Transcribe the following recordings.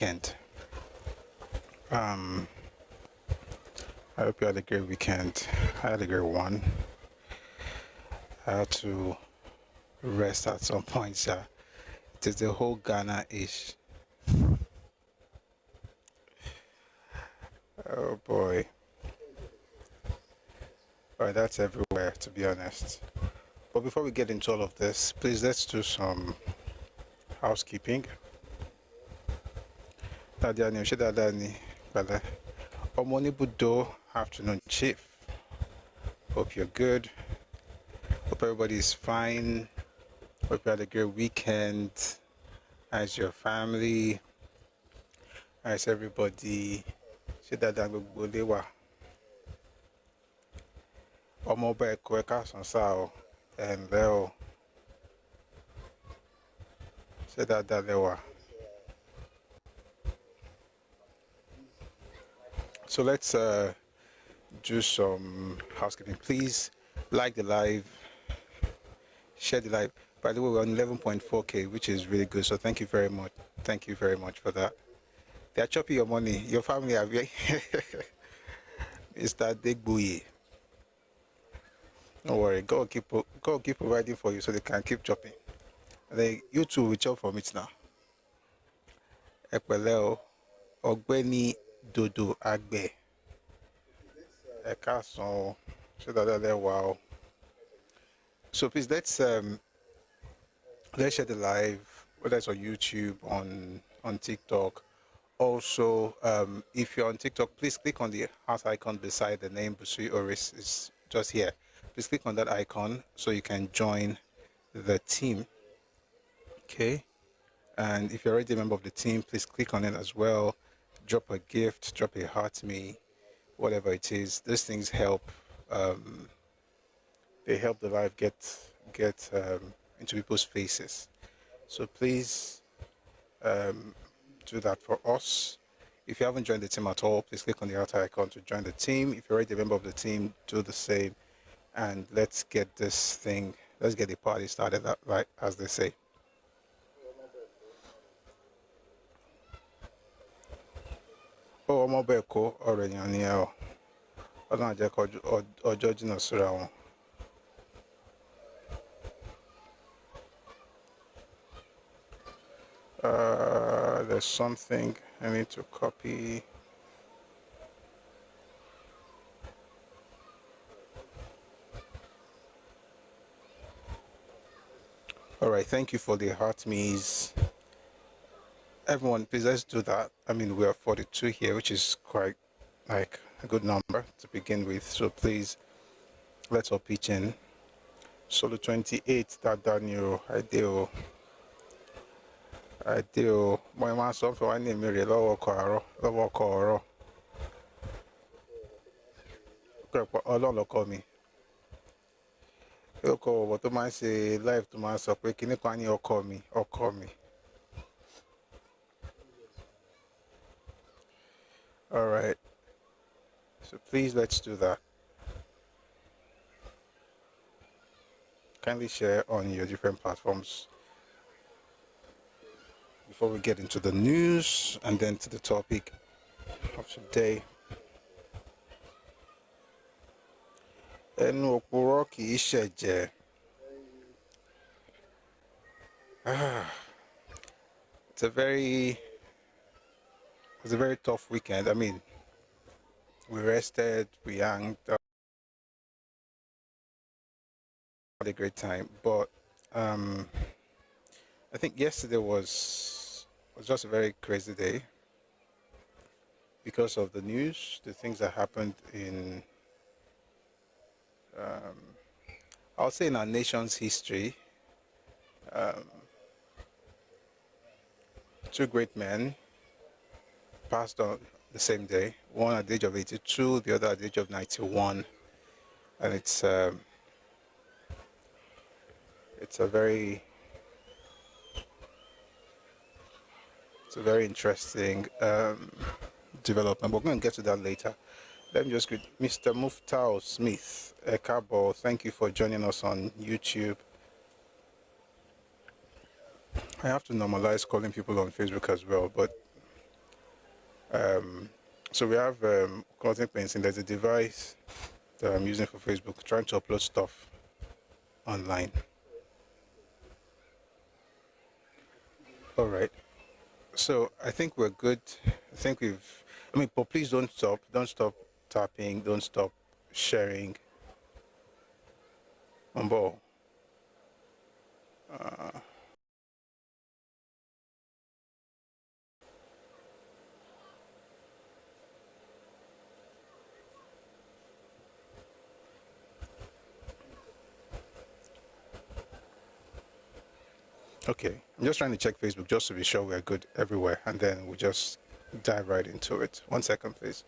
weekend. Um, I hope you had a great weekend. I had a great one. I had to rest at some point. Yeah, it is the whole Ghana-ish. Oh boy. Alright, that's everywhere to be honest. But before we get into all of this, please let's do some housekeeping. Dadiani, Dadani, Bala. Omonibudo, afternoon chief. Hope you're good. Hope everybody is fine. Hope you had a great weekend. How's your family? How's everybody? Dadani Bolewa. Omoba Ekweka Sansao and Leo. Dadalewa. So let's do some housekeeping. Please like the live, share the live. By the way, we're on 11.4K, which is really good. So thank you very much. Thank you very much for that. They are chopping your money. Your family are very Mr. Degbuye. Don't worry. God keep providing for you so they can keep chopping. And you too will chop from it now. Ekpeleo Ogbeni Dodo Agbe. Ẹkáàbọ. Wow. So please let's share the live, whether it's on YouTube, on TikTok. Also, if you're on TikTok, please click on the heart icon beside the name Busui Oris. Is just here. Please click on that icon so you can join the team. Okay. And if you're already a member of the team, please click on it as well. Drop a gift, drop a heart me, whatever it is. These things help. They help the live get into people's faces. So please do that for us. If you haven't joined the team at all, please click on the outer icon to join the team. If you're already a member of the team, do the same. And let's get this thing, let's get the party started, right, as they say. Oh, I'm already on here. I don't know or judging us around. There's something I need to copy. All right, thank you for the heart me's. Everyone, please let's do that. I mean, we are 42 here, which is quite like a good number to begin with. So please, let's all pitch in. Solo 28, that Daniel, I do. My man, so for one name, Mary, low caro. Ọlọ́run call me. Ó kọ ọ̀wọ̀ tó máa ń ṣe live tó máa ń sọ pé kíní kan ní ọkọ mi. All right. So please let's do that. Kindly share on your different platforms before we get into the news and then to the topic of today. Ẹnu òpùrọ́ kì í ṣẹ̀jẹ̀. It's a very tough weekend. I mean, we rested, we hanged, had a great time. But I think yesterday was just a very crazy day because of the news, the things that happened in, I'll say in our nation's history. Two great men passed on the same day, one at the age of 82, the other at the age of 91. And it's a very interesting development. We're going to get to that later. Let me just greet Mr. Muftau Smith. Ẹkáàbọ, thank you for joining us on YouTube. I have to normalize calling people on Facebook as well, but So we have content painting. There's a device that I'm using for Facebook, trying to upload stuff online. All right. So I think we're good. I think we've. I mean, but please don't stop. Don't stop tapping. Don't stop sharing. On ball. Okay, I'm just trying to check Facebook just to be sure we're good everywhere, and then we just dive right into it. 1 second, please.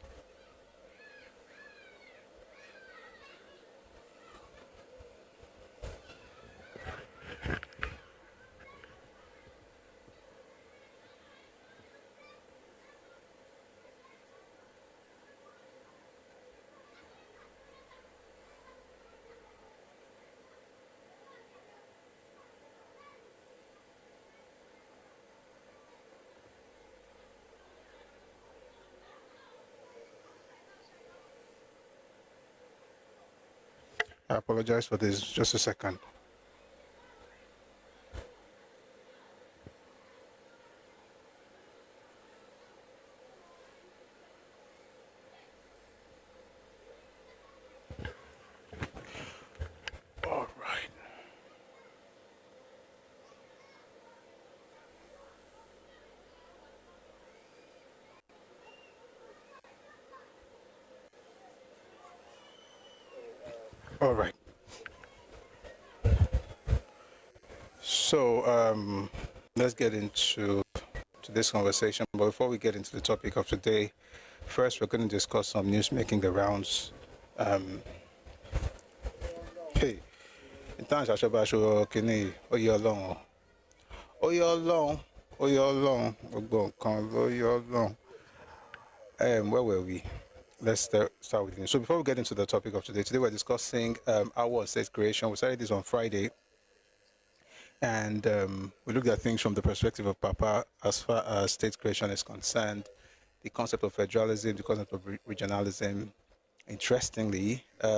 I apologize for this. Just a second. All right. All right. So let's get into this conversation. But before we get into the topic of today, first we're going to discuss some news making the rounds. Hey, in times I should kini oye Ọlọ́run, oye Ọlọ́run, oye Ọlọ́run, gbogbo nǹkan lóye Ọlọ́run. Where were we? Let's start with you. So before we get into the topic of today, we're discussing our state creation. We started this on Friday, and we looked at things from the perspective of Papa as far as state creation is concerned, the concept of federalism, the concept of regionalism. Interestingly, there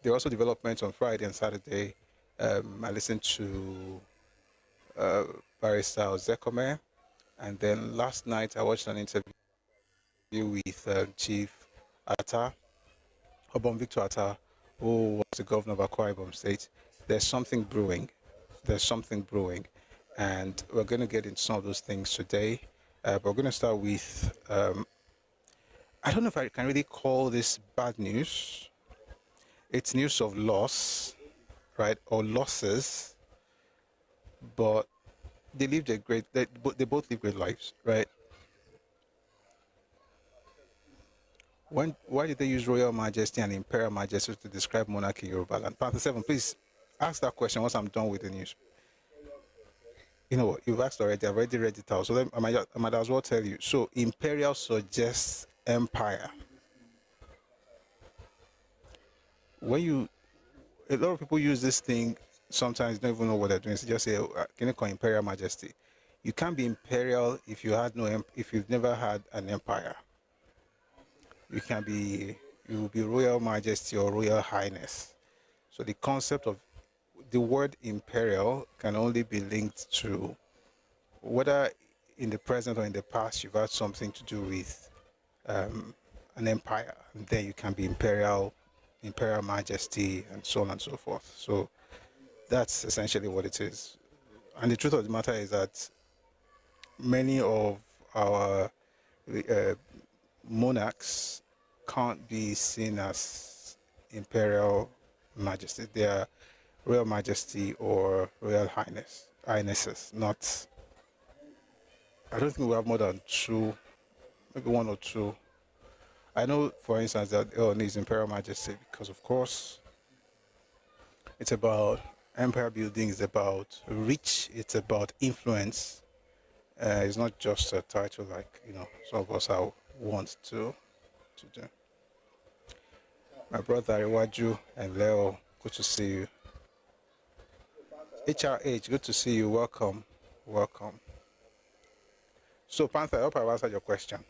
are also developments on Friday and Saturday. I listened to Barrister Zekome, and then last night I watched an interview with Chief Atta, Obon Victor Atta, who was the governor of Akwa Ibom State. There's something brewing. There's something brewing. And we're going to get into some of those things today. But we're going to start with, I don't know if I can really call this bad news. It's news of loss, right, or losses. But they lived a great, they both live great lives, right? Why did they use Royal Majesty and Imperial Majesty to describe monarchy in Yoruba land? Panther 7, please ask that question once I'm done with the news. You know what? You've asked already. I've already read it out. So I might as well tell you. So Imperial suggests empire. A lot of people use this thing, sometimes don't even know what they're doing. So just say, can you call Imperial Majesty? You can't be imperial if you've never had an empire. You will be Royal Majesty or Royal Highness. So the concept of the word imperial can only be linked to whether in the present or in the past you've had something to do with an empire, and then you can be imperial majesty, and so on and so forth. So that's essentially what it is. And the truth of the matter is that many of our monarchs can't be seen as imperial majesty. They are royal majesty or royal highnesses. Not, I don't think we have more than two, maybe one or two. I know, for instance, that El needs imperial majesty because, of course, it's about empire building, it's about reach, it's about influence. It's not just a title like, some of us want to do. My brother Iwaju and Leo, good to see you. HRH, good to see you. Welcome. So, Panther, I hope I've answered your question.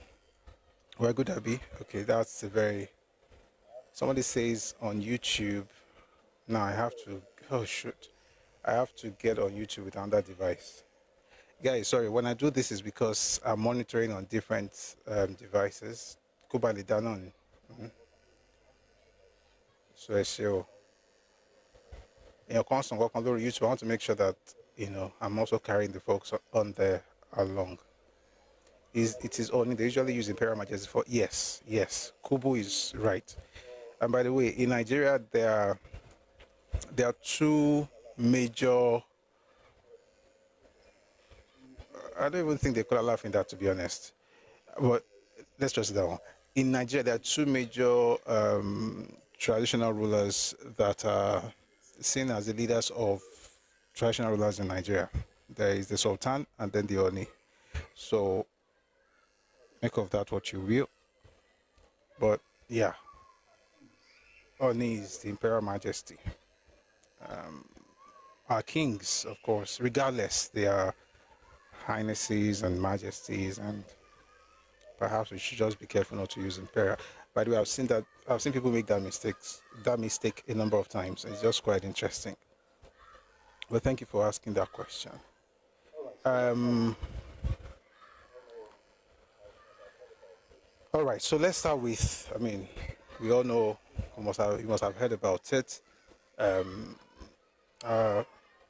Where could I be? Okay, that's a very. Somebody says on YouTube. Now I have to. Oh shoot! I have to get on YouTube with another device. Guys, sorry. When I do this, is because I'm monitoring on different devices. Kubali Danon. So I say, constant work on YouTube. I want to make sure that I'm also carrying the folks on there along. It is only they usually use Imperial Majesty for yes. Kubu is right. And by the way, in Nigeria there are two major. I don't even think they could laugh in that, to be honest. But let's just that one. In Nigeria, there are two major traditional rulers that are seen as the leaders of traditional rulers in Nigeria. There is the Sultan and then the Oni. So make of that what you will. But yeah, Oni is the Imperial Majesty. Our kings, of course, regardless, they are highnesses and majesties, and perhaps we should just be careful not to use imperial. By the way, I've seen people make that mistake a number of times. It's just quite interesting. But thank you for asking that question. All right, so let's start with. I mean, we all know. You must have heard about it.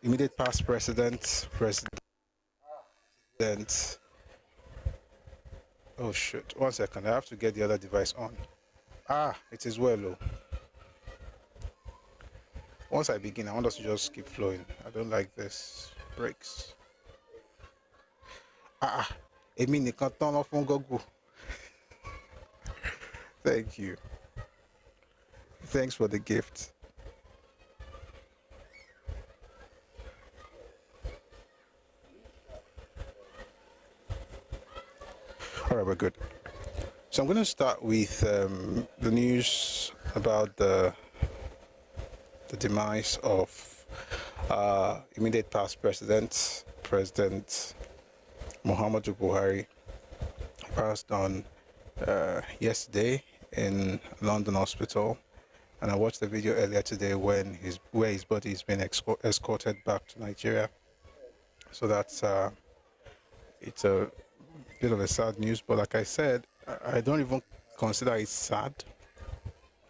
Immediate past president. Oh shoot! 1 second. I have to get the other device on. It is well. Oh. Once I begin, I want us to just keep flowing. I don't like this breaks. Èmi nìkan tán lọ fún Google. Thank you. Thanks for the gift. All right, we're good. So I'm going to start with the news about the demise of immediate past President Muhammadu Buhari. Passed on yesterday in London Hospital, and I watched the video earlier today where his body is being escorted back to Nigeria. So that's it's a bit of a sad news, but like I said, I don't even consider it sad.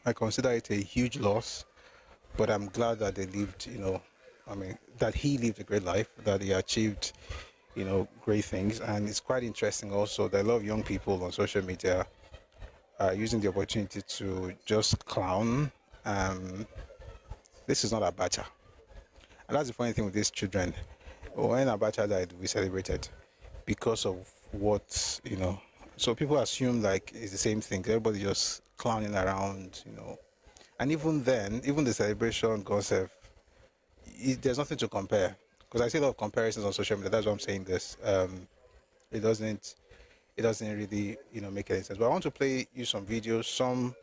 I consider it a huge loss, but I'm glad that they lived, that he lived a great life, that he achieved, great things. And it's quite interesting also that a lot of young people on social media are using the opportunity to just clown. This is not Abacha. And that's the funny thing with these children. When Abacha died, we celebrated because of what, so people assume like it's the same thing. Everybody just clowning around, And even then, even the celebration concept, there's nothing to compare. Because I see a lot of comparisons on social media. That's why I'm saying this. It doesn't really, make any sense. But I want to play you some videos, some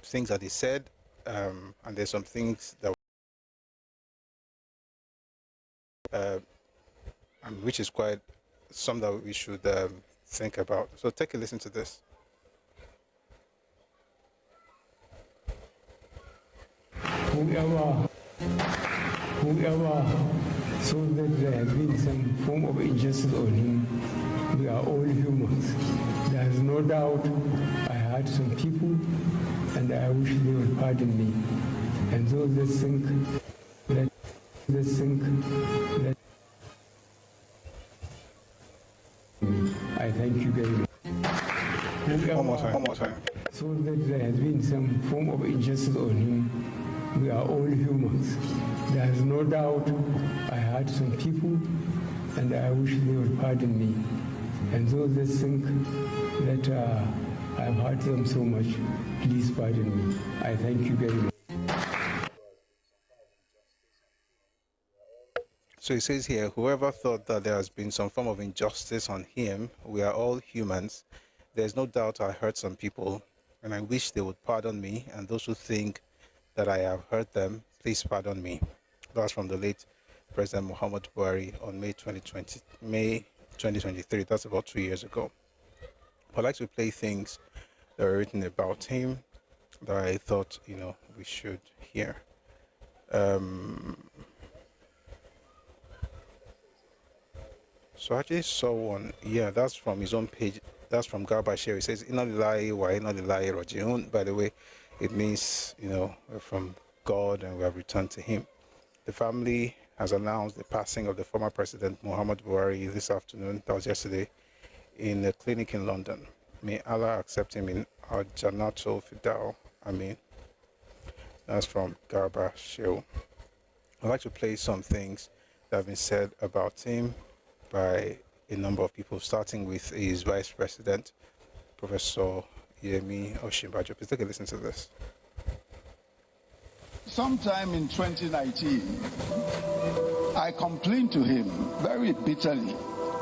things that he said, and there's some things that, which is quite some that we should think about. So take a listen to this. Whoever so that there has been some form of injustice on him, we are all humans. There is no doubt I hurt some people, and I wish they would pardon me. And those that think that I thank you very much. One more time. So that there has been some form of injustice on him, we are all humans. There is no doubt I hurt some people, and I wish they would pardon me. And those that think that I've hurt them so much, please pardon me. I thank you very much. So he says here, whoever thought that there has been some form of injustice on him, we are all humans. There's no doubt I hurt some people, and I wish they would pardon me. And those who think that I have hurt them, please pardon me. That's from the late President Muhammad Buhari on May 2023. That's about 2 years ago. I'd like to play things that were written about him that I thought, we should hear. So I just saw one. Yeah, that's from his own page. That's from Garba Share. It says, Inalilahi wa inalilahi rajiun. By the way, it means, we're from God and we have returned to him. The family has announced the passing of the former president, Muhammad Buhari, this afternoon. That was yesterday, in a clinic in London. May Allah accept him in Al-Janatul Fidal. Ameen. That's from Garba Share. I'd like to play some things that have been said about him by a number of people, starting with his vice president, Professor Yemi Osinbajo. Please take a listen to this. Sometime in 2019, I complained to him very bitterly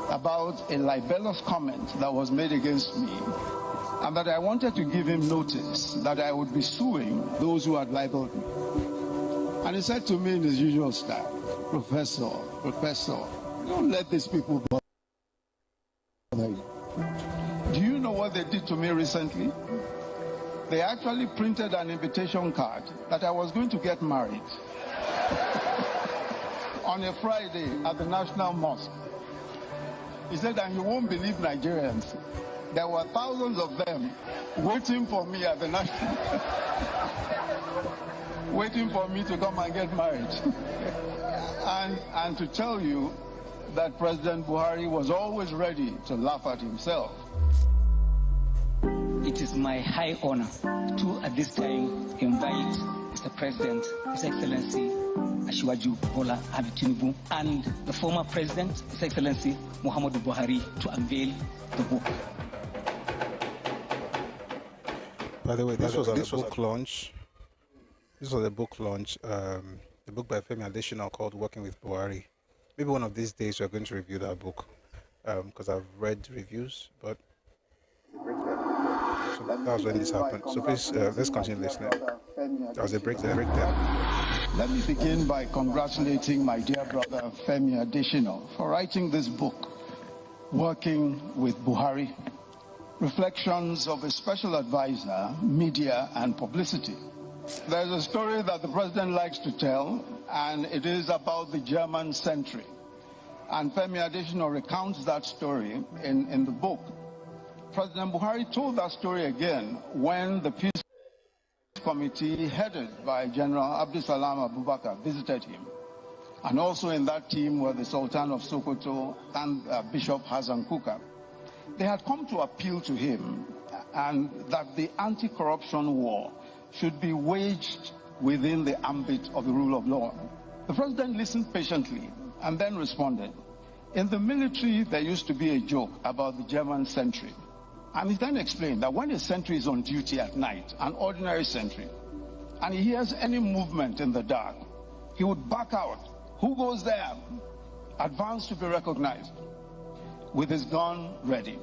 about a libelous comment that was made against me, and that I wanted to give him notice that I would be suing those who had libeled me. And he said to me in his usual style, Professor, don't let these people bother you. Do you know what they did to me recently? They actually printed an invitation card that I was going to get married on a Friday at the National Mosque. He said, and you won't believe Nigerians, there were thousands of them waiting for me at the National waiting for me to come and get married. and to tell you that President Buhari was always ready to laugh at himself. It is my high honor to, at this time, invite Mr. President, His Excellency Asiwaju Bola Ahmed Tinubu, and the former President, His Excellency Muhammadu Buhari, to unveil the book. By the way, this was a book launch. This was a book launch. The book by Femi Adesina called "Working with Buhari." Maybe one of these days we're going to review that book because I've read reviews, but so that was when this happened. So please, let's continue listening. That was a breakdown. Let me begin by congratulating my dear brother Femi Adesina for writing this book, Working with Buhari, Reflections of a Special Advisor, Media and Publicity. There's a story that the president likes to tell, and it is about the German century. And Femi Adesina recounts that story in the book. President Buhari told that story again when the Peace Committee, headed by General Abdusalam Abubakar, visited him. And also in that team were the Sultan of Sokoto and Bishop Hassan Kuka. They had come to appeal to him and that the anti-corruption war should be waged within the ambit of the rule of law. The president listened patiently and then responded, in the military there used to be a joke about the German sentry. And he then explained that when a sentry is on duty at night, an ordinary sentry, and he hears any movement in the dark, he would back out. Who goes there? Advance to be recognized, with his gun ready.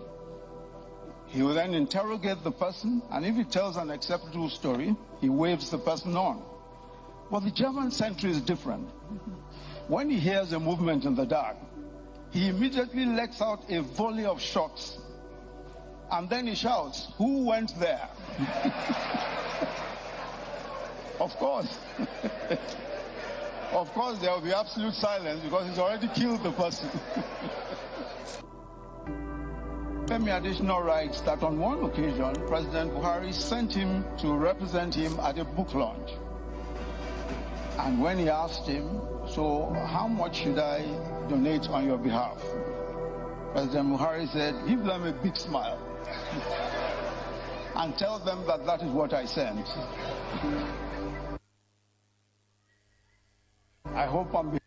He will then interrogate the person, and if he tells an acceptable story, he waves the person on. But the German sentry is different. When he hears a movement in the dark, he immediately lets out a volley of shots. And then he shouts, who went there? Of course. Of course, there will be absolute silence because he's already killed the person. Femi Adesina writes that on one occasion, President Buhari sent him to represent him at a book launch. And when he asked him, so how much should I donate on your behalf? President Buhari said, give them a big smile and tell them that that is what I sent. I hope I'm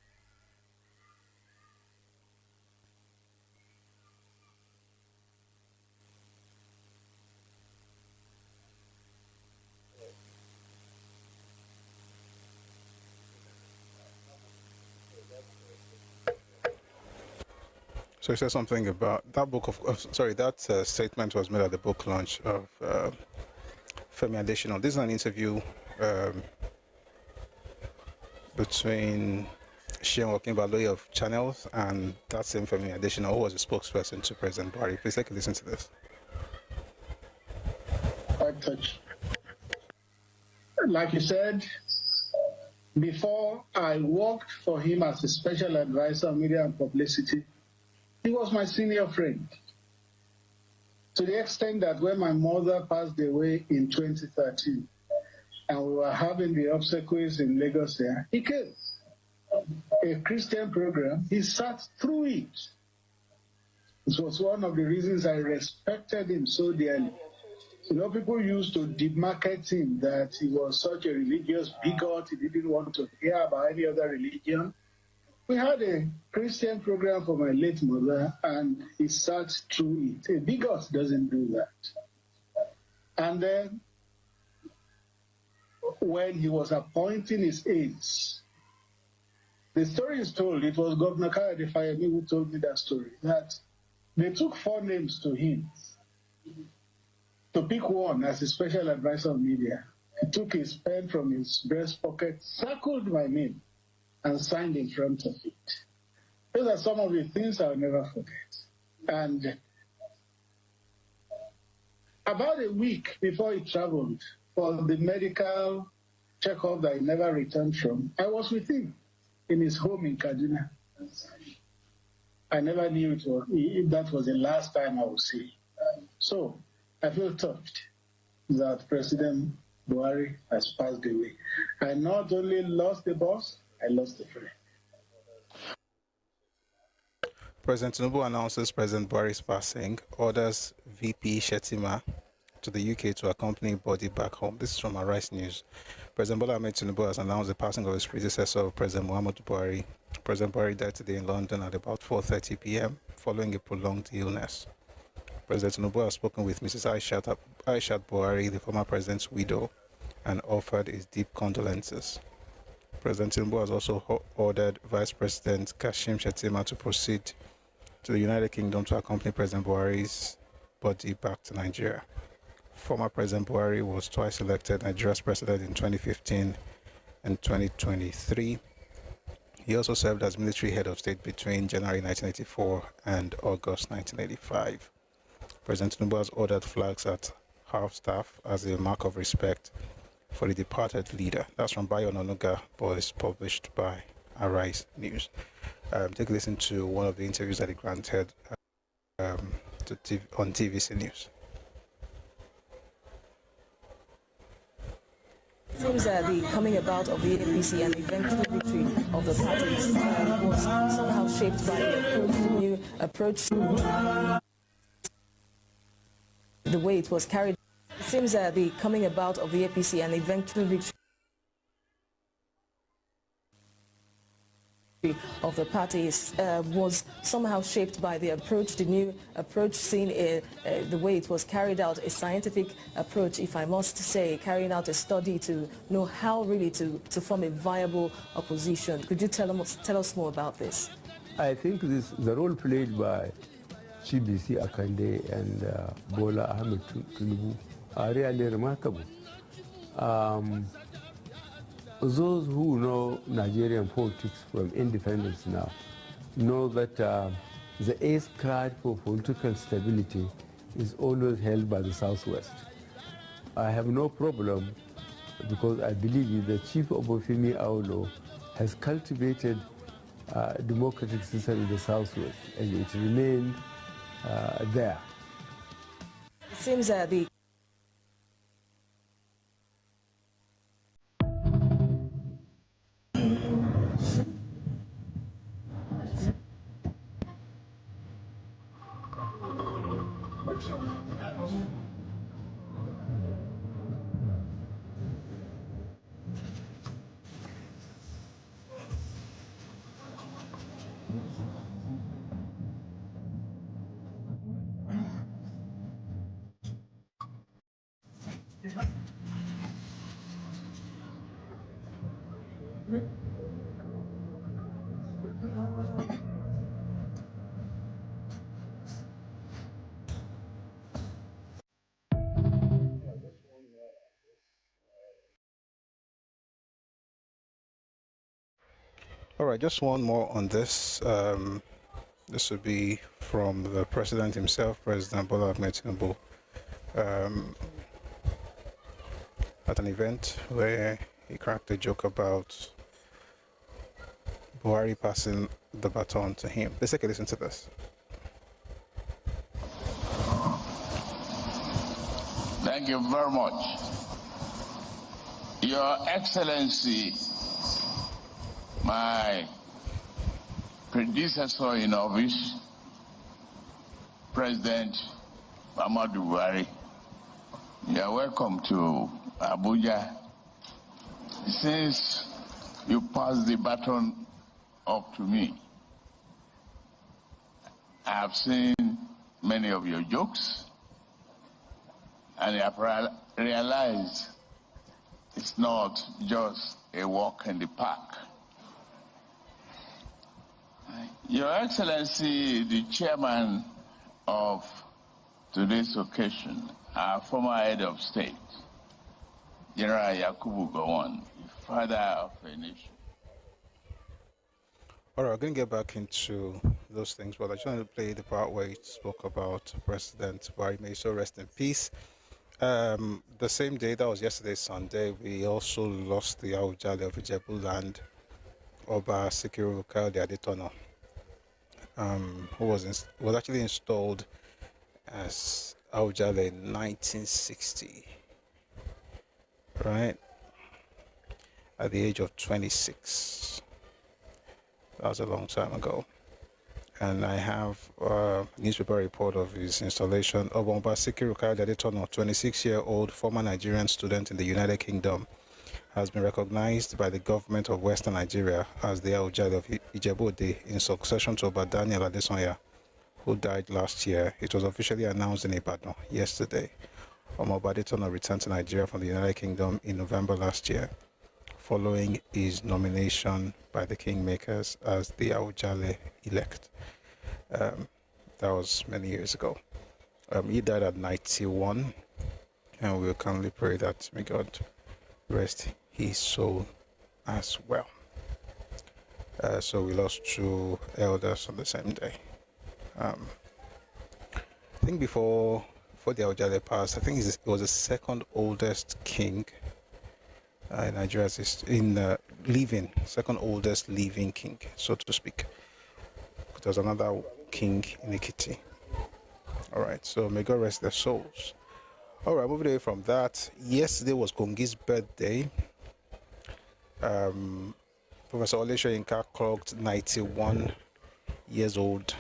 So he said something about that book that statement was made at the book launch of Femi Adesina. This is an interview between Sheon Wakinbaloye of Channels, and that same Femi Adesina, who was a spokesperson to President Buhari. Please take a listen to this. Touch. Like you said, before I worked for him as a special advisor on media and publicity, he was my senior friend. To the extent that when my mother passed away in 2013, and we were having the obsequies in Lagos there, he came. A Christian program, he sat through it. It was one of the reasons I respected him so dearly. You know, people used to demarcate him that he was such a religious bigot, he didn't want to hear about any other religion. We had a Christian program for my late mother, and he sat through it. A bigot doesn't do that. And then, when he was appointing his aides, the story is told, it was Governor Kayode Fayemi who told me that story, that they took 4 names to him to pick one as a special advisor on media. He took his pen from his breast pocket, circled my name, and signed in front of it. Those are some of the things I'll never forget. And about a week before he traveled for the medical checkup that he never returned from, I was with him in his home in Kaduna. I never knew that was the last time I would see him. So I feel touched that President Buhari has passed away. I not only lost the boss, I lost the friend. President Tinubu announces President Buhari's passing, orders VP Shetima to the UK to accompany body back home. This is from Arise News. President Bola Ahmed Tinubu has announced the passing of his predecessor, President Muhammadu Buhari. President Buhari died today in London at about 4:30 p.m. following a prolonged illness. President Tinubu has spoken with Mrs. Aishat Buhari, the former president's widow, and offered his deep condolences. President Tinubu has also ordered Vice President Kashim Shettima to proceed to the United Kingdom to accompany President Buhari's body back to Nigeria. Former President Buhari was twice elected Nigeria's president in 2015 and 2023. He also served as military head of state between January 1984 and August 1985. President Tinubu has ordered flags at half-staff as a mark of respect for the departed leader. That's from Bayo Ononuga, Boys, published by Arise News. Take a listen to one of the interviews that he granted on TVC News. It seems that the coming about of the APC and the eventual victory of the parties was somehow shaped by the new approach, the way it was carried. It seems that the coming about of the APC and the eventual victory of the parties was somehow shaped by the approach, the new approach seen in the way it was carried out, a scientific approach, if I must say, carrying out a study to know how really to form a viable opposition. Could you tell us more about this? I think the role played by Chibisi Akande and Bola Ahmed Tinubu are really remarkable. Those who know Nigerian politics from independence now know that the ace card for political stability is always held by the Southwest. I have no problem because I believe the Chief Obafemi Awolowo has cultivated a democratic system in the Southwest, and it remained there. It seems that the All right, just one more on this. This would be from the president himself, President Bola Ahmed Tinubu, at an event where he cracked a joke about Buhari passing the baton to him. Let's take a listen to this. Thank you very much. Your Excellency, my predecessor in office, President Muhammadu Buhari, you are welcome to Abuja. Since you passed the baton up to me, I have seen many of your jokes, and I have realized it's not just a walk in the park. Your Excellency, the chairman of today's occasion, our former head of state, General Yakubu Gowon, the father of a nation. All right, we're going to get back into those things, but I just wanted to play the part where he spoke about President Buhari. May he so rest in peace. The same day, that was yesterday, Sunday, we also lost the Awujale of Ijebu land, Oba Sikiru Kayode Adetono, who was actually installed as Awujale in 1960, right, at the age of 26. That was a long time ago. And I have a newspaper report of his installation. Oba Sikiru Kayode Adetono, 26-year-old former Nigerian student in the United Kingdom, has been recognized by the government of Western Nigeria as the Awujale of Ijebu-Ode in succession to Oba Daniel Adesanya, who died last year. It was officially announced in Ibadan yesterday. Oba Adetono returned to Nigeria from the United Kingdom in November last year, following his nomination by the Kingmakers as the Awujale elect. That was many years ago. He died at 91, and we'll kindly pray that may God rest his soul as well. So we lost two elders on the same day. I think before the Awujale passed, I think it was the second oldest king in Nigeria's second oldest living king, so to speak. There was another king in Ekiti. All right, so may God rest their souls. All right, moving away from that, yesterday was Kongi's birthday. Professor Olesha Yinka clocked 91 years old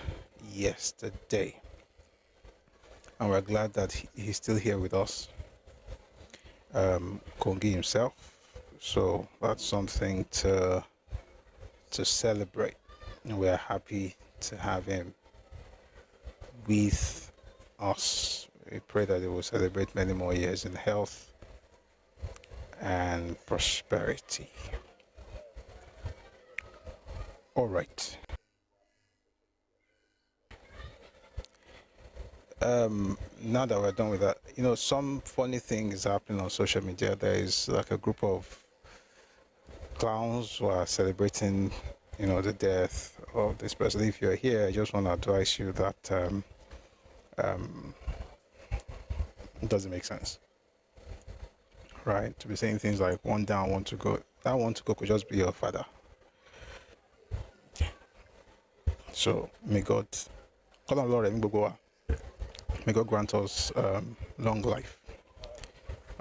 yesterday. And we're glad that he's still here with us, Kongi himself. So that's something to celebrate. And we're happy to have him with us. We pray that he will celebrate many more years in health and prosperity. All right. Now that we're done with that, some funny thing is happening on social media. There is like a group of clowns who are celebrating, the death of this person. If you're here, I just want to advise you that it doesn't make sense, right? To be saying things like one down, one to go. That one to go could just be your father. So may God grant us long life.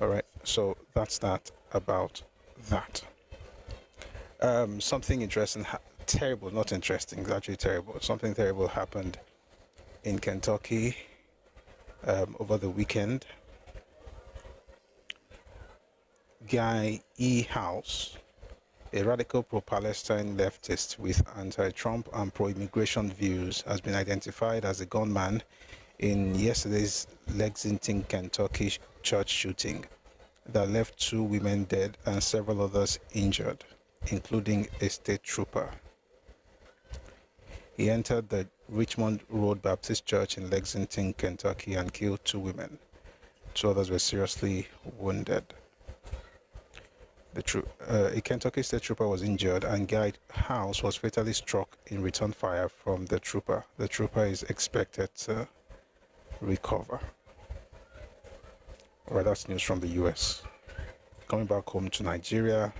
All right. So that's that about that. Something interesting, terrible, not interesting, it's actually terrible. Something terrible happened in Kentucky over the weekend. Guy E. House, a radical pro-Palestine leftist with anti-Trump and pro-immigration views, has been identified as a gunman in yesterday's Lexington, Kentucky church shooting that left 2 women dead and several others injured, including a state trooper. He entered the Richmond Road Baptist Church in Lexington, Kentucky and killed 2 women. 2 others were seriously wounded. A Kentucky state trooper was injured and guide house was fatally struck in return fire from the trooper. The trooper is expected to recover. All right, that's news from the US. Coming back home to Nigeria.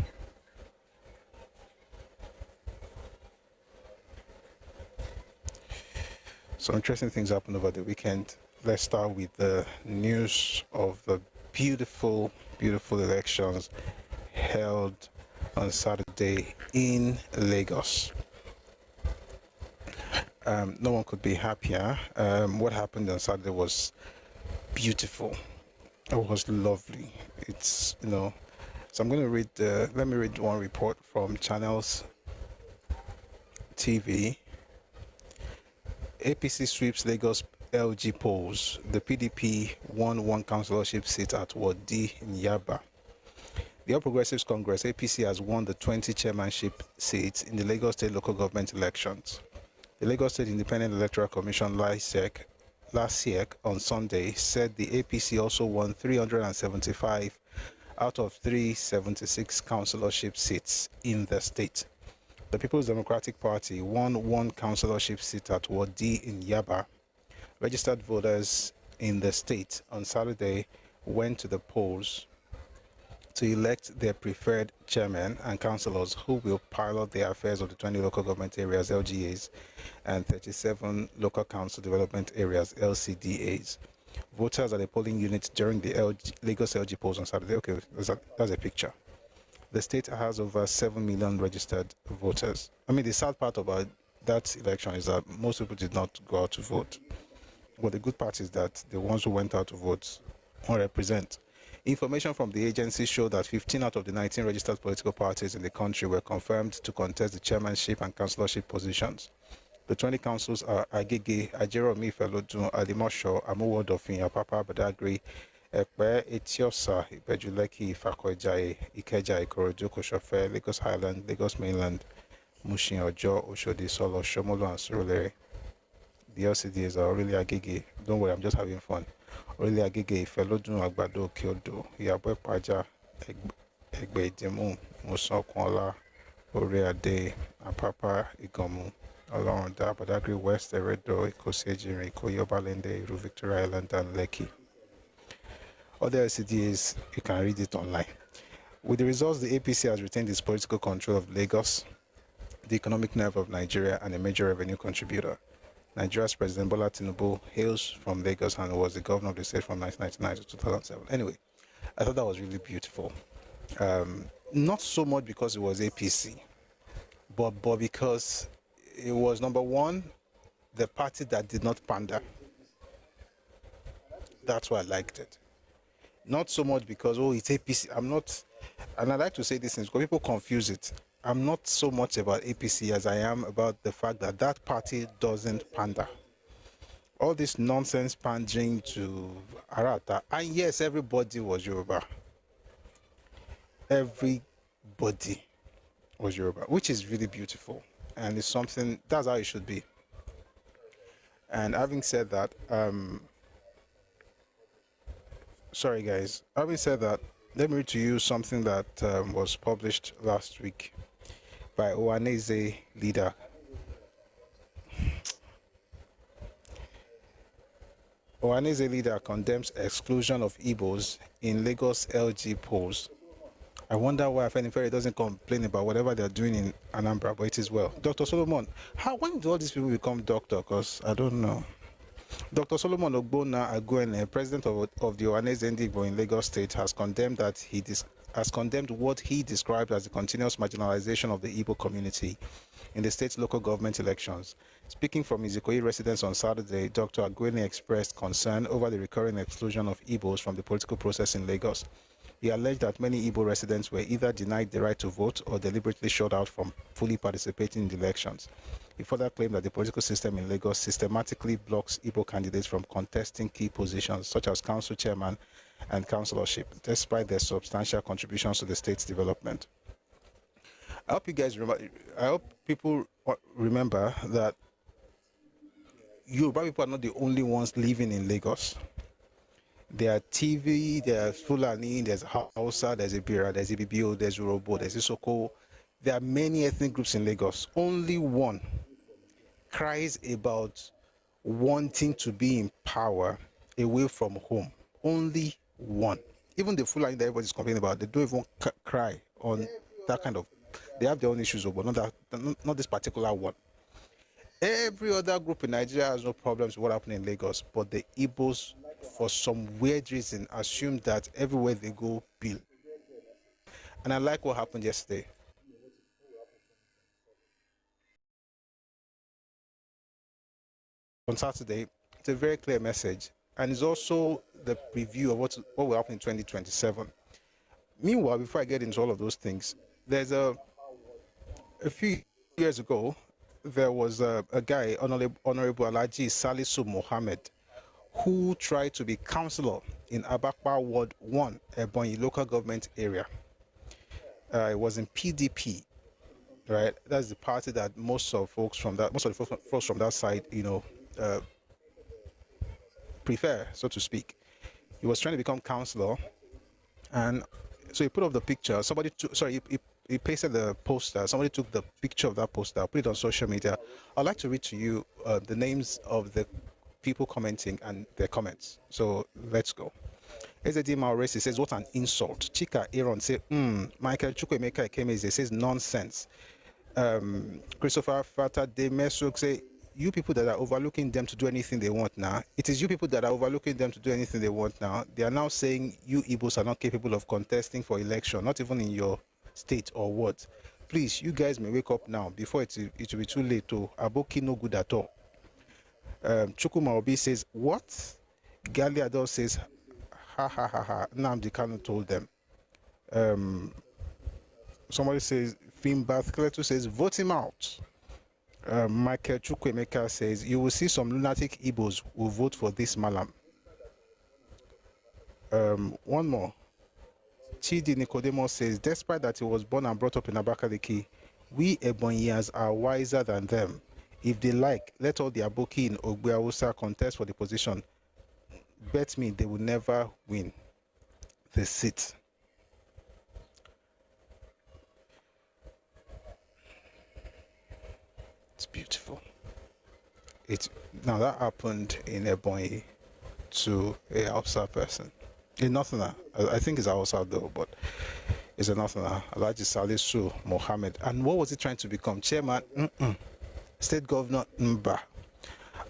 Some interesting things happened over the weekend. Let's start with the news of the beautiful, beautiful elections held on Saturday in Lagos. No one could be happier. What happened on Saturday was beautiful. It was lovely. It's, so I'm going to read, let me read one report from Channels TV. APC sweeps Lagos LG polls. The PDP won one councillorship seat at Ward D in Yaba. The All Progressives Congress, APC, has won the 20 chairmanship seats in the Lagos State local government elections. The Lagos State Independent Electoral Commission, LASEC, on Sunday said the APC also won 375 out of 376 councillorship seats in the state. The People's Democratic Party won one councillorship seat at Ward D in Yaba. Registered voters in the state on Saturday went to the polls to elect their preferred chairman and councillors who will pilot the affairs of the 20 local government areas, LGAs, and 37 local council development areas, LCDAs. Voters at the polling unit during the Lagos LG polls on Saturday. Okay, that's a picture. The state has over 7 million registered voters. I mean, the sad part about that election is that most people did not go out to vote. But the good part is that the ones who went out to vote will represent. Information from the agency showed that 15 out of the 19 registered political parties in the country were confirmed to contest the chairmanship and councillorship positions. The 20 councils are Agege, Ajeromi, Felodun, Alimosho, Amuwodofin, Apapa, Badagry, Ekpe, Etiosa, Ibejuleki, Ifakoijaye, Ikeja, Ikorodu, Koshofe, Lagos Highland, Lagos Mainland, Mushin, Ojo, Oshodi, Solo, Shomolu, and Surulere. The LCDs are really Agege. Don't worry, I'm just having fun. Really Agege, Felodun, Agbado, Kyodo, Yabwe Paja, Egbe Idemu, Musa Kwanla, Oreade, Apapa, Igomu, Olorunda, Badagry West, Eredo, Ikosejirin, Koyobalende, Iru, Victoria Island, and Lekki. Other LCDs, you can read it online. With the results, the APC has retained its political control of Lagos, the economic nerve of Nigeria, and a major revenue contributor. Nigeria's President Bola Tinubu hails from Lagos and was the governor of the state from 1999 to 2007. Anyway, I thought that was really beautiful. Not so much because it was APC, but because it was, number one, the party that did not pander. That's why I liked it. Not so much because, it's APC. I'm not, and I like to say these things because people confuse it. I'm not so much about APC as I am about the fact that that party doesn't pander. All this nonsense pandering to Arata, and yes, everybody was Yoruba. Everybody was Yoruba, which is really beautiful, and it's something, that's how it should be. And having said that, sorry guys, having said that, let me read to you something that was published last week by Ohaneze leader. Ohaneze leader condemns exclusion of Igbos in Lagos LG polls. I wonder why Afenifere doesn't complain about whatever they're doing in Anambra, but it is well. Dr. Solomon, when do all these people become doctor? Because I don't know. Dr. Solomon Ogbonna Agwene, president of the Ohaneze Ndigbo in Lagos State, has condemned what he described as the continuous marginalization of the Igbo community in the state's local government elections. Speaking from his Ikoyi residence on Saturday, Dr. Agwene expressed concern over the recurring exclusion of Igbos from the political process in Lagos. He alleged that many Igbo residents were either denied the right to vote or deliberately shut out from fully participating in the elections. He further claimed that the political system in Lagos systematically blocks Igbo candidates from contesting key positions such as council chairman and councillorship, despite their substantial contributions to the state's development. I hope you guys remember. I hope people remember that Yoruba people are not the only ones living in Lagos. There are TV, there's Fulani, there's Hausa, there's Ibira, there's Ibibio, there's Urobo, there's Isoko. There are many ethnic groups in Lagos. Only one cries about wanting to be in power away from home. Only one. Even the Fulani that everybody's complaining about, they don't even cry on that kind of. They have their own issues, but not this particular one. Every other group in Nigeria has no problems with what happened in Lagos, but the Igbos, for some weird reason, assume that everywhere they go, bill. And I like what happened yesterday. On Saturday, it's a very clear message, and it's also the preview of what will happen in 2027. Meanwhile, before I get into all of those things, there's a few years ago, there was a guy, Honorable Alhaji Salisu Mohammed, who tried to be councillor in Abakpa Ward 1, Ebonyi local government area. It was in PDP, right? That's the party that most of the folks from that side, prefer, so to speak. He was trying to become councillor, and so he put up the picture. He pasted the poster. Somebody took the picture of that poster, put it on social media. I'd like to read to you the names of the people commenting and their comments. So let's go. Ezedi Mauresi says, what an insult. Chika Aaron says, Michael Chukwemeka Ekemeze says, nonsense. Christopher Fata de Mesuk say, you people that are overlooking them to do anything they want now, it is you people that are overlooking them to do anything they want now. They are now saying you Igbos are not capable of contesting for election, not even in your state or what. Please, you guys may wake up now before it will be too late. To Aboki no good at all. Chukuma Obi says, what? Gali Adol says, ha ha ha ha. Nnamdi Kanu told them. Somebody says, Fimbath Kletu says, vote him out. Michael Chukwemeka says, you will see some lunatic Igbos who vote for this Malam. One more. Chidi Nicodemo says, despite that he was born and brought up in Abakaliki, we Ebonyians are wiser than them. If they like, let all the Aboki in Ogbeawusa contest for the position. Bet me they will never win the seat. It's beautiful. Now that happened in Ebonyi to a Hausa person. A Northerner. I think it's a Hausa though, but it's a Northerner. Alhaji Salisu Mohammed. And what was he trying to become? Chairman? State governor? Mba.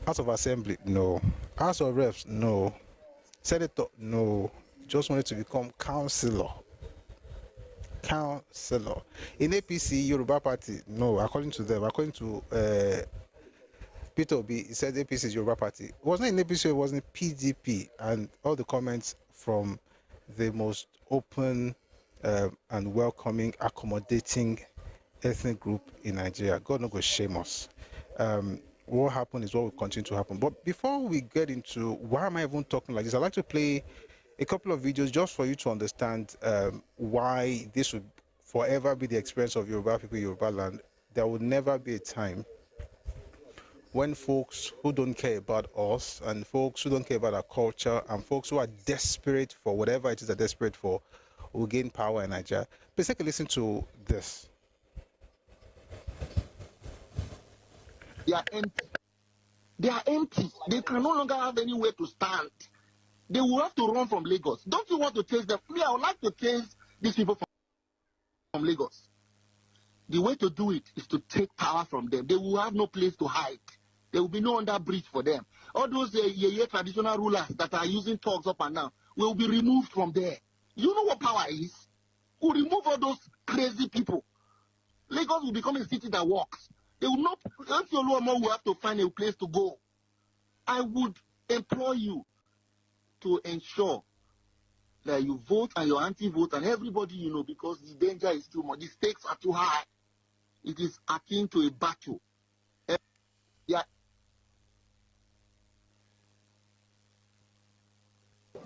House of Assembly? No. House of Reps? No. Senator? No. Just wanted to become councillor. Councillor. In APC, Yoruba Party? No. According to them, according to Peter Obi, he said APC is Yoruba Party. It wasn't in APC, it was in PDP. And all the comments from the most open and welcoming, accommodating ethnic group in Nigeria. God no go shame us. What happened is what will continue to happen. But before we get into why am I even talking like this, I'd like to play a couple of videos just for you to understand why this would forever be the experience of Yoruba people, Yoruba land. There would never be a time when folks who don't care about us and folks who don't care about our culture and folks who are desperate for whatever it is they're desperate for will gain power in Nigeria. Please take a listen to this. They are empty. They are empty. They can no longer have anywhere to stand. They will have to run from Lagos. Don't you want to chase them? Me, I would like to chase these people from Lagos. The way to do it is to take power from them. They will have no place to hide. There will be no under bridge for them. All those traditional rulers that are using talks up and down will be removed from there. You know what power is? We'll remove all those crazy people. Lagos will become a city that works. They will not, Oluomo will have to find a place to go. I would implore you to ensure that you vote and your anti-vote and everybody you know, because the danger is too much. The stakes are too high. It is akin to a battle. Yeah.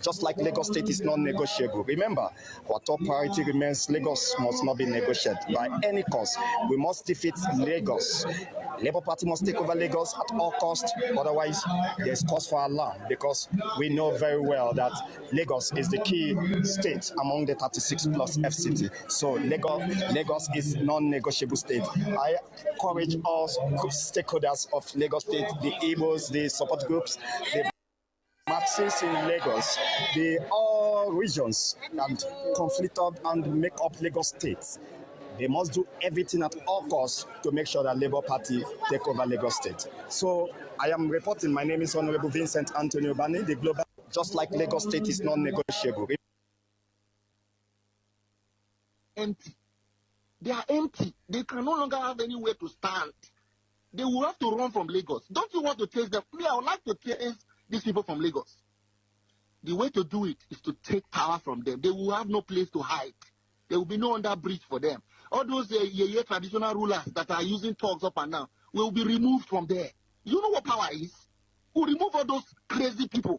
Just like Lagos State is non-negotiable. Remember, our top priority remains Lagos must not be negotiated by any cost. We must defeat Lagos. Labour Party must take over Lagos at all costs. Otherwise, there's cause for alarm because we know very well that Lagos is the key state among the 36 plus FCT. So Lagos is non-negotiable state. I encourage all stakeholders of Lagos State, the Igbos, the support groups, the Marxists in Lagos, all regions and conflicted and make up Lagos State. They must do everything at all costs to make sure that Labour Party take over Lagos State. So I am reporting. My name is Honorable Vincent Anthony Obani. The global, just like Lagos State is non-negotiable. Empty. They are empty. They can no longer have anywhere to stand. They will have to run from Lagos. Don't you want to chase them? Me, I would like to chase these people from Lagos. The way to do it is to take power from them. They will have no place to hide. There will be no under bridge for them. All those traditional rulers that are using thugs up and down will be removed from there. You know what power is? We'll remove all those crazy people.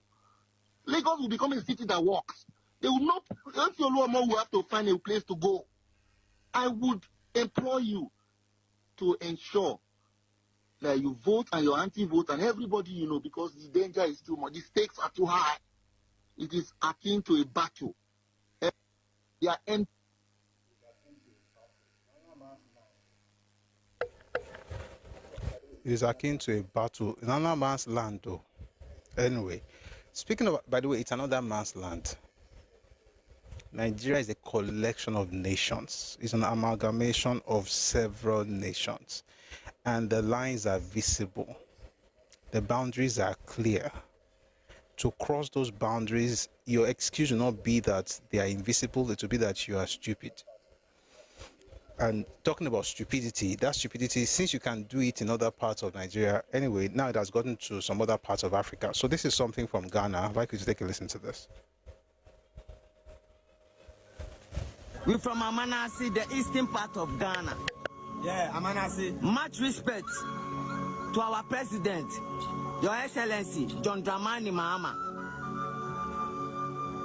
Lagos will become a city that works. They will not, Oluomo will have to find a place to go. I would implore you to ensure that you vote and your anti-vote and everybody you know, because the danger is too much. The stakes are too high. It is akin to a battle. They are empty. It is akin to a battle in another man's land, though. Anyway, speaking of, by the way, it's another man's land. Nigeria is a collection of nations. It's an amalgamation of several nations. And the lines are visible. The boundaries are clear. To cross those boundaries, your excuse will not be that they are invisible. It will be that you are stupid. And talking about stupidity, that stupidity, since you can do it in other parts of Nigeria, anyway, now it has gotten to some other parts of Africa. So this is something from Ghana. I'd like you to take a listen to this. We're from Amanasi, the eastern part of Ghana. Yeah, Amanasi. Much respect to our president, Your Excellency, John Dramani Mahama.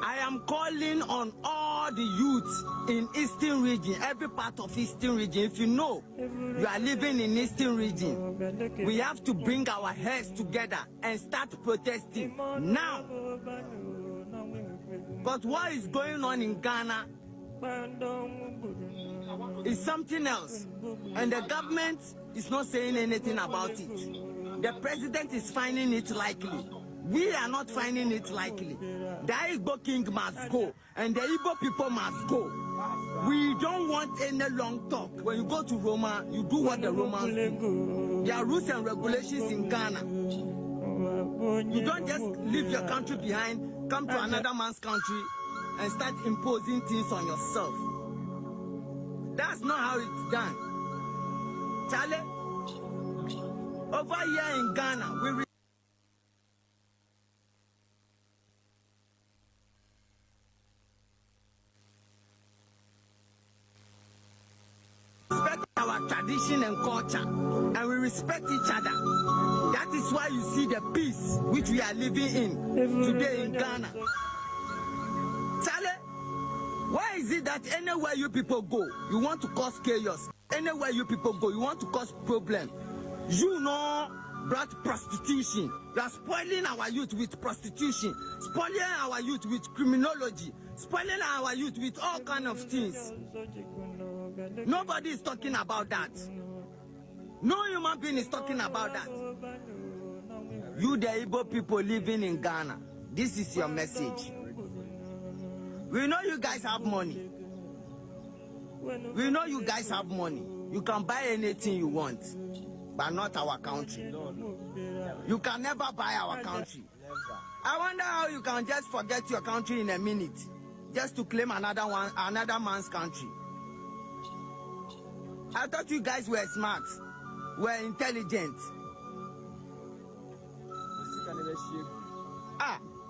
I am calling on all the youths in Eastern region, every part of Eastern region. If you know you are living in Eastern region, we have to bring our heads together and start protesting now. But what is going on in Ghana is something else, and the government is not saying anything about it. The president is finding it likely. We are not finding it likely. The Igbo king must go, and the Igbo people must go. We don't want any long talk. When you go to Roma, you do what the Romans do. There are rules and regulations in Ghana. You don't just leave your country behind, come to another man's country, and start imposing things on yourself. That's not how it's done. Charlie, over here in Ghana, we respect our tradition and culture, and we respect each other. That is why you see the peace which we are living in today in Ghana. Charlie, why is it that anywhere you people go, you want to cause chaos? Anywhere you people go, you want to cause problem? You know, brought prostitution. You are spoiling our youth with prostitution, spoiling our youth with criminology, spoiling our youth with all kind of things. Nobody is talking about that. No human being is talking about that. You, the Igbo people living in Ghana, this is your message. We know you guys have money. We know you guys have money. You can buy anything you want, but not our country. You can never buy our country. I wonder how you can just forget your country in a minute, just to claim another man's country. I thought you guys were smart, were intelligent.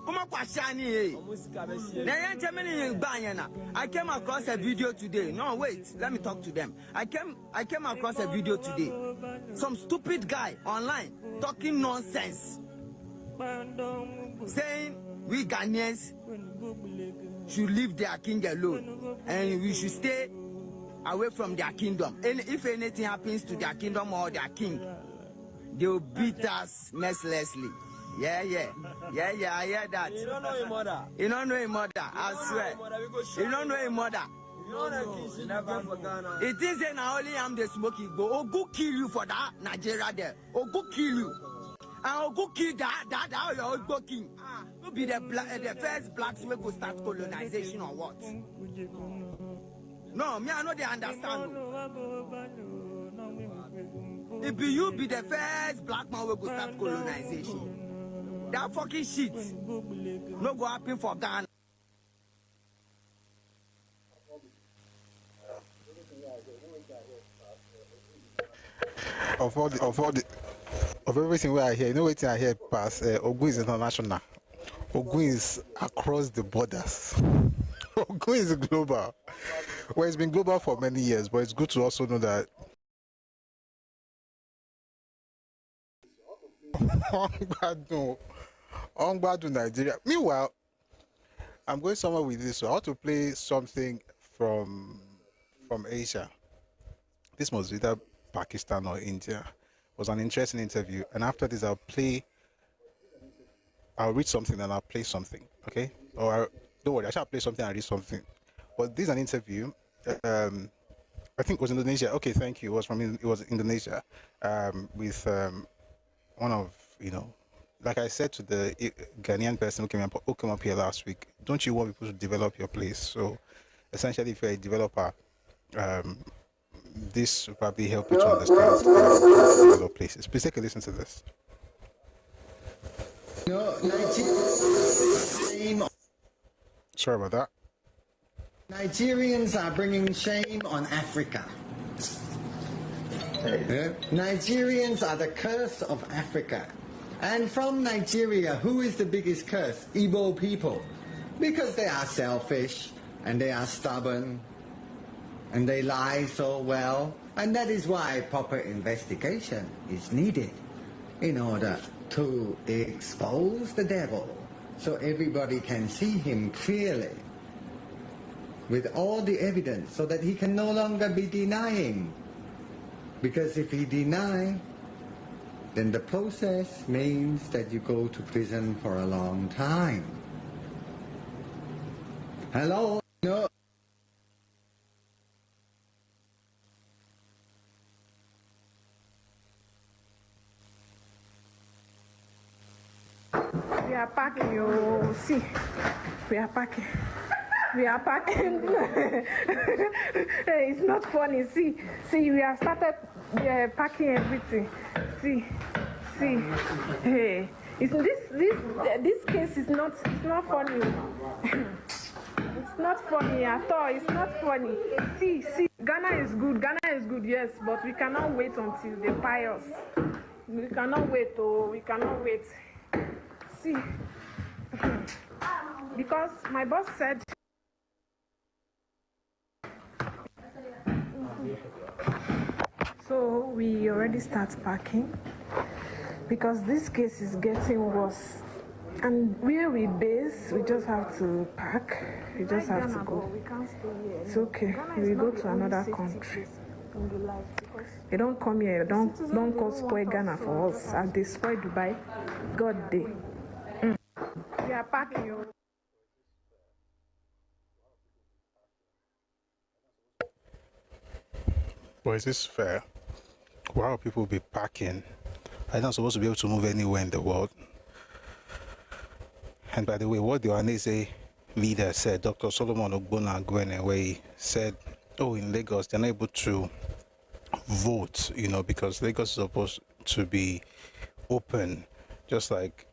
I came across a video today. No, wait, let me talk to them. I came across a video today. Some stupid guy online talking nonsense, saying we Ghanaians should leave their king alone and we should stay away from their kingdom. And if anything happens to their kingdom or their king, they'll beat us mercilessly. Yeah, I hear that. You don't know your mother. You don't know your mother, I swear. You don't know your mother. It is an only I'm the smoking go. Oh, go kill you for that, Nigeria there. Oh, go kill you. And go kill that you're go king. You be the first blacks will go start colonization or what? No, me I know they understand. If you be the first black man will go start colonization. That fucking shit no go happen for Ghana. Of everything we are here, you know what I hear past Ogun is international. Ogun is across the borders. Ogun is global. Well, it's been global for many years, but it's good to also know that Ongbadu Nigeria. Meanwhile, I'm going somewhere with this, so I want to play something from Asia. This was either Pakistan or India. It was an interesting interview, and after this I'll read something and I'll play something, okay? Or don't worry, I shall play something and read something. But this is an interview. I think it was Indonesia. Okay, thank you. It was Indonesia with one of, like I said to the Ghanaian person who came up here last week, don't you want people to develop your place? So essentially, if you're a developer, this will probably help you to understand how to develop places. Please take a listen to this. Sorry about that. Nigerians are bringing shame on Africa. Nigerians are the curse of Africa. And from Nigeria, who is the biggest curse? Igbo people. Because they are selfish, and they are stubborn, and they lie so well. And that is why proper investigation is needed in order to expose the devil so everybody can see him clearly with all the evidence so that he can no longer be denying. Because if he denies, then the process means that you go to prison for a long time. Hello? No. We are packing, you see. We are packing. We are packing. Hey, it's not funny. See, we have started packing everything. See. Hey, this case is not. It's not funny. It's not funny at all. It's not funny. See. Ghana is good. Yes, but we cannot wait until they buy us. We cannot wait. Oh, we cannot wait. See, because my boss said. So we already start packing because this case is getting worse. And where we base, we just have to pack. We just have to go. We can't stay here. It's okay. We go to another country. They don't come here. Don't cause spoil Ghana for us. As they spoil Dubai, God day. We are packing you. Well, is this fair? Why will people be packing? I'm not supposed to be able to move anywhere in the world. And by the way, what the Ohanese leader said, Dr. Solomon Ogbonna where he said, in Lagos, they're not able to vote, because Lagos is supposed to be open. Just like,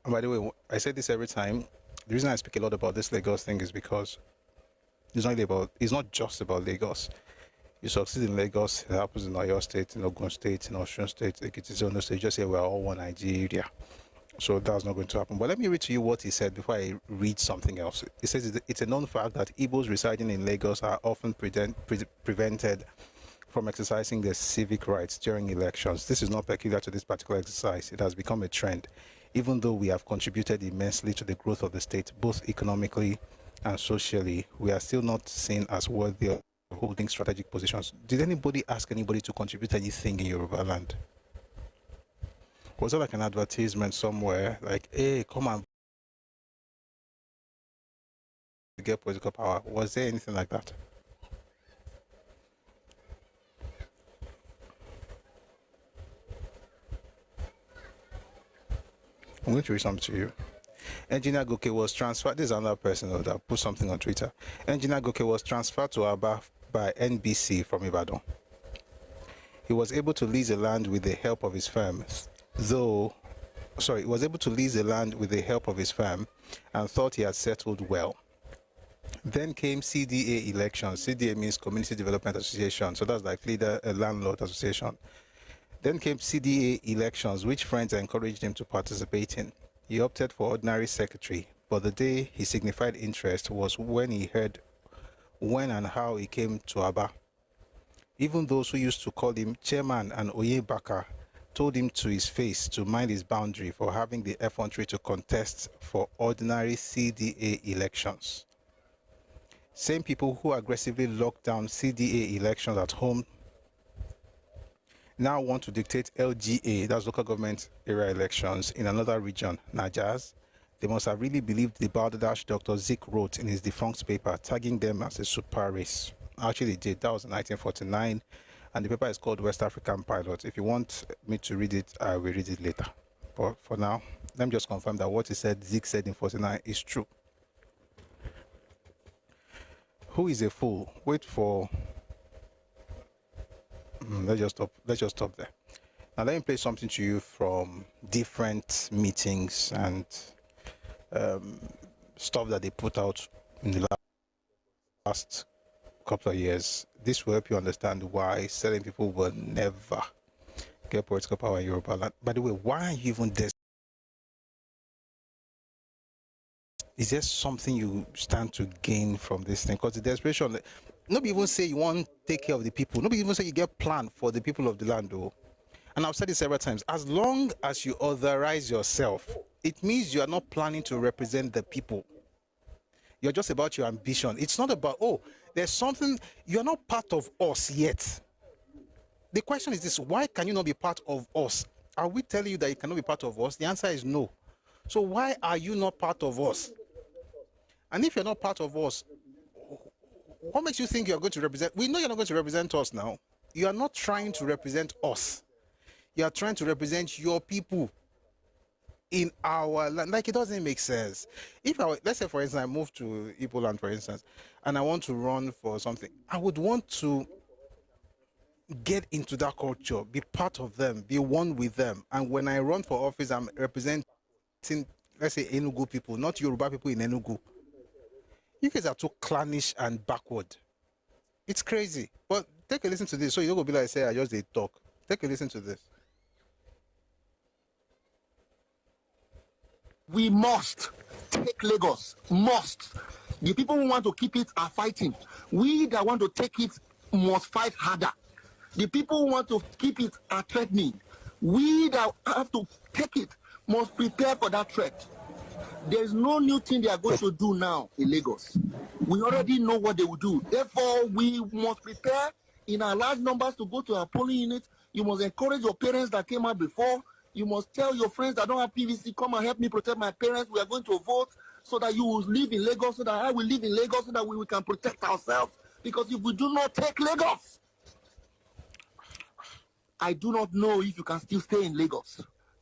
and by the way, I say this every time. The reason I speak a lot about this Lagos thing is because it's not just about Lagos. You succeed in Lagos, it happens in Oyo State, in Ogun State, in Osun State, Ekiti State. Just say we're all one Nigeria. So that's not going to happen. But let me read to you what he said before I read something else. He says it's a known fact that Igbos residing in Lagos are often prevented from exercising their civic rights during elections. This is not peculiar to this particular exercise. It has become a trend. Even though we have contributed immensely to the growth of the state, both economically and socially, we are still not seen as worthy of holding strategic positions. Did anybody ask anybody to contribute anything in Yoruba land? Was there like an advertisement somewhere, like, hey, come on, get political power? Was there anything like that? I'm going to read something to you. Engineer Goke was transferred. This is another person that put something on Twitter. Engineer Goke was transferred to Aba by NBC from Ibadan. He was able to lease the land with the help of his firm, he was able to lease the land with the help of his firm and thought he had settled well. Then came CDA elections. CDA means Community Development Association, so that's like a landlord association. Then came CDA elections, which friends encouraged him to participate in. He opted for ordinary secretary, but the day he signified interest was when he heard when and how he came to Aba. Even those who used to call him chairman and Oyebaka told him to his face to mind his boundary for having the effrontery to contest for ordinary CDA elections. Same people who aggressively locked down CDA elections at home now want to dictate LGA, that's local government area elections, in another region, Najas. They must have really believed the balderdash Dr. Zik wrote in his defunct paper, tagging them as a super race. Actually, they did. That was in 1949, and the paper is called West African Pilot. If you want me to read it, I will read it later. But for now, let me just confirm that what he said, Zik said in 49, is true. Who is a fool? Wait for... Let's just stop there. Now let me play something to you from different meetings and stuff that they put out in the last couple of years. This will help you understand why certain people will never get political power in Yoruba land. By the way, why are you even there? Is there something you stand to gain from this thing? Because the desperation, nobody even say you want to take care of the people. Nobody even say you get plan for the people of the land, though. And I've said it several times. As long as you authorize yourself, it means you are not planning to represent the people. You're just about your ambition. It's not about, oh, there's something, you're not part of us yet. The question is this: why can you not be part of us? Are we telling you that you cannot be part of us? The answer is no. So why are you not part of us? And if you're not part of us, what makes you think you're going to represent? We know you're not going to represent us now. You are not trying to represent us. You are trying to represent your people in our land. Like, it doesn't make sense. If let's say, for instance, I move to Igbo land, for instance, and I want to run for something, I would want to get into that culture, be part of them, be one with them. And when I run for office, I'm representing, let's say, Enugu people, not Yoruba people in Enugu. You guys are too clannish and backward. It's crazy. But take a listen to this, so you don't go be like, say, I just did talk. Take a listen to this. We must take Lagos. Must. The people who want to keep it are fighting. We that want to take it must fight harder. The people who want to keep it are threatening. We that have to take it must prepare for that threat. There's no new thing they are going to do now in Lagos. We already know what they will do. Therefore, we must prepare in our large numbers to go to our polling units. You must encourage your parents that came out before. You must tell your friends that don't have PVC, come and help me protect my parents. We are going to vote so that you will live in Lagos, so that I will live in Lagos, so that we can protect ourselves. Because if we do not take Lagos, I do not know if you can still stay in Lagos.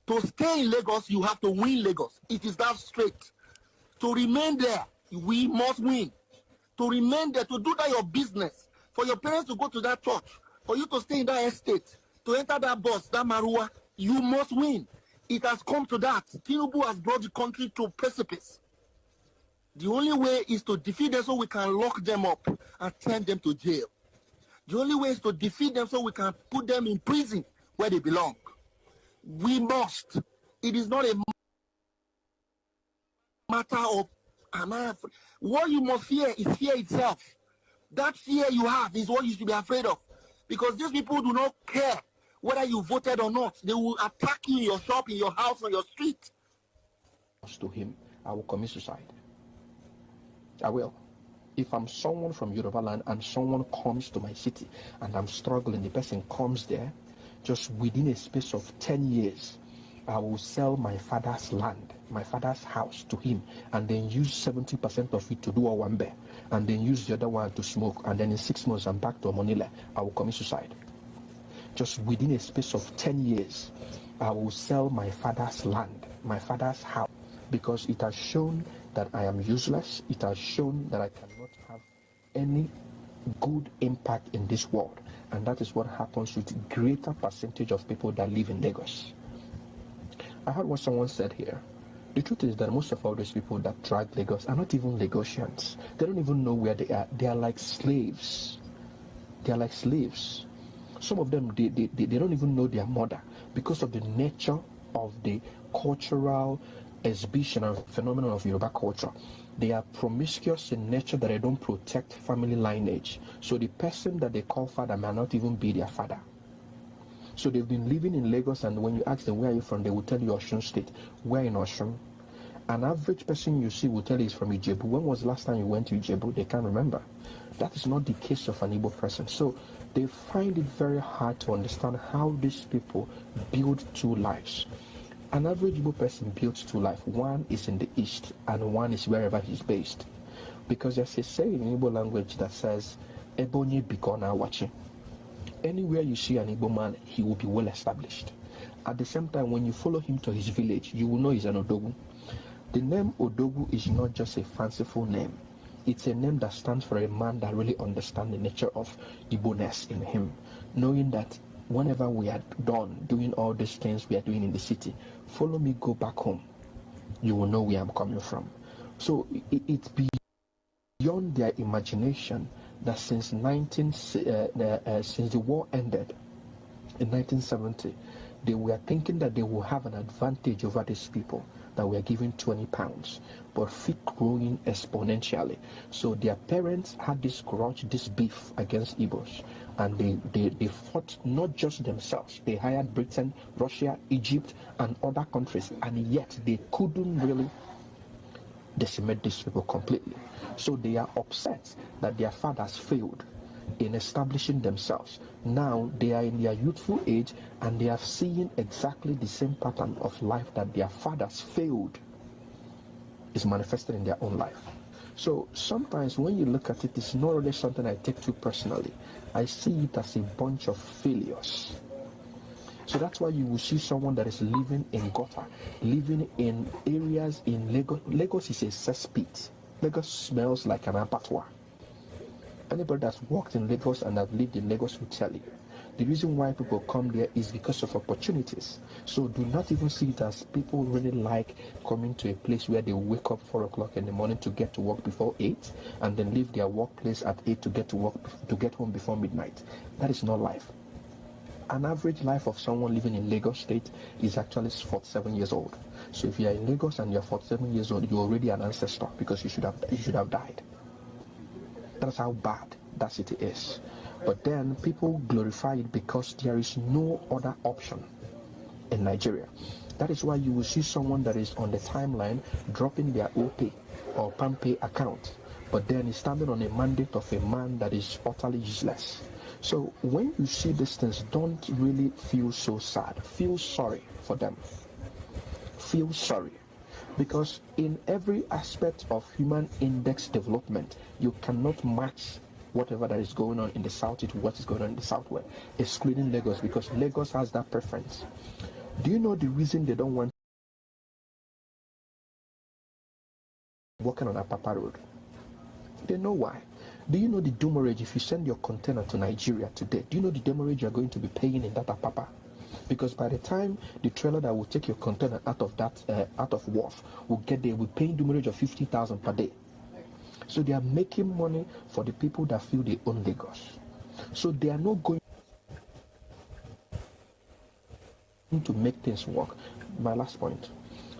To stay in Lagos, you have to win Lagos. It is that straight. To remain there, we must win. To remain there, to do that your business, for your parents to go to that church, for you to stay in that estate, to enter that bus, that Marua, you must win. It has come to that. Tinubu has brought the country to precipice. The only way is to defeat them so we can lock them up and send them to jail. The only way is to defeat them so we can put them in prison where they belong. We must. It is not a matter of what you must fear is fear itself. That fear you have is what you should be afraid of. Because these people do not care whether you voted or not. They will attack you in your shop, in your house, on your street. To him, I will commit suicide. I will. If I'm someone from Yoruba land and someone comes to my city and I'm struggling, the person comes there, just within a space of 10 years, I will sell my father's land, my father's house to him, and then use 70% of it to do a wambe, and then use the other one to smoke, and then in 6 months I'm back to Omonile. I will commit suicide. Just within a space of 10 years, I will sell my father's land, my father's house, because it has shown that I am useless. It has shown that I cannot have any good impact in this world. And that is what happens with greater percentage of people that live in Lagos. I heard what someone said here. The truth is that most of all these people that drag Lagos are not even Lagosians. They don't even know where they are. They are like slaves. They are like slaves. Some of them, they don't even know their mother because of the nature of the cultural exhibition and phenomenon of Yoruba culture. They are promiscuous in nature, that they don't protect family lineage. So the person that they call father may not even be their father. So they've been living in Lagos, and when you ask them where are you from, they will tell you Osun State. Where in Osun? An average person you see will tell you he's from Ijebu. When was the last time you went to Ijebu? They can't remember. That is not the case of an Igbo person. So they find it very hard to understand how these people build two lives. An average Igbo person builds two lives. One is in the east and one is wherever he's based. Because there's a saying in Igbo language that says, Ebonyi bikona wachi. Anywhere you see an Igbo man, he will be well established. At the same time, when you follow him to his village, you will know he's an Odogu. The name Odogu is not just a fanciful name. It's a name that stands for a man that really understands the nature of Igbo-ness in him, knowing that whenever we are done doing all these things we are doing in the city, follow me, go back home. You will know where I'm coming from. So it's beyond their imagination that since the war ended in 1970, they were thinking that they will have an advantage over these people that were given 20 pounds, but feet growing exponentially. So their parents had this grudge, this beef against Igbos, and they fought not just themselves. They hired Britain, Russia, Egypt, and other countries, and yet they couldn't really decimate these people completely. So they are upset that their fathers failed in establishing themselves. Now they are in their youthful age, and they are seeing exactly the same pattern of life that their fathers failed is manifested in their own life. So sometimes when you look at it, it's not really something I take too personally. I see it as a bunch of failures. So that's why you will see someone that is living in gutter, living in areas in Lagos. Lagos is a cesspit. Lagos smells like an abattoir. Anybody that's walked in Lagos and have lived in Lagos will tell you. The reason why people come there is because of opportunities. So do not even see it as people really like coming to a place where they wake up 4 o'clock in the morning to get to work before 8, and then leave their workplace at 8 to get to work, to get home before midnight. That is not life. An average life of someone living in Lagos State is actually 47 years old. So if you are in Lagos and you are 47 years old, you're already an ancestor, because you should have died. That's how bad that city is. But then people glorify it because there is no other option in Nigeria. That is why you will see someone that is on the timeline dropping their OPay or PAMPay account, but then is standing on a mandate of a man that is utterly useless. So when you see these things, don't really feel so sad. Feel sorry for them. Feel sorry. Because in every aspect of human index development, you cannot match whatever that is going on in the south to what is going on in the southwest, excluding Lagos, because Lagos has that preference. Do you know the reason they don't want walking on Apapa Road? They know why. Do you know the demurrage if you send your container to Nigeria today? Do you know the demurrage you are going to be paying in that Apapa? Because by the time the trailer that will take your container out of wharf will get there, will pay demurrage of 50,000 per day. So they are making money for the people that feel they own Lagos. So they are not going to make things work. My last point.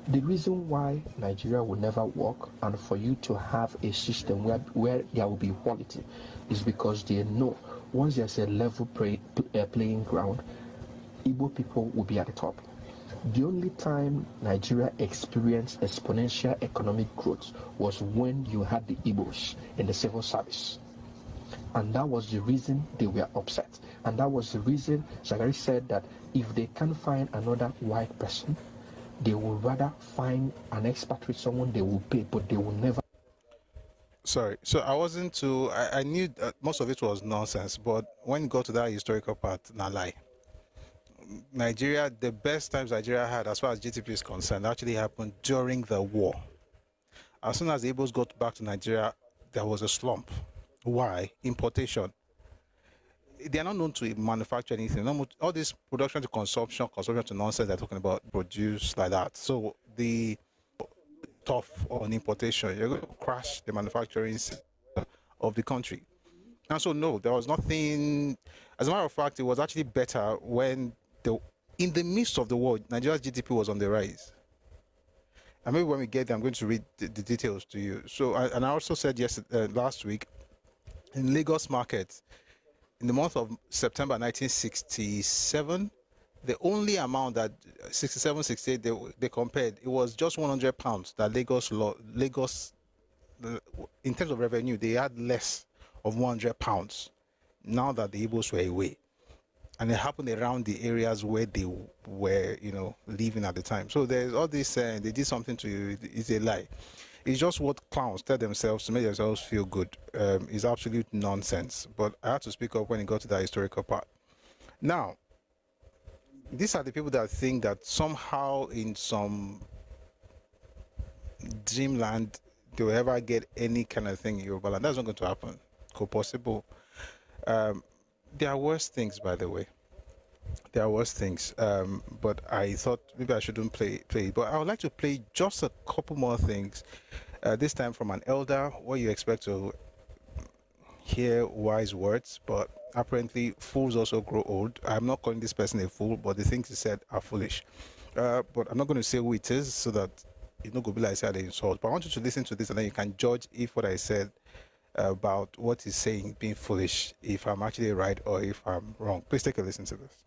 The reason why Nigeria will never work, and for you to have a system where there will be equality, is because they know once there's a level playing ground, Igbo people will be at the top. The only time Nigeria experienced exponential economic growth was when you had the Igbos in the civil service. And that was the reason they were upset. And that was the reason Zagari said that if they can't find another white person They will rather find an expatriate, someone they will pay, but they will never. Sorry, so I wasn't too. I knew most of it was nonsense, but when you go to that historical part, nah lie. Nigeria, the best times Nigeria had as far as GDP is concerned, actually happened during the war. As soon as the Igbos got back to Nigeria, there was a slump. Why? Importation. They are not known to manufacture anything. All this production to consumption to nonsense they're talking about, produce like that. So the tough on importation, you're going to crash the manufacturing of the country. And so no, there was nothing. As a matter of fact, it was actually better when in the midst of the war, Nigeria's GDP was on the rise. And maybe when we get there, I'm going to read the details to you. So, I also said last week, in Lagos market, in the month of September 1967, the only amount that 67, 68 they compared, it was just 100 pounds that Lagos, in terms of revenue, they had less of 100 pounds now that the Igbos were away. And it happened around the areas where they were, living at the time. So there's all this saying they did something to you. It's a lie. It's just what clowns tell themselves to make themselves feel good. It's absolute nonsense. But I had to speak up when it got to that historical part. Now, these are the people that think that somehow in some dreamland they will ever get any kind of thing in Yoruba land. That's not going to happen. Possible. There are worse things, by the way. There are worse things. But I thought maybe I shouldn't play it. But I would like to play just a couple more things. This time from an elder, where you expect to hear wise words, but apparently fools also grow old. I'm not calling this person a fool, but the things he said are foolish. But I'm not going to say who it is so that it's not going to be like I said an insult. But I want you to listen to this and then you can judge if what I said about what he's saying being foolish, if I'm actually right or if I'm wrong. Please take a listen to this.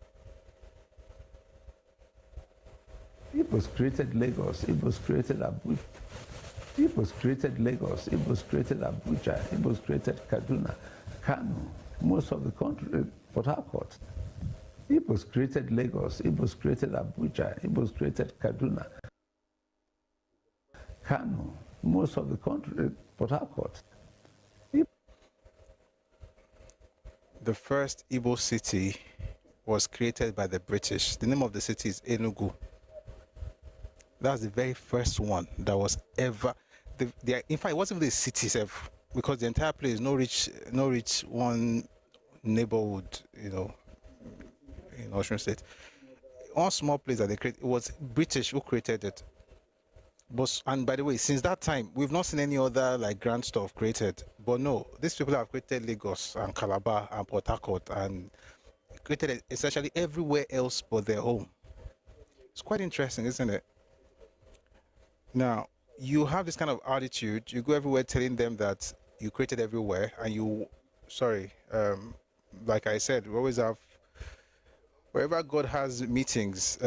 It was created Lagos, it was created Abuja. It was created Lagos, it was created Abuja, it was created Kaduna, Kano, most of the country, Port Harcourt. It was created Lagos, it was created Abuja, it was created Kaduna, Kano, most of the country, Port Harcourt. The first Igbo city was created by the British. The name of the city is Enugu. That's the very first one that was ever. In fact, it wasn't even the city itself, because the entire place no reach one neighborhood, in Osun State. One small place that they created, it was British who created it. And by the way, since that time, we've not seen any other grand stuff created. But no, these people have created Lagos and Calabar and Port Harcourt and created it essentially everywhere else but their home. It's quite interesting, isn't it? Now, you have this kind of attitude. You go everywhere telling them that you created everywhere, and like I said, we always have, wherever God has meetings,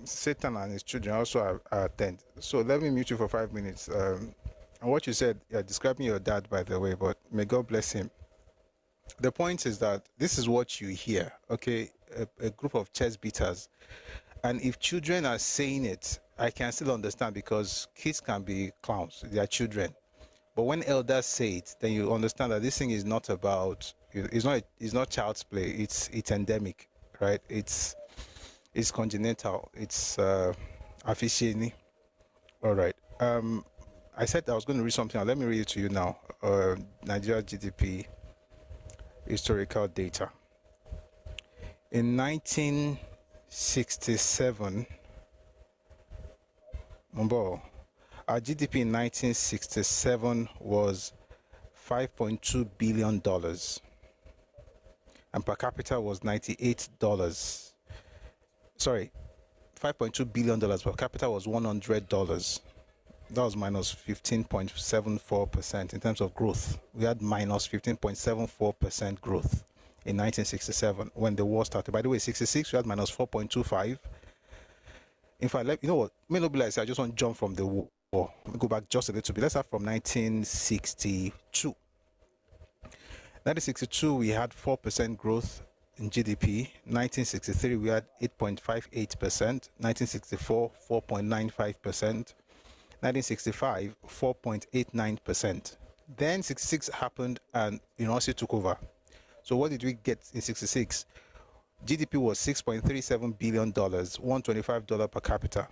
Satan and his children also attend. So let me mute you for 5 minutes. And what you said, describing your dad, by the way, but may God bless him. The point is that this is what you hear, okay? A group of chest beaters. And if children are saying it, I can still understand, because kids can be clowns. They are children. But when elders say it, then you understand that this thing is not about, it's not child's play. It's endemic, right? It's congenital. It's aficioni. All right. I said I was going to read something. Let me read it to you now. Nigeria GDP historical data. In 1967, our GDP in 1967 was $5.2 billion, and per capita was $98. Sorry, $5.2 billion, per capita was $100. That was minus 15.74% in terms of growth. We had minus 15.74% growth in 1967 when the war started. By the way, 66 we had minus 4.25. In fact, you know what? May not be like I just want to jump from the war. Let me go back just a little bit. Let's start from 1962. 1962 we had 4% growth. in GDP. 1963, we had 8.58%. 1964, 4.95%. 1965, 4.89%. Then 66 happened and university took over. So what did we get in 66? GDP was $6.37 billion, $125 per capita.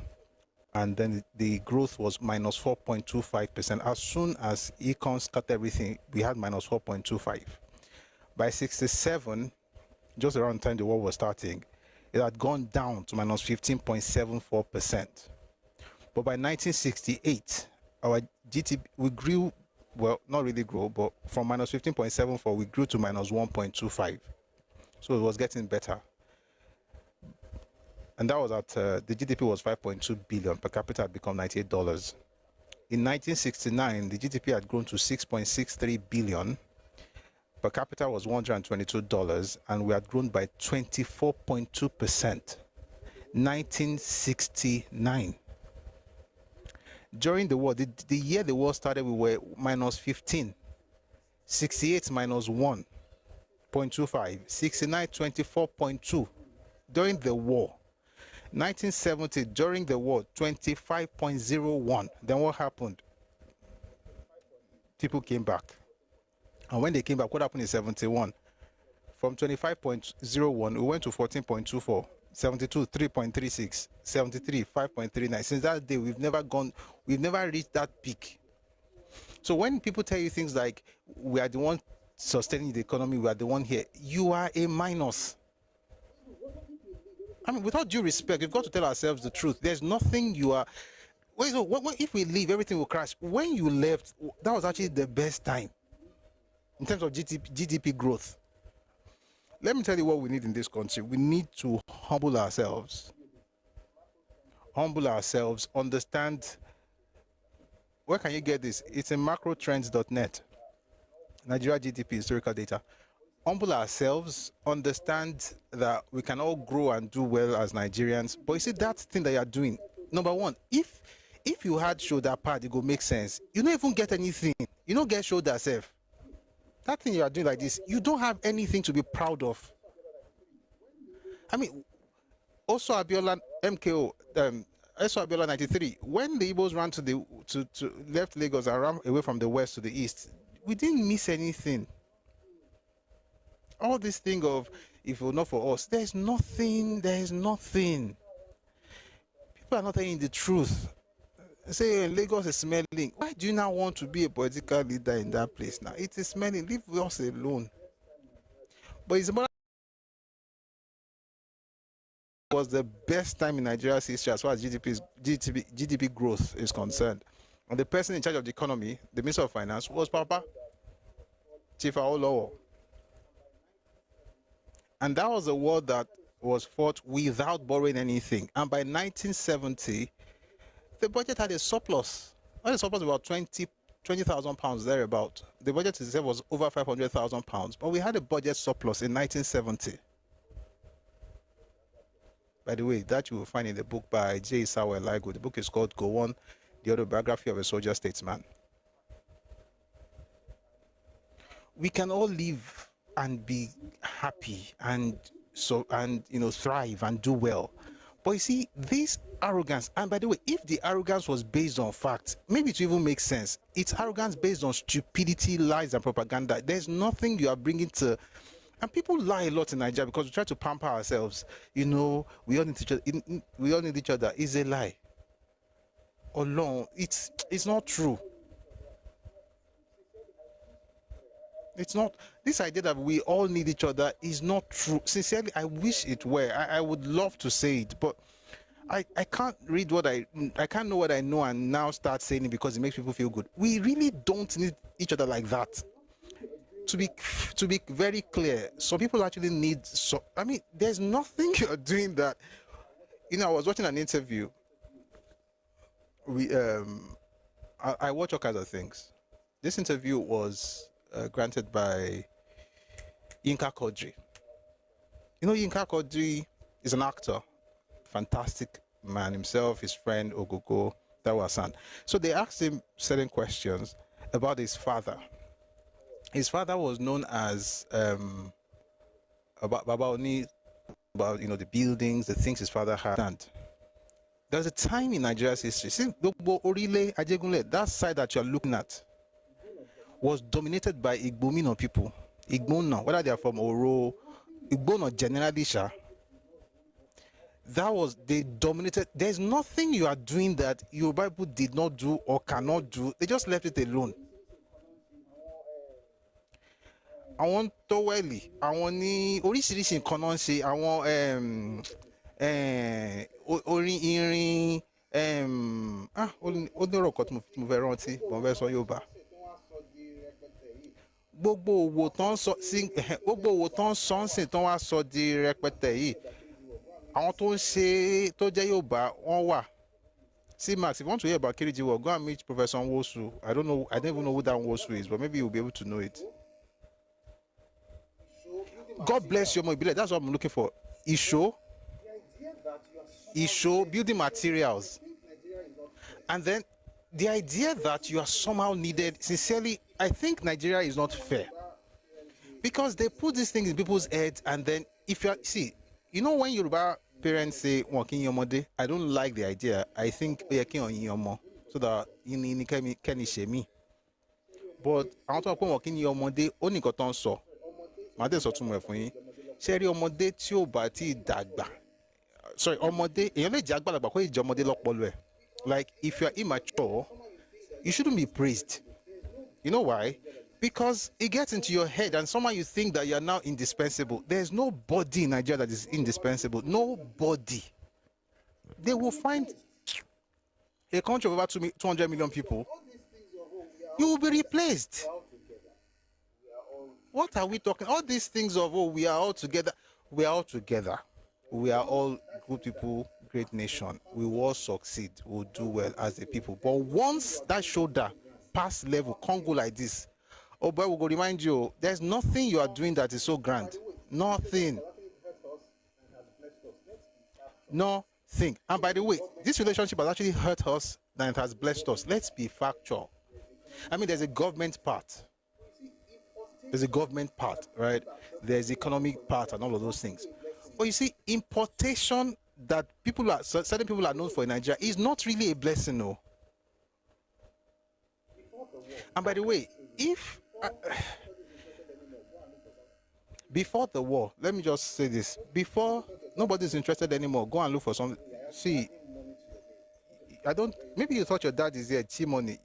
And then the growth was minus 4.25%. As soon as econ started everything, we had minus 4.25. By 67, just around the time the war was starting, it had gone down to minus 15.74%. But by 1968, our GDP, we grew, well, not really grew, but from minus 15.74, we grew to minus 1.25. So it was getting better. And that was at, the GDP was 5.2 billion, per capita had become $98. In 1969, the GDP had grown to 6.63 billion, per capita was $122, and we had grown by 24.2%. 1969. During the war, the year the war started, we were minus 15. 68 minus 1.25. 69, 24.2 during the war. 1970, during the war, 25.01. Then what happened? People came back. And when they came back, what happened in 71? From 25.01, we went to 14.24. 72, 3.36, 73, 5.39. Since that day, we've never reached that peak. So when people tell you things like, we are the one sustaining the economy, we are the one here, you are a minus. I mean, with all due respect, we've got to tell ourselves the truth. There's nothing you are... if we leave, everything will crash. When you left, that was actually the best time in terms of GDP growth. Let me tell you what we need in this country. We need to humble ourselves. Humble ourselves, understand. Where can you get this? It's in macrotrends.net. Nigeria GDP historical data. Humble ourselves, understand that we can all grow and do well as Nigerians. But you see, that thing that you're doing, number one, if you had shoulder pad, it would make sense. You don't even get anything. You don't get shoulder self. That thing you are doing like this, you don't have anything to be proud of. I mean, also Abiola MKO, also Abiola 93. When the Igbos ran to left Lagos and ran away from the west to the east, we didn't miss anything. All this thing of if it were not for us, there's nothing. There's nothing. People are not telling the truth. Say Lagos is smelling. Why do you now want to be a political leader in that place now? It is smelling. Leave us alone. But it's about was the best time in Nigeria's history as far as GDP growth is concerned. And the person in charge of the economy, the Minister of Finance, was Papa Chief Awolowo. And that was a war that was fought without borrowing anything. And by 1970, the budget had a surplus. Not a surplus, about 20,000 pounds thereabout. The budget itself was over 500,000 pounds, but we had a budget surplus in 1970. By the way, that you will find in the book by J. Sawa Eligo. The book is called Go On, The Autobiography of a Soldier Statesman. We can all live and be happy and thrive and do well. But you see, this arrogance, and by the way, if the arrogance was based on facts, maybe it even makes sense. It's arrogance based on stupidity, lies, and propaganda. There's nothing you are bringing to... And people lie a lot in Nigeria because we try to pamper ourselves. You know, we all need each other. We all need each other. It's a lie. Alone, it's not true. It's not. This idea that we all need each other is not true. Sincerely, I wish it were. I would love to say it, but I can't read what I can't know what I know and now start saying it because it makes people feel good. We really don't need each other like that. To be very clear, some people actually need. I mean, there's nothing you're doing that. You know, I was watching an interview. I watch all kinds of things. This interview was granted by Yinka Quadri. You know, Yinka Quadri is an actor, fantastic man himself, his friend Ogogo Dawasan. So they asked him certain questions about his father. His father was known as about Baba Oni, about the buildings, the things his father had. There's a time in Nigeria's history. See, Orile, Ajegunle, that side that you're looking at was dominated by Igbomino people. Igbona, whether they are from Oro, Igbona generally, they dominated. There's nothing you are doing that your Bible did not do or cannot do. They just left it alone. Àwọn tọ́wẹ́lì, àwọn ní oríṣiríṣi nǹkan náà ń ṣe, àwọn orin irin, ó ní ọ̀rọ̀ kan tí mo fẹ́ rántí, mo fẹ́ sọ Yorùbá. Gbogbo òwò tán ń sìn tán wá sọ di rẹpẹtẹ yìí. Àwọn tó ń ṣe tó jẹ́ Yorùbá wọ́n wà. See, Max, if you want to hear about Kirijiwo, go and meet Professor Nwosu. I don't even know who that Nwosu is, but maybe you'll be able to know it. God bless your mobile. That's what I'm looking for. Isho, building materials. And then the idea that you are somehow needed, sincerely, I think Nigeria is not fair. Because they put these things in people's heads, and then if you see, when Yoruba parents say, I don't like the idea. I think so that you can shame me. But I want to talk about only got on so. Màdé sọ tún mọ̀ fún yín. Ṣé rí ọmọdé tí ò bá ti dàgbà? Sorry, ọmọdé èèyàn lè jẹ́ àgbàlagbà kó ìjẹ́ ọmọdé lọ́pọlọ ẹ̀. Like if you are immature, you shouldn't be praised. You know why? Because it gets into your head and somehow you think that you are now indispensable. There's nobody in Nigeria that is indispensable. Nobody. They will find a country of about 200 million people. You will be replaced. What are we talking? All these things of, we are all together. We are all together. We are all good people, great nation. We will all succeed. We will do well as a people. But once that shoulder pass level, can't go like this. Oh boy, we'll go remind you, there's nothing you are doing that is so grand. Nothing. Nothing. And by the way, this relationship has actually hurt us than it has blessed us. Let's be factual. I mean, there's a government part. There's a government part, right? There's economic part and all of those things. But you see, importation that certain people are known for in Nigeria is not really a blessing, no. And by the way, before the war, let me just say this: before nobody's interested anymore, go and look for some. See, maybe you thought your dad is here, cheap money.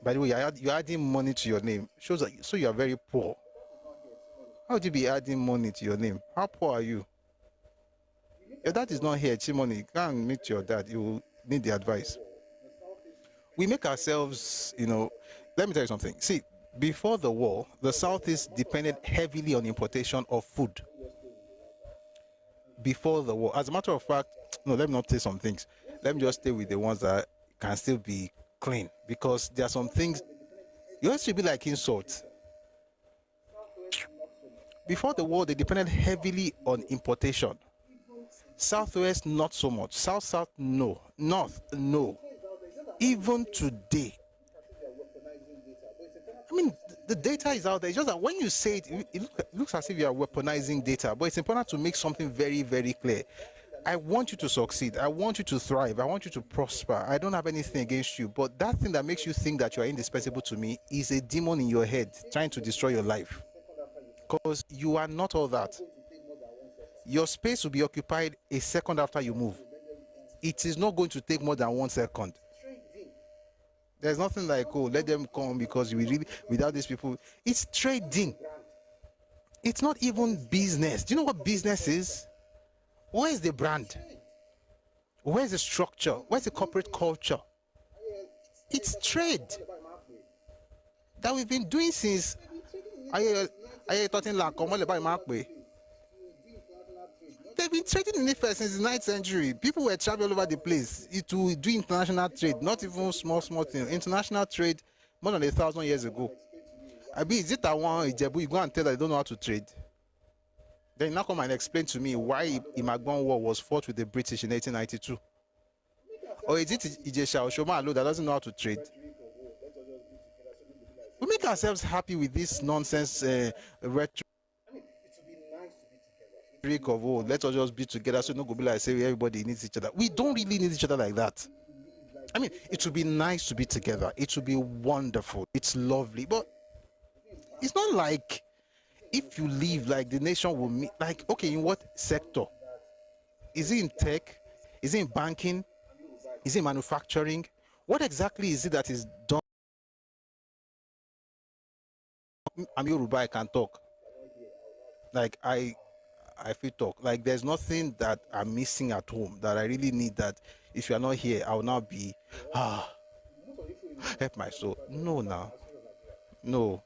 By the way, you're adding money to your name. Shows that so you are very poor. How would you be adding money to your name? How poor are you? Your dad is not here, cheap money. You can't meet your dad. You will need the advice. We make ourselves, let me tell you something. See, before the war, the Southeast depended heavily on importation of food. Before the war. As a matter of fact, no, let me not say some things. Let me just stay with the ones that can still be clean, because there are some things you have to be like insult. Before the war, they depended heavily on importation. Southwest, not so much. South, no. North, no. Even today, I mean, the data is out there. It's just that when you say it, it looks as if you are weaponizing data, but it's important to make something very, very clear. I want you to succeed. I want you to thrive. I want you to prosper. I don't have anything against you. But that thing that makes you think that you are indispensable to me is a demon in your head trying to destroy your life. Because you are not all that. Your space will be occupied a second after you move. It is not going to take more than 1 second. There's nothing like, let them come because without these people. It's trading. It's not even business. Do you know what business is? Where's the brand? Where's the structure? Where's the corporate culture? It's trade that we've been doing since. They've been trading in Ife since the 9th century. People were traveling all over the place to do international trade, not even small things. International trade more than 1,000 years ago. Is it that one Ijebu you go and tell that they don't know how to trade? Then you now come and explain to me why Imagbon War was fought with the British in 1892. Or is it Ijesha Oshoma Alo that doesn't know how to trade? We make ourselves happy with this nonsense rhetoric. rhetoric of, oh, let us just be together, so no go be like say everybody needs each other. We don't really need each other like that. I mean, it would be nice to be together. It would be wonderful. It's lovely, but it's not like if you leave, like the nation will meet. Like, okay, in what sector? Is it in tech? Is it in banking? Is it in manufacturing? What exactly is it that is done? I'm Yoruba, I can talk. Like I feel talk. Like there's nothing that I'm missing at home that I really need, that if you are not here, I will not be help my soul. No, now. No.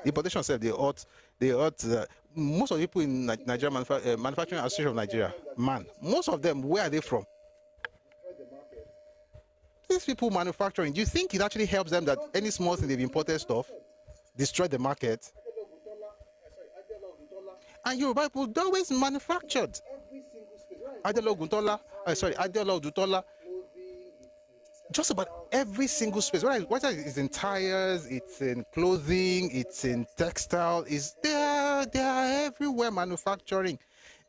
The importation said they ought most of the people in Nigeria Manufacturing Association of Nigeria, man, most of them, where are they from? These people manufacturing, do you think it actually helps them that any small thing they've imported stuff destroy the market? And Yoruba people, they always manufactured. Adeolo Dutola, just about every single space, whether it's in tires, it's in clothing, it's in textile, they are everywhere manufacturing.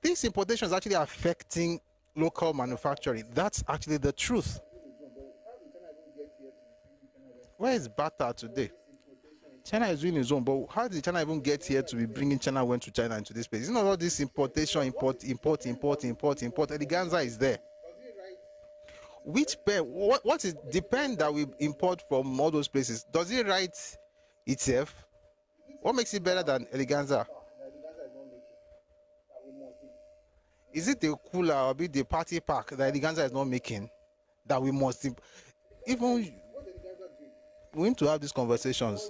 This importation is actually affecting local manufacturing. That's actually the truth. Where is Bata today? China is doing its own, but how did China even get here to be bringing China went to China into this place? It's not all this importation, import. Eleganza is there. Which pen? What is the pen that we import from all those places? Does it write itself? What makes it better than Eleganza? Is it the cooler or be the party pack that Eleganza is not making that we must even? We need to have these conversations.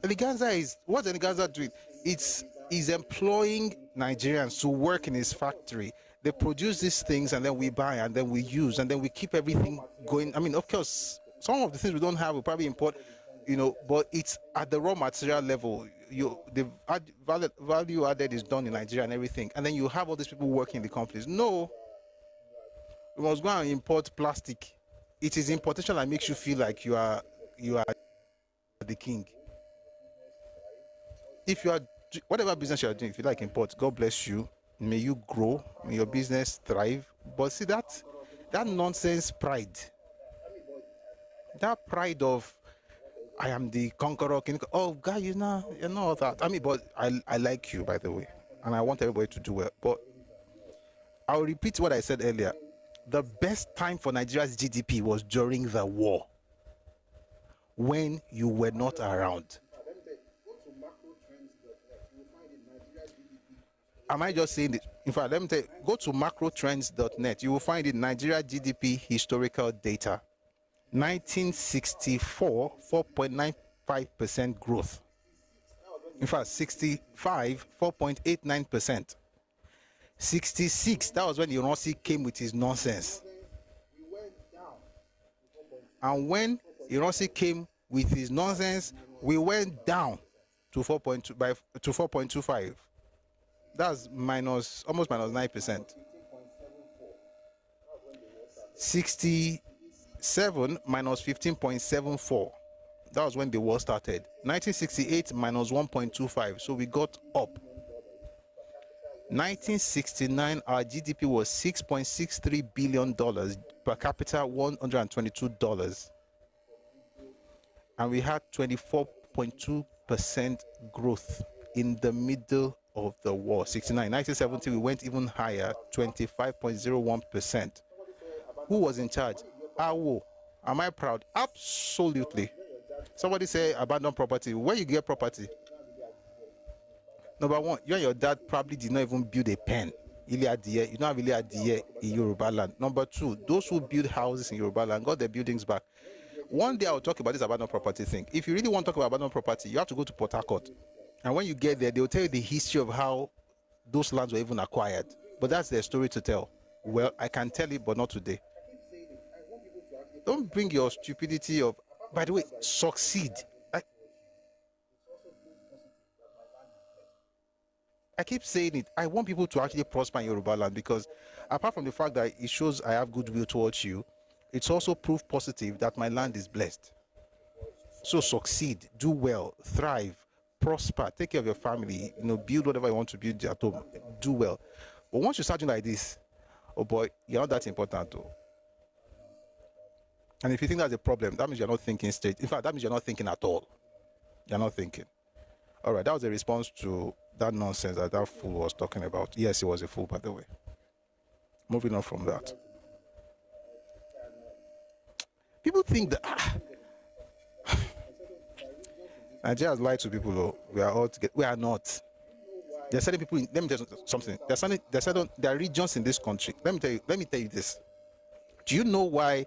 Eleganza is, what's Eleganza doing? It's employing Nigerians to work in his factory. They produce these things and then we buy and then we use and then we keep everything going. I mean, of course, some of the things we don't have, we probably import, but it's at the raw material level. The value added is done in Nigeria and everything. And then you have all these people working in the companies. No, we must go and import plastic. It is importation that makes you feel like you are the king. If you are, whatever business you are doing, if you like import, God bless you. May you grow, may your business thrive. But see that nonsense pride, that pride of I am the conqueror. Oh God, you're not that. I mean, but I like you, by the way, and I want everybody to do well. But I'll repeat what I said earlier. The best time for Nigeria's GDP was during the war, when you were not around. Am I just saying this? In fact, let me tell you, go to macrotrends.net. You will find it, Nigeria GDP historical data. 1964, 4.95% growth. In fact, 65, 4.89%. 66, that was when Ironsi came with his nonsense. And when Ironsi came with his nonsense, we went down to 4.25. That's almost minus 9%. 67 minus 15.74. That was when the war started. 1968 minus 1.25. So we got up. 1969, our GDP was $6.63 billion, per capita $122. And we had 24.2% growth in the middle of the war. 1970, we went even higher, 25.01%. Who was in charge? Awo. Am I proud? Absolutely. Somebody say abandoned property. Where you get property? Number one, you and your dad probably did not even build a pen. You don't have really in Yoruba land. Number two, those who build houses in Yoruba land got their buildings back. One day I'll talk about this abandoned property thing. If you really want to talk about abandoned property, you have to go to Port Harcourt. And when you get there, they'll tell you the history of how those lands were even acquired. But that's their story to tell. Well, I can tell it, but not today. Don't bring your stupidity of, by the way, succeed. I keep saying it. I want people to actually prosper in Yoruba land, because apart from the fact that it shows I have goodwill towards you, it's also proof positive that my land is blessed. So succeed, do well, thrive, prosper, take care of your family, build whatever you want to build at home, do well. But once you start doing like this, oh boy, you're not that important though. And if you think that's a problem, that means you're not thinking straight. In fact, that means you're not thinking at all. You're not thinking. All right, that was a response to that nonsense that fool was talking about. Yes, he was a fool, by the way. Moving on from that. People think that Nigeria has lied to people. Though. We are all together. We are not. There are certain people. Let me tell you something. There are regions in this country. Let me tell you this. Do you know why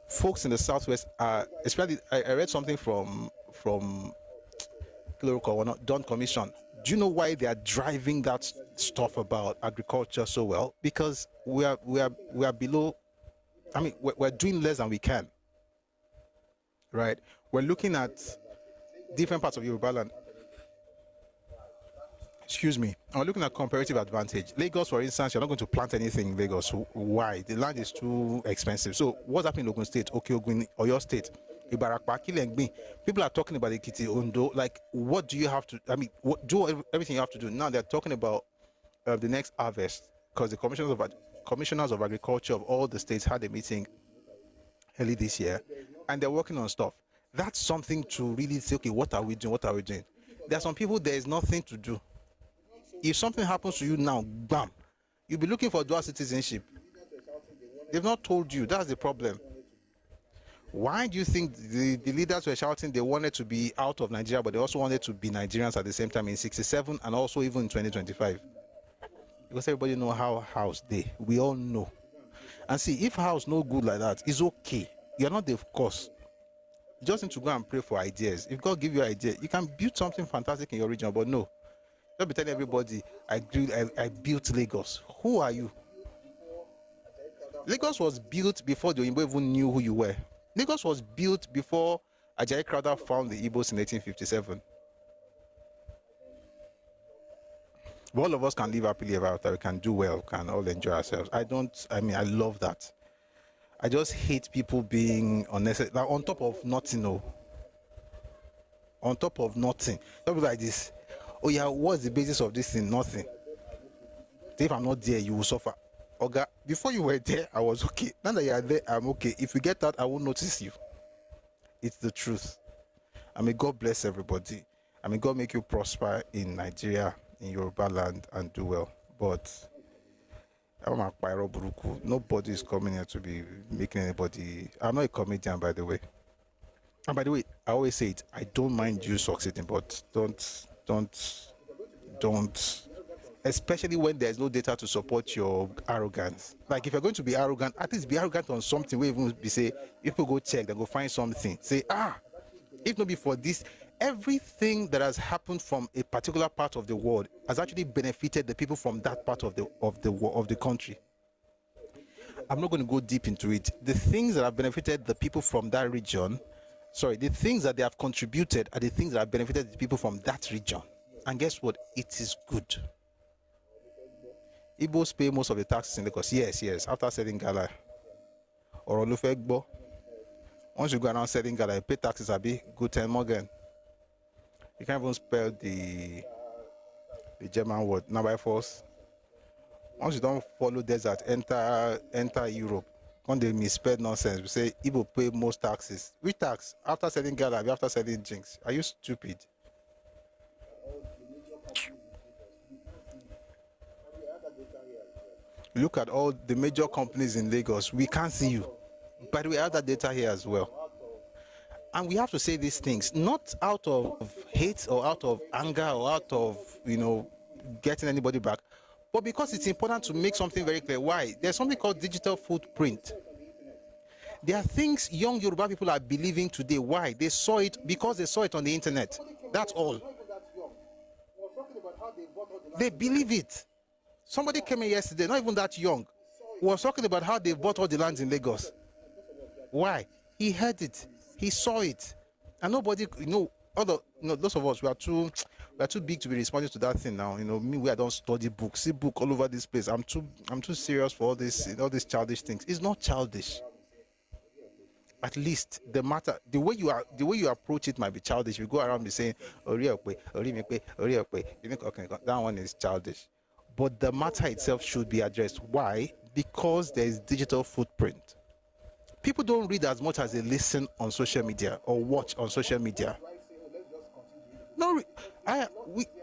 folks in the southwest are? Especially, I read something from Dawn Commission. Do you know why they are driving that stuff about agriculture so well? Because we are below. I mean, we're doing less than we can. Right? We're looking at different parts of Yoruba land. Excuse me. I'm looking at comparative advantage. Lagos, for instance, you're not going to plant anything in Lagos. Why? The land is too expensive. So what's happening in Ogun State, Okeogun, or your state? People are talking about Ekiti, Ondo. Like, what do you have to? I mean, do everything you have to do. Now they're talking about the next harvest, because the commissioners of agriculture of all the states had a meeting early this year, and they're working on stuff. That's something to really say, okay, what are we doing? What are we doing? There are some people, there is nothing to do. If something happens to you now, bam, you'll be looking for dual citizenship. They've not told you. That's the problem. Why do you think the leaders were shouting they wanted to be out of Nigeria, but they also wanted to be Nigerians at the same time in 67 and also even in 2025? Because everybody know how house they. We all know. And see, if house no good like that, it's okay. You're not the cause. You just need to go and pray for ideas. If God give you an idea, you can build something fantastic in your region, but no. Don't be telling everybody, I built Lagos. Who are you? Lagos was built before the Oyinbo even knew who you were. Lagos was built before Ajayi Crowther found the Igbos in 1857. But all of us can live happily ever after. We can do well, can all enjoy ourselves. I love that. I just hate people being unnecessary. Like on top of nothing, no. On top of nothing. Don't be like this. Oh yeah, what's the basis of this thing? Nothing. If I'm not there, you will suffer. Okay, before you were there, I was okay. Now that you are there, I'm okay. If you get that, I won't notice you. It's the truth. I mean, God bless everybody. I mean, God make you prosper in Nigeria, in Yoruba land, and do well. But nobody is coming here to be making anybody. I'm not a comedian, by the way. And by the way, I always say it. I don't mind you succeeding, but don't. Especially when there's no data to support your arrogance. Like if you're going to be arrogant, at least be arrogant on something where even be say, people go check, they go find something. Say, if not before this, everything that has happened from a particular part of the world has actually benefited the people from that part of the country. I'm not going to go deep into it. The things that have benefited the people from that region, the things that they have contributed are the things that have benefited the people from that region. And guess what? It is good. Igbos pay most of the taxes in Lagos. Yes. After selling gala. Or Olufegbo. Once you go around selling gala, you pay taxes a bit. Good time again. You can't even spell the German word. Now by force. Once you don't follow desert, enter Europe. When they misspell nonsense, we say Igbo pay most taxes. Which tax? After selling gala, after selling drinks. Are you stupid? Look at all the major companies in Lagos. We can't see you. But we have that data here as well. And we have to say these things, not out of hate or out of anger or out of, getting anybody back, but because it's important to make something very clear. Why? There's something called digital footprint. There are things young Yoruba people are believing today. Why? They saw it because they saw it on the internet. That's all. They believe it. Somebody came in yesterday, not even that young, was talking about how they bought all the lands in Lagos. Why? He heard it. He saw it. And nobody, those of us, we are too big to be responding to that thing now. Me, I don't study books. See book all over this place. I'm too serious for all these childish things. It's not childish. at least the way you approach it might be childish. You go around be saying, "Ori okpe, ori mi pe, ori okpe." You think, okay, that one is childish. But the matter itself should be addressed. Why? Because there is digital footprint. People don't read as much as they listen on social media or watch on social media. No,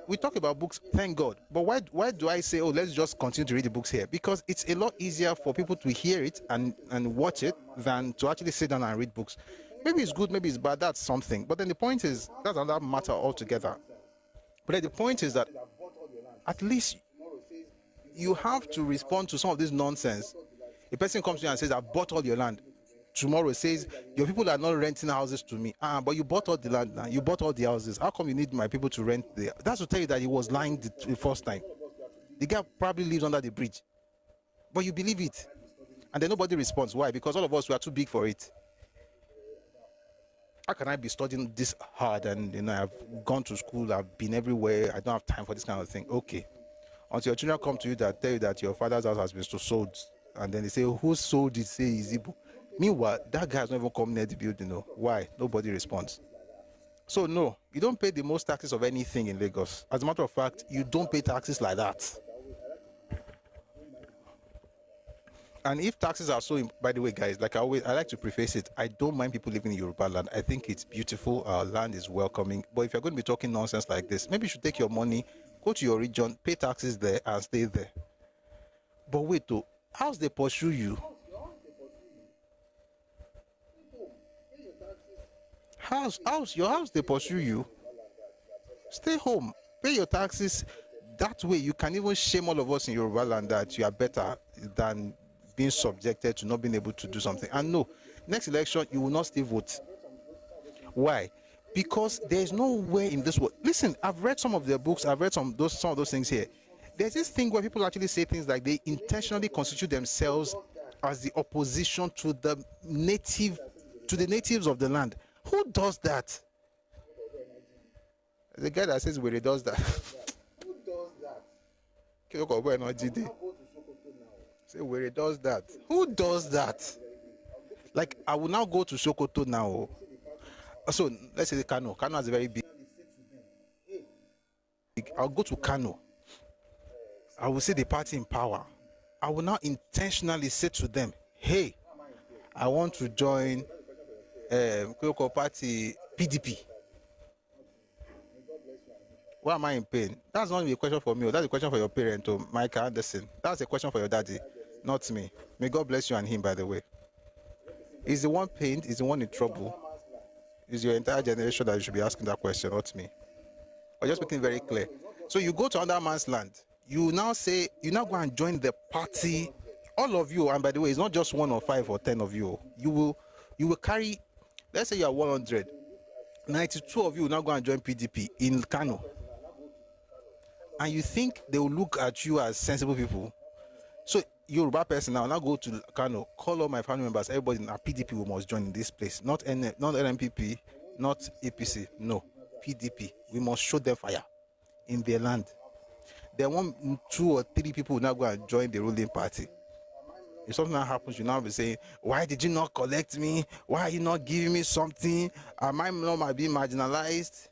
we talk about books, thank God. But why do I say, oh, let's just continue to read the books here? Because it's a lot easier for people to hear it and watch it than to actually sit down and read books. Maybe it's good, maybe it's bad, that's something. But then the point is, that's another matter altogether. But then the point is that at least you have to respond to some of this nonsense. A person comes to you and says, I bought all your land. Tomorrow says, your people are not renting houses to me. But you bought all the land now. You bought all the houses. How come you need my people to rent there? That's to tell you that he was lying the first time. The guy probably lives under the bridge. But you believe it. And then nobody responds. Why? Because all of us, we are too big for it. How can I be studying this hard and I've gone to school, I've been everywhere, I don't have time for this kind of thing? Okay. Until your children come to you that tell you that your father's house has been sold, and then they say, who sold it? Say Izibu. Meanwhile, that guy has not even come near the building. No. Why? Nobody responds. So no, you don't pay the most taxes of anything in Lagos. As a matter of fact, you don't pay taxes like that. And if taxes are so, by the way, guys, like I like to preface it, I don't mind people living in Yoruba land. I think it's beautiful. Our land is welcoming. But if you're going to be talking nonsense like this, maybe you should take your money, go to your region, pay taxes there, and stay there. But wait, though, how's they pursue you? How's your house they pursue you? Stay home, pay your taxes. That way you can even shame all of us in Yoruba land that you are better than being subjected to not being able to do something. And no, next election you will not still vote. Why? Because there is nowhere in this world. Listen, I've read some of their books, I've read some of those things here. There's this thing where people actually say things like they intentionally constitute themselves as the opposition to the natives of the land. Who does that? The guy that says where he does that. Who does that? Say where he does that. Who does that? Like, I will now go to Sokoto now. So let's say Kano. Kano is a very big. I'll go to Kano. I will see the party in power. I will now intentionally say to them, hey, I want to join party PDP. Why am I in pain? That's not a question for me. That's a question for your parent, Micah Anderson. That's a question for your daddy, not me. May God bless you and him, by the way. He's the one pained, he's the one in trouble. It's your entire generation that you should be asking that question, not me. But just making it very clear. So you go to another man's land. You now say, you now go and join the party. All of you, and by the way, it's not just 1 or 5 or 10 of you. You will carry, let's say you are 100. 92 of you will now go and join PDP in Kano. And you think they will look at you as sensible people. So Yoruba person now go to Kano, call all my family members, everybody in our PDP we must join in this place. Not NMPP, not APC, no. PDP. We must show them fire in their land. Then 1, 2 or 3 people will now go and join the ruling party. If something happens, you now be saying, why did you not collect me? Why are you not giving me something? Am I not being marginalized?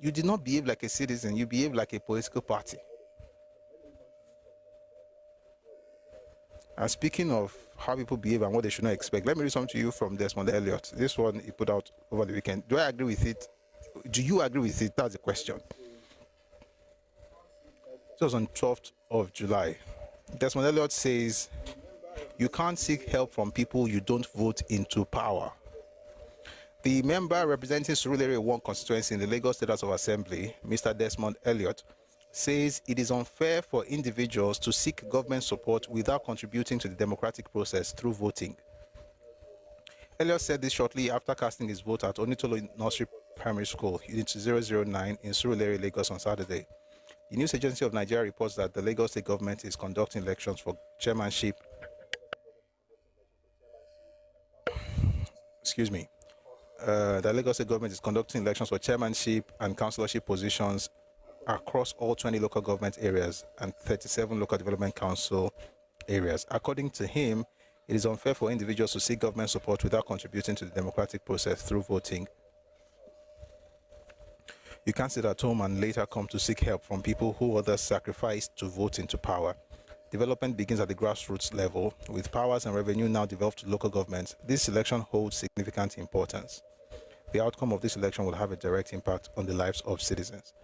You did not behave like a citizen. You behave like a political party. And speaking of how people behave and what they should not expect, let me read something to you from Desmond Elliott. This one he put out over the weekend. Do I agree with it? Do you agree with it? That's the question. This was on 12th of July. Desmond Elliott says, you can't seek help from people you don't vote into power. The member representing Surulere 1 constituency in the Lagos State House of Assembly, Mr. Desmond Elliott, says it is unfair for individuals to seek government support without contributing to the democratic process through voting. Elliott said this shortly after casting his vote at Onitolo Nursery Primary School, Unit 009 in Surulere, Lagos on Saturday. The news agency of Nigeria reports that the Lagos State government is conducting elections for chairmanship. Excuse me. The Lagos State government is conducting elections for chairmanship and councillorship positions across all 20 local government areas and 37 local development council areas. According to him, It is unfair for individuals to seek government support without contributing to the democratic process through voting. You can't sit at home and later come to seek help from people who others sacrificed to vote into power. Development begins at the grassroots level. With powers and revenue now devolved to local governments, this election holds significant importance. The outcome of this election will have a direct impact on the lives of citizens.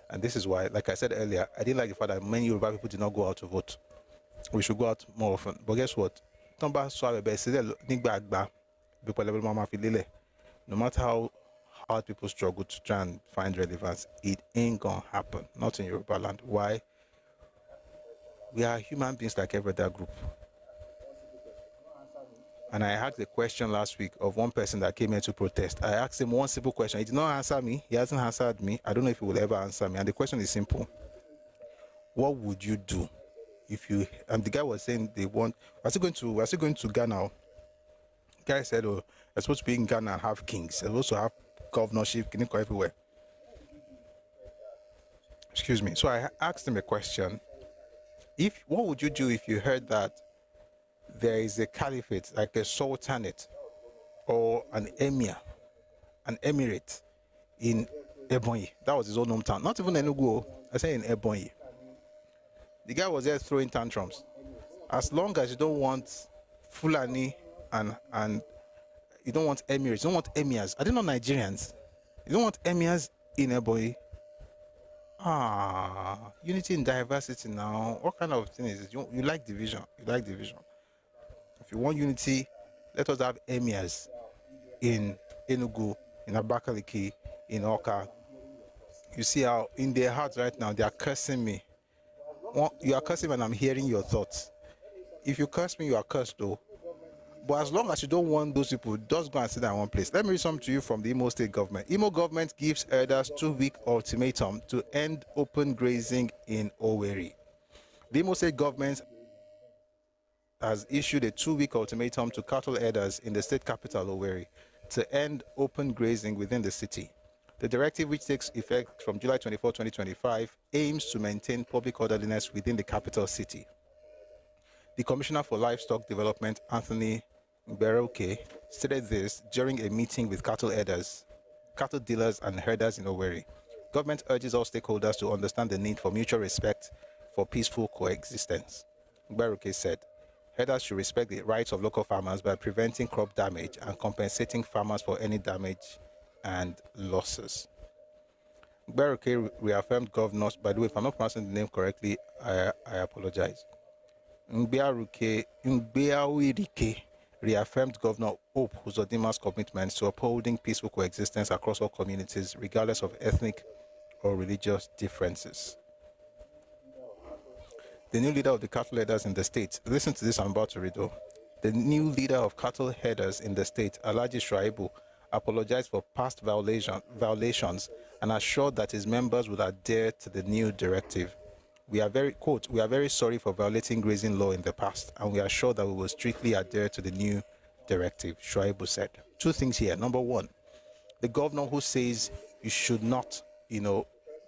And this is why, like I said earlier, I didn't like the fact that many Yoruba people did not go out to vote. We should go out more often. But guess what? No matter how hard people struggle to try and find relevance, it ain't gonna happen. Not in Yoruba land. Why? We are human beings like every other group. And I asked a question last week of one person that came here to protest. I asked him one simple question. He did not answer me. He hasn't answered me. I don't know if he will ever answer me. And the question is simple. What would you do if you... And the guy was saying they want... We're still going to Ghana. The guy said, oh, you're supposed to be in Ghana and have kings. You're supposed to have governorship, can you go everywhere? Excuse me. So I asked him a question. What would you do if you heard that there is a caliphate, like a sultanate or an emir, an emirate in Ebonyi? That was his own hometown. Not even Enugu, I say in Ebonyi. The guy was there throwing tantrums. As long as you don't want Fulani and you don't want emirates, you don't want emirs. I don't know Nigerians. You don't want emirs in Ebonyi. Unity in diversity now. What kind of thing is it? You like division. You like division. If you want unity, let us have emirs in Enugu, in Abakaliki, in Oka. You see how in their hearts right now, they are cursing me. You are cursing me and I'm hearing your thoughts. If you curse me, you are cursed though. But as long as you don't want those people, just go and sit down in one place. Let me read something to you from the Imo State government. Imo government gives elders 2-week ultimatum to end open grazing in Owerri. The Imo State government has issued a 2-week ultimatum to cattle herders in the state capital, Owerri, to end open grazing within the city. The directive, which takes effect from July 24, 2025, aims to maintain public orderliness within the capital city. The Commissioner for Livestock Development, Anthony Beroke, stated this during a meeting with cattle herders, cattle dealers and herders in Owerri. Government urges all stakeholders to understand the need for mutual respect for peaceful coexistence. Beroke said, herders should respect the rights of local farmers by preventing crop damage and compensating farmers for any damage and losses. Beroke reaffirmed governors, by the way, if I'm not pronouncing the name correctly, I apologize. Mbeawirike reaffirmed Governor Hope Uzodima's commitment to upholding peaceful coexistence across all communities, regardless of ethnic or religious differences. The new leader of the cattle herders in the state, listen to this I'm about to read though. The new leader of cattle herders in the state, Alhaji Shuaibu, apologized for past violations and assured that his members would adhere to the new directive. We are very, quote, we are very sorry for violating grazing law in the past, and we are sure that we will strictly adhere to the new directive, Shuaibu said. 2 things here. Number 1, the governor who says you should not,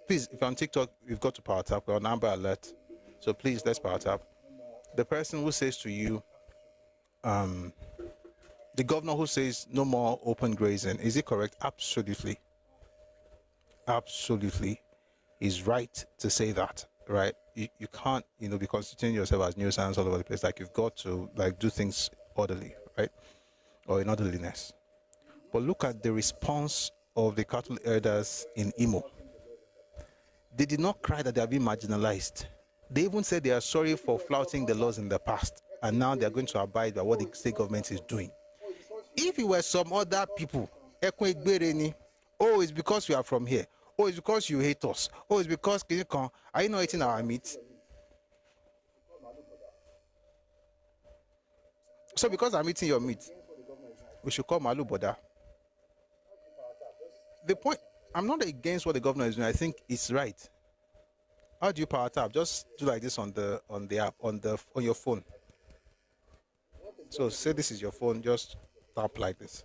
please, if you're on TikTok, you've got to power tap. We're on Amber Alert. So please, let's power tap. The person who says to you, the governor who says no more open grazing, is it correct? Absolutely. Absolutely. He's right to say that. Right, you can't, be constituting yourself as nuisance all over the place. Like, you've got to do things orderly, right, or in orderliness. But look at the response of the cattle herders in Imo. They did not cry that they are being marginalized. They even said they are sorry for flouting the laws in the past, and now they are going to abide by what the state government is doing. If it were some other people, oh, it's because we are from here. Oh, it's because you hate us. Oh, it's because are you not eating our meat? So because I'm eating your meat, we should call Malu Boda. The point, I'm not against what the governor is doing. I think it's right. How do you power tap? Just do like this on the app, on your phone. So say this is your phone, just tap like this.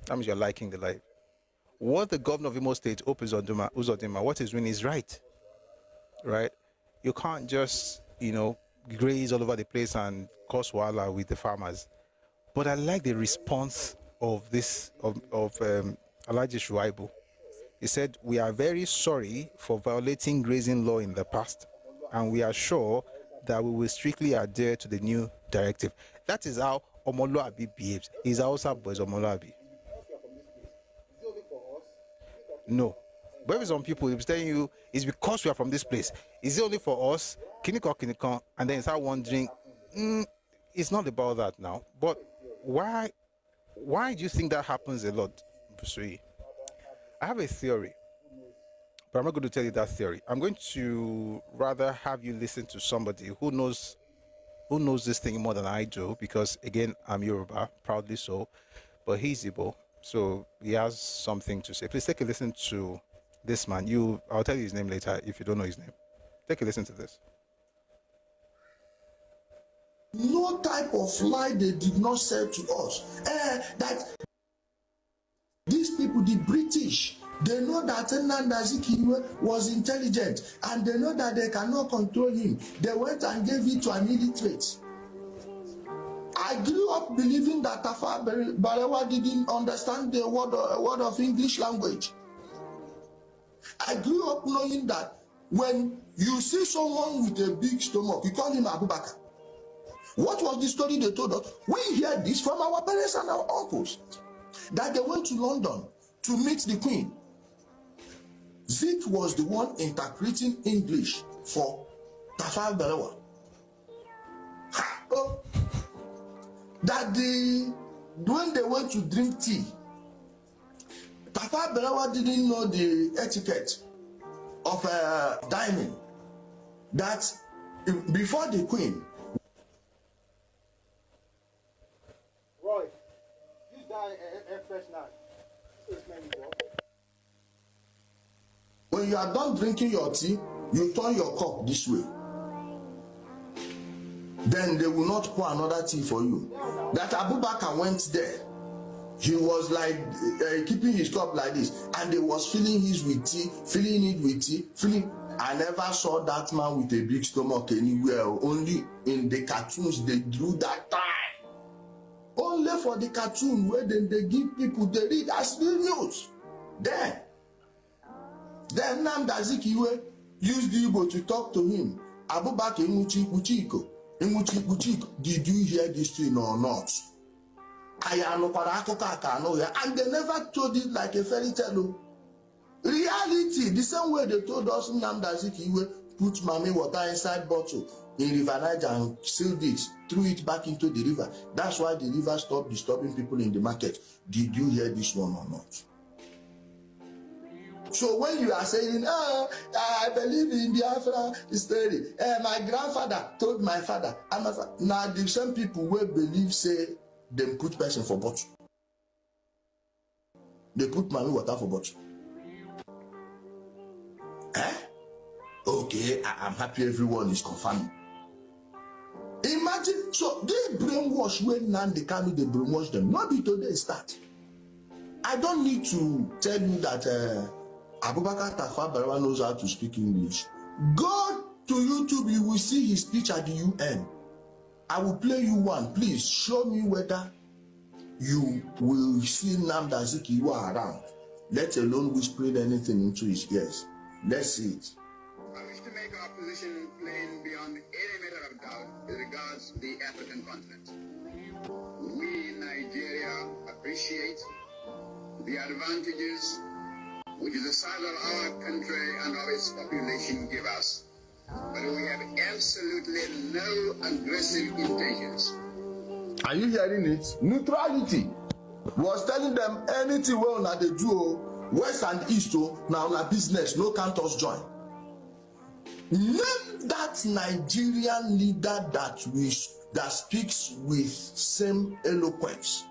That means you're liking the live. What the governor of Imo State, Hope Uzodinma, what he's doing is right. Right? You can't just, graze all over the place and cause wahala with the farmers. But I like the response of Alhaji Shuaibu. He said, "We are very sorry for violating grazing law in the past, and we are sure that we will strictly adhere to the new directive." That is how Omoluabi behaves. He's also boys Omoluabi. No. But if some people, he's telling you, it's because we are from this place. Is it only for us? Kinikon, and then you start wondering, it's not about that now. But why do you think that happens a lot, Busui? I have a theory, but I'm not going to tell you that theory. I'm going to rather have you listen to somebody who knows this thing more than I do, because again, I'm Yoruba, proudly so, but he's Igbo, so he has something to say. Please take a listen to this man. I'll tell you his name later if you don't know his name. Take a listen to this. No type of lie they did not say to us. That these people, the British, they know that Nnamdi Azikiwe was intelligent, and they know that they cannot control him. They went and gave it to an illiterate. I grew up believing that Tafawa Balewa didn't understand the word of English language. I grew up knowing that when you see someone with a big stomach, you call him Abubakar. What was the story they told us? We hear this from our parents and our uncles, that they went to London to meet the Queen. Zik was the one interpreting English for Tafawa Balewa. That when they went to drink tea, Tafawa Balewa didn't know the etiquette of dining. That before the Queen, Roy, use that air freshener. when you are done drinking your tea, you turn your cup this way. Then they will not pour another tea for you. That Abubakar went there. He was like keeping his cup like this, and they was filling his with tea, filling it with tea, filling. I never saw that man with a big stomach anywhere. Only in the cartoons they drew that time. Only for the cartoon where they give people, they read as real news. Then Nnamdi Azikiwe used the Igbo to talk to him. Abubakar Imuchiko, did you hear this thing or not? And they never told it like a fairy tale. Reality, the same way they told us Nnamdi Azikiwe put Mami water inside bottle in River Niger and sealed it, threw it back into the river. That's why the river stopped disturbing people in the market. Did you hear this one or not? So when you are saying, I believe in Biafra story, my grandfather told my father, now the same people who believe say them put person for bottle. They put Mami water for bottle. Okay, I'm happy everyone is confirming. Imagine, so they brainwash when Nnamdi Kanu, they brainwash them. Not be today start. I don't need to tell you that Abubakar Tafawa Balewa knows how to speak English. Go to YouTube, you will see his speech at the UN. I will play you one. Please show me whether you will see Nnamdi Azikiwe around, let alone whispering anything into his ears. Let's see it. I wish to make our position plain beyond any matter of doubt as regards the African continent. We in Nigeria appreciate the advantages which the size of our country and of its population give us. But we have absolutely no aggressive intentions. Are you hearing it? Neutrality was telling them anything well na they do, west and east, now na business, no count us join. Name that Nigerian leader that speaks with same eloquence.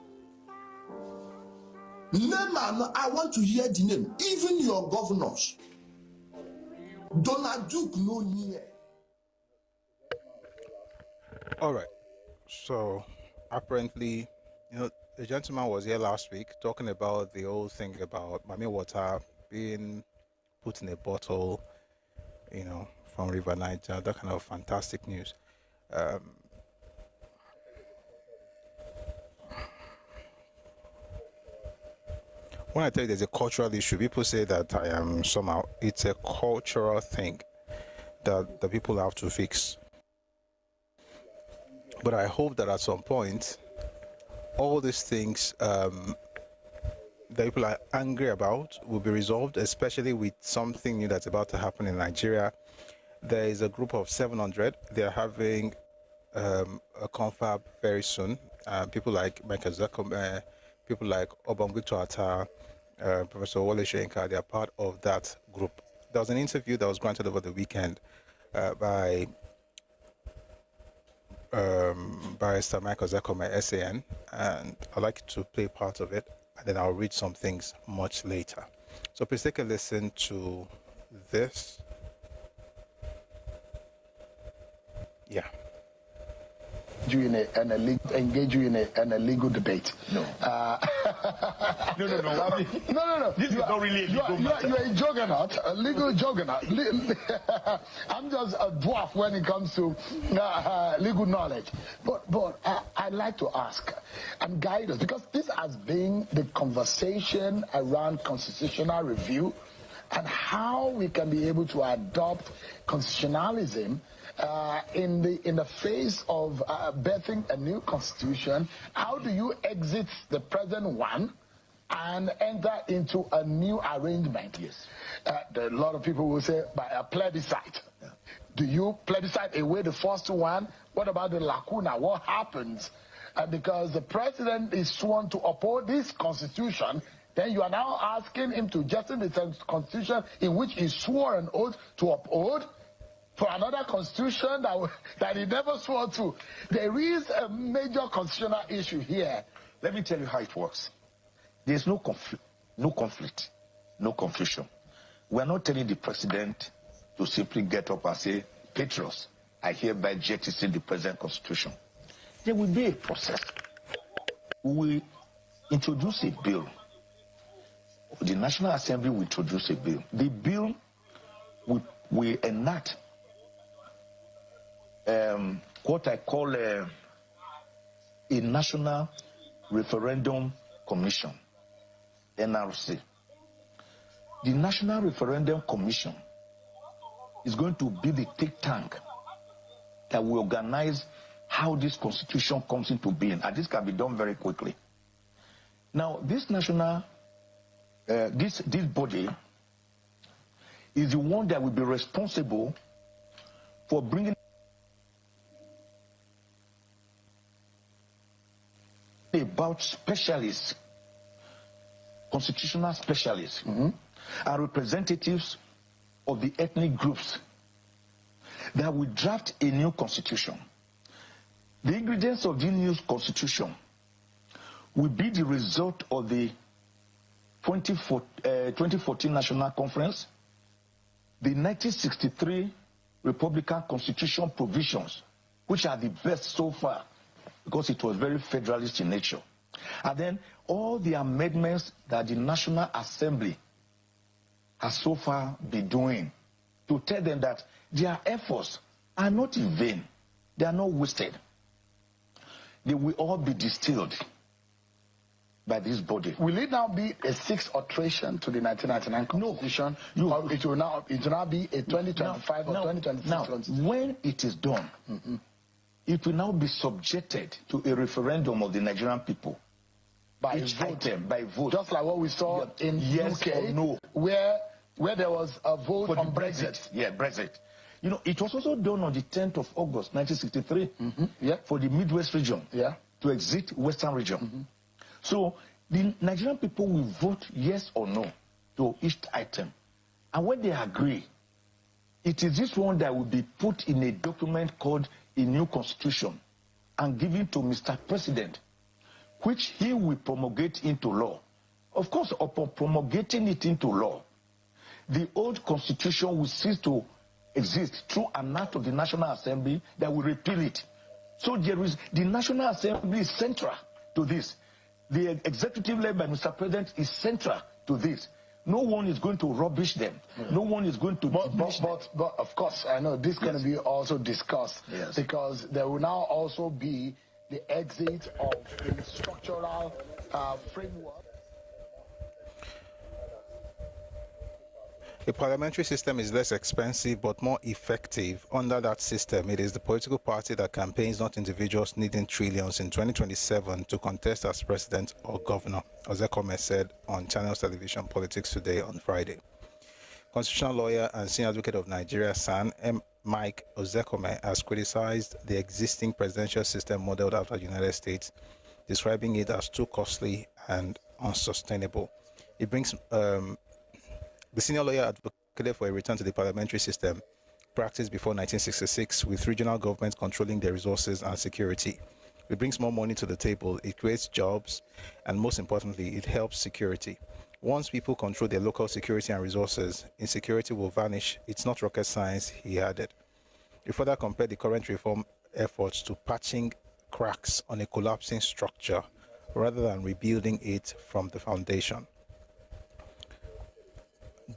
Name, I want to hear the name. Even your governors. Donald Duke no near. All right. So apparently, the gentleman was here last week talking about the whole thing about Mami water being put in a bottle, from River Niger, that kind of fantastic news. When I tell you there's a cultural issue, people say that I am somehow, it's a cultural thing that the people have to fix. But I hope that at some point, all these things that people are angry about will be resolved, especially with something new that's about to happen in Nigeria. There is a group of 700. They're having a confab very soon. People like Michael Zakom, people like Obongwito Atta, Professor Wole Soyinka, they are part of that group. There was an interview that was granted over the weekend by Barrister Michael Zakom at SAN, and I'd like to play part of it, and then I'll read some things much later. So please take a listen to this. Yeah. Engage you in a legal debate. No. No. This is not really a legal matter. You're a juggernaut, a legal juggernaut. I'm just a dwarf when it comes to legal knowledge. But I'd like to ask and guide us, because this has been the conversation around constitutional review and how we can be able to adopt constitutionalism in the face of birthing a new constitution. How do you exit the present one and enter into a new arrangement? Yes. A lot of people will say by a plebiscite. Yeah. Do you plebiscite away the first one? What about the lacuna? What happens? Because the president is sworn to uphold this constitution, then you are now asking him to jettison the constitution in which he swore an oath to uphold for another constitution that he never swore to. There is a major constitutional issue here. Let me tell you how it works. There's no conflict, no confusion. We're not telling the president to simply get up and say, Patriots, I hereby jettison the present constitution. There will be a process. We will introduce a bill. The National Assembly will introduce a bill. The bill will enact what I call a National Referendum Commission, NRC. The National Referendum Commission is going to be the think tank that will organize how this constitution comes into being, and this can be done very quickly. Now, this national, this body is the one that will be responsible for bringing about specialists, constitutional specialists, and representatives of the ethnic groups that will draft a new constitution. The ingredients of the new constitution will be the result of the 2014 National Conference, the 1963 Republican Constitution provisions, which are the best so far, because it was very federalist in nature. And then all the amendments that the National Assembly has so far been doing to tell them that their efforts are not in vain. They are not wasted. They will all be distilled by this body. Will it now be a sixth alteration to the 1999 Constitution? No. Or it will now be a 2025 or 2026? Now, when it is done, it will now be subjected to a referendum of the Nigerian people. By vote. Just like what we saw in yes UK, or no. where there was a vote for on Brexit. Yeah, Brexit. You know, it was also done on the 10th of August, 1963, for the Midwest region to exit Western region. So the Nigerian people will vote yes or no to each item. And when they agree, it is this one that will be put in a document called a new constitution and given to Mr. President, which he will promulgate into law. Of course, upon promulgating it into law, the old constitution will cease to exist through an act of the National Assembly that will repeal it. So the National Assembly is central to this. The executive led by Mr. President is central to this. No one is going to rubbish them. No one is going to diminish them. But of course, I know this is going to be also discussed because there will now also be the exit of the structural framework. The parliamentary system is less expensive but more effective. Under that system, it is the political party that campaigns, not individuals needing trillions in 2027 to contest as president or governor, Ozekome said on Channels Television Politics Today on Friday. Constitutional lawyer and senior advocate of Nigeria, SAN, Mike Ozekome, has criticized the existing presidential system modeled after the United States, describing it as too costly and unsustainable. It brings the senior lawyer advocated for a return to the parliamentary system practiced before 1966, with regional governments controlling their resources and security. It brings more money to the table, it creates jobs, and most importantly, it helps security. Once people control their local security and resources, insecurity will vanish. It's not rocket science, he added. He further compared the current reform efforts to patching cracks on a collapsing structure rather than rebuilding it from the foundation.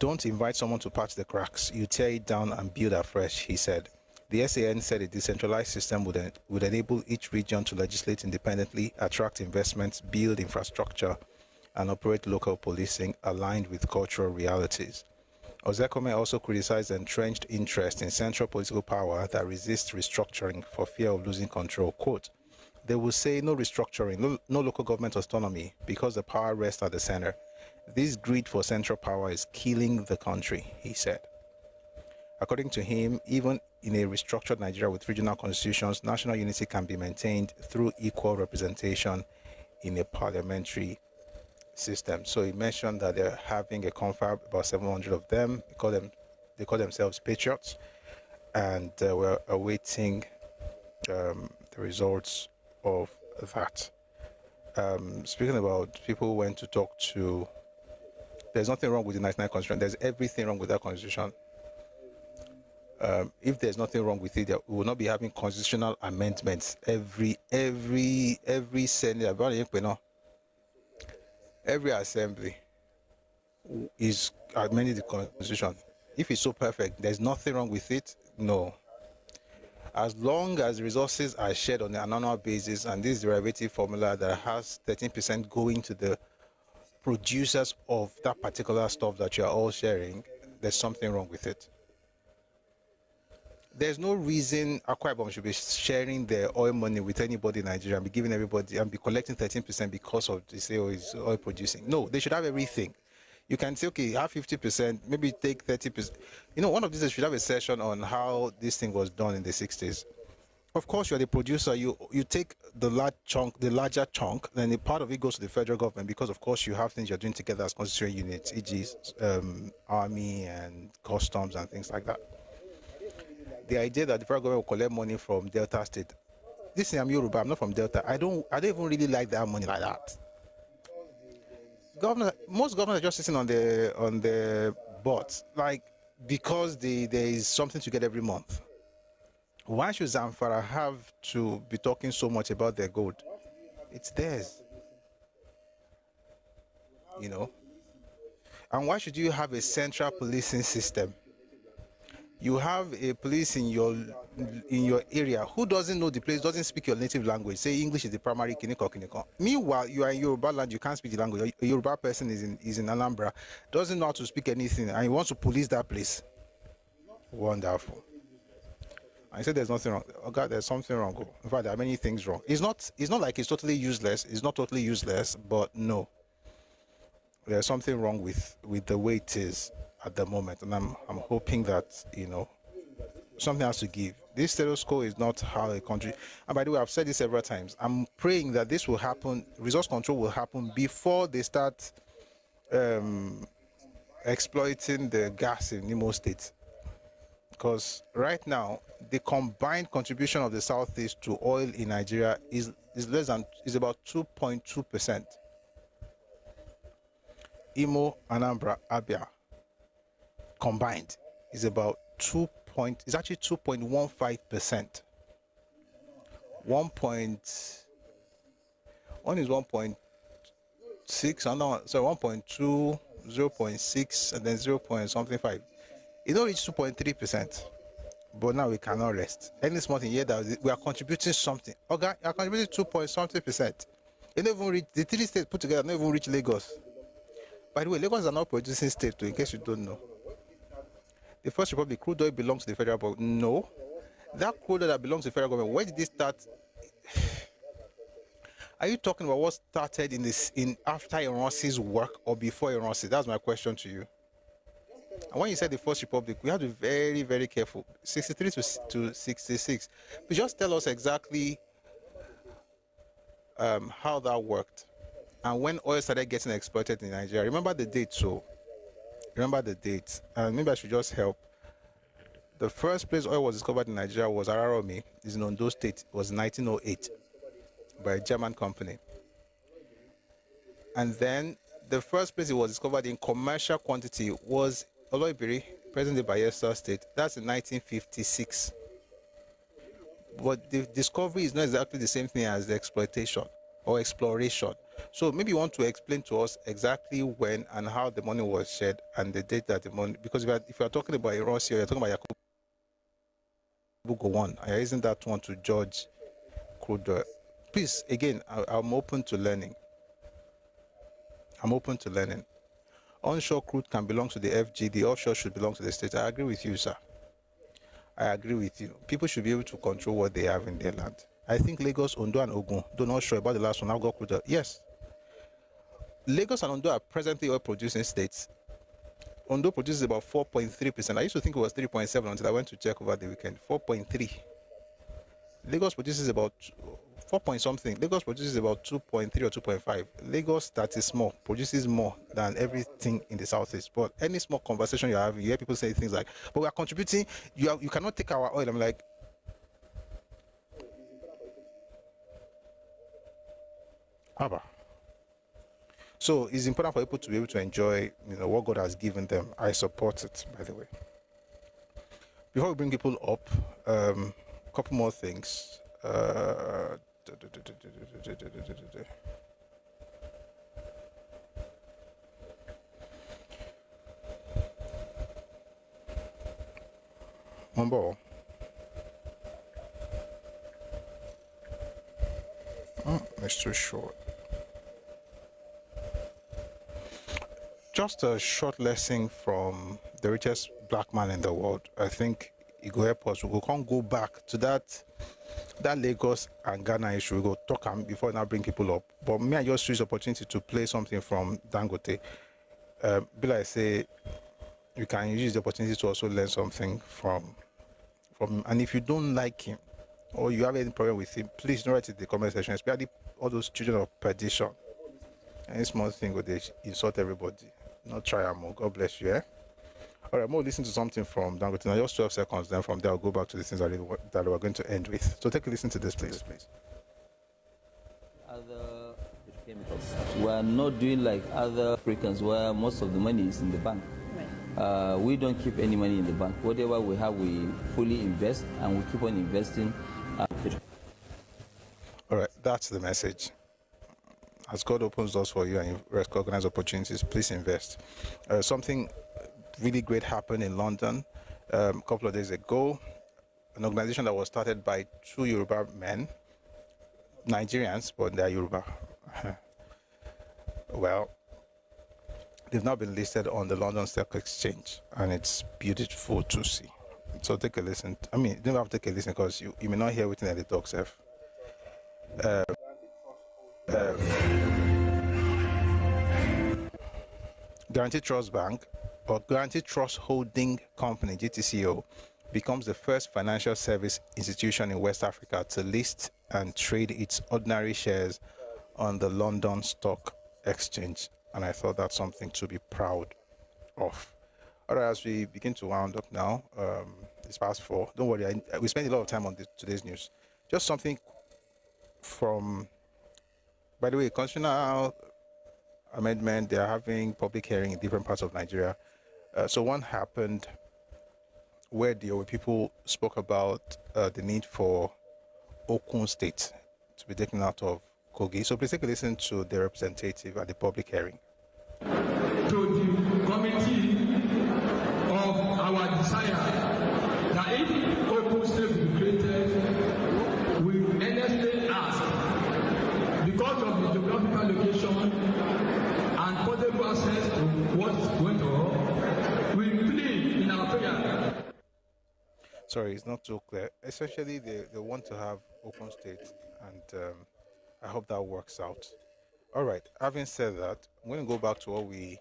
Don't invite someone to patch the cracks. You tear it down and build afresh, he said. The SAN said a decentralized system would enable each region to legislate independently, attract investments, build infrastructure, and operate local policing aligned with cultural realities. Ozekome also criticized the entrenched interest in central political power that resists restructuring for fear of losing control. Quote, they will say no restructuring, no local government autonomy because the power rests at the center. This greed for central power is killing the country, he said. According to him, even in a restructured Nigeria with regional constitutions, national unity can be maintained through equal representation in a parliamentary system. So he mentioned that they're having a confab, about 700 of them. They call themselves patriots, and we're awaiting the results of that. Speaking about people who went to talk to, there's nothing wrong with the 99 Constitution. There's everything wrong with that Constitution. If there's nothing wrong with it, we will not be having constitutional amendments every Senate, every assembly is amending the Constitution. If it's so perfect, there's nothing wrong with it. No. As long as resources are shared on an annual basis, and this derivative formula that has 13% going to the producers of that particular stuff that you are all sharing, there's something wrong with it. There's no reason Akwa Ibom should be sharing their oil money with anybody in Nigeria and be giving everybody and be collecting 13% because of the say is oil producing. No, they should have everything. You can say, okay, have 50%, maybe take 30%. You know, one of these days should have a session on how this thing was done in the 60s. Of course, you're the producer. You take the larger chunk, then a part of it goes to the federal government because, of course, you have things you're doing together as constituent units, e.g., army and customs and things like that. The idea that the federal government will collect money from Delta State. Listen, I'm Yoruba. I'm not from Delta. I don't even really like that money like that. Most governors are just sitting on the boards, like because there is something to get every month. Why should Zamfara have to be talking so much about their gold? It's theirs, you know. And why should you have a central policing system? You have a police in your area who doesn't know the place, doesn't speak your native language. Say English is the primary kiniko. Meanwhile, you are in Yoruba land, you can't speak the language. A Yoruba person is in Alhambra, doesn't know how to speak anything, and he wants to police that place. Wonderful. I said there's nothing wrong. Oh God, there's something wrong. In fact, there are many things wrong. It's not like it's totally useless. It's not totally useless, but no. There's something wrong with the way it is at the moment, and I'm hoping that, you know, something has to give. This status quo is not how a country, and by the way, I've said this several times, I'm praying that this will happen, resource control will happen before they start exploiting the gas in Imo State. Because right now, the combined contribution of the Southeast to oil in Nigeria is about 2.2%. Imo, Anambra, Abia combined is about it's actually 2.15%. One is 1.6, 1.2, 0.6, and then 0. Something 5. It don't reach 2.3%. But now we cannot rest. Any small thing here that we are contributing something. Okay, we are contributing 2 something percent. It don't even reach the 3 states put together. Don't even reach Lagos. By the way, Lagos are not producing state too. In case you don't know, the First Republic crude oil belongs to the federal government. No, that crude oil that belongs to the federal government. Where did this start? Are you talking about what started in after Iran's work or before Iran's? That's my question to you. And when you said the First Republic, we have to be very, very careful. 63 to 66. But just tell us exactly how that worked and when oil started getting exploited in Nigeria. Remember the date, so remember the date. And maybe I should just help. The first place oil was discovered in Nigeria was Araromi. It's in Ondo State. It was 1908 by a German company. And then the first place it was discovered in commercial quantity was Oloibiri, present-day Bayelsa State. That's in 1956. But the discovery is not exactly the same thing as the exploitation or exploration. So maybe you want to explain to us exactly when and how the money was shared and the date that the money, because if you are talking about Iran, you're talking about Yakubu Gowon, and isn't that one to judge crude oil? Please, again, I'm open to learning. I'm open to learning. Onshore crude can belong to the FG, the offshore should belong to the state. I agree with you, sir. I agree with you. People should be able to control what they have in their land. I think Lagos, Ondo, and Ogun, do not sure about the last one. I've got crude oil. Yes. Lagos and Ondo are presently oil producing states. Ondo produces about 4.3%. I used to think it was 3.7 until I went to check over the weekend. 4.3. Lagos produces about 4 point something. Lagos produces about 2.3 or 2.5. Lagos, that is small, produces more than everything in the southeast. But any small conversation you have, you hear people say things like, but we are contributing, you cannot take our oil. I'm like, Abba. So it's important for people to be able to enjoy, what God has given them. I support it, by the way. Before we bring people up, a couple more things. One ball. It's too short. Just a short lesson from the richest black man in the world. I think it will help us. We can't go back to that Lagos and Ghana issue. We go talk before now bring people up. But me, I just use the opportunity to play something from Dangote. Bill, I say you can use the opportunity to also learn something from him. And if you don't like him or you have any problem with him, please don't write it in the comment section, especially all those children of perdition. Any small thing where they insult everybody. Not try more. God bless you, eh? All right, more listen to something from Dangote. Now, just 12 seconds. Then from there, I'll go back to the things that we're going to end with. So take a listen to this, please. Other chemicals. We're not doing like other Africans where most of the money is in the bank. Right. We don't keep any money in the bank. Whatever we have, we fully invest, and we keep on investing. All right, that's the message. As God opens doors for you and you recognize opportunities, please invest. Something really great happened in London a couple of days ago. An organization that was started by 2 Yoruba men, Nigerians, but they're Yoruba. Well, they've now been listed on the London Stock Exchange, and it's beautiful to see. So take a listen. I mean, you don't have to take a listen because you may not hear everything that they talk, Seth. Guaranty Trust Bank or Guaranty Trust Holding Company, GTCO, becomes the first financial service institution in West Africa to list and trade its ordinary shares on the London Stock Exchange. And I thought that's something to be proud of. All right, as we begin to round up now, it's past 4. Don't worry, we spent a lot of time on today's news. Just something from, by the way, constitutional amendment, they are having public hearing in different parts of Nigeria. So one happened where the people spoke about the need for Okun State to be taken out of Kogi. So please take a listen to the representative at the public hearing. To sorry, it's not too clear. Essentially, they want to have open state, and I hope that works out. All right. Having said that, I'm going to go back to what we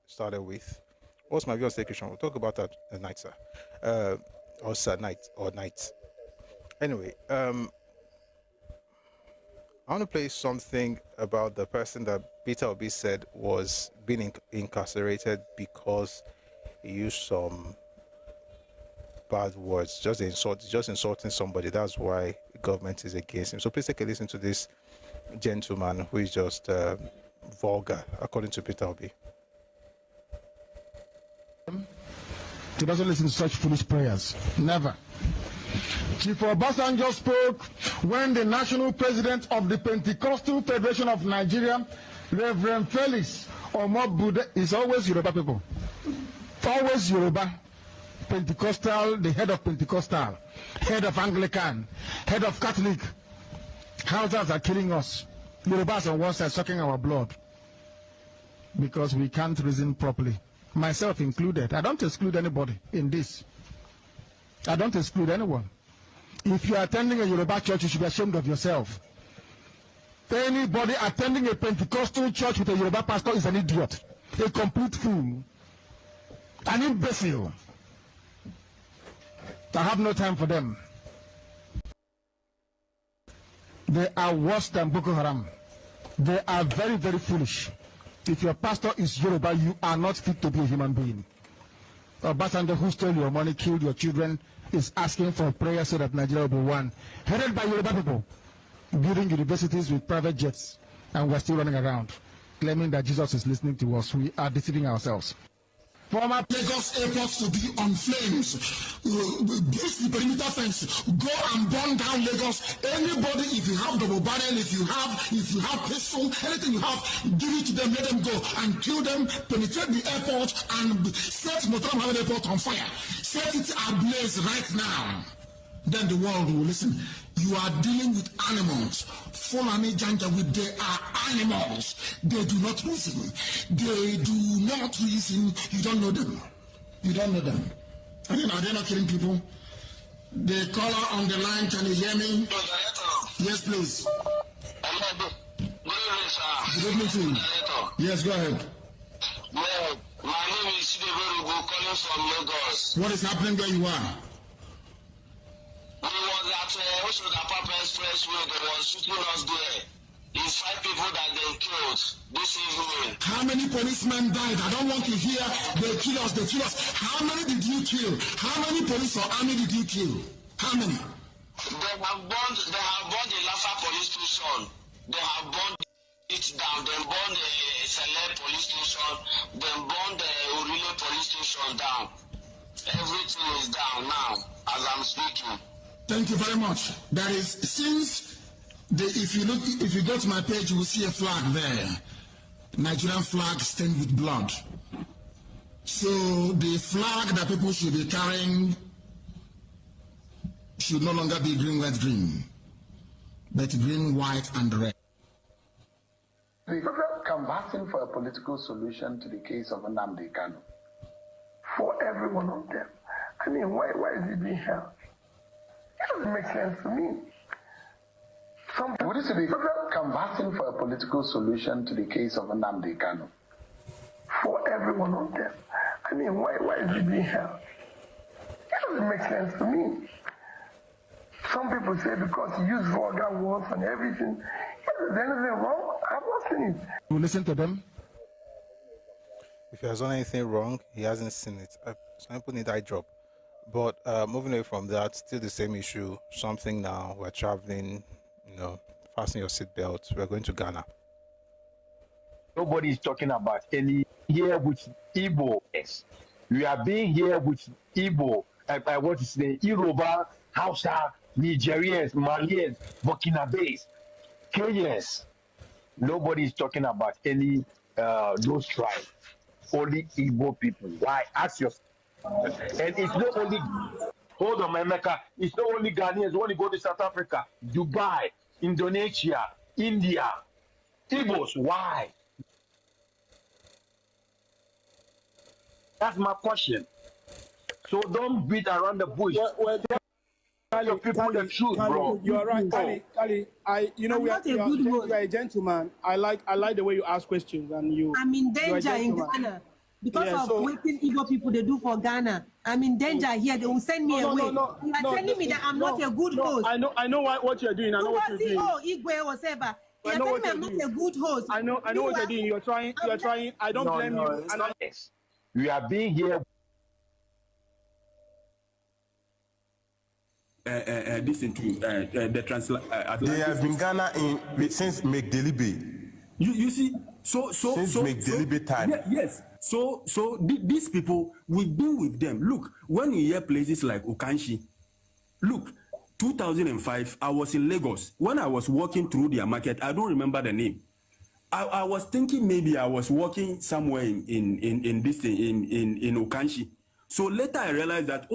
started with. What's my view on staycation? We'll talk about that at night, sir. Or sir, night. Anyway, I want to play something about the person that Peter Obi said was being incarcerated because he used some bad words, just insulting somebody. That's why the government is against him. So please take a listen to this gentleman who is just vulgar, according to Peter Obi. He doesn't listen to such foolish prayers. Never. Chief Obasanjo spoke when the national president of the Pentecostal Federation of Nigeria, Reverend Felix Omobude, is always Yoruba people. Always Yoruba. Pentecostal, the head of Pentecostal, head of Anglican, head of Catholic. Houses are killing us. Yorubas on one side sucking our blood because we can't reason properly. Myself included. I don't exclude anybody in this. I don't exclude anyone. If you are attending a Yoruba church, you should be ashamed of yourself. Anybody attending a Pentecostal church with a Yoruba pastor is an idiot, a complete fool, an imbecile. I have no time for them. They are worse than Boko Haram. They are very, very foolish. If your pastor is Yoruba, you are not fit to be a human being. Obasanjo, who stole your money, killed your children, is asking for prayer so that Nigeria will be one. Headed by Yoruba people, building universities with private jets, and we're still running around, claiming that Jesus is listening to us. We are deceiving ourselves. Former Lagos airports to be on flames. Boost the perimeter fence. Go and burn down Lagos. Anybody, if you have double barrel, if you have pistol, anything you have, give it to them, let them go and kill them, penetrate the airport and set Motoram Hamad Airport on fire. Set it ablaze right now. Then the world will listen. You are dealing with animals. Fulani Janjaweed, they are animals. They do not reason. They do not reason. You don't know them. You don't know them. I mean, are they not killing people? The caller on the line, can you hear me? Yes, please. Good evening to you. Yes, go ahead. Well, my name is Sideberugo, calling from Lagos. What is happening where you are? We was at Oshogapapa Expressway. They was shooting us there. It's 5 people that they killed this evening. How many policemen died? I don't want to hear they kill us, they kill us. How many did you kill? How many police or army did you kill? How many? They have burned the Lafa police station. They have burned it down. They burned the Select police station. They burned the Urile police station down. Everything is down now as I'm speaking. Thank you very much. That is, since if you go to my page, you will see a flag there. Nigerian flag stained with blood. So the flag that people should be carrying should no longer be green, white, green, but green, white, and red. The canvassing for a political solution to the case of Nnamdi Kanu. For every one of them. I mean, why is it being held? It doesn't make sense to me. Would it be canvassing for a political solution to the case of Nnamdi Kanu? For every one of them. I mean, why is it being held? It doesn't make sense to me. Some people say because he used vulgar words and everything. Is there anything wrong? I've not seen it. You listen to them? If he has done anything wrong, he hasn't seen it. Some people need eye drop. But moving away from that, still the same issue. Something now, we're traveling, fasten your seatbelt. We're going to Ghana. Nobody is talking about any here with Igbo. Yes. We are being here with Igbo. What is the Yoruba, Hausa, Nigerians, Malians, Burkinabes, Kenyans. Nobody is talking about any those tribes. Only Igbo people. Why? Ask yourself. And it's not only, hold on, Emeka, it's not only Ghanaians. When you go to South Africa, Dubai, Indonesia, India, Igbos, why? That's my question. So don't beat around the bush. Tell your people the truth, bro. You are right, Kali. You know, you are a gentleman. I like the way you ask questions, and you. I'm in danger in Ghana because of what Igbo people they do for Ghana. I'm in danger here. They will send me away. You are telling me that I'm not a good host. I know what you're doing. I know what you're doing. Igwe, whatever. You're telling me I'm not a good host. I know what you're doing. You're trying. I don't blame you. We are being here. This into the translation. They have been Ghana since McDelibe. You see, since McDelibe time. Yes. So these people, we've been with them. Look, when you hear places like Okanshi, look, 2005, I was in Lagos. When I was walking through their market, I don't remember the name. I was thinking maybe I was walking somewhere in this thing in Okanshi. So later I realized that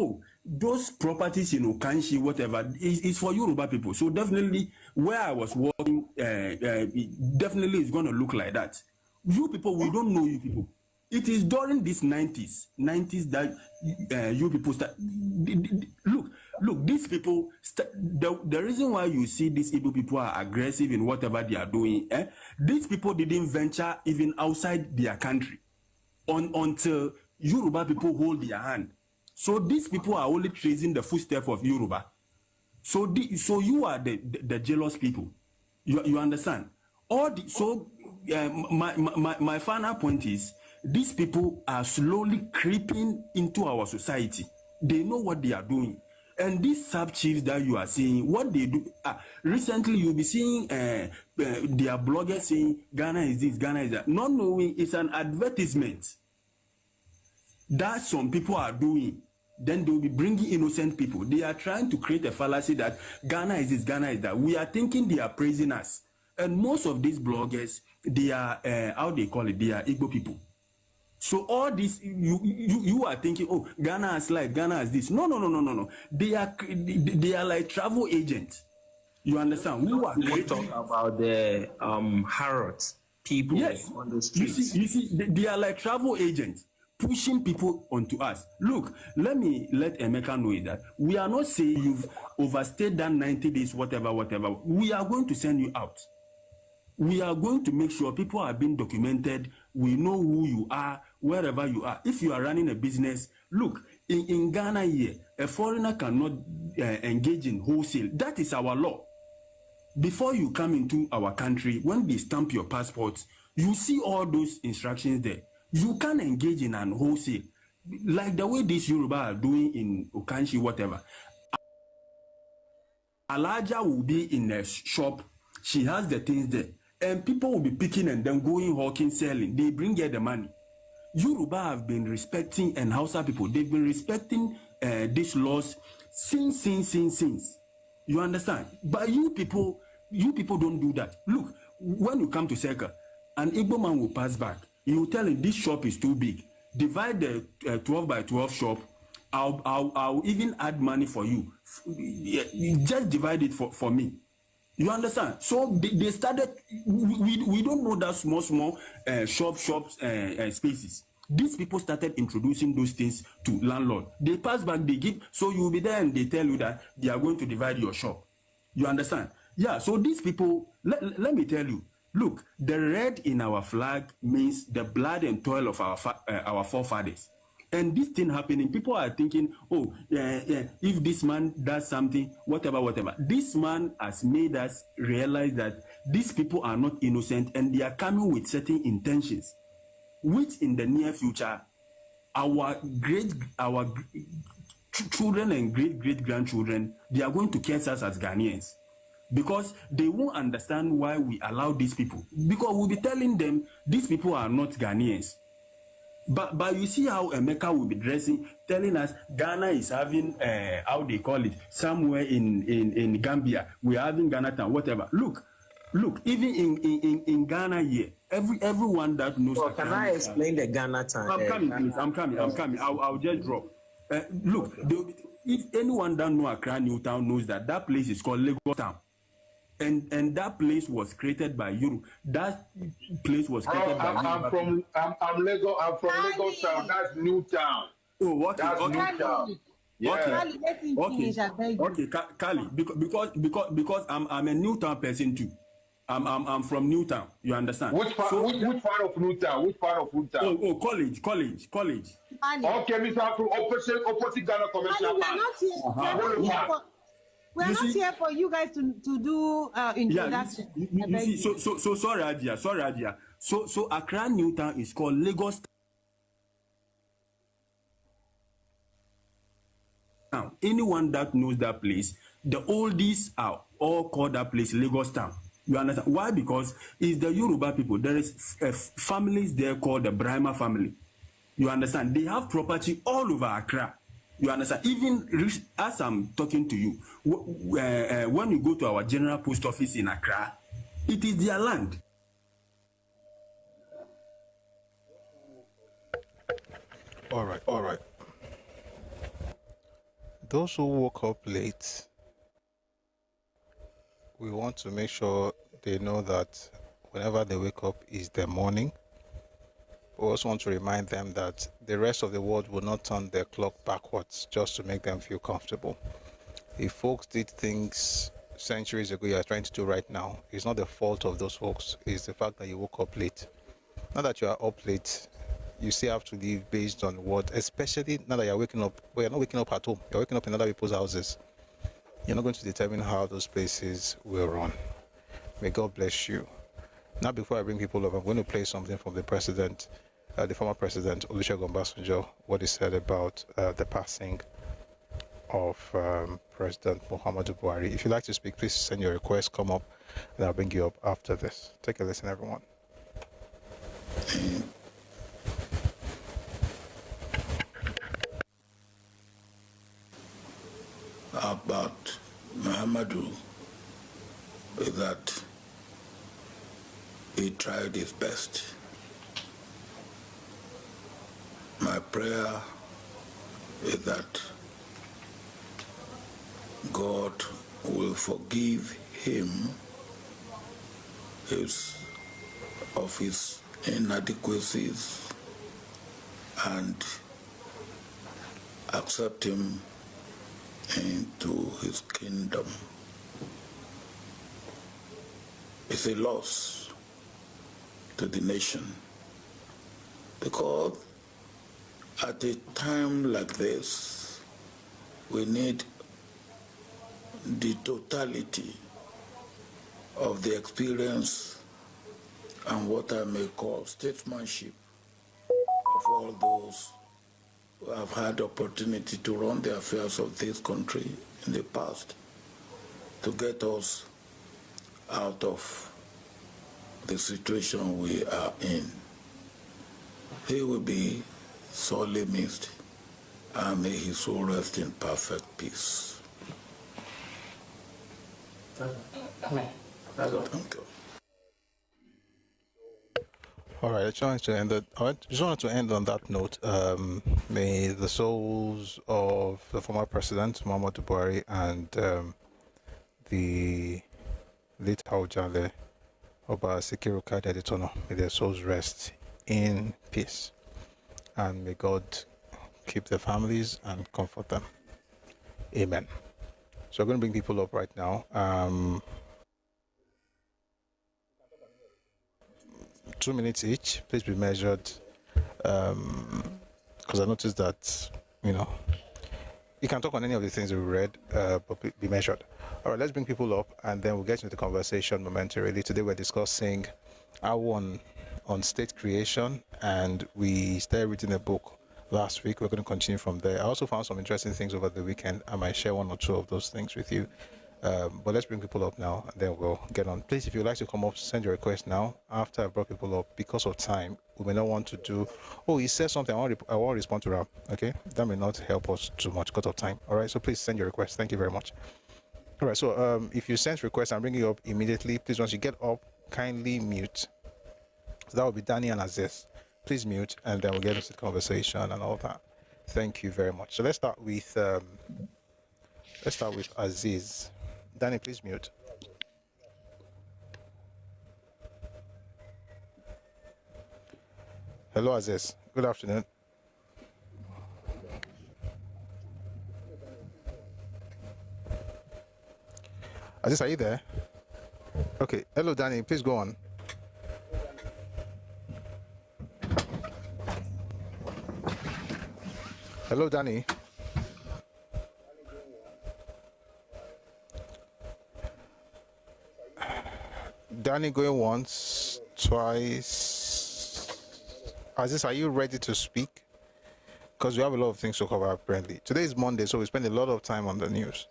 those properties in Okanshi, whatever, is for Yoruba people. So definitely where I was walking, definitely is going to look like that. You people, we don't know you people. It is during these 90s that you people start. Look, these people, the reason why you see these Igbo people are aggressive in whatever they are doing, these people didn't venture even outside their country until Yoruba people hold their hand. So these people are only tracing the footsteps of Yoruba. So you are the jealous people. You understand? My final point is, these people are slowly creeping into our society. They know what they are doing. And these sub-chiefs that you are seeing, what they do, recently you'll be seeing their bloggers saying, Ghana is this, Ghana is that. Not knowing it's an advertisement that some people are doing. Then they will be bringing innocent people. They are trying to create a fallacy that Ghana is this, Ghana is that. We are thinking they are praising us. And most of these bloggers, they are, how they call it, they are Igbo people. So all this, you are thinking, Ghana has life, Ghana has this. No. They are like travel agents. You understand? Who are talking about the Harrods people on the streets? You see, they are like travel agents, pushing people onto us. Look, let Emeka know that we are not saying you've overstayed that 90 days, whatever. We are going to send you out. We are going to make sure people are being documented. We know who you are, wherever you are. If you are running a business, look, in Ghana here, a foreigner cannot engage in wholesale. That is our law. Before you come into our country, when they stamp your passports, you see all those instructions there. You can't engage in an wholesale. Like the way these Yoruba are doing in Okanshi, whatever. Alaja will be in a shop. She has the things there. And people will be picking and then going hawking, selling. They bring her the money. Yoruba have been respecting, and Hausa people, they've been respecting these laws since. You understand? But you people don't do that. Look, when you come to Seka, an Igbo man will pass back. He will tell him this shop is too big. Divide the 12 by 12 shop. I'll even add money for you. Just divide it for me. You understand? So they started. We don't know that small shops spaces. These people started introducing those things to landlord. They pass back, they give. So you will be there and they tell you that they are going to divide your shop. You understand? Yeah. So these people, let me tell you. Look, the red in our flag means the blood and toil of our forefathers. And this thing happening, people are thinking, if this man does something, whatever. This man has made us realize that these people are not innocent and they are coming with certain intentions, which in the near future, our children and great-grandchildren, they are going to curse us as Ghanaians. Because they won't understand why we allow these people. Because we'll be telling them, these people are not Ghanaians. But you see how Emeka will be dressing, telling us Ghana is having, how they call it, somewhere in Gambia, we're having Ghana town, whatever. Look, even in Ghana here, everyone that knows... Well, can I explain the Ghana town? I'm coming. I'll just drop. Look, if anyone that knows Accra New Town knows that place is called Lagos Town. And that place was created by you. That place was created by you. I'm from Lagos. I'm from Lagos Town. That's New Town. Oh, okay, That's okay. Newtown. Yeah. Okay, Kali, because I'm a Newtown person too. I'm from Newtown. You understand? Which part of Newtown? Which part of Newtown? Oh, college. Okay, Mr. From opposite Ghana commercial. We are not here for you guys to do introduction. Yeah, you see, so sorry, Adia. So Accra Newtown is called Lagos. Now, anyone that knows that place, the oldies are all called that place Lagos Town. You understand? Why? Because it's the Yoruba people. There is families there called the Brahma family. You understand? They have property all over Accra. You understand? Even as I'm talking to you, when you go to our general post office in Accra, it is their land. All right. Those who woke up late, we want to make sure they know that whenever they wake up is their morning. We also want to remind them that the rest of the world will not turn their clock backwards just to make them feel comfortable. If folks did things centuries ago you are trying to do right now, it's not the fault of those folks. It's the fact that you woke up late. Now that you are up late, you still have to live based on what, especially now that you're waking up. Well, you're not waking up at home. You're waking up in other people's houses. You're not going to determine how those places will run. May God bless you. Now, before I bring people up, I'm going to play something from the president, the former president, Olusegun Obasanjo, what he said about the passing of President Muhammadu Buhari. If you'd like to speak, please send your request, come up, and I'll bring you up after this. Take a listen, everyone. About Muhammadu is that he tried his best. My prayer is that God will forgive him of his inadequacies and accept him into his kingdom. It's a loss to the nation, because at a time like this, we need the totality of the experience and what I may call statesmanship of all those who have had the opportunity to run the affairs of this country in the past to get us out of the situation we are in. He will be sorely missed, and may his soul rest in perfect peace. Amen. Thank you. All right, I just wanted to end on that note. May the souls of the former president, Muhammadu Buhari, and the late Haujale Oba Sikiru Kade Adetono, may their souls rest in peace. And may God keep their families and comfort them. Amen. So I'm going to bring people up right now. 2 minutes each. Please be measured. Because I noticed that, you can talk on any of the things we read, but be measured. All right, let's bring people up, and then we'll get into the conversation momentarily. Today we're discussing our one on state creation, and we started reading a book last week. We're going to continue from there. I also found some interesting things over the weekend. I might share one or two of those things with you. But let's bring people up now, and then we'll get on. Please, if you'd like to come up, send your request now. After I've brought people up, because of time, we may not want to do, he said something, I won't respond to that, okay? That may not help us too much because of time. All right, so please send your request. Thank you very much. All right, so if you send requests, I'm bringing you up immediately. Please, once you get up, kindly mute. So that will be Danny and Aziz. Please mute, and then we'll get into the conversation and all that. Thank you very much. So let's start with Aziz. Danny, please mute. Hello, Aziz. Good afternoon. Aziz, are you there? Okay. Hello, Danny. Please go on. Hello, Danny. Danny going once, twice. Aziz, are you ready to speak? Because we have a lot of things to cover apparently. Today is Monday, so we spend a lot of time on the news.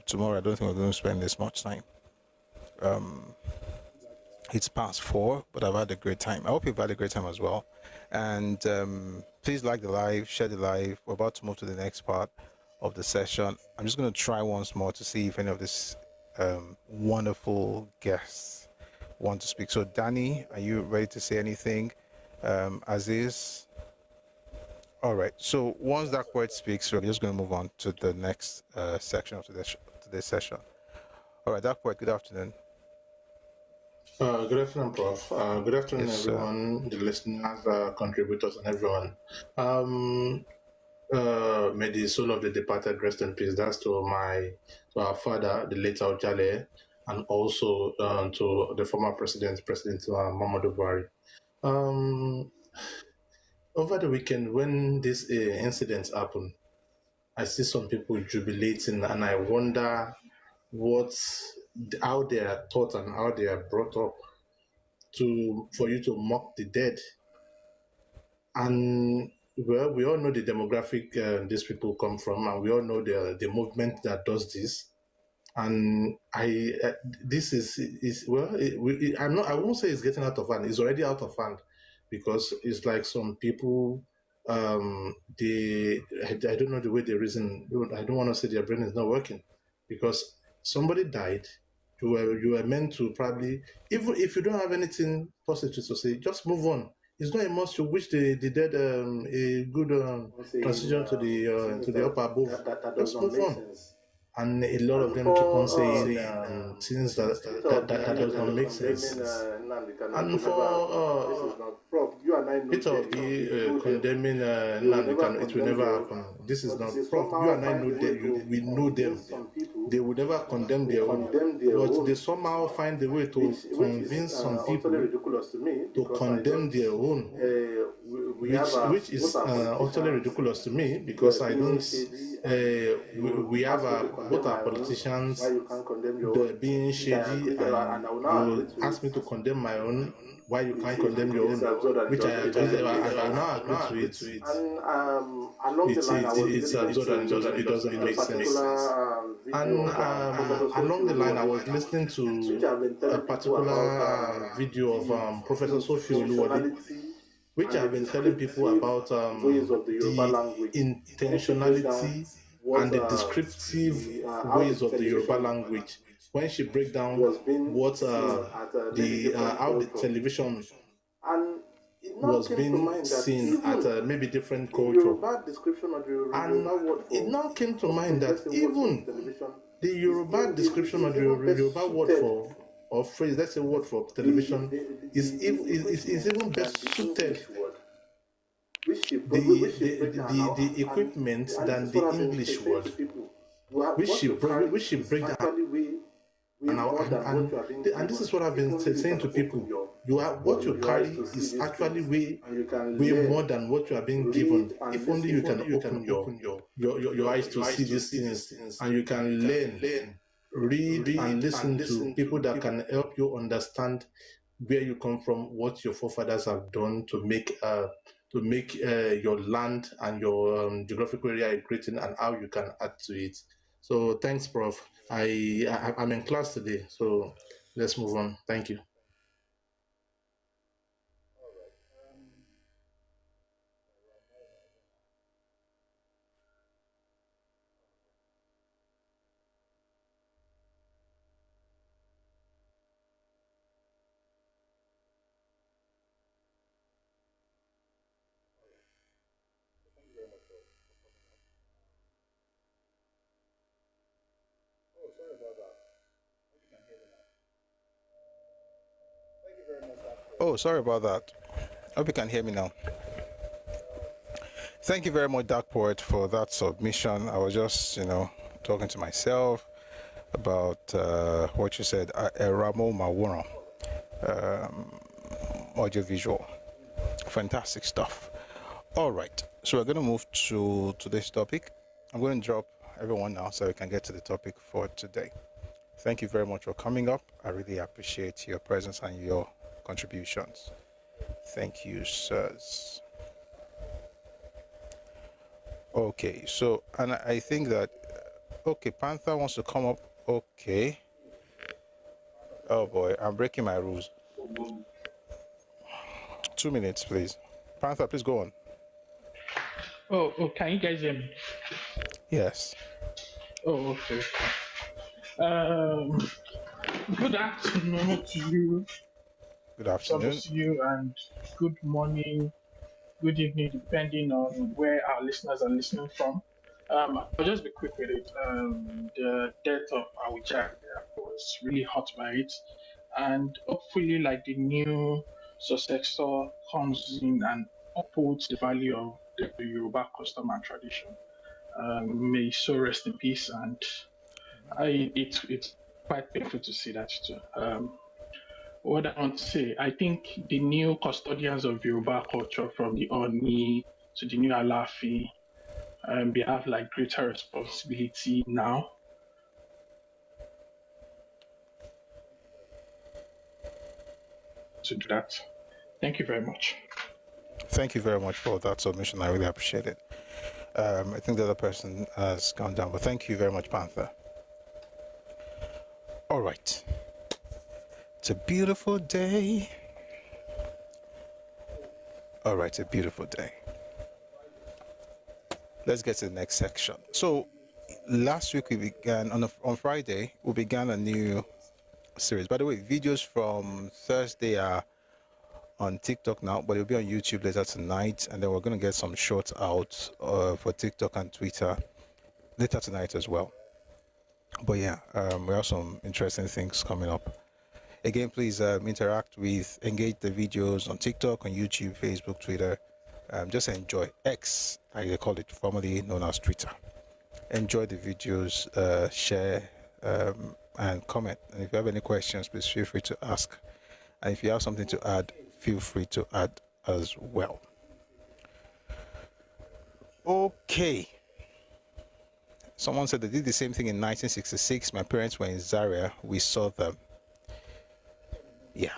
Tomorrow, I don't think we're going to spend this much time. It's past 4, but I've had a great time. I hope you've had a great time as well. And please like the live, share the live. We're about to move to the next part of the session. I'm just going to try once more to see if any of these wonderful guests want to speak. So, Danny, are you ready to say anything? Aziz? All right. So once that word speaks, we're just going to move on to the next section of today's session. All right, that word. Good afternoon. Good afternoon, Prof. Good afternoon, Yes, everyone, the listeners, contributors, and everyone. May the soul of the departed rest in peace. That's to our father, the late Aujale, and also to the former President Muhammadu Buhari. Over the weekend, when these incidents happen, I see some people jubilating, and I wonder how they are taught and how they are brought up for you to mock the dead. And well, we all know the demographic these people come from, and we all know the movement that does this. And this is well, I won't say it's getting out of hand. It's already out of hand, because it's like some people, I don't know the way they reason. I don't want to say their brain is not working, because somebody died. You were meant to probably, even if you don't have anything positive to say, just move on. It's not a must to wish the dead a good transition to the upper above. Just move on. And a lot of them keep on saying things that does not make sense. And for Peter Obi condemning Nnamdi, it will never happen. This is not Prof. You and I know that we know them. They would never condemn their own, but they somehow find a way to convince some people to condemn their own, which is utterly ridiculous to me, because I don't. We have both our politicians being shady, and you ask me to condemn my own. Why you can't condemn your own? Which I now agree to it. It's absurd, and it doesn't make sense. And along the line, I was listening to a particular video of Professor Sophie Oluwole, which I've been telling people about the intentionality and the descriptive ways of the Yoruba language, when she breaks down what how the television was being seen at maybe different culture. And it now came to mind that even the Yoruba description of the Yoruba word for, or phrase, let's say word for television, is even best suited the equipment than the English word, which she break down. And this is what I've been saying to people. What you carry is actually way more than what you are being given. If only you can open your eyes to see these things, and you can learn, read, and listen to people that can help you understand where you come from, what your forefathers have done to make your land and your geographical area great, and how you can add to it. So thanks, Prof. I'm in class today, so let's move on. Thank you. Oh, sorry about that. Hope you can hear me now. Thank you very much, Dark Poet, for that submission. I was just, talking to myself. about what you said, Ramo Mawuran, audiovisual. Fantastic stuff. All right, so we're going to move to today's topic. I'm going to drop everyone now so we can get to the topic for today. Thank you very much for coming up. I really appreciate your presence and your contributions. Thank you, sirs. Okay, so, and I think that, okay, Panther wants to come up. Okay. Oh boy, I'm breaking my rules. 2 minutes, please. Panther, please go on. Oh, can you guys hear me? Yes. Oh, okay. Good afternoon to you. Good afternoon. To you, and good morning, good evening, depending on where our listeners are listening from. I'll just be quick with it. The death of Awija was really hot by it, and hopefully, like the new successor comes in and upholds the value of the Yoruba custom and tradition. May so rest in peace, and it's quite painful to see that too. What I want to say, I think the new custodians of Yoruba culture, from the Oni to the new Alafi, they have like greater responsibility now. To do that. Thank you very much. Thank you very much for that submission. I really appreciate it. I think the other person has gone down, but thank you very much, Panther. All right. It's a beautiful day. All right, a beautiful day. Let's get to the next section. So last week we began, on Friday, we began a new series. By the way, videos from Thursday are on TikTok now, but it'll be on YouTube later tonight. And then we're going to get some shorts out for TikTok and Twitter later tonight as well. But yeah, we have some interesting things coming up. Again, please interact with, engage the videos on TikTok, on YouTube, Facebook, Twitter. Just enjoy X, like they call it, formerly known as Twitter. Enjoy the videos, share, and comment. And if you have any questions, please feel free to ask. And if you have something to add, feel free to add as well. Okay. Someone said they did the same thing in 1966. My parents were in Zaria. We saw them. Yeah.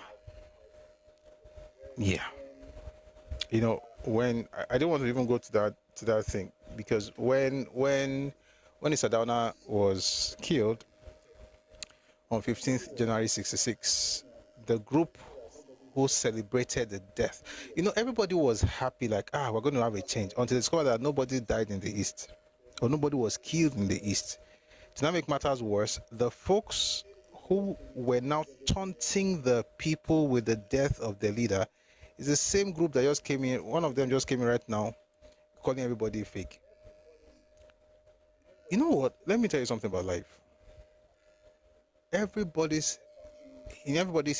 You know, when I don't want to even go to that thing, because when Isadauna was killed on 15th January 66, the group who celebrated the death, you know, everybody was happy, like, we're going to have a change, until they discovered that nobody died in the East, or nobody was killed in the East. To not make matters worse, the folks who were now taunting the people with the death of their leader is the same group that just came in. One of them just came in right now, calling everybody fake. You know what? Let me tell you something about life. In everybody's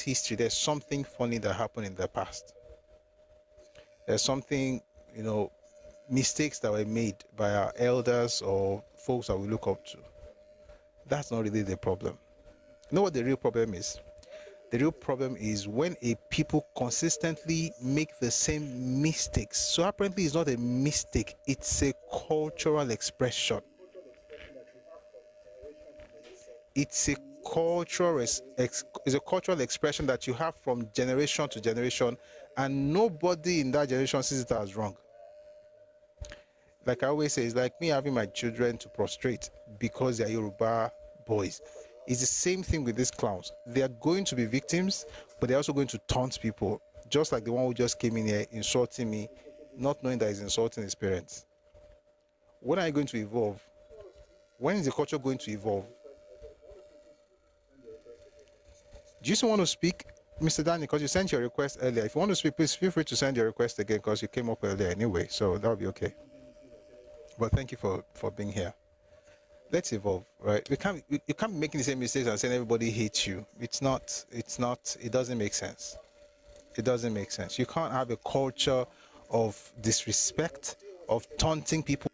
history, there's something funny that happened in the past. There's something, you know, mistakes that were made by our elders or folks that we look up to. That's not really the problem. You know what the real problem is? The real problem is when a people consistently make the same mistakes. So apparently it's not a mistake, it's a cultural expression. It's a cultural expression that you have from generation to generation, and nobody in that generation sees it as wrong. Like I always say, it's like me having my children to prostrate because they're Yoruba boys. It's the same thing with these clowns. They are going to be victims, but they're also going to taunt people, just like the one who just came in here insulting me, not knowing that he's insulting his parents. When are you going to evolve? When is the culture going to evolve? Do you still want to speak, Mr. Danny? Because you sent your request earlier. If you want to speak, please feel free to send your request again, because you came up earlier anyway, so that'll be okay. But thank you for being here. Let's evolve, right? You can't be making the same mistakes and saying everybody hates you. It doesn't make sense. It doesn't make sense. You can't have a culture of disrespect, of taunting people,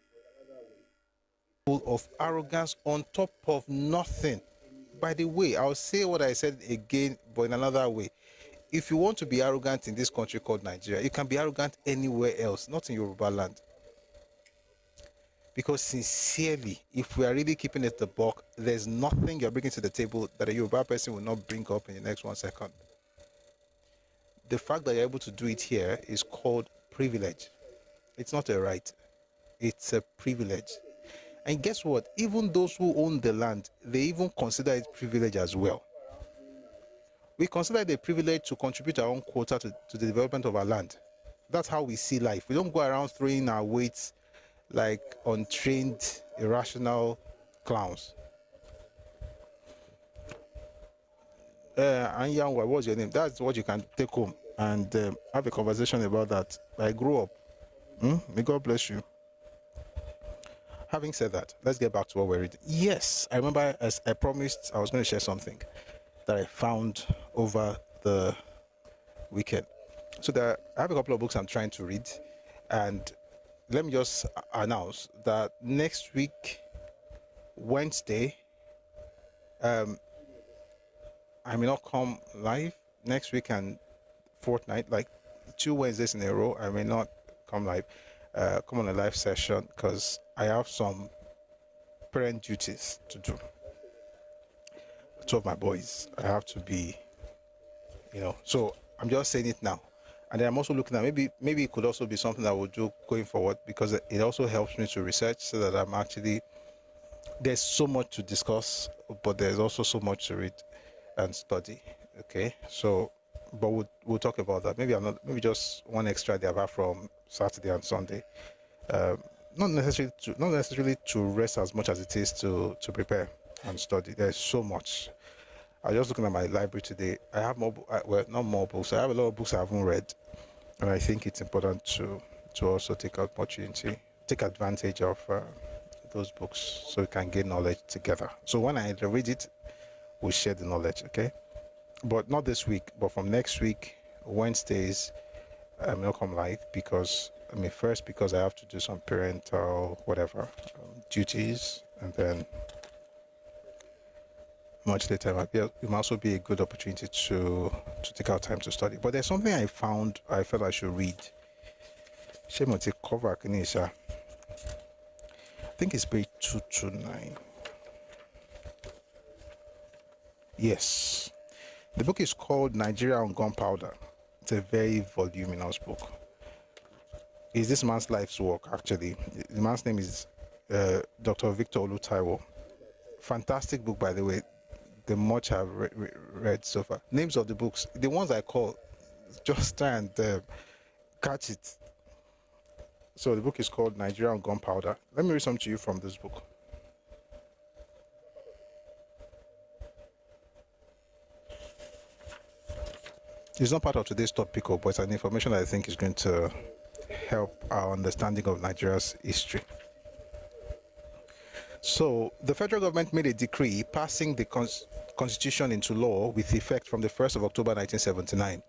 of arrogance on top of nothing. by the way, I'll say what I said again, but in another way. If you want to be arrogant in this country called Nigeria, you can be arrogant anywhere else, not in Yoruba land. Because sincerely, if we are really keeping it the buck, there's nothing you're bringing to the table that a Yoruba person will not bring up in the next 1 second. The fact that you're able to do it here is called privilege. It's not a right. It's a privilege. And guess what? Even those who own the land, they even consider it privilege as well. We consider it a privilege to contribute our own quota to the development of our land. That's how we see life. We don't go around throwing our weights like untrained, irrational clowns. Anyan, what was your name? That's what you can take home and have a conversation about that. I grew up. May God bless you. Having said that, let's get back to what we're reading. Yes, I remember, as I promised, I was going to share something that I found over the weekend. So I have a couple of books I'm trying to read, and let me just announce that next week, Wednesday, I may not come live next week and fortnight, like 2 Wednesdays in a row. I may not come live, come on a live session because I have some parent duties to do. 2 of my boys, I have to be, so I'm just saying it now. And then I'm also looking at maybe it could also be something that we'll do going forward, because it also helps me to research, so that I'm actually, there's so much to discuss, but there's also so much to read and study. Okay, so but we'll talk about that. Maybe just one extra day apart from Saturday and Sunday. Not necessarily to rest as much as it is to prepare and study. There's so much. I was just looking at my library today. I have more, not more books. I have a lot of books I haven't read, and I think it's important to also take advantage of those books, so we can gain knowledge together. So when I read it, we'll share the knowledge, okay? But not this week, but from next week, Wednesdays, I may not come live because I have to do some parental duties, and then much later it might also be a good opportunity to take out time to study. But there's something I found I felt I should read. I think it's page 229. Yes. The book is called Nigeria on Gunpowder. It's a very voluminous book. It's this man's life's work, actually. The man's name is Dr. Victor Olutaiwo. Fantastic book, by the way. The much I've read so far. Names of the books, the ones I call, just try and catch it. So the book is called Nigeria on Gunpowder. Let me read something to you from this book. It's not part of today's topic, but it's an information that I think is going to help our understanding of Nigeria's history. So the federal government made a decree passing the constitution into law with effect from the 1st of October 1979.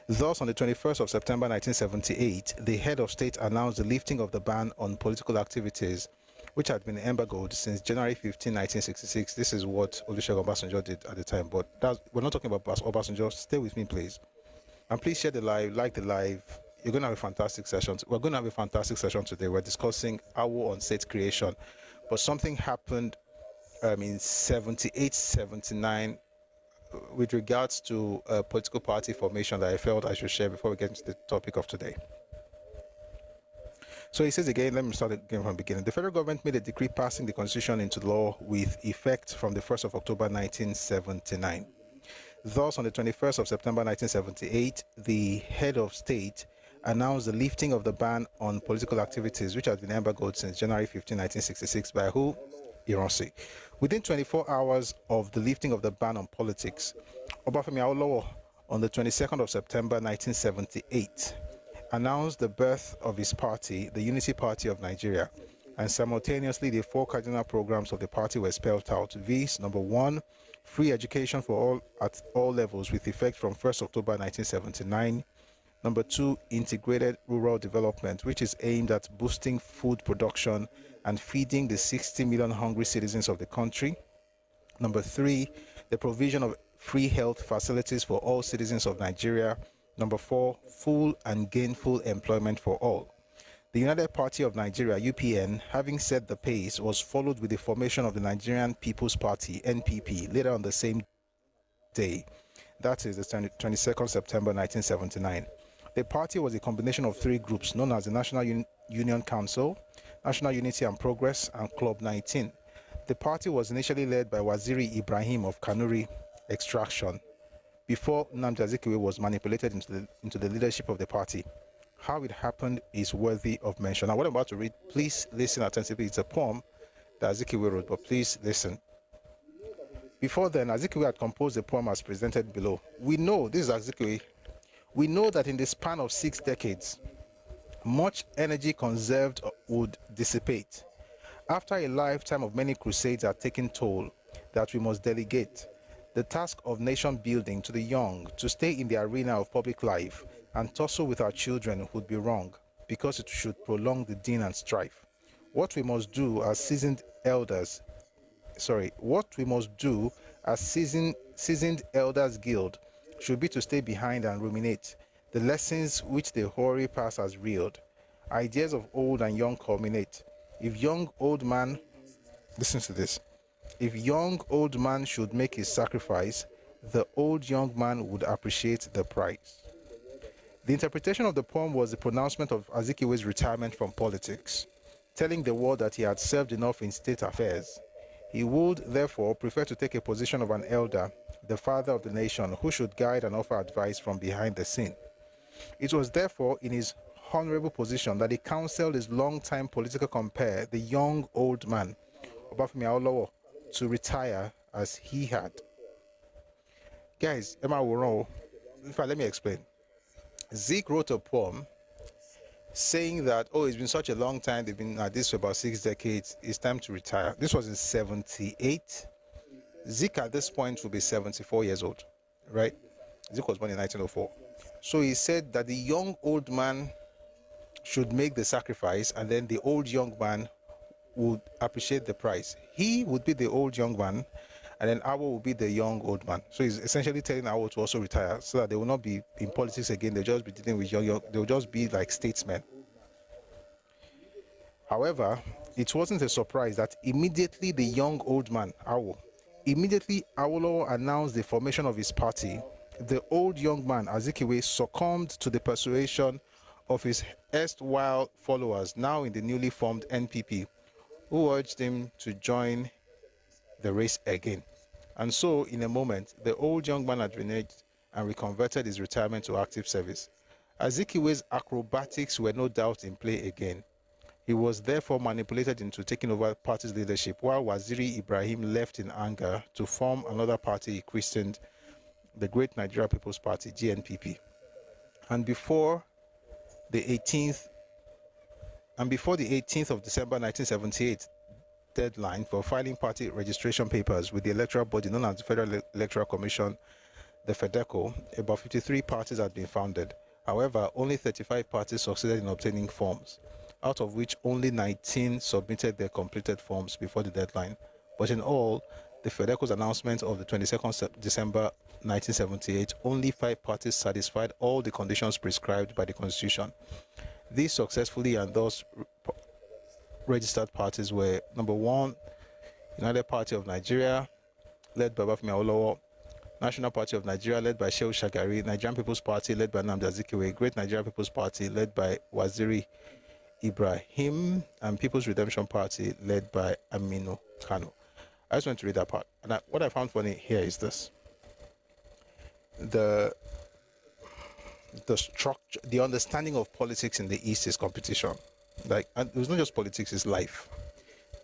Thus, on the 21st of September 1978, the head of state announced the lifting of the ban on political activities, which had been embargoed since January 15, 1966. This is what Olusegun Obasanjo did at the time, but we're not talking about Obasanjo. Stay with me, please. And please share the live, like the live. You're going to have a fantastic session. We're going to have a fantastic session today. We're discussing Awo on state creation. But something happened in 78, 79 with regards to political party formation that I felt I should share before we get into the topic of today. So he says again, let me start again from the beginning. The federal government made a decree passing the constitution into law with effect from the 1st of October 1979. Thus, on the 21st of September 1978, the head of state announced the lifting of the ban on political activities, which had been embargoed since January 15, 1966, by who? Iransi. Within 24 hours of the lifting of the ban on politics, Obafemi Awolowo, on the 22nd of September 1978, announced the birth of his party, the Unity Party of Nigeria, and simultaneously the 4 cardinal programs of the party were spelled out. These: number 1, free education for all at all levels with effect from 1st October 1979. Number 2, integrated rural development, which is aimed at boosting food production and feeding the 60 million hungry citizens of the country. Number 3, the provision of free health facilities for all citizens of Nigeria. Number 4, full and gainful employment for all. The United Party of Nigeria, UPN, having set the pace, was followed with the formation of the Nigerian People's Party, NPP, later on the same day. That is the 22nd September 1979. The party was a combination of 3 groups known as the National Union Council, National Unity and Progress, and Club 19. The party was initially led by Waziri Ibrahim of Kanuri extraction, before Nnamdi Azikiwe was manipulated into the leadership of the party. How it happened is worthy of mention. Now, what I'm about to read, please listen attentively. It's a poem that Azikiwe wrote, but please listen. Before then, Azikiwe had composed a poem as presented below. We know, this is Azikiwe, we know that in the span of 6 decades, much energy conserved would dissipate. After a lifetime of many crusades had taken toll, that we must delegate the task of nation building to the young to stay in the arena of public life and tussle with our children would be wrong, because it should prolong the din and strife. What we must do as seasoned elders guild should be to stay behind and ruminate the lessons which the hoary past has reeled. Ideas of old and young culminate. If young old man, listen to this, if young old man should make his sacrifice, the old young man would appreciate the price. The interpretation of the poem was the pronouncement of Azikiwe's retirement from politics, telling the world that he had served enough in state affairs. He would, therefore, prefer to take a position of an elder, the father of the nation, who should guide and offer advice from behind the scene. It was therefore in his honorable position that he counseled his long-time political compare, the young old man, Obafemi Awolowo, to retire as he had. Guys, Emma Wuro, in fact, let me explain. Zeke wrote a poem saying that, oh, it's been such a long time, they've been at this for about 6 decades, it's time to retire. This was in 78. Zeke at this point will be 74 years old, right? Zeke was born in 1904. So he said that the young old man should make the sacrifice, and then the old young man would appreciate the price. He would be the old young man, and then Awo will be the young old man. So he's essentially telling Awo to also retire, so that they will not be in politics again. They'll just be dealing with young, they'll just be like statesmen. However, it wasn't a surprise that immediately the young old man, Awo, immediately Awolowo announced the formation of his party. The old young man, Azikiwe, succumbed to the persuasion of his erstwhile followers, now in the newly formed NPP, who urged him to join the race again. And so, in a moment, the old young man had reneged and reconverted his retirement to active service. Azikiwe's acrobatics were no doubt in play again. He was therefore manipulated into taking over party's leadership, while Waziri Ibrahim left in anger to form another party he christened the Great Nigerian People's Party, GNPP. And before the 18th of December 1978 deadline for filing party registration papers with the electoral body known as the Federal Electoral Commission, the FEDECO, about 53 parties had been founded. However, only 35 parties succeeded in obtaining forms, out of which only 19 submitted their completed forms before the deadline. But in all, the FEDECO's announcement of the 22nd December 1978, only 5 parties satisfied all the conditions prescribed by the Constitution. These successfully and thus registered parties were: number 1, United Party of Nigeria, led by Obafemi Awolowo; National Party of Nigeria, led by Shehu Shagari; Nigerian People's Party, led by Nnamdi Azikiwe; Great Nigerian People's Party, led by Waziri Ibrahim; and People's Redemption Party, led by Aminu Kano. I just want to read that part. And what I found funny here is this: the structure, the understanding of politics in the East is competition. Like, and it's not just politics, it's life.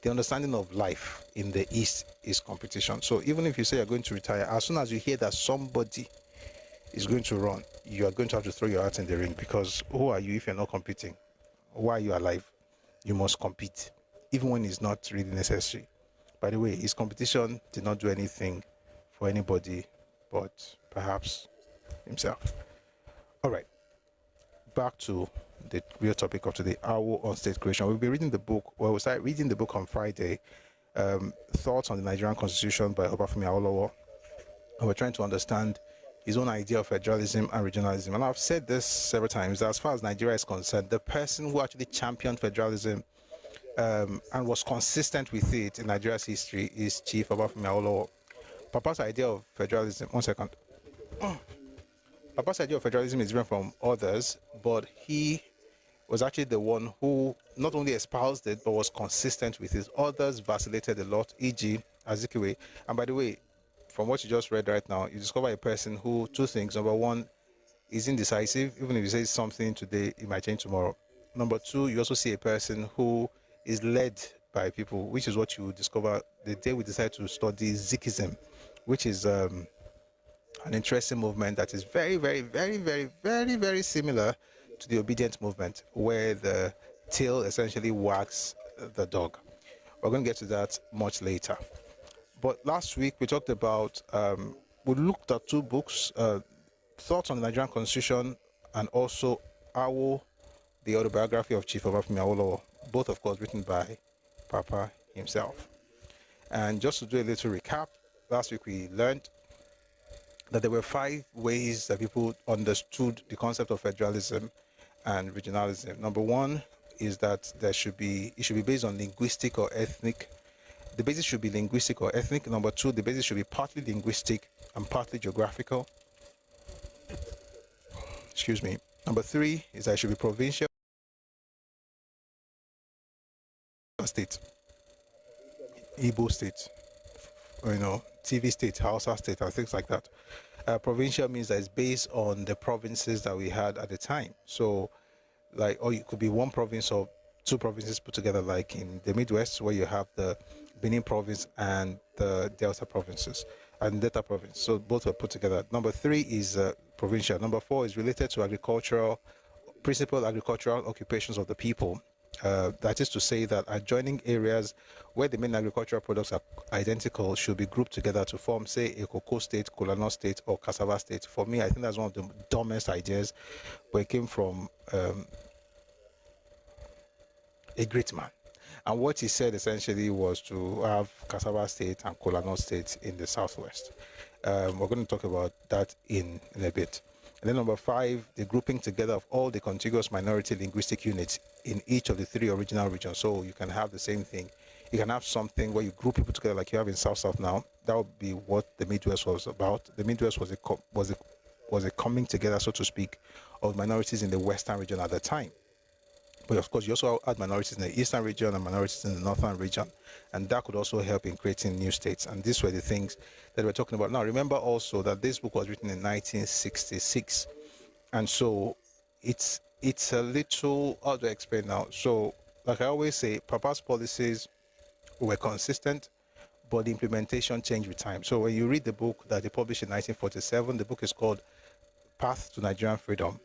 The understanding of life in the East is competition. So even if you say you're going to retire, as soon as you hear that somebody is going to run, you are going to have to throw your hat in the ring, because who are you if you're not competing? Why are you alive? You must compete, even when it's not really necessary. By the way, his competition did not do anything for anybody but perhaps himself. All right, back to the real topic of today, Awo on state creation. We'll be reading the book, well, we'll start reading the book on Friday, Thoughts on the Nigerian Constitution by Obafemi Awolowo. and we're trying to understand his own idea of federalism and regionalism. And I've said this several times, that as far as Nigeria is concerned, the person who actually championed federalism and was consistent with it in Nigeria's history is Chief Obafemi Awolowo. Papa's idea of federalism, one second. Papa's idea of federalism is different from others, but he was actually the one who not only espoused it, but was consistent with it. Others vacillated a lot, e.g. Azikiwe. And by the way, from what you just read right now, you discover a person who, two things. Number one, is indecisive. Even if he says something today, it might change tomorrow. Number two, you also see a person who is led by people, which is what you discover the day we decide to study Zikism, which is an interesting movement that is very, very, very, very, very, very similar to the obedient movement, where the tail essentially wags the dog. We're going to get to that much later. But last week we talked about, we looked at two books, Thoughts on the Nigerian Constitution and also Awo, the autobiography of Chief Obafemi Awolowo, both of course written by Papa himself. And just to do a little recap, last week we learned that there were 5 ways that people understood the concept of federalism and regionalism. Number one is that it should be based on linguistic or ethnic. The basis should be linguistic or ethnic. Number two, the basis should be partly linguistic and partly geographical. Excuse me. Number three is that it should be provincial state, Igbo state, TV state, Hausa state, and things like that. Provincial means that it's based on the provinces that we had at the time. So, or it could be one province or 2 provinces put together, like in the Midwest, where you have the Benin province and the Delta provinces and Delta province. So both are put together. Number 3 is provincial. Number 4 is related to principal agricultural occupations of the people. That is to say that adjoining areas where the main agricultural products are identical should be grouped together to form, say, a cocoa state, kola nut state, or cassava state. For me, I think that's one of the dumbest ideas, but it came from a great man. And what he said essentially was to have cassava state and kola nut state in the southwest. We're going to talk about that in a bit. And then number 5, the grouping together of all the contiguous minority linguistic units in each of the 3 original regions. So you can have the same thing. You can have something where you group people together like you have in South now. That would be what the Midwest was about. The Midwest was a coming together, so to speak, of minorities in the Western region at the time. But of course, you also had minorities in the Eastern region and minorities in the Northern region. And that could also help in creating new states. And these were the things that we're talking about. Now, remember also that this book was written in 1966. And so it's a little, how do I explain now? So, like I always say, Papa's policies were consistent, but the implementation changed with time. So when you read the book that they published in 1947, the book is called Path to Nigerian Freedom.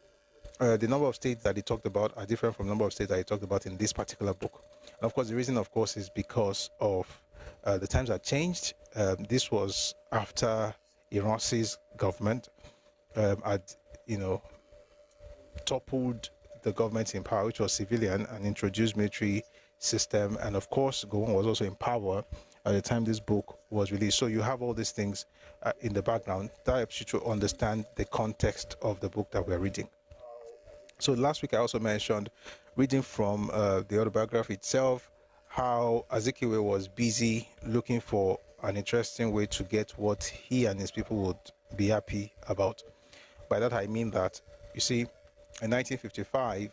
The number of states that he talked about are different from the number of states that he talked about in this particular book. And of course, the reason, of course, is because of the times have changed. This was after Iran's government had, toppled the government in power, which was civilian, and introduced military system. And of course, Gowon was also in power at the time this book was released. So you have all these things in the background that helps you to understand the context of the book that we're reading. So last week I also mentioned reading from the autobiography itself, how Azikiwe was busy looking for an interesting way to get what he and his people would be happy about. By that I mean that, you see, in 1955,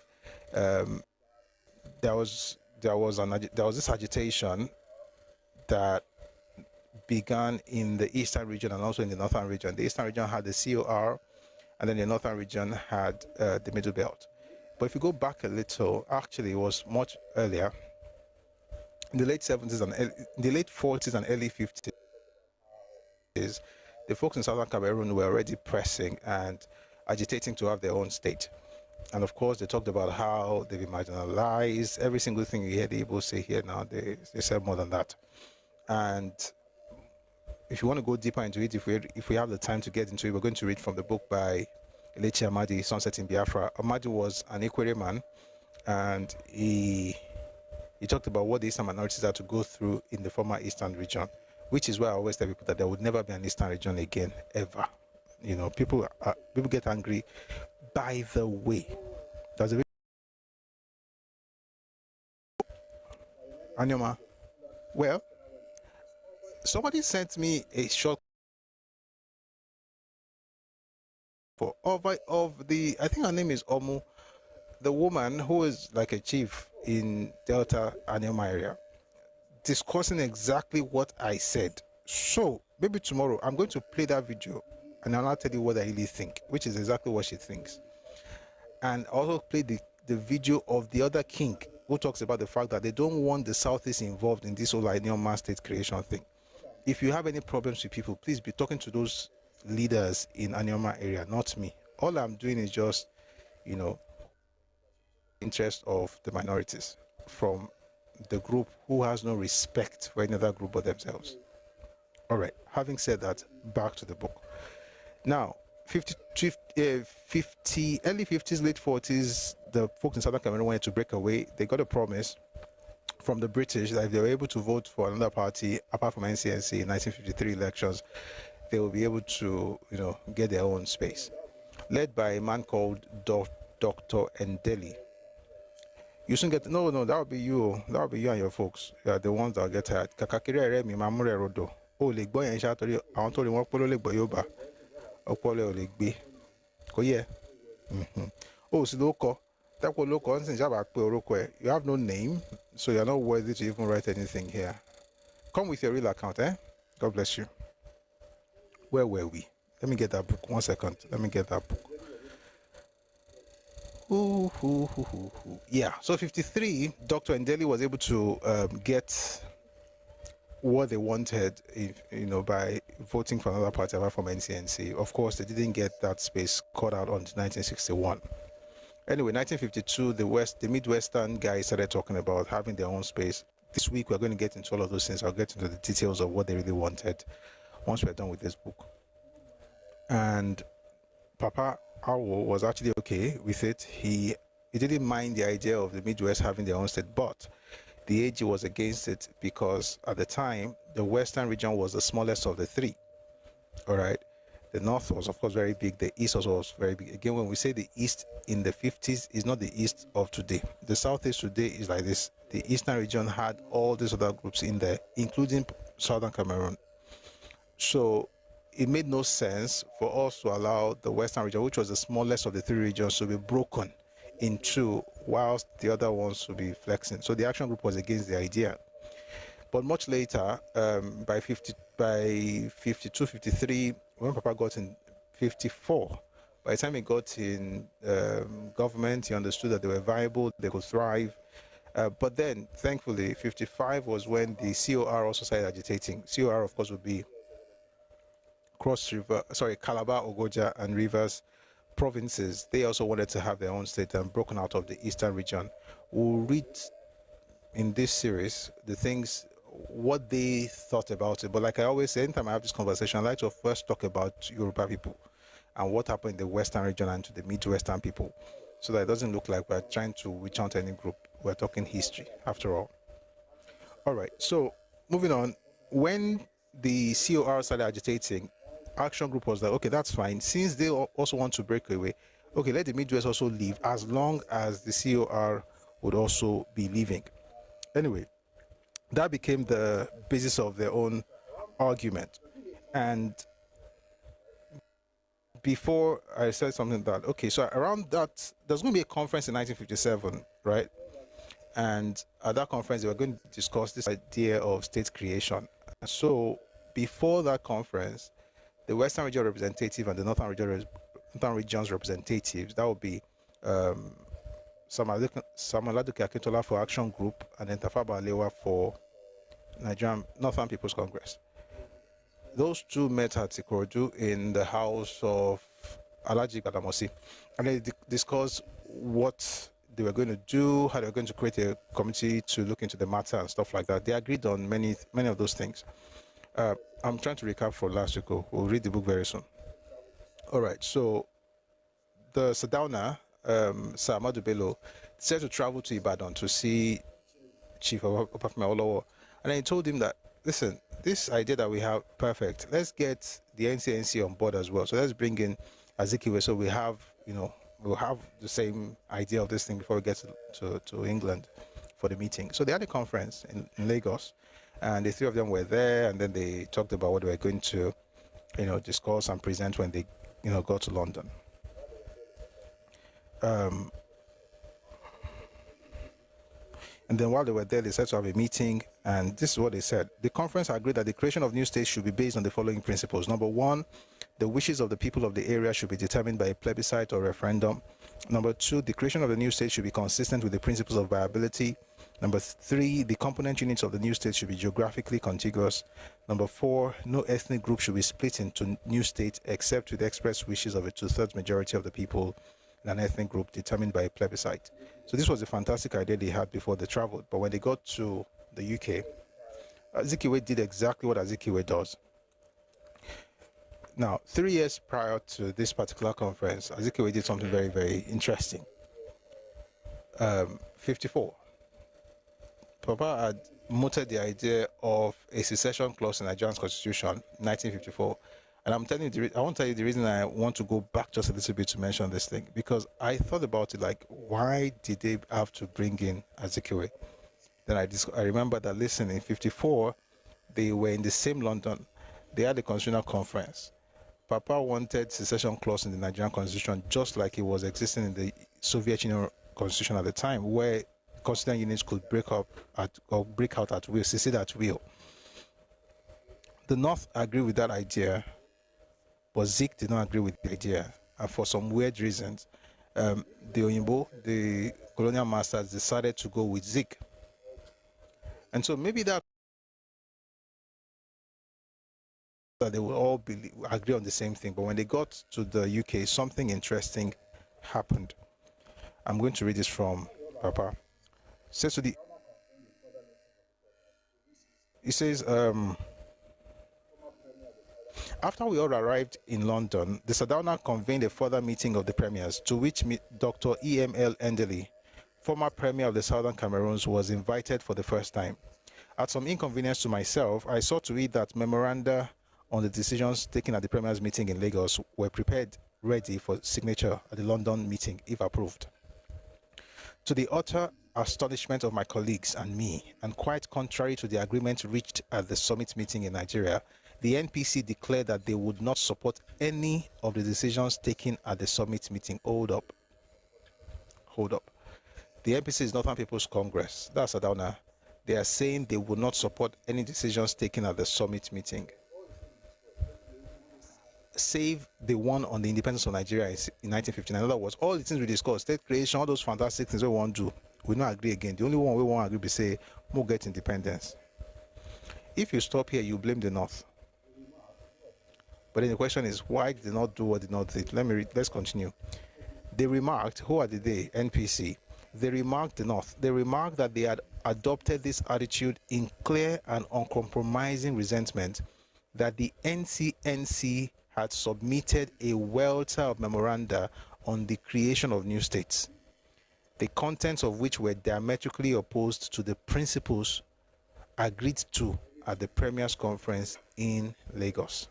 there was this agitation that began in the Eastern region and also in the Northern region. The Eastern region had the COR, and then the Northern region had the Middle Belt. But if you go back a little, actually it was much earlier. In the late 70s and the late 40s and early 50s, the folks in Southern Cameroon were already pressing and agitating to have their own state. And of course, they talked about how they've been marginalized. Every single thing you hear the Igbo say here now, they said more than that. And if you want to go deeper into it, if we have the time to get into it, we're going to read from the book by Elechi Amadi, Sunset in Biafra. Amadi was an Equatorial man, and he talked about what the Eastern minorities had to go through in the former Eastern region which is why I always tell people that there would never be an Eastern region again, ever. You know, people get angry. By the way, there's a Anyoma. Well, somebody sent me a short for of the, I think her name is Omu, the woman who is like a chief in Delta Anyoma area, discussing exactly what I said. So maybe tomorrow I'm going to play that video and I'll tell you what I really think, which is exactly what she thinks. And also play the video of the other king who talks about the fact that they don't want the Southeast involved in this whole Anyoma state creation thing. If you have any problems with people, please be talking to those leaders in Anyoma area, not me. All I'm doing is just, you know, interest of the minorities from the group who has no respect for any other group but themselves. All right, having said that, back to the book. Now, early 50s, late 40s, the folks in Southern Cameroon wanted to break away. They got a promise from the British that if they were able to vote for another party apart from NCNC in 1953 elections, they will be able to, you know, get their own space. Led by a man called Dr. Ndeli. You soon get no, that would be you. That would be you and your folks. You are the ones that will get tired. Kakakiri remi mamure rodo. Oh, le gbo yen sha tori awon tori won polo le gbo Yoruba. Opole o le gbe. Ko ye. Oh, si lo ko. That ko lo ko nsin ja ba pe orúkọ ẹ. You have no name, so you're not worthy to even write anything here. Come with your real account, eh? God bless you. Where were we? Let me get that book. 1 second. Let me get that book. Yeah, so 53, Dr. Ndeli was able to get what they wanted, you know, by voting for another party apart from NCNC. Of course, they didn't get that space cut out until 1961. Anyway, 1952, the Midwestern guys started talking about having their own space. This week, we're going to get into all of those things. I'll get into the details of what they really wanted once we're done with this book. And Papa Awo was actually okay with it. He didn't mind the idea of the Midwest having their own state, but the AG was against it because at the time, the Western region was the smallest of the three. All right. The North was, of course, very big. The East also was very big. Again, when we say the East in the 50s, is not the East of today. The Southeast today is like this. The Eastern region had all these other groups in there, including Southern Cameroon. So it made no sense for us to allow the Western region, which was the smallest of the three regions, to be broken in two, whilst the other ones to be flexing. So the action group was against the idea. But much later, by 52, 53, when Papa got in 54, by the time he got in government, he understood that they were viable, they could thrive. But then, thankfully, 55 was when the COR also started agitating. COR, of course, would be Calabar, Ogoja, and Rivers provinces. They also wanted to have their own state and broken out of the Eastern region. We'll read in this series the things, what they thought about it. But like I always say, anytime I have this conversation, I like to first talk about Yoruba people and what happened in the Western region and to the Midwestern people, so that it doesn't look like we're trying to reach out to any group. We're talking history, after all. All right, so moving on. When the COR started agitating, Action Group was like, okay, that's fine. Since they also want to break away, okay, let the Midwest also leave, as long as the COR would also be leaving. Anyway, that became the basis of their own argument. And before I said something that, okay, so around that, there's going to be a conference in 1957, right? And at that conference, they were going to discuss this idea of state creation. So before that conference, the Western Region representative and the Northern Region's representatives, that would be Samaladuke Akintola for Action Group and then Tafa Balewa for Nigerian Northern People's Congress. Those two met at Ikorodu in the house of Alhaji Gbadamosi, and they discussed what they were going to do, how they were going to create a committee to look into the matter and stuff like that. They agreed on many of those things. I'm trying to recap for last week. We'll read the book very soon. All right, so the Sadauna, Sir Amadu Bello, decided to travel to Ibadan to see Chief Obafemi Awolowo, and he told him that, listen, this idea that we have, perfect. Let's get the NCNC on board as well. So let's bring in Azikiwe, so we have, we'll have the same idea of this thing before we get to England for the meeting. So they had a conference in Lagos, and the three of them were there, and then they talked about what they were going to, discuss and present when they, got to London. And then while they were there, they said to have a meeting, and this is what they said. The conference agreed that the creation of new states should be based on the following principles. Number one, the wishes of the people of the area should be determined by a plebiscite or referendum. Number two, the creation of the new state should be consistent with the principles of viability. Number three, the component units of the new state should be geographically contiguous. Number four, no ethnic group should be split into new states except with the express wishes of a two-thirds majority of the people in an ethnic group determined by a plebiscite. So this was a fantastic idea they had before they traveled. But when they got to the UK, Azikiwe did exactly what Azikiwe does. Now, 3 years prior to this particular conference, Azikiwe did something very, very interesting. 54. Papa had mooted the idea of a secession clause in Nigerian's constitution, 1954. And I'm telling you, I won't tell you the reason I want to go back just a little bit to mention this thing, because I thought about it like, why did they have to bring in Azikiwe? Then I remember that, listen, in 54, they were in the same London. They had a constitutional conference. Papa wanted secession clause in the Nigerian constitution, just like it was existing in the Soviet Union constitution at the time, where constitutional units could break out at will, secede at will. The North agreed with that idea, but Zik did not agree with the idea, and for some weird reasons, the Oyinbo, the colonial masters, decided to go with Zik. And so maybe that they will all agree on the same thing, but when they got to the UK, something interesting happened. I'm going to read this from Papa. He says, after we all arrived in London, the Sardauna convened a further meeting of the premiers, to which Dr. E.M.L. Endeli, former premier of the Southern Cameroons, was invited for the first time. At some inconvenience to myself, I saw to it that memoranda on the decisions taken at the premiers' meeting in Lagos were prepared, ready for signature at the London meeting, if approved. To the utter astonishment of my colleagues and me, and quite contrary to the agreement reached at the summit meeting in Nigeria, the NPC declared that they would not support any of the decisions taken at the summit meeting. Hold up. The NPC is Northern People's Congress. That's Sardauna. They are saying they would not support any decisions taken at the summit meeting, save the one on the independence of Nigeria in 1959. In other words, all the things we discussed, state creation, all those fantastic things we want to do, we not agree again. The only one we won't agree be say, we'll get independence. If you stop here, you blame the North. But then the question is, why did they not do what they not did? Let's continue. They remarked, who are they? NPC. They remarked the North. They remarked that they had adopted this attitude in clear and uncompromising resentment that the NCNC had submitted a welter of memoranda on the creation of new states, the contents of which were diametrically opposed to the principles agreed to at the Premiers' Conference in Lagos.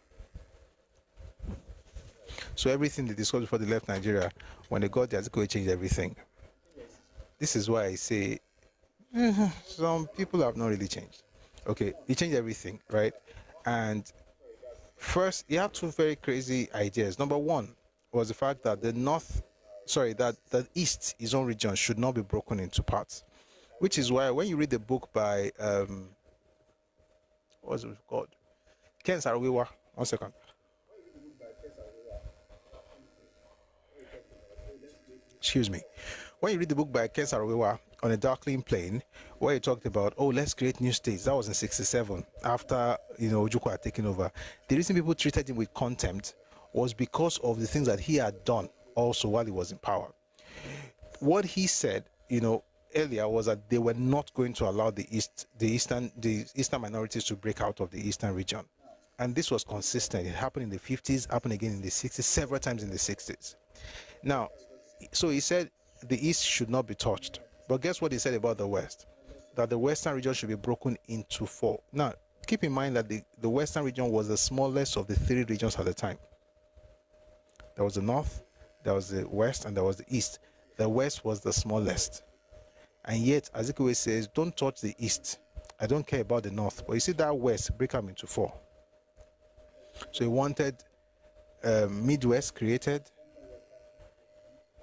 So everything they discussed before they left Nigeria, when they got there, they changed everything. This is why I say some people have not really changed. Okay, he changed everything, right? And first, he had two very crazy ideas. Number one was the fact that the East, his own region, should not be broken into parts. Which is why when you read the book by, what's it called? Ken Saro-Wiwa. 1 second. Excuse me. When you read the book by Ken Saro-Wiwa, On a Darkling Plain, where he talked about, let's create new states. That was in 1967, after, Ojukwu had taken over. The reason people treated him with contempt was because of the things that he had done also while he was in power. What he said, earlier was that they were not going to allow the eastern minorities to break out of the eastern region. And this was consistent. It happened in the 50s, happened again in the 60s, several times in the 60s. Now, so he said the East should not be touched. But guess what he said about the West? That the Western region should be broken into 4. Now, keep in mind that the Western region was the smallest of the 3 regions at the time. There was the North, there was the West, and there was the East. The West was the smallest. And yet, Azikiwe says, don't touch the East. I don't care about the North. But you see that West, break them into 4. So he wanted Midwest created.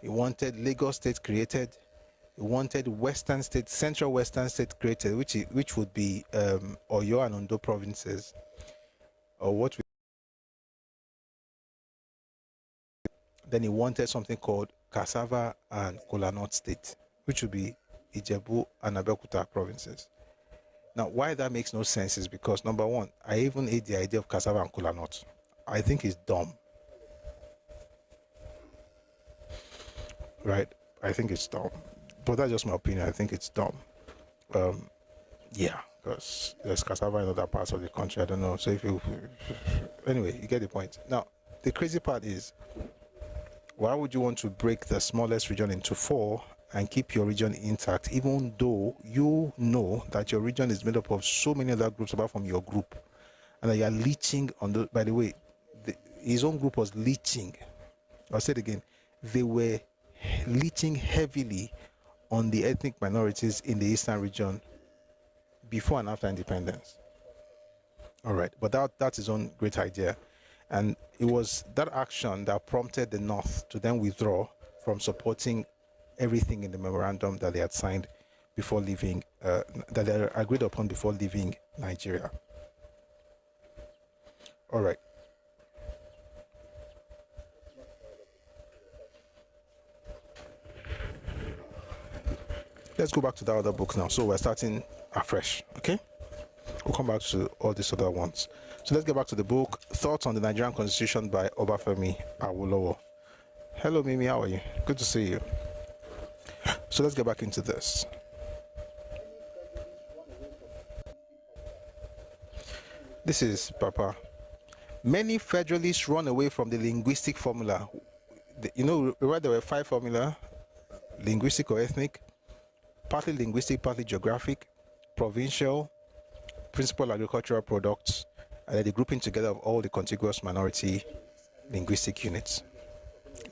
He wanted Lagos State created. He wanted Western State, Central Western State created, which would be Oyo and Ondo provinces, or what we. Then he wanted something called Cassava and Kolanut State, which would be Ijebu and Abeokuta provinces. Now, why that makes no sense is because, number one, I even hate the idea of Cassava and Kolanut. I think it's dumb. Right? I think it's dumb. But that's just my opinion. I think it's dumb. Yeah, because there's cassava in other parts of the country. I don't know. So anyway, you get the point. Now, the crazy part is, why would you want to break the smallest region into 4 and keep your region intact, even though you know that your region is made up of so many other groups apart from your group, and that you are leeching on the. By the way, his own group was leeching. I'll say it again. They were leeching heavily on the ethnic minorities in the Eastern region before and after independence. All right, but that's his own great idea. And it was that action that prompted the North to then withdraw from supporting everything in the memorandum that they had signed before leaving, that they agreed upon before leaving Nigeria. All right. Let's go back to the other books now. So we're starting afresh, okay? We'll come back to all these other ones. So let's get back to the book, Thoughts on the Nigerian Constitution by Obafemi Awolowo. Hello, Mimi, how are you? Good to see you. So let's get back into this. This is Papa. Many federalists run away from the linguistic formula. You know, right, there were 5 formula: linguistic or ethnic, partly linguistic, partly geographic, provincial, principal agricultural products, and then the grouping together of all the contiguous minority linguistic units,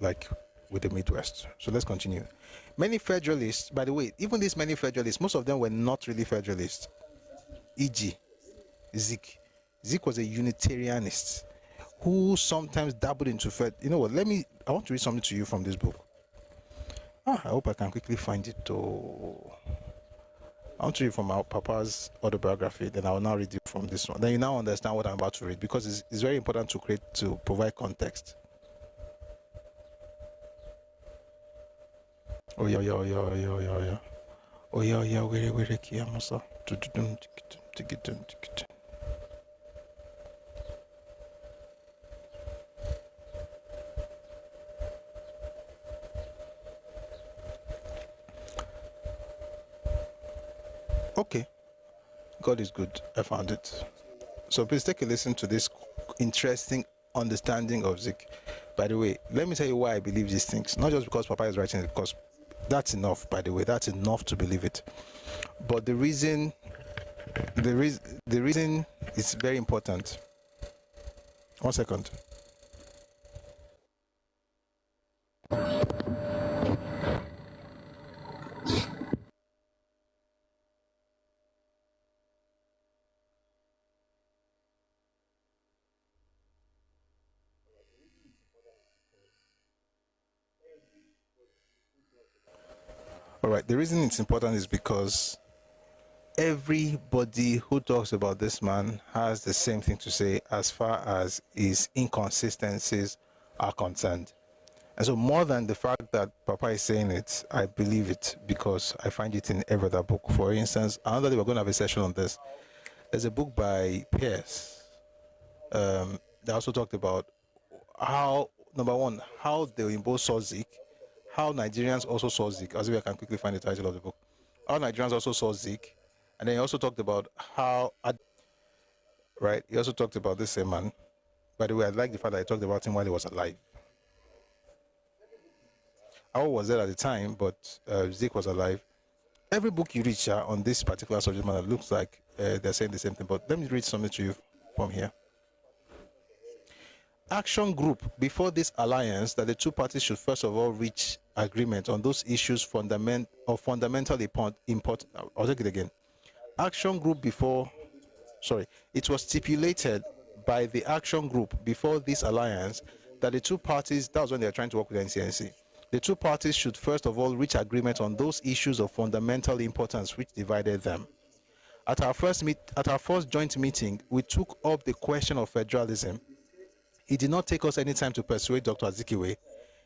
like with the Midwest. So let's continue. Many federalists, by the way, even these many federalists, most of them were not really federalists. E.g., Zik. Zik was a Unitarianist who sometimes dabbled into You know what? I want to read something to you from this book. I hope I can quickly find it. I want to read from our Papa's autobiography, then I will now read you from this one. Then you now understand what I'm about to read, because it's very important to provide context. Oh yeah. Where Kiamosa. Okay, God is good. I found it. So please take a listen to this interesting understanding of Zik. By the way, let me tell you why I believe these things. Not just because Papa is writing it, because that's enough. By the way, that's enough to believe it. But the reason is very important. 1 second. All right, the reason it's important is because everybody who talks about this man has the same thing to say as far as his inconsistencies are concerned. And so more than the fact that Papa is saying it, I believe it because I find it in every other book. For instance, another day we're going to have a session on this. There's a book by Pierce that also talked about how, number one, how the Oyinbo saw Zik, how Nigerians also saw Zik, as if I can quickly find the title of the book. How Nigerians also saw Zik, and then he also talked about how, right, he also talked about this same man. By the way, I like the fact that I talked about him while he was alive. I was there at the time, but Zik was alive. every book you read on this particular subject matter looks like they're saying the same thing, but let me read something to you from here. Action group before this alliance that the two parties should first of all reach agreement on those issues fundamentally important. I'll take it again. Action group before, it was stipulated by the action group before this alliance that the two parties, that was when they were trying to work with NCNC, the two parties should first of all reach agreement on those issues of fundamental importance which divided them. At our first joint meeting, we took up the question of federalism. It did not take us any time to persuade Dr. Azikiwe.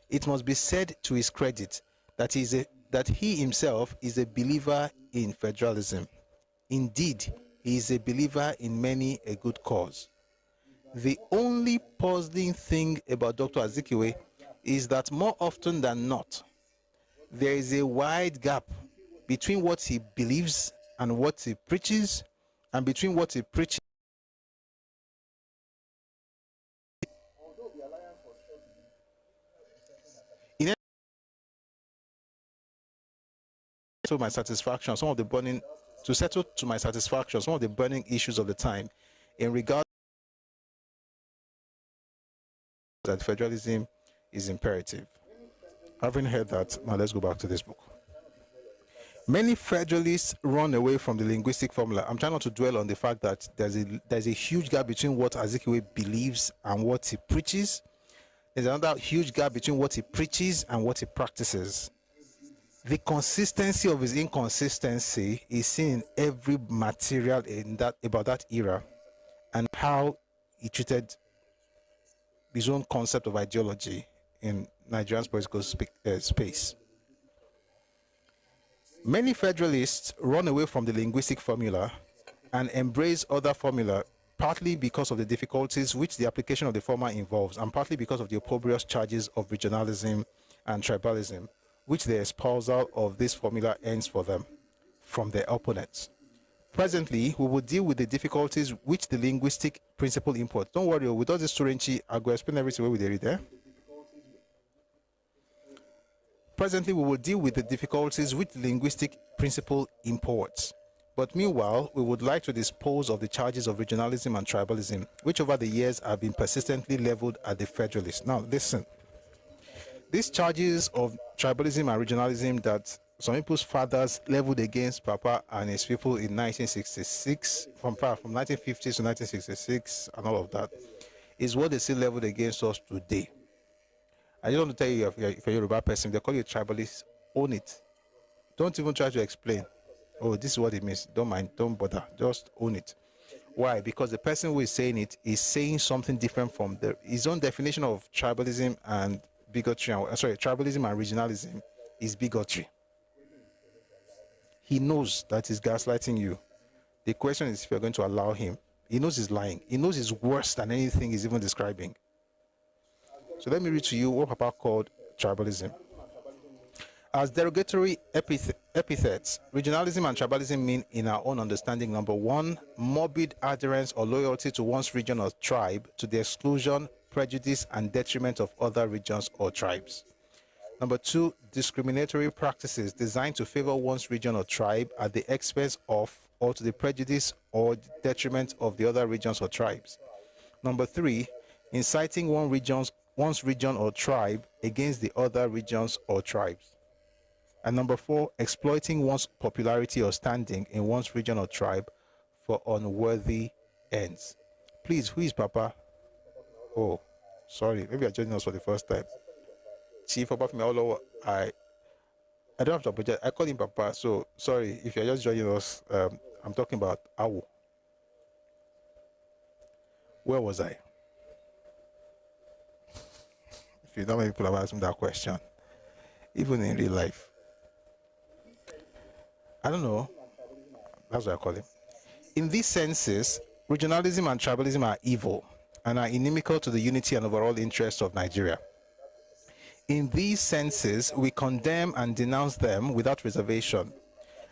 It must be said to his credit that he himself is a believer in federalism. Indeed, he is a believer in many a good cause. The only puzzling thing about Dr. Azikiwe is that more often than not, there is a wide gap between what he believes and what he preaches, and between what he preaches to my satisfaction, some of the burning issues of the time in regard that federalism is imperative. Having heard that, now let's go back to this book. Many federalists run away from the linguistic formula. I'm trying not to dwell on the fact that there's a huge gap between what Azikiwe believes and what he preaches. There's another huge gap between what he preaches and what he practices. The consistency of his inconsistency is seen in every material about that era and how he treated his own concept of ideology in Nigerian's political space. Many federalists run away from the linguistic formula and embrace other formula, partly because of the difficulties which the application of the former involves, and partly because of the opprobrious charges of regionalism and tribalism, which the espousal of this formula earns for them from their opponents. Presently, we will deal with the difficulties which the linguistic principle imports. Don't worry, with all this Turenchi, I'll go explain everything where we read there. Presently, we will deal with the difficulties which the linguistic principle imports. But meanwhile, we would like to dispose of the charges of regionalism and tribalism, which over the years have been persistently leveled at the Federalists. Now, listen. These charges of tribalism and regionalism that some people's fathers leveled against Papa and his people in 1966, from 1950s to 1966 and all of that, is what they still leveled against us today. I just want to tell you, if you're a Yoruba person, they call you a tribalist, own it. Don't even try to explain. Oh, this is what it means. Don't mind, don't bother. Just own it. Why? Because the person who is saying it is saying something different from his own definition of tribalism and bigotry. Tribalism and regionalism is bigotry. He knows that he's gaslighting you. The question is if you're going to allow him. He knows he's lying. He knows it's worse than anything he's even describing. So let me read to you what Papa called tribalism. As derogatory epithets, regionalism and tribalism mean, in our own understanding, number one, morbid adherence or loyalty to one's region or tribe to the exclusion, prejudice, and detriment of other regions or tribes. Number two, discriminatory practices designed to favor one's region or tribe at the expense of or to the prejudice or detriment of the other regions or tribes. Number three, inciting one's region or tribe against the other regions or tribes. And number four, exploiting one's popularity or standing in one's region or tribe for unworthy ends. Please, who is Papa? Oh, sorry, maybe you're joining us for the first time. Chief Papa from all I don't have to apologize. I call him Papa, so sorry if you're just joining us. I'm talking about Awu. Where was I? If you don't know, people have asked me that question, even in real life. I don't know. That's what I call him. In these senses, regionalism and tribalism are evil and are inimical to the unity and overall interests of Nigeria. In these senses, we condemn and denounce them without reservation.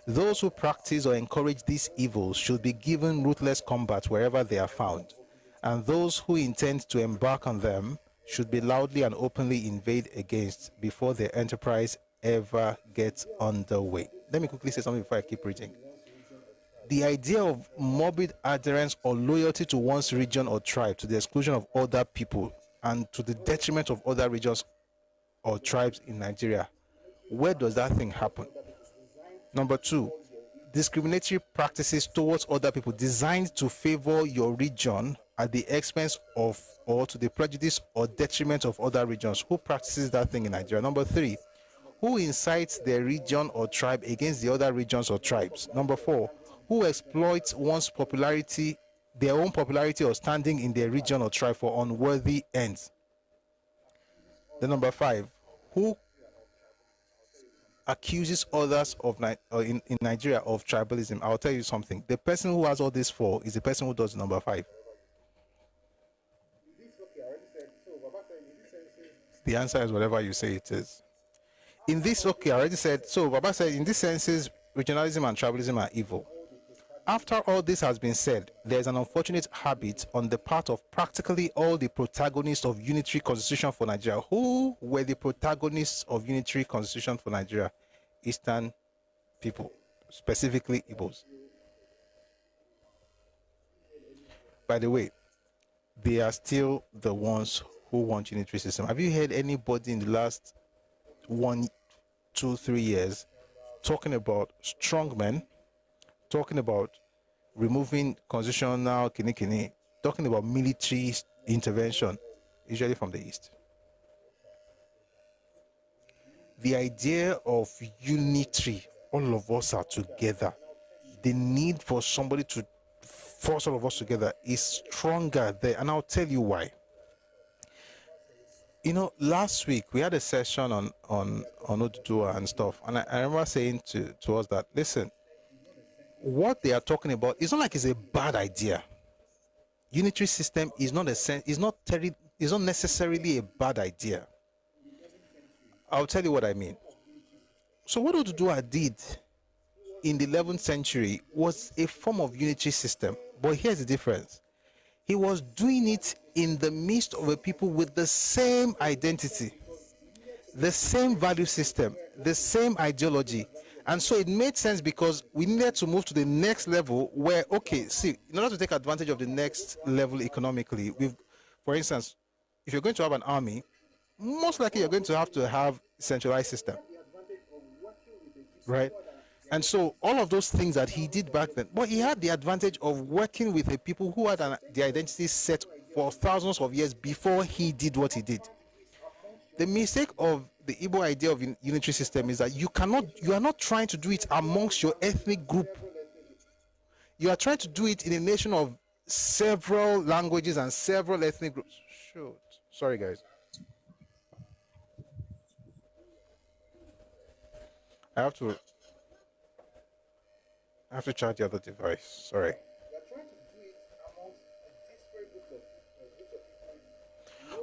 Those who practice or encourage these evils should be given ruthless combat wherever they are found, and those who intend to embark on them should be loudly and openly inveighed against before their enterprise ever gets underway. let me quickly say something before I keep reading. The idea of morbid adherence or loyalty to one's region or tribe to the exclusion of other people and to the detriment of other regions or tribes in Nigeria. Where does that thing happen? Number two, discriminatory practices towards other people designed to favor your region at the expense of or to the prejudice or detriment of other regions. Who practices that thing in Nigeria? Number three, who incites their region or tribe against the other regions or tribes? Number four, who exploits one's popularity, their own popularity or standing in their region or tribe for unworthy ends? The number five, who accuses others of in Nigeria of tribalism? I'll tell you something. The person who has all this for is the person who does number five. The answer is whatever you say it is. In this, okay, I already said, so Baba said, in these senses, regionalism and tribalism are evil. After all this has been said, there's an unfortunate habit on the part of practically all the protagonists of unitary constitution for Nigeria. Who were the protagonists of unitary constitution for Nigeria? Eastern people, specifically Igbos. By the way, they are still the ones who want unitary system. Have you heard anybody in the last 1, 2, 3 years talking about strongmen, talking about removing constitutional kini, talking about military intervention, usually from the East? The idea of unitary, all of us are together. The need for somebody to force all of us together is stronger there, and I'll tell you why. You know, last week we had a session on Oduduwa and stuff, and I remember saying to us that, listen, what they are talking about, it's not like it's a bad idea. Unitary system is not necessarily a bad idea. I'll tell you what I mean. So what Oduduwa did in the 11th century was a form of unitary system, but here's the difference. He was doing it in the midst of a people with the same identity, the same value system, the same ideology. And so it made sense because we needed to move to the next level where, okay, see, in order to take advantage of the next level economically, for instance, if you're going to have an army, most likely you're going to have a centralized system, right? And so all of those things that he did back then, but he had the advantage of working with a people who had the identity set for thousands of years before he did what he did. The mistake of the Igbo idea of unitary system is that you are not trying to do it amongst your ethnic group. You are trying to do it in a nation of several languages and several ethnic groups. Shoot. Sorry, guys. I have to charge the other device. Sorry.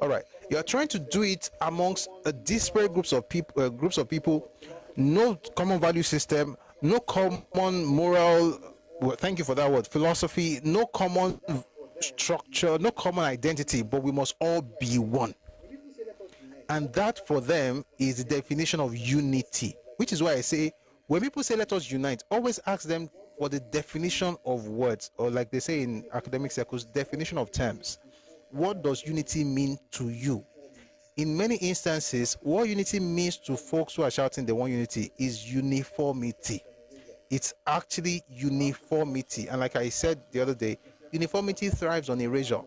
All right. You are trying to do it amongst a disparate groups of people, no common value system, no common moral. Well, thank you for that word. Philosophy, no common structure, no common identity, but we must all be one. And that for them is the definition of unity, which is why I say when people say let us unite, always ask them for the definition of words, or like they say in academic circles, definition of terms. What does unity mean to you? In many instances, what unity means to folks who are shouting they want unity is uniformity. It's actually uniformity. And like I said the other day, uniformity thrives on erasure.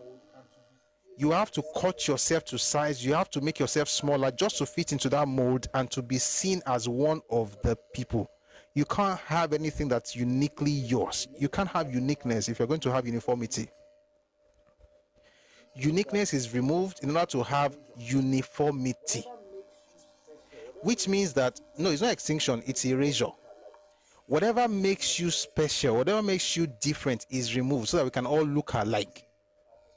You have to cut yourself to size. You have to make yourself smaller just to fit into that mold and to be seen as one of the people. You can't have anything that's uniquely yours. You can't have uniqueness if you're going to have uniformity. Uniqueness is removed in order to have uniformity, which means that, no, it's not extinction, it's erasure. Whatever makes you special, whatever makes you different is removed so that we can all look alike.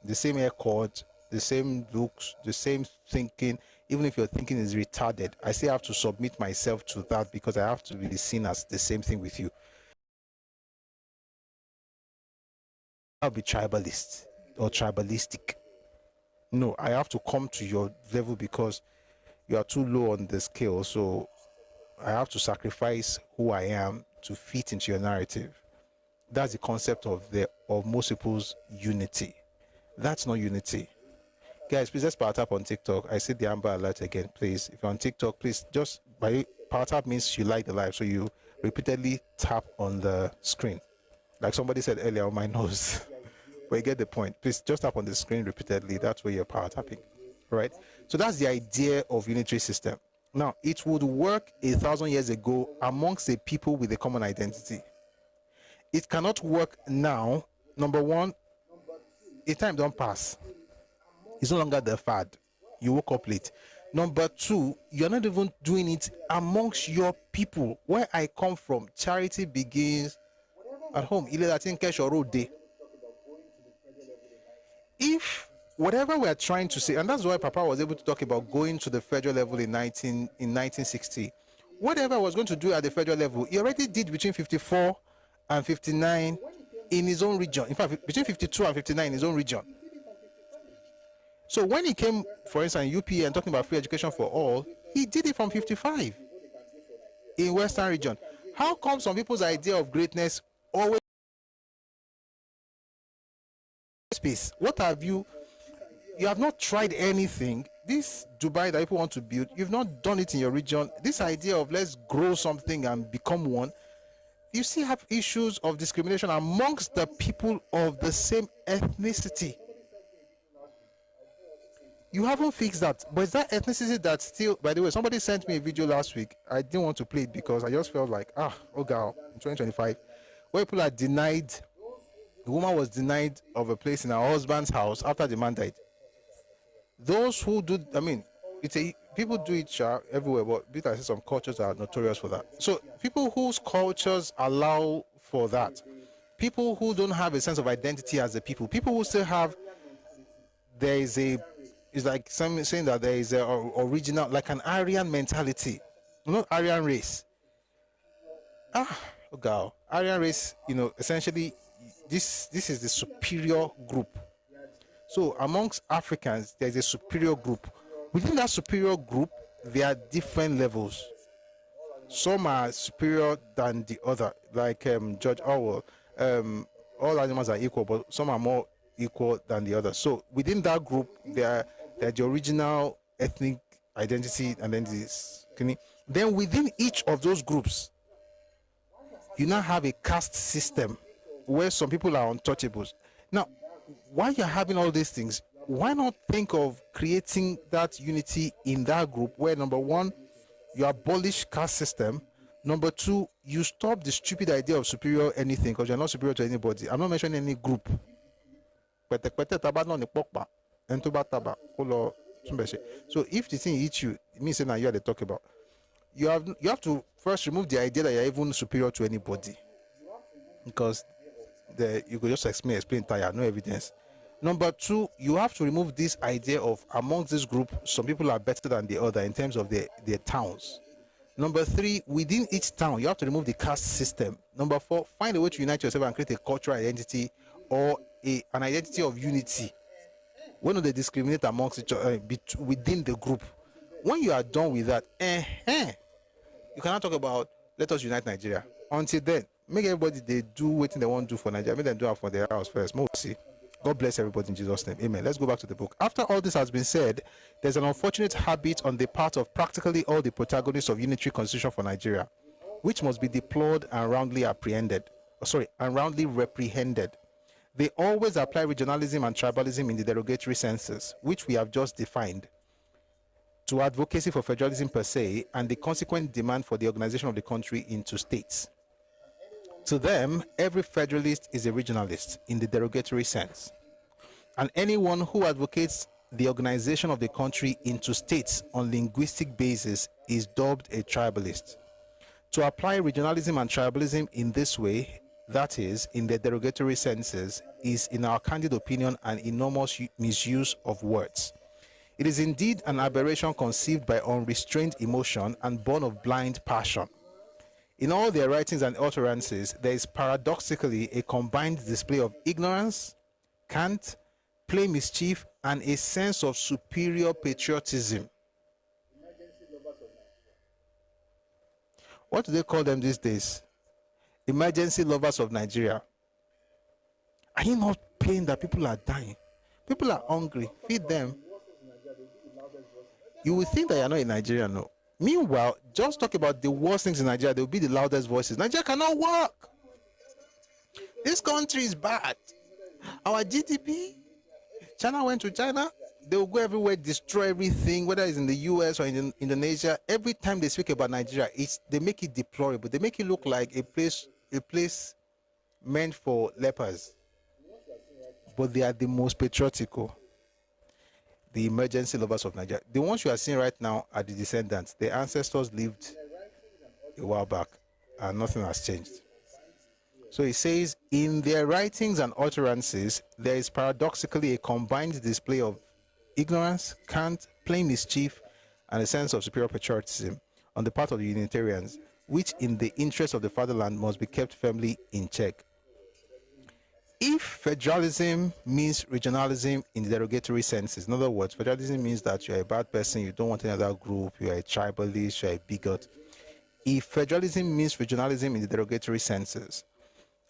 The same haircut, the same looks, the same thinking. Even if your thinking is retarded, I still have to submit myself to that because I have to be seen as the same thing with you. I'll be tribalist or tribalistic. No, I have to come to your level because you are too low on the scale. So I have to sacrifice who I am to fit into your narrative. That's the concept of most people's unity. That's not unity. Guys, please let's power tap on TikTok. I see the amber alert again, please. If you're on TikTok, please just power tap means you like the live, so you repeatedly tap on the screen. Like somebody said earlier on my nose. But you get the point. Please just tap on the screen repeatedly. That's where you're power tapping. Right? So that's the idea of unitary system. Now, it would work 1,000 years ago amongst the people with a common identity. It cannot work now. Number one, a time don't pass. It's no longer the fad. You woke up late. Number two, you're not even doing it amongst your people. Where I come from, charity begins at home. If whatever we're trying to say, and that's why Papa was able to talk about going to the federal level in 1960. Whatever I was going to do at the federal level, he already did between 54 and 59 in his own region. In fact, between 52 and 59 in his own region. So when he came, for instance, UPA and talking about free education for all, he did it from 55 in Western region. How come some people's idea of greatness always space? What have you have not tried anything. This Dubai that people want to build, you've not done it in your region. This idea of let's grow something and become one, you still have issues of discrimination amongst the people of the same ethnicity. You haven't fixed that, but it's that ethnicity that still, by the way, somebody sent me a video last week. I didn't want to play it because I just felt like, oh God, in 2025, where people are denied, the woman was denied of a place in her husband's house after the man died. Those who do, I mean, people do it everywhere, but I see some cultures are notorious for that. So people whose cultures allow for that, people who don't have a sense of identity as a people who still have, it's like saying that there is a original, like an Aryan mentality, not Aryan race. Aryan race, essentially, this is the superior group. So amongst Africans, there's a superior group. Within that superior group, there are different levels. Some are superior than the other, like George Orwell. All animals are equal, but some are more equal than the other. So within that group, there are the original ethnic identity, and then this. Then within each of those groups, you now have a caste system where some people are untouchables. Now, while you're having all these things, why not think of creating that unity in that group where, number one, you abolish caste system, number two, you stop the stupid idea of superior anything because you're not superior to anybody. I'm not mentioning any group. So if the thing hits you, it means that you are the talk about. You have to first remove the idea that you're even superior to anybody, because you could just explain tired, no evidence. Number two, you have to remove this idea of amongst this group, some people are better than the other in terms of their towns. Number three, within each town, you have to remove the caste system. Number four, find a way to unite yourself and create a cultural identity or an identity of unity. When they discriminate amongst each other within the group. When you are done with that, you cannot talk about let us unite Nigeria. Until then, make everybody they do what they want to do for Nigeria. Make them do it for their house first. Mostly. God bless everybody in Jesus' name. Amen. Let's go back to the book. After all this has been said, there's an unfortunate habit on the part of practically all the protagonists of unitary constitution for Nigeria, which must be deplored and roundly reprehended. They always apply regionalism and tribalism in the derogatory senses, which we have just defined, to advocacy for federalism per se and the consequent demand for the organization of the country into states. To them, every federalist is a regionalist in the derogatory sense, and anyone who advocates the organization of the country into states on linguistic basis is dubbed a tribalist. To apply regionalism and tribalism in this way, that is, in the derogatory senses, is, in our candid opinion, an enormous misuse of words. It is indeed an aberration conceived by unrestrained emotion and born of blind passion. In all their writings and utterances, there is paradoxically a combined display of ignorance, cant, play mischief, and a sense of superior patriotism. What do they call them these days? Emergency lovers of Nigeria. Are you not paying that people are dying? People are hungry. Feed them. You will think that you're not in Nigeria, no. Meanwhile, just talk about the worst things in Nigeria. They will be the loudest voices. Nigeria cannot work. This country is bad. Our GDP, China went to China. They will go everywhere, destroy everything, whether it's in the US or in Indonesia. Every time they speak about Nigeria, they make it deplorable. They make it look like a place meant for lepers. But they are the most patriotical. The emergency lovers of Nigeria. The ones you are seeing right now are the descendants. The ancestors lived a while back and nothing has changed. So it says, in their writings and utterances, there is paradoxically a combined display of ignorance, cant, plain mischief, and a sense of superior patriotism on the part of the Unitarians, which in the interest of the fatherland must be kept firmly in check. If federalism means regionalism in derogatory senses, in other words, federalism means that you're a bad person, you don't want any other group, you're a tribalist, you're a bigot. If federalism means regionalism in the derogatory senses,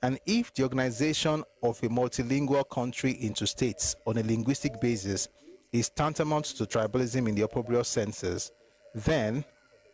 and if the organization of a multilingual country into states on a linguistic basis is tantamount to tribalism in the opprobrious senses, then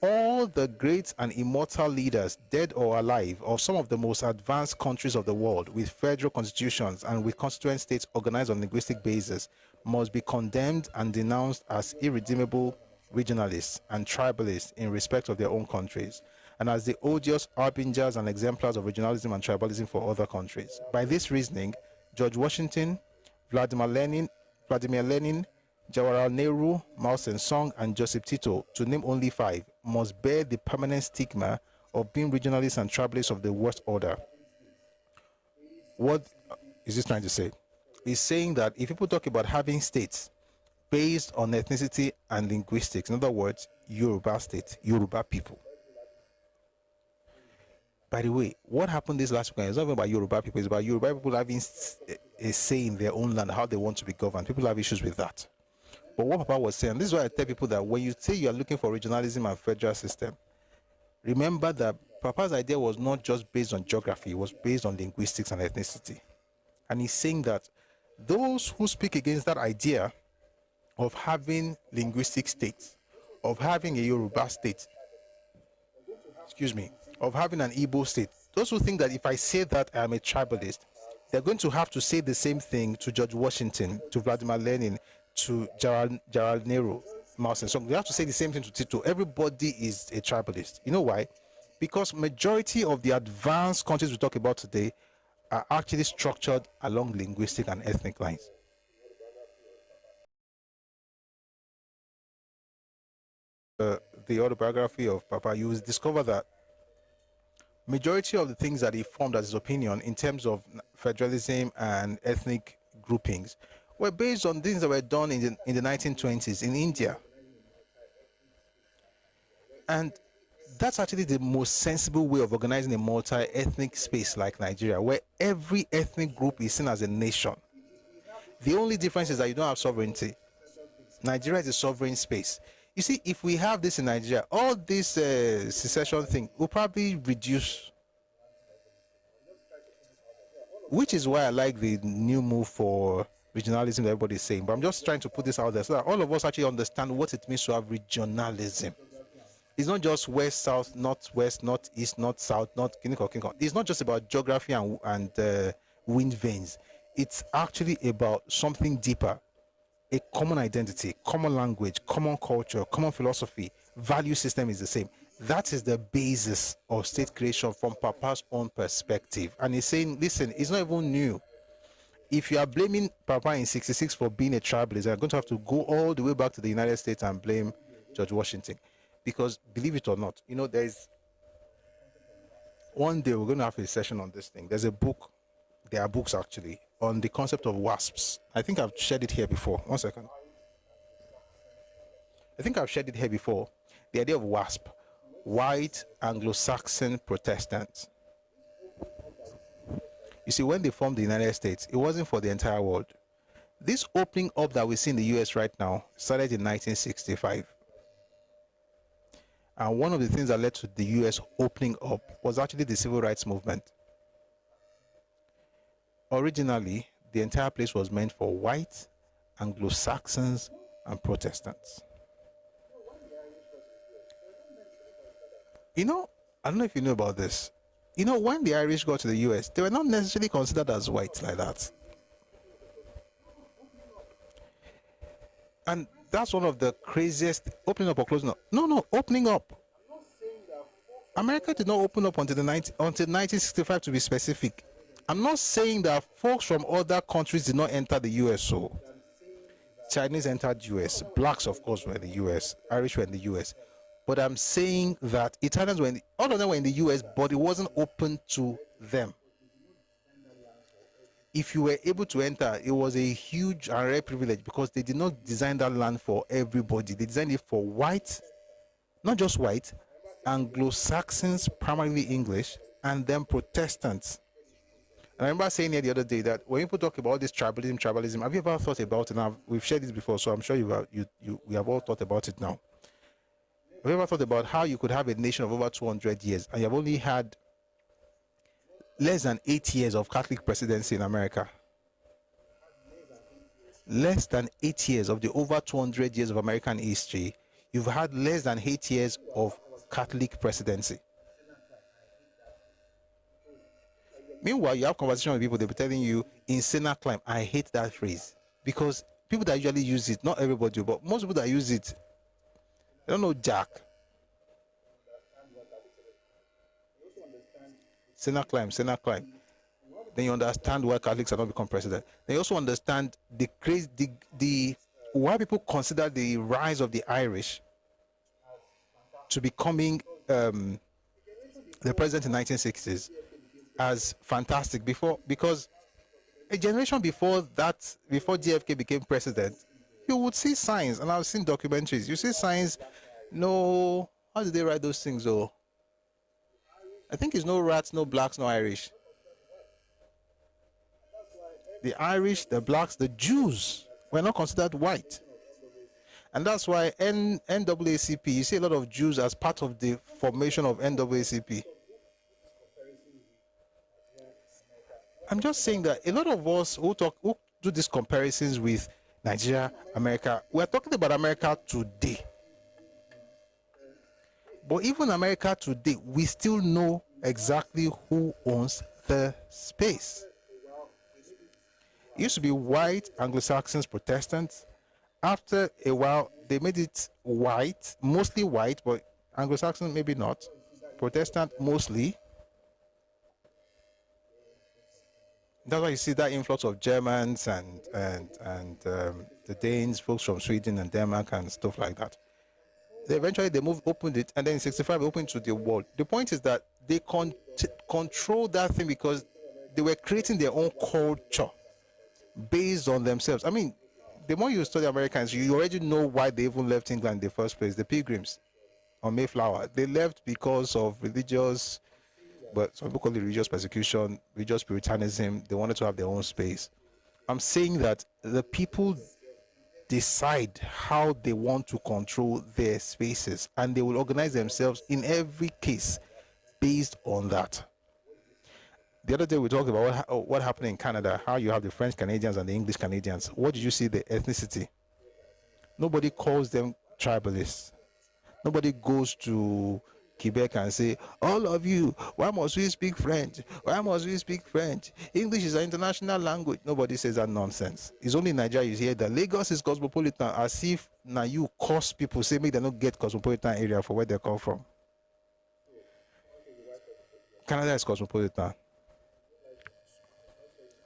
all the great and immortal leaders, dead or alive, of some of the most advanced countries of the world with federal constitutions and with constituent states organized on linguistic basis must be condemned and denounced as irredeemable regionalists and tribalists in respect of their own countries, and as the odious harbingers and exemplars of regionalism and tribalism for other countries. By this reasoning, George Washington, Vladimir Lenin, Jawaharlal Nehru, Mao Zedong, and Joseph Tito, to name only 5, must bear the permanent stigma of being regionalists and tribalists of the worst order. What is this trying to say? It's saying that if people talk about having states based on ethnicity and linguistics, in other words, Yoruba state, Yoruba people. By the way, what happened this last weekend is not even about Yoruba people, it's about Yoruba people having a say in their own land, how they want to be governed. People have issues with that. But what Papa was saying, this is why I tell people that when you say you are looking for regionalism and federal system, remember that Papa's idea was not just based on geography, it was based on linguistics and ethnicity. And he's saying that those who speak against that idea of having linguistic states, of having a Yoruba state, of having an Igbo state, those who think that if I say that I am a tribalist, they're going to have to say the same thing to George Washington, to Vladimir Lenin, to Jawaharlal Nehru, Mao Zedong. They have to say the same thing to Tito. Everybody is a tribalist. You know why? Because majority of the advanced countries we talk about today are actually structured along linguistic and ethnic lines. The autobiography of Papa, you will discover that majority of the things that he formed as his opinion in terms of federalism and ethnic groupings were based on things that were done in the 1920s in India. And that's actually the most sensible way of organizing a multi-ethnic space like Nigeria, where every ethnic group is seen as a nation. The only difference is that you don't have sovereignty. Nigeria is a sovereign space. You see, if we have this in Nigeria, all this secession thing will probably reduce. Which is why I like the new move for regionalism that everybody's saying. But I'm just trying to put this out there so that all of us actually understand what it means to have regionalism. It's not just west, south, northwest, northeast, north, south, north. It's not just about geography and wind veins. It's actually about something deeper. A common identity, common language, common culture, common philosophy, value system is the same. That is the basis of state creation from Papa's own perspective. And he's saying, listen, it's not even new. If you are blaming Papa in 66 for being a tribalist, you're going to have to go all the way back to the United States and blame George Washington. Because believe it or not, you know, one day we're going to have a session on this thing. There's a book, there are books actually, on the concept of WASPs. I think I've shared it here before. One second. I think I've shared it here before. The idea of WASP, White Anglo-Saxon Protestants. You see, when they formed the United States, it wasn't for the entire world. This opening up that we see in the US right now started in 1965. And one of the things that led to the US opening up was actually the civil rights movement. Originally, the entire place was meant for whites, Anglo-Saxons, and Protestants. You know, I don't know if you know about this. You know, when the Irish got to the US, they were not necessarily considered as whites like that. And that's one of the craziest, opening up or closing up. No, opening up. America did not open up until 1965, to be specific. I'm not saying that folks from other countries did not enter the US. So Chinese entered US, blacks of course were in the US, Irish were in the US. But I'm saying that Italians were all of them were in the US, but it wasn't open to them. If you were able to enter, it was a huge and rare privilege, because they did not design that land for everybody. They designed it for white, not just white, Anglo-Saxons, primarily English, and then Protestants. And I remember saying here the other day that when people talk about this tribalism, have you ever thought about it? Now, we've shared this before, so I'm sure we have all thought about it now. Have you ever thought about how you could have a nation of over 200 years and you have only had less than 8 years of Catholic presidency in America? Less than 8 years of the over 200 years of American history, you've had less than 8 years of Catholic presidency. Meanwhile, you have conversation with people, they'll be telling you, insane climb. I hate that phrase, because people that usually use it, not everybody do, but most people that use it, they don't know Jack. Senna climb. Then you understand why Catholics have not become president. Then you also understand why people consider the rise of the Irish to becoming the president in the 1960s as fantastic, because a generation before that, before JFK became president, you would see signs, and I've seen documentaries, you see signs, no, how did they write those things? Oh, I think it's no rats, no blacks, no Irish. The Irish, the blacks, the Jews were not considered white. And that's why NAACP, you see a lot of Jews as part of the formation of NAACP. I'm just saying that a lot of us who do these comparisons with Nigeria, America, we're talking about America today. But even America today, we still know exactly who owns the space. It used to be white, Anglo-Saxons, Protestants. After a while, they made it white, mostly white, but Anglo-Saxon maybe not. Protestant mostly. That's why you see that influx of Germans and the Danes, folks from Sweden and Denmark and stuff like that. Eventually they opened it, and then in 65 they opened to the world. The point is that they control that thing because they were creating their own culture based on themselves. I mean, the more you study Americans, you already know why they even left England in the first place. The Pilgrims on Mayflower, they left because of religious, but some people call it religious persecution, religious puritanism. They wanted to have their own space. I'm saying that the people decide how they want to control their spaces, and they will organize themselves in every case based on that. The other day we talked about what happened in Canada, how you have the French Canadians and the English Canadians. What did you see? The ethnicity. Nobody calls them tribalists. Nobody goes to Quebec and say, all of you, why must we speak French? Why must we speak French? English is an international language. Nobody says that nonsense. It's only in Nigeria you hear that Lagos is cosmopolitan, as if now you curse people, say maybe they don't get cosmopolitan area for where they come from. Canada is cosmopolitan.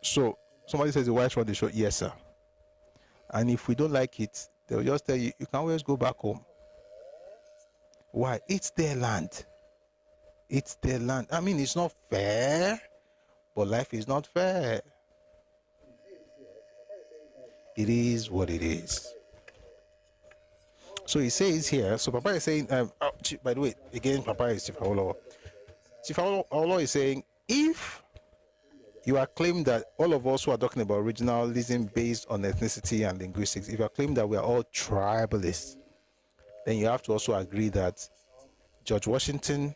So somebody says the whites run the show. Yes, sir. And if we don't like it, they'll just tell you, you can always go back home. Why? It's their land. It's their land. I mean, it's not fair, but life is not fair. It is what it is. So he says here, so Papa is saying, by the way, again, Papa is Chief Awolowo. Chief Awolowo is saying, if you are claiming that all of us who are talking about regionalism based on ethnicity and linguistics, if you are claiming that we are all tribalists, then you have to also agree that George Washington,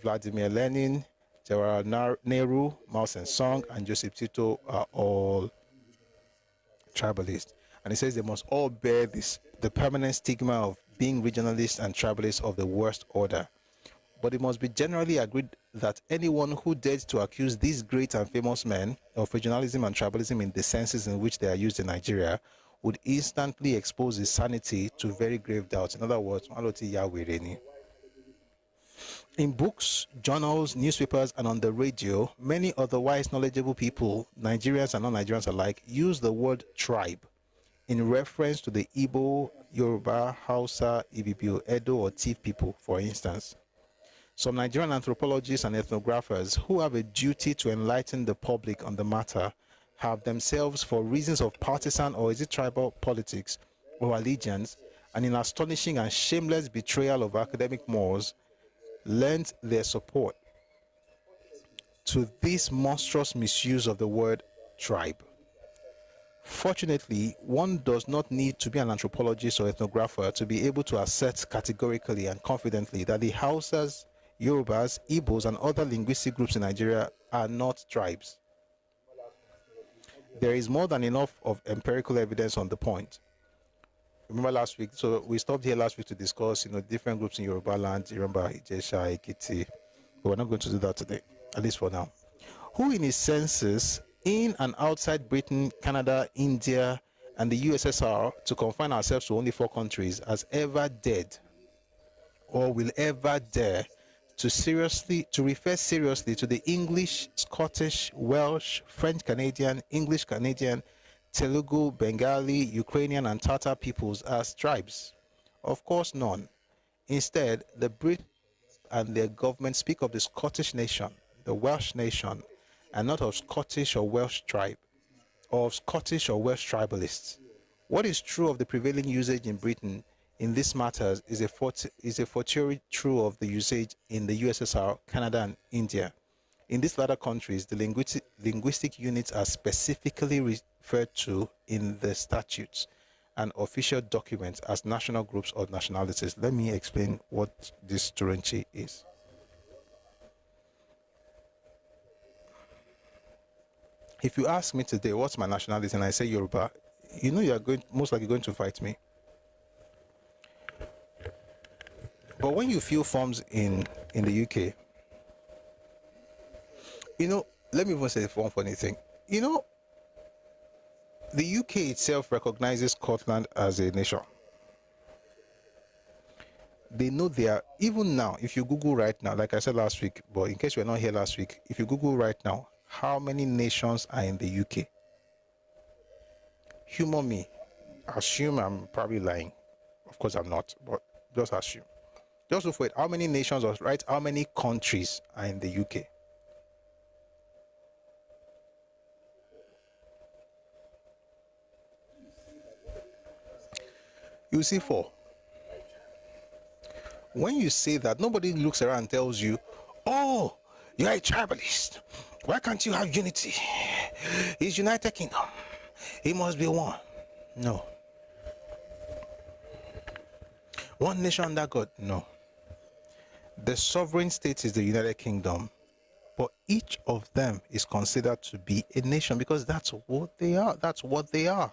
Vladimir Lenin, Jawaharlal Nehru, Mao Zedong, and Joseph Tito are all tribalists. And he says they must all bear the permanent stigma of being regionalists and tribalists of the worst order. But it must be generally agreed that anyone who dares to accuse these great and famous men of regionalism and tribalism in the senses in which they are used in Nigeria would instantly expose his sanity to very grave doubts. In other words, in books, journals, newspapers, and on the radio, many otherwise knowledgeable people, Nigerians and non-Nigerians alike, use the word tribe in reference to the Igbo, Yoruba, Hausa, Ibibio, Edo, or Tiv people, for instance. Some Nigerian anthropologists and ethnographers who have a duty to enlighten the public on the matter have themselves, for reasons of partisan or is it tribal politics or allegiance, and in astonishing and shameless betrayal of academic mores, lent their support to this monstrous misuse of the word tribe. Fortunately, one does not need to be an anthropologist or ethnographer to be able to assert categorically and confidently that the Hausas, Yorubas, Igbos, and other linguistic groups in Nigeria are not tribes. There is more than enough of empirical evidence on the point. Remember last week, so we stopped here last week to discuss, different groups in Yoruba land, Yoruba, Ijesha, Ekiti. But we're not going to do that today, at least for now. Who in his senses, in and outside Britain, Canada, India, and the USSR, to confine ourselves to only 4 countries, has ever dared or will ever dare to refer seriously to the English, Scottish, Welsh, French Canadian, English Canadian, Telugu, Bengali, Ukrainian, and Tatar peoples as tribes? Of course, none. Instead, the British and their government speak of the Scottish nation, the Welsh nation, and not of Scottish or Welsh tribe, or of Scottish or Welsh tribalists. What is true of the prevailing usage in Britain in these matters is a fortiori true of the usage in the USSR, Canada, and India. In these latter countries, the linguistic units are specifically referred to in the statutes and official documents as national groups or nationalities. Let me explain what this Turanchi is. If you ask me today, what's my nationality, and I say Yoruba, you are most likely going to fight me. But when you fill forms in the UK, let me even say one funny thing. The UK itself recognizes Scotland as a nation. They know they are, even now, if you Google right now, like I said last week, but in case you were not here last week, if you Google right now, how many nations are in the UK? Humor me. Assume I'm probably lying. Of course I'm not, but just assume. Just look for it. How many nations, or right, how many countries are in the UK? You see 4. When you say that, nobody looks around and tells you, oh, you're a tribalist. Why can't you have unity? It's United Kingdom. It must be one. No. One nation under God? No. The sovereign state is the United Kingdom, but each of them is considered to be a nation because that's what they are. That's what they are.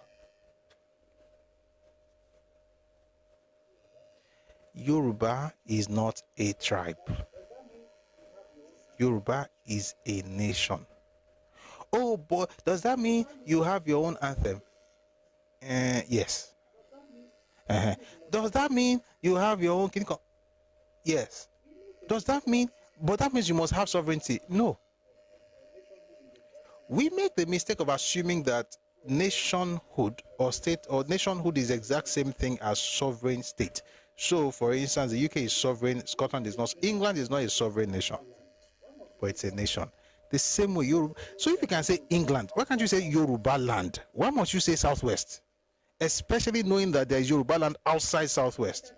Yoruba is not a tribe. Yoruba is a nation. Oh, but does that mean you have your own anthem? Yes. Does that mean you have your own kingdom? Yes. Does that mean, but that means you must have sovereignty? No. We make the mistake of assuming that nationhood or state or nationhood is the exact same thing as sovereign state. So, for instance, the UK is sovereign, Scotland is not, England is not a sovereign nation, but it's a nation. The same way Yoruba. So if you can say England, why can't you say Yoruba land? Why must you say Southwest? Especially knowing that there is Yoruba land outside Southwest.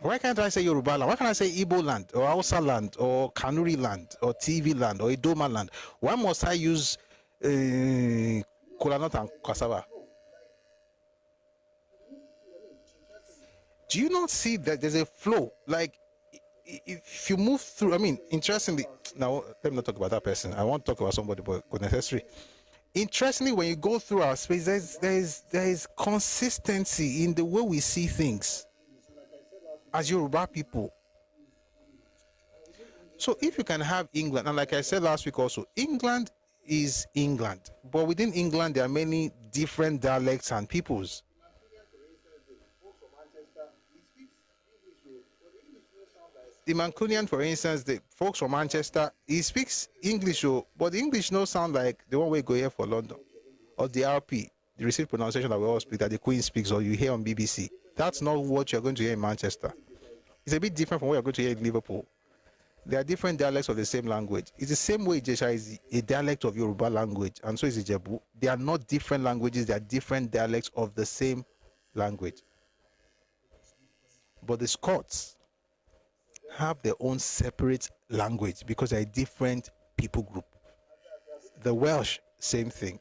Why can't I say Yoruba land? Why can't I say Igbo land or Hausa land or Kanuri land or TV land or Idoma land? Why must I use kola nut and cassava? Do you not see that there's a flow? Like, if you move through, I mean, interestingly, now let me not talk about that person. I want to talk about somebody, but necessary. Interestingly, when you go through our space, there is consistency in the way we see things as Yoruba people. So if you can have England, and like I said last week also, England is England, but within England there are many different dialects and peoples. The Mancunian, for instance, the folks from Manchester, he speaks English, but the English no sound like the one we go here for London, or the RP, the received pronunciation that we all speak, that the Queen speaks, or you hear on BBC. That's not what you're going to hear in Manchester. It's a bit different from what you're going to hear in Liverpool. There are different dialects of the same language. It's the same way Ijesha is a dialect of Yoruba language, and so is Ijebu. They are not different languages, they are different dialects of the same language. But the Scots have their own separate language because they're a different people group. The Welsh, same thing.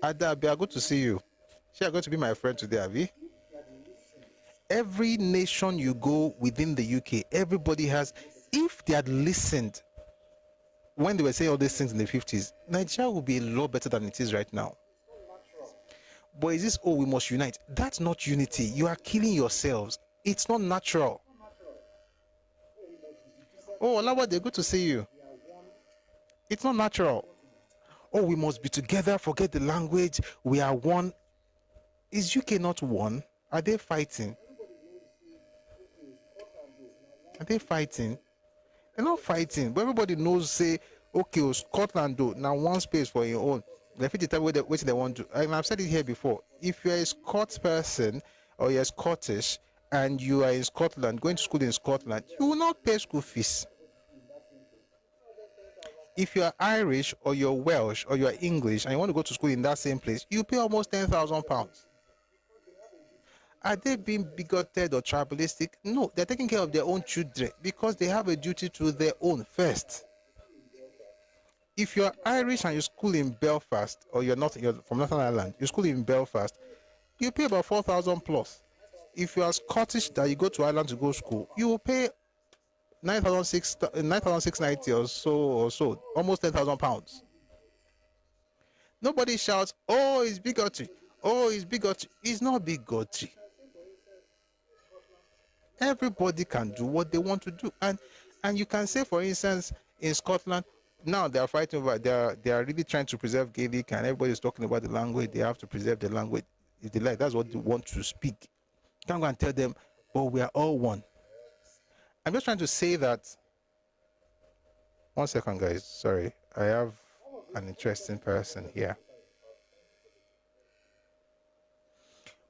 Adabi, good to see you. She are going to be my friend today, Avi. Every nation you go within the UK, everybody has, if they had listened when they were saying all these things in the 50s, Nigeria would be a lot better than it is right now. But is this, oh, we must unite? That's not unity. You are killing yourselves. It's not natural. Oh, Olawa, they're good to see you. It's not natural. Oh, we must be together, forget the language, we are one. Is UK not one? Are they fighting? Are they fighting? They're not fighting, but everybody knows, say, okay, Scotland do now one space for your own. They fit the time where they want to. And I've said it here before. If you're a Scots person or you're Scottish and you are in Scotland, going to school in Scotland, you will not pay school fees. If you're Irish or you're Welsh or you're English and you want to go to school in that same place, you pay almost £10,000. Are they being bigoted or tribalistic? No, they're taking care of their own children because they have a duty to their own first. If you're Irish and you school in Belfast, or you're from Northern Ireland, you school in Belfast, you pay about 4,000 plus. If you are Scottish that you go to Ireland to go to school, you will pay 9,690 or so, almost £10,000. Nobody shouts, oh, it's bigotry. Oh, it's bigotry. It's not bigotry. Everybody can do what they want to do. And you can say, for instance, in Scotland, now they are fighting over, they are really trying to preserve Gaelic, and everybody's talking about the language. They have to preserve the language. If they like, that's what they want to speak. You can't go and tell them, oh, we are all one. I'm just trying to say that. 1 second, guys. Sorry. I have an interesting person here.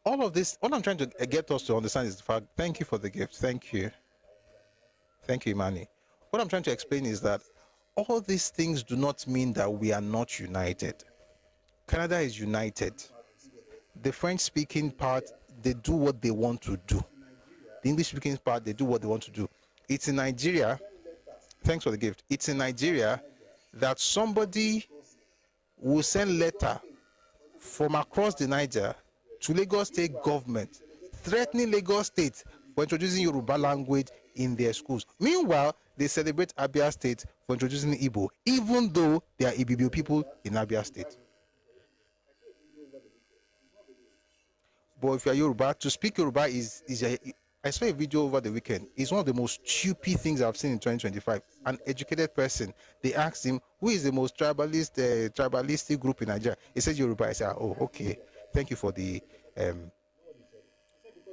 All of this, all I'm trying to get us to understand is the fact, thank you for the gift. Thank you. Thank you, Imani. What I'm trying to explain is that all these things do not mean that we are not united. Canada is united. The French-speaking part, they do what they want to do. The English-speaking part, they do what they want to do. It's in Nigeria, thanks for the gift, it's in Nigeria that somebody will send letter from across the Niger to Lagos State government, threatening Lagos State for introducing Yoruba language in their schools. Meanwhile, they celebrate Abia State for introducing Igbo, even though they are Ibibio people in Abia State. But if you are Yoruba, to speak Yoruba I saw a video over the weekend. It's one of the most stupid things I've seen in 2025. An educated person, they asked him, who is the most tribalistic group in Nigeria? He said Yoruba. I said, oh, okay. Thank you for the,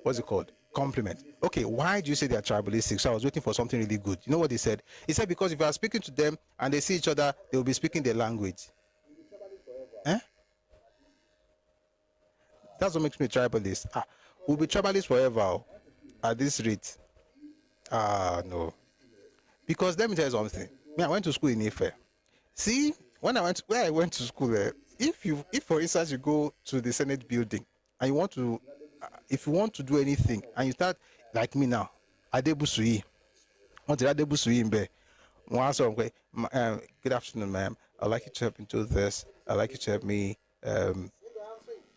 what's it called? Compliment. Okay, why do you say they are tribalistic? So I was waiting for something really good. You know what he said? He said, because if you are speaking to them and they see each other, they will be speaking their language. Eh? That's what makes me tribalist. We'll be tribalist forever at this rate. No. Because let me tell you something. I went to school in Ife. See, when I went to school, if for instance you go to the Senate building and you want to, if you want to do anything and you start like me now, Adebusui, good afternoon, ma'am. I'd like you to help me do this. I'd like you to help me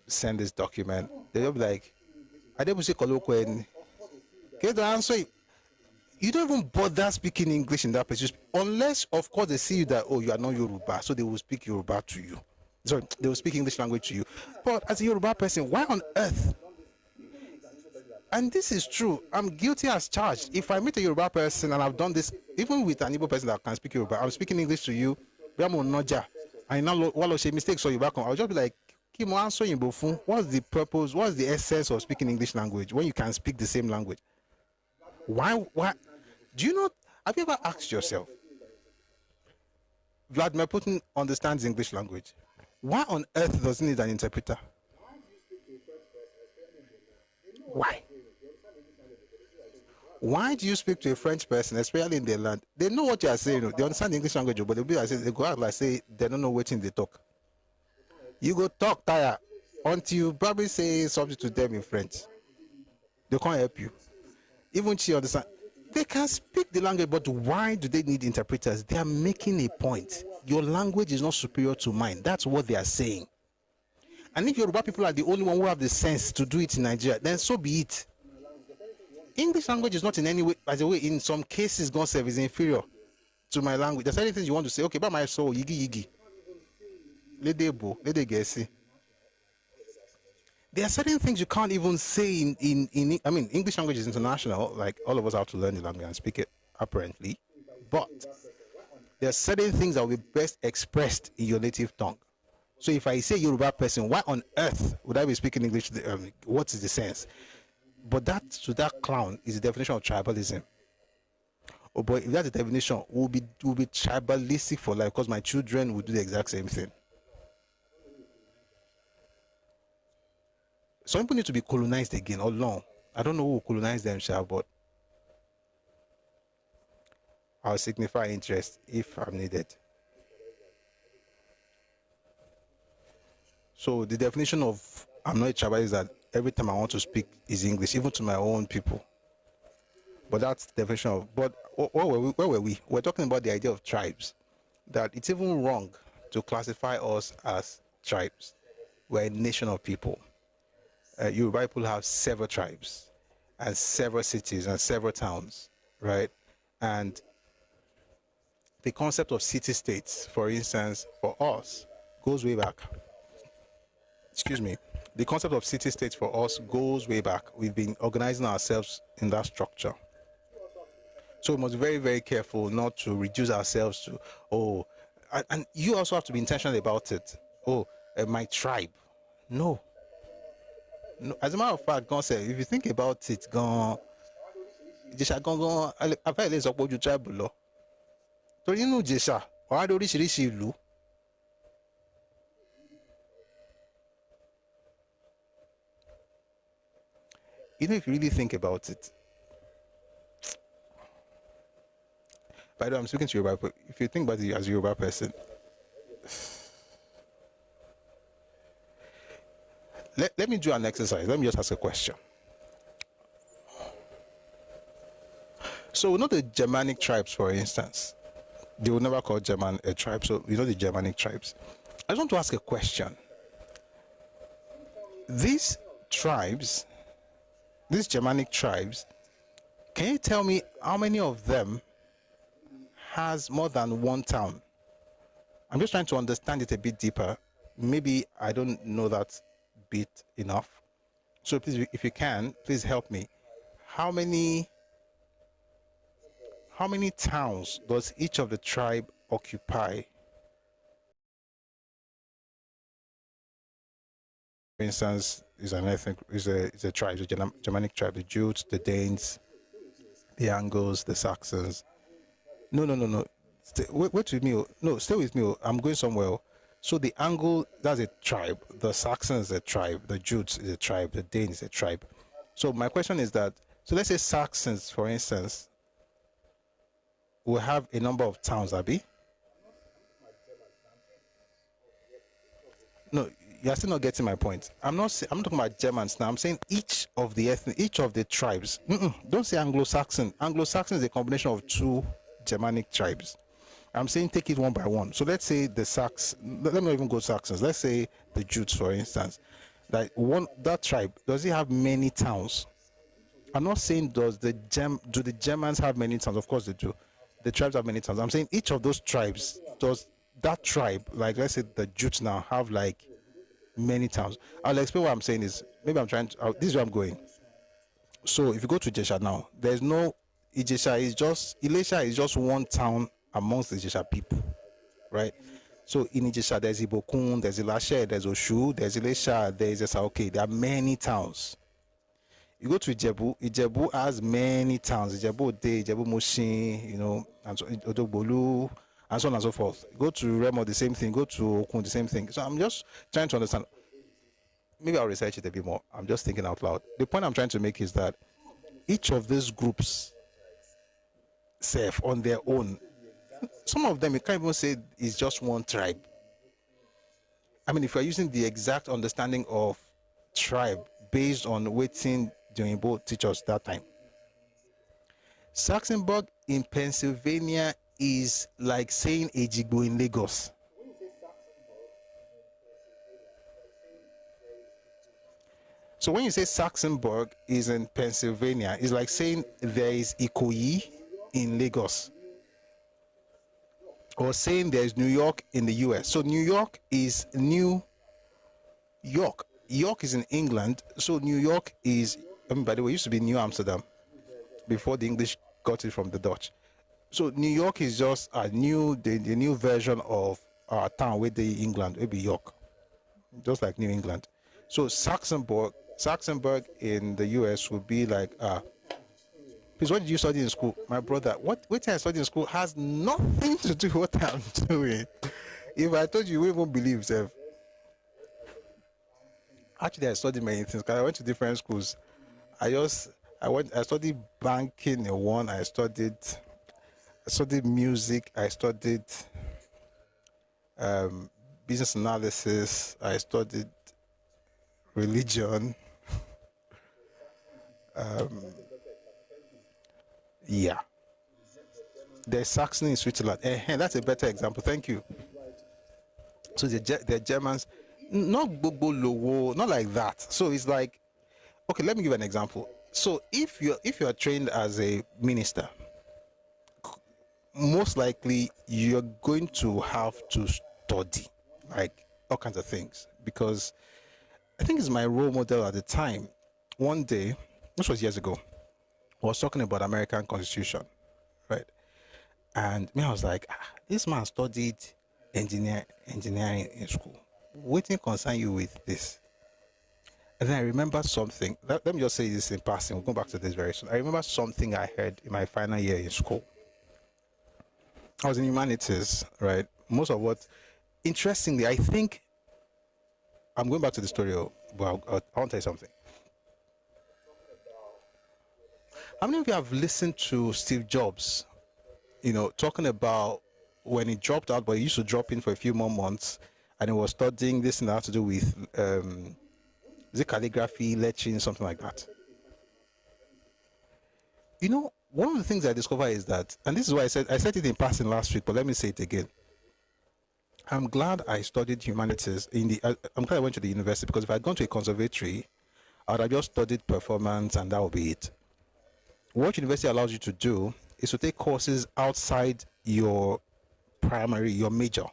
send this document. they'll be like, I don't say colloquial. Okay, the answer. You don't even bother speaking English in that place, unless, of course, they see you that, oh, you are not Yoruba, so they will speak Yoruba to you. Sorry, they will speak English language to you. But as a Yoruba person, why on earth? And this is true. I'm guilty as charged. If I meet a Yoruba person and I've done this, even with an Igbo person that can speak Yoruba, I'm speaking English to you, I now what say mistakes so you back on. I'll just be like, what's the purpose? What's the essence of speaking English language when you can speak the same language? Why? Do you know? Have you ever asked yourself? Vladimir Putin understands English language. Why on earth does he need an interpreter? Why? Why do you speak to a French person, especially in their land? They know what you are saying. They understand the English language, but they go out like say they don't know what they talk. You go talk tire until you probably say something to them in French. They can't help you. Even she understand. They can speak the language, but why do they need interpreters? They are making a point. Your language is not superior to mine. That's what they are saying. And if Yoruba people are the only one who have the sense to do it in Nigeria, then so be it. English language is not in any way, by the way, in some cases, God self is inferior to my language. There's certain things you want to say, okay, but my soul, yigi. Lede gesi. There are certain things you can't even say in English language is international, like all of us have to learn the language and speak it apparently. But there are certain things that will be best expressed in your native tongue. So if I say Yoruba person, why on earth would I be speaking English? What is the sense? But that to that clown is the definition of tribalism. Oh boy, if that's the definition, we'll be tribalistic for life because my children will do the exact same thing. Some people need to be colonized again or long. I don't know who will colonize them, but I'll signify interest if I'm needed. So the definition of I'm not a tribalist is that every time I want to speak is English, even to my own people. But that's the definition of. But where were we? We're talking about the idea of tribes. That it's even wrong to classify us as tribes. We're a nation of people. Yoruba people have several tribes, and several cities, and several towns, right? And the concept of city-states, for instance, for us, goes way back. Excuse me. The concept of city-states for us goes way back. We've been organizing ourselves in that structure. So we must be very, very careful not to reduce ourselves to, and you also have to be intentional about it. My tribe. No. As a matter of fact, God said, if you think about it, if you really think about it. By the way, I'm speaking to Yoruba, but if you think about it as a Yoruba person, let me do an exercise. Let me just ask a question. So, the Germanic tribes, for instance, they will never call German a tribe. So, the Germanic tribes. I just want to ask a question. These tribes, these Germanic tribes, can you tell me how many of them has more than one town? I'm just trying to understand it a bit deeper. Maybe I don't know that bit enough. So please, if you can, please help me. How many towns does each of the tribe occupy? For instance, is a tribe, the Germanic tribe, the Jutes, the Danes, the Angles, the Saxons. No. Wait with me. No, stay with me. I'm going somewhere. So the Angle, that's a tribe. The Saxons is a tribe. The Jutes is a tribe. The Danes is a tribe. So my question is that, so let's say Saxons, for instance, will have a number of towns, Abi? No, you're still not getting my point. I'm talking about Germans now. I'm saying each of the tribes. Don't say Anglo-Saxon. Anglo-Saxon is a combination of two Germanic tribes. I'm saying take it one by one. So let's say the Saxons. Let me not even go Saxons. Let's say the Jutes, for instance. That tribe, does it have many towns? I'm not saying do the Germans have many towns? Of course they do. The tribes have many towns. I'm saying each of those tribes, does that tribe, like let's say the Jutes now, have like many towns? I'll explain what I'm saying is, maybe I'm trying to, this is where I'm going. So if you go to Ijesha now, there's no, Ilesha is just one town amongst the Ijesha people, right? So in Ijesha, there's Ibokun, there's Ilashe, there's Oshu, there's Ilesha, there's Esauke. There are many towns. You go to Ijebu has many towns. Ijebu Ode, Ijebu Mushin, and so Odogbolu, and so on and so forth. Go to Remo, the same thing. Go to Okun, the same thing. So I'm just trying to understand. Maybe I'll research it a bit more. I'm just thinking out loud. The point I'm trying to make is that each of these groups serve on their own. Some of them, you can't even say is just one tribe. I mean, if you're using the exact understanding of tribe based on waiting during both teachers that time, Saxonburg in Pennsylvania is like saying Ejigbo in Lagos. So when you say Saxonburg is in Pennsylvania, it's like saying there is Ikoyi in Lagos, or saying there is New York in the US. So New York is New York. York is in England. So New York is, by the way, it used to be New Amsterdam before the English got it from the Dutch. So New York is just the new version of our town with the England, it would be York, just like New England. So Saxonburg in the US would be like, please, what did you study in school? My brother, what I studied in school has nothing to do with what I'm doing. If I told you, you wouldn't even believe, Seth. Actually, I studied many things because I went to different schools. I studied banking in one, I studied music, I studied business analysis, I studied religion. Yeah. There's Saxony in Switzerland. That's a better example. Thank you. So the Germans, not Gbogbo, not like that. So it's like, okay, let me give an example. So if you're trained as a minister, most likely you're going to have to study like all kinds of things, because I think it's my role model at the time. One day, this was years ago, I was talking about American Constitution, right? And me, I was like, this man studied engineering in school. What thing concern you with this? And then I remember something. Let me just say this in passing. We'll go back to this very soon. I remember something I heard in my final year in school. I was in humanities, right? Most of what, interestingly, I think, I'm going back to the story, but I want to tell you something. How many of you have listened to Steve Jobs, talking about when he dropped out, but he used to drop in for a few more months, and he was studying this and that to do with, is it calligraphy, lettering, something like that? One of the things I discovered is that, and this is why I said it in passing last week, but let me say it again. I'm glad I studied humanities I'm glad I went to the university, because if I had gone to a conservatory, I would have just studied performance and that would be it. What university allows you to do is to take courses outside your major.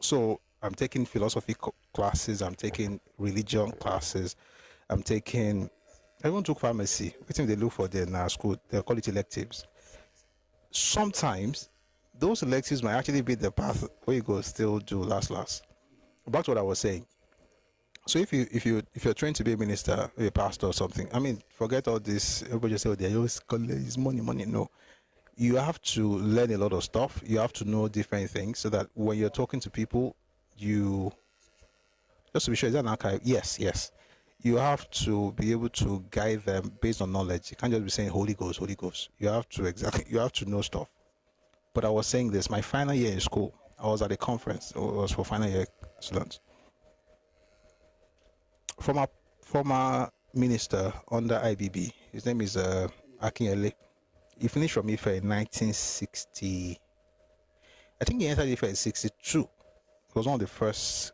So I'm taking philosophy classes, I'm taking religion classes, I even took pharmacy. I think they look for there in our school, they call it electives. Sometimes those electives might actually be the path where you go still do last. Back to what I was saying. So if you're trained to be a minister, a pastor or something, I mean, forget all this. Everybody just say, "Oh, they always call it money." No, you have to learn a lot of stuff. You have to know different things so that when you're talking to people, just to be sure, is that an archive? Yes. You have to be able to guide them based on knowledge. You can't just be saying Holy Ghost. You have to know stuff. But I was saying this, my final year in school, I was at a conference. It was for final year students. Former minister under IBB, his name is Akinyele. He finished from Ife in 1960. I think he entered Ife in 62. He was one of the first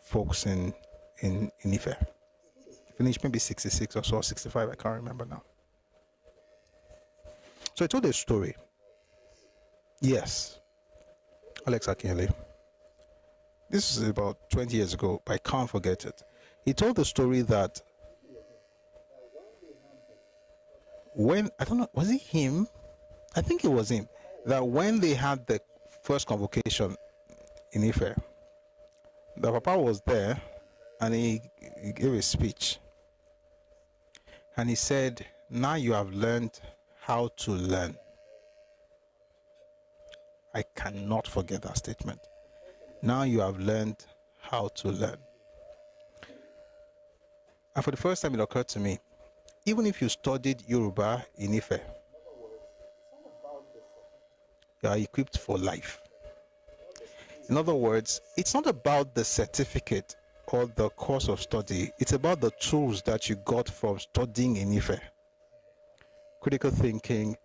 folks in in Ife. He finished maybe 66 or so, 65, I can't remember now. So he told a story. Yes, Alex Akinyele. This is about 20 years ago, but I can't forget it. He told the story that when, I don't know, was it him? I think it was him. That when they had the first convocation in Ife, the Papa was there and he gave a speech. And he said, now you have learned how to learn. I cannot forget that statement. Now you have learned how to learn. And for the first time it occurred to me, even if you studied Yoruba in Ife, you are equipped for life. In other words, it's not about the certificate or the course of study. It's about the tools that you got from studying in Ife. Critical thinking,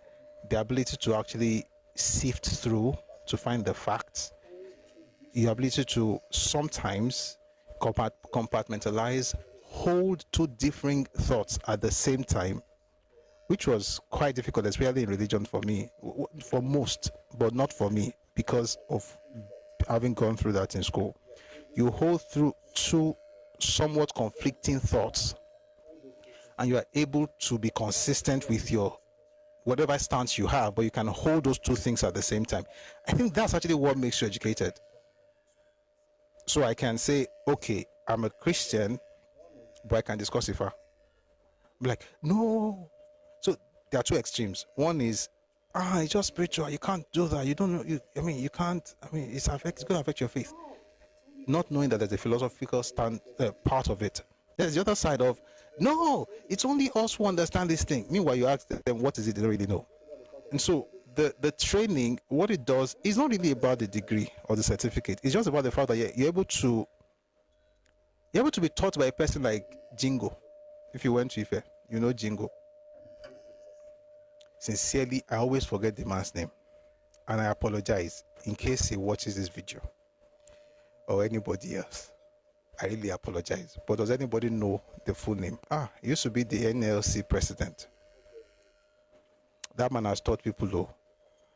the ability to actually sift through to find the facts, the ability to sometimes compartmentalize, hold two differing thoughts at the same time, which was quite difficult, especially in religion for me, for most, but not for me, because of having gone through that in school. You hold through two somewhat conflicting thoughts, and you are able to be consistent with your whatever stance you have, but you can hold those two things at the same time. I think that's actually what makes you educated. So I can say, okay, I'm a Christian, but I can discuss Ifa. I'm like, no. So there are two extremes. One is, it's just spiritual. You can't do that. You don't know. You can't. It's going to affect your faith. Not knowing that there's a philosophical part of it. There's the other side of, no, it's only us who understand this thing. Meanwhile, you ask them, what is it they don't really know? And so the training, what it does, is not really about the degree or the certificate. It's just about the fact that you're able to be taught by a person like Jingo. If you went to Ife, you know Jingo. Sincerely, I always forget the man's name. And I apologize in case he watches this video or anybody else. I really apologize. But does anybody know the full name? He used to be the NLC president. That man has taught people though.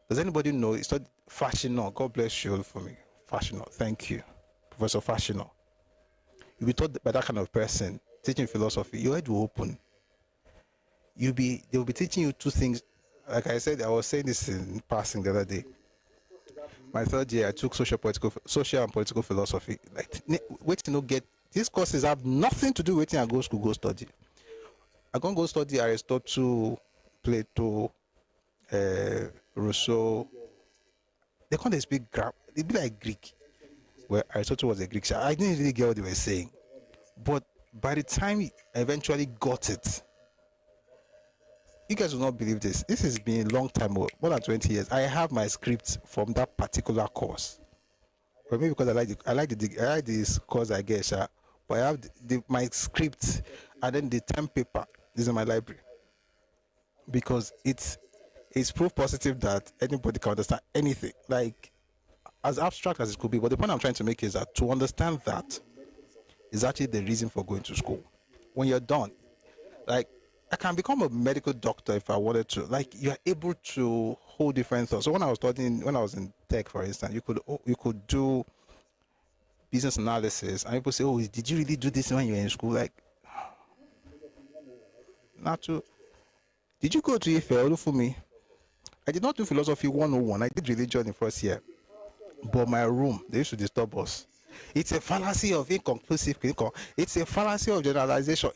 Does anybody know? It's not Fashino. God bless you all for me. Fashino. Thank you. Professor Fashino. You'll be taught by that kind of person teaching philosophy. Your head will open. They will be teaching you two things. Like I said, I was saying this in passing the other day. My third year, I took social and political philosophy. These courses have nothing to do with it. I go to school, go study. I can't go study Aristotle, Plato, Rousseau. They can't speak grammar. They be like Greek, where Aristotle was a Greek. So I didn't really get what they were saying. But by the time I eventually got it, you guys will not believe this. This has been a long time, more than 20 years. I have my scripts from that particular course. Or maybe because I like this course, I guess. But I have my scripts and then the term paper. This is in my library. Because it's proof positive that anybody can understand anything. Like, as abstract as it could be. But the point I'm trying to make is that to understand that is actually the reason for going to school. When you're done, like, I can become a medical doctor if I wanted to. Like, you're able to hold different thoughts. So when I was in tech, for instance, you could do business analysis, and people say, "Oh, did you really do this when you were in school?" Like, not to. Did you go to Ife Olufumi? I did not do philosophy 101. I did religion in first year, but my room, they used to disturb us. It's a fallacy of inconclusive. It's a fallacy of generalization.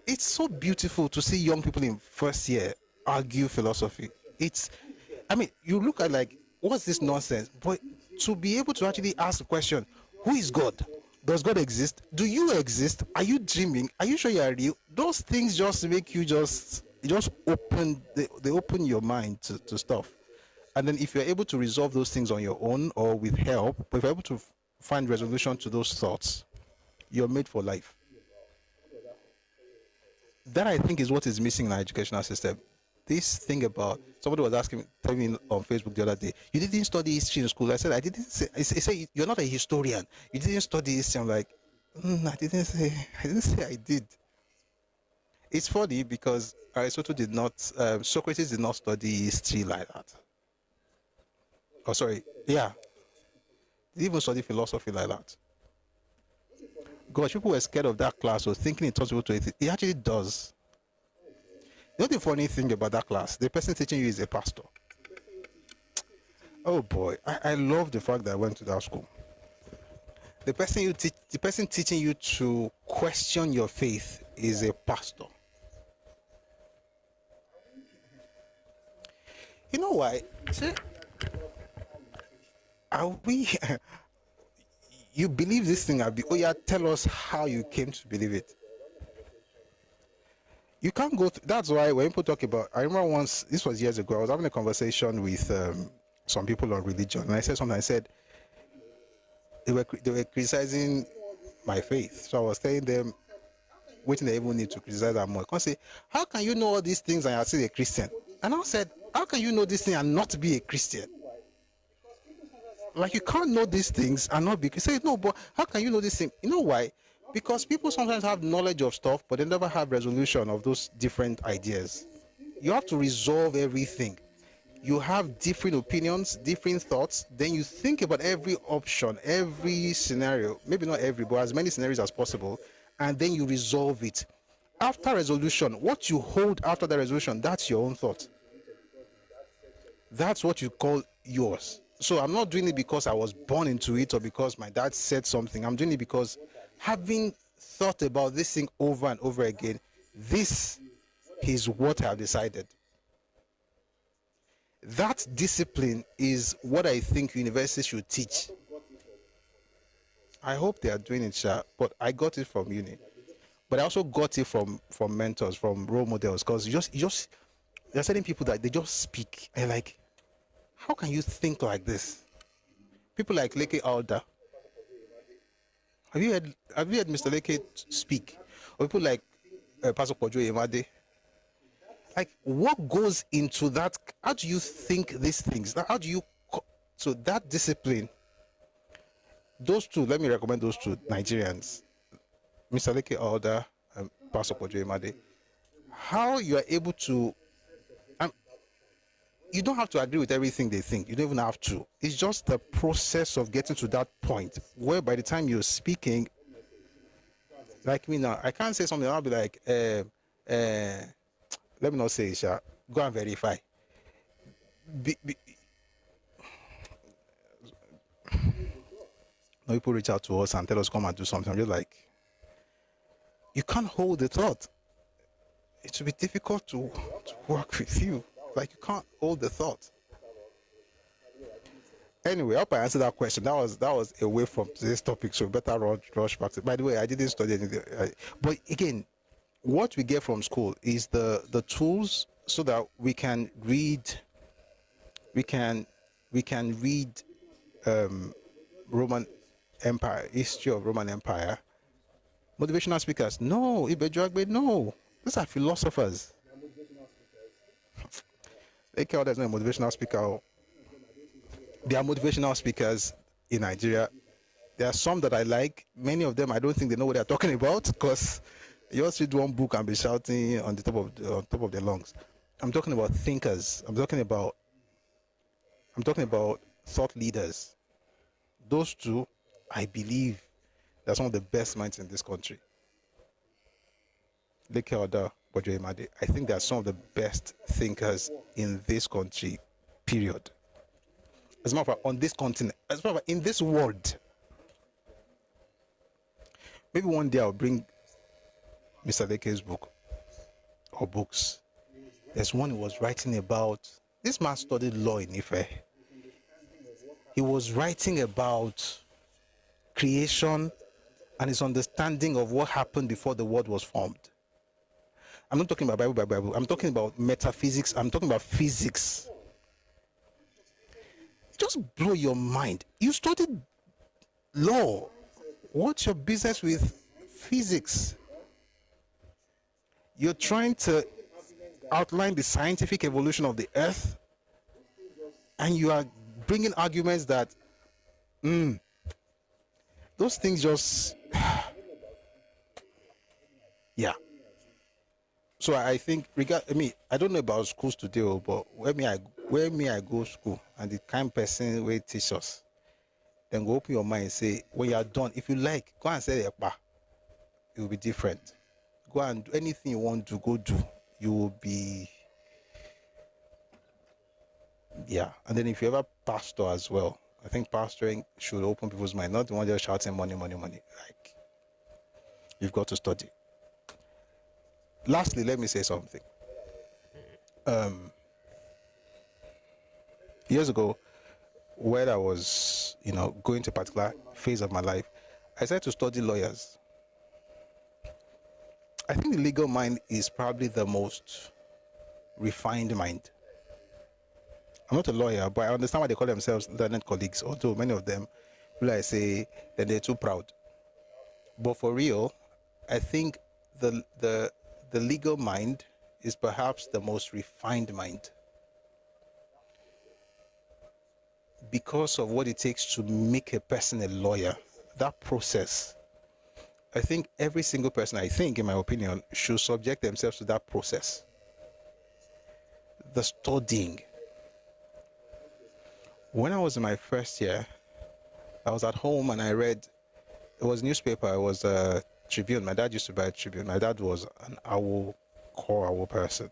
It's so beautiful to see young people in first year argue philosophy. You look at like, what's this nonsense? But to be able to actually ask the question, who is God? Does God exist? Do you exist? Are you dreaming? Are you sure you are real? Those things just make you just open, they open your mind to stuff. And then if you're able to resolve those things on your own or with help, but if you're able to find resolution to those thoughts, you're made for life. That I think is what is missing in our educational system. This thing about, somebody was telling me on Facebook the other day, you didn't study history in school. I said, I didn't say, he said, you're not a historian. You didn't study history. I'm like, I didn't say I did. It's funny because Aristotle did not, Socrates did not study history like that. Oh, sorry. Yeah. He didn't even study philosophy like that. Gosh, people were scared of that class or thinking it was able to it. It actually does. You know the funny thing about that class? The person teaching you is a pastor. Oh boy, I love the fact that I went to that school. The person teaching you to question your faith is a pastor. You know why? See, are we? You believe this thing, Abi? Oh yeah, tell us how you came to believe it. You can't go. That's why when people talk about, I remember once, this was years ago, I was having a conversation with some people on religion, and I said something. I said they were criticizing my faith, so I was telling them, waiting they even need to criticize that more. Because say, how can you know all these things and you're still a Christian? And I said, how can you know this thing and not be a Christian? Like, you can't know these things and not be. Say no, but how can you know this thing? You know why? Because people sometimes have knowledge of stuff, but they never have resolution of those different ideas. You have to resolve everything. You have different opinions, different thoughts. Then you think about every option, every scenario. Maybe not every, but as many scenarios as possible, and then you resolve it. After resolution, what you hold after the resolution, that's your own thought. That's what you call yours. So I'm not doing it because I was born into it or because my dad said something. I'm doing it because having thought about this thing over and over again, this is what I've decided. That discipline is what I think universities should teach. I hope they are doing it, but I got it from uni. But I also got it from mentors, from role models, because there are certain people that they just speak and like, how can you think like this? People like Leke Alda. Have you heard Mr. Leke speak? Or people like Pastor Kojo Emade. Like, what goes into that? How do you think these things? How do you? So that discipline. Those two, let me recommend those two Nigerians, Mr. Leke Alda and Pastor Kojo Emade. How you are able to. You don't have to agree with everything they think. You don't even have to. It's just the process of getting to that point where by the time you're speaking, like me now, I can't say something. I'll be like, let me not say it, go and verify. No, people reach out to us and tell us come and do something. I'm just like, you can't hold the thought. It will be difficult to work with you. Like, you can't hold the thought. Anyway, I hope I answered that question. That was away from today's topic, so better rush back to. By the way, I didn't study anything. But again, what we get from school is the tools so that we can read. We can read Roman Empire, history of Roman Empire. Motivational speakers, no. Ibejagbe, no. These are philosophers. There's no motivational speaker. There are motivational speakers in Nigeria. There are some that I like. Many of them, I don't think they know what they're talking about because you just read one book and be shouting on top of their lungs. I'm talking about thinkers. I'm talking about thought leaders. Those two, I believe, they're some of the best minds in this country. Leke Oda, Bojo Imade. I think they're some of the best thinkers in this country, period. As a matter of fact, on this continent, as a matter of fact, in this world. Maybe one day I'll bring Mr. Leke's book or books. There's one he was writing about. This man studied law in Ife. He was writing about creation and his understanding of what happened before the world was formed. I'm not talking about Bible by Bible. I'm talking about metaphysics. I'm talking about physics. Just blow your mind. You studied law. What's your business with physics? You're trying to outline the scientific evolution of the earth, and you are bringing arguments that those things just Yeah. So I think, I don't know about schools today, but where me I go school and the kind of person will teach us, then go open your mind and say, when you are done, if you like, go and say Ekpa. It will be different. Go and do anything you want to go do. You will be, yeah. And then if you ever pastor as well, I think pastoring should open people's mind, not the one just shouting money, money, money. Like, you've got to study. Lastly, let me say something. Years ago, when I was, going to a particular phase of my life, I started to study lawyers. I think the legal mind is probably the most refined mind. I'm not a lawyer, but I understand why they call themselves learned colleagues, although many of them, I say that they're too proud. But for real, I think the legal mind is perhaps the most refined mind because of what it takes to make a person a lawyer. That process, I think every single person, in my opinion, should subject themselves to that process. The studying. When I was in my first year, I was at home and I read, it was newspaper, it was a Tribune. My dad used to buy a Tribune. My dad was an core owl person.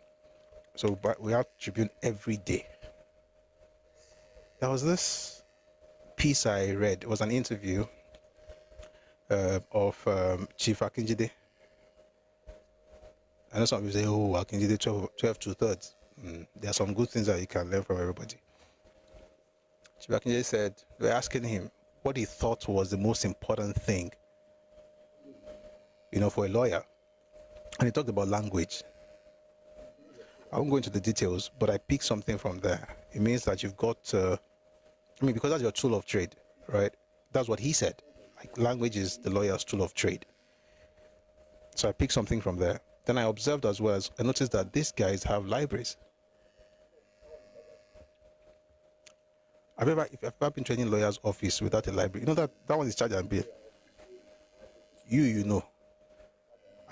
So we had Tribune every day. There was this piece I read. It was an interview of Chief Akinjide. I know some people say, oh, Akinjide 12 2/3. There are some good things that you can learn from everybody. Chief Akinjide said, they were asking him what he thought was the most important thing, for a lawyer. And he talked about language. I won't go into the details, but I picked something from there. It means that you've got, because that's your tool of trade, right? That's what he said. Like, language is the lawyer's tool of trade. So I picked something from there. Then I observed as well, I noticed that these guys have libraries. If I've ever been training lawyer's office without a library, that one is charge and bill. You know.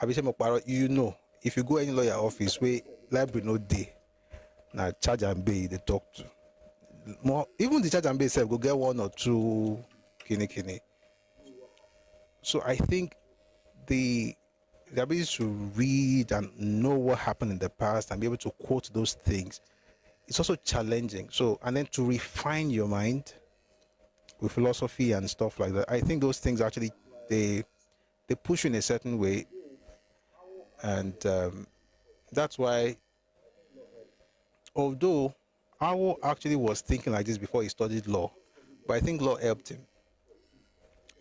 If you go any lawyer office where library no day, now charge and bill they talk to. More even the charge and bill itself go get one or two kini. So I think the ability to read and know what happened in the past and be able to quote those things, it's also challenging. So, and then to refine your mind with philosophy and stuff like that, I think those things actually, they push you in a certain way. And that's why, although Awo actually was thinking like this before he studied law, but I think law helped him.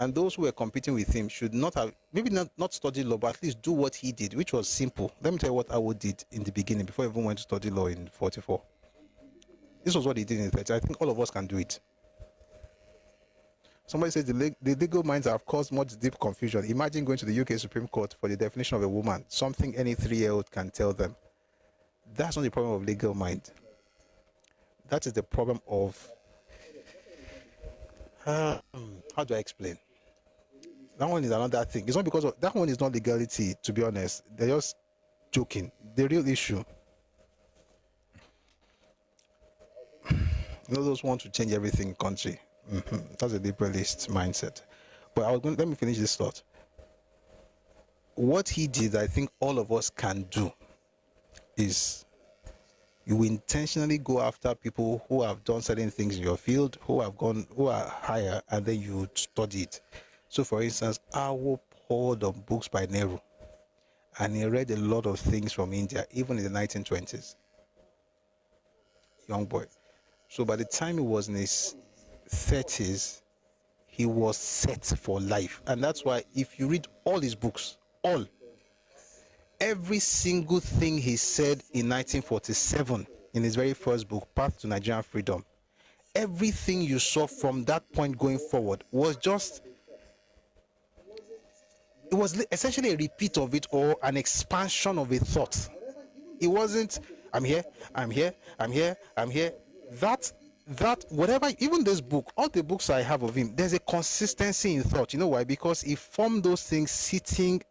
And those who were competing with him should not have, maybe not study law, but at least do what he did, which was simple. Let me tell you what Awo did in the beginning before he even went to study law in 44. This was what he did in 30. I think all of us can do it. Somebody says the legal minds have caused much deep confusion. Imagine going to the UK Supreme Court for the definition of a woman, something any 3-year-old can tell them. That's not the problem of legal mind. That is the problem of, how do I explain? That one is another thing. It's not because of, that one is not legality, to be honest. They're just joking. The real issue, those want to change everything in country. That's a liberalist mindset. But let me finish this thought. What he did, I think all of us can do, is you intentionally go after people who have done certain things in your field, who are higher, and then you study it. So, for instance, Awo poured on books by Nehru, and he read a lot of things from India, even in the 1920s. Young boy. So by the time he was in his 30s, he was set for life. And that's why if you read all his books, every single thing he said in 1947 in his very first book, Path to Nigerian Freedom, everything you saw from that point going forward was it was essentially a repeat of it or an expansion of a thought. It wasn't, I'm here. That whatever, even this book, all the books I have of him, there's a consistency in thought. You know why? Because he formed those things sitting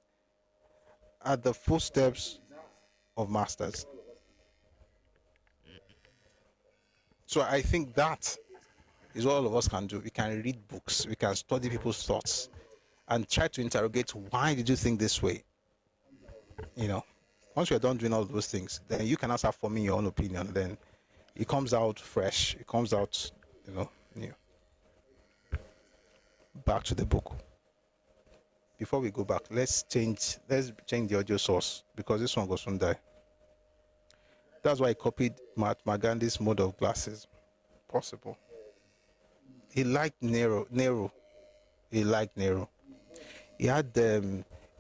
at the footsteps of masters. So I think that is what all of us can do. We can read books, we can study people's thoughts, and try to interrogate, why did you think this way? You know, once you're done doing all those things, then you can now start forming your own opinion. Then it comes out fresh. It comes out, new. Back to the book. Before we go back, let's change the audio source, because this one goes soon die. That's why I copied Mahatma Gandhi's mode of glasses. Possible. He liked Nehru. He liked Nehru. He had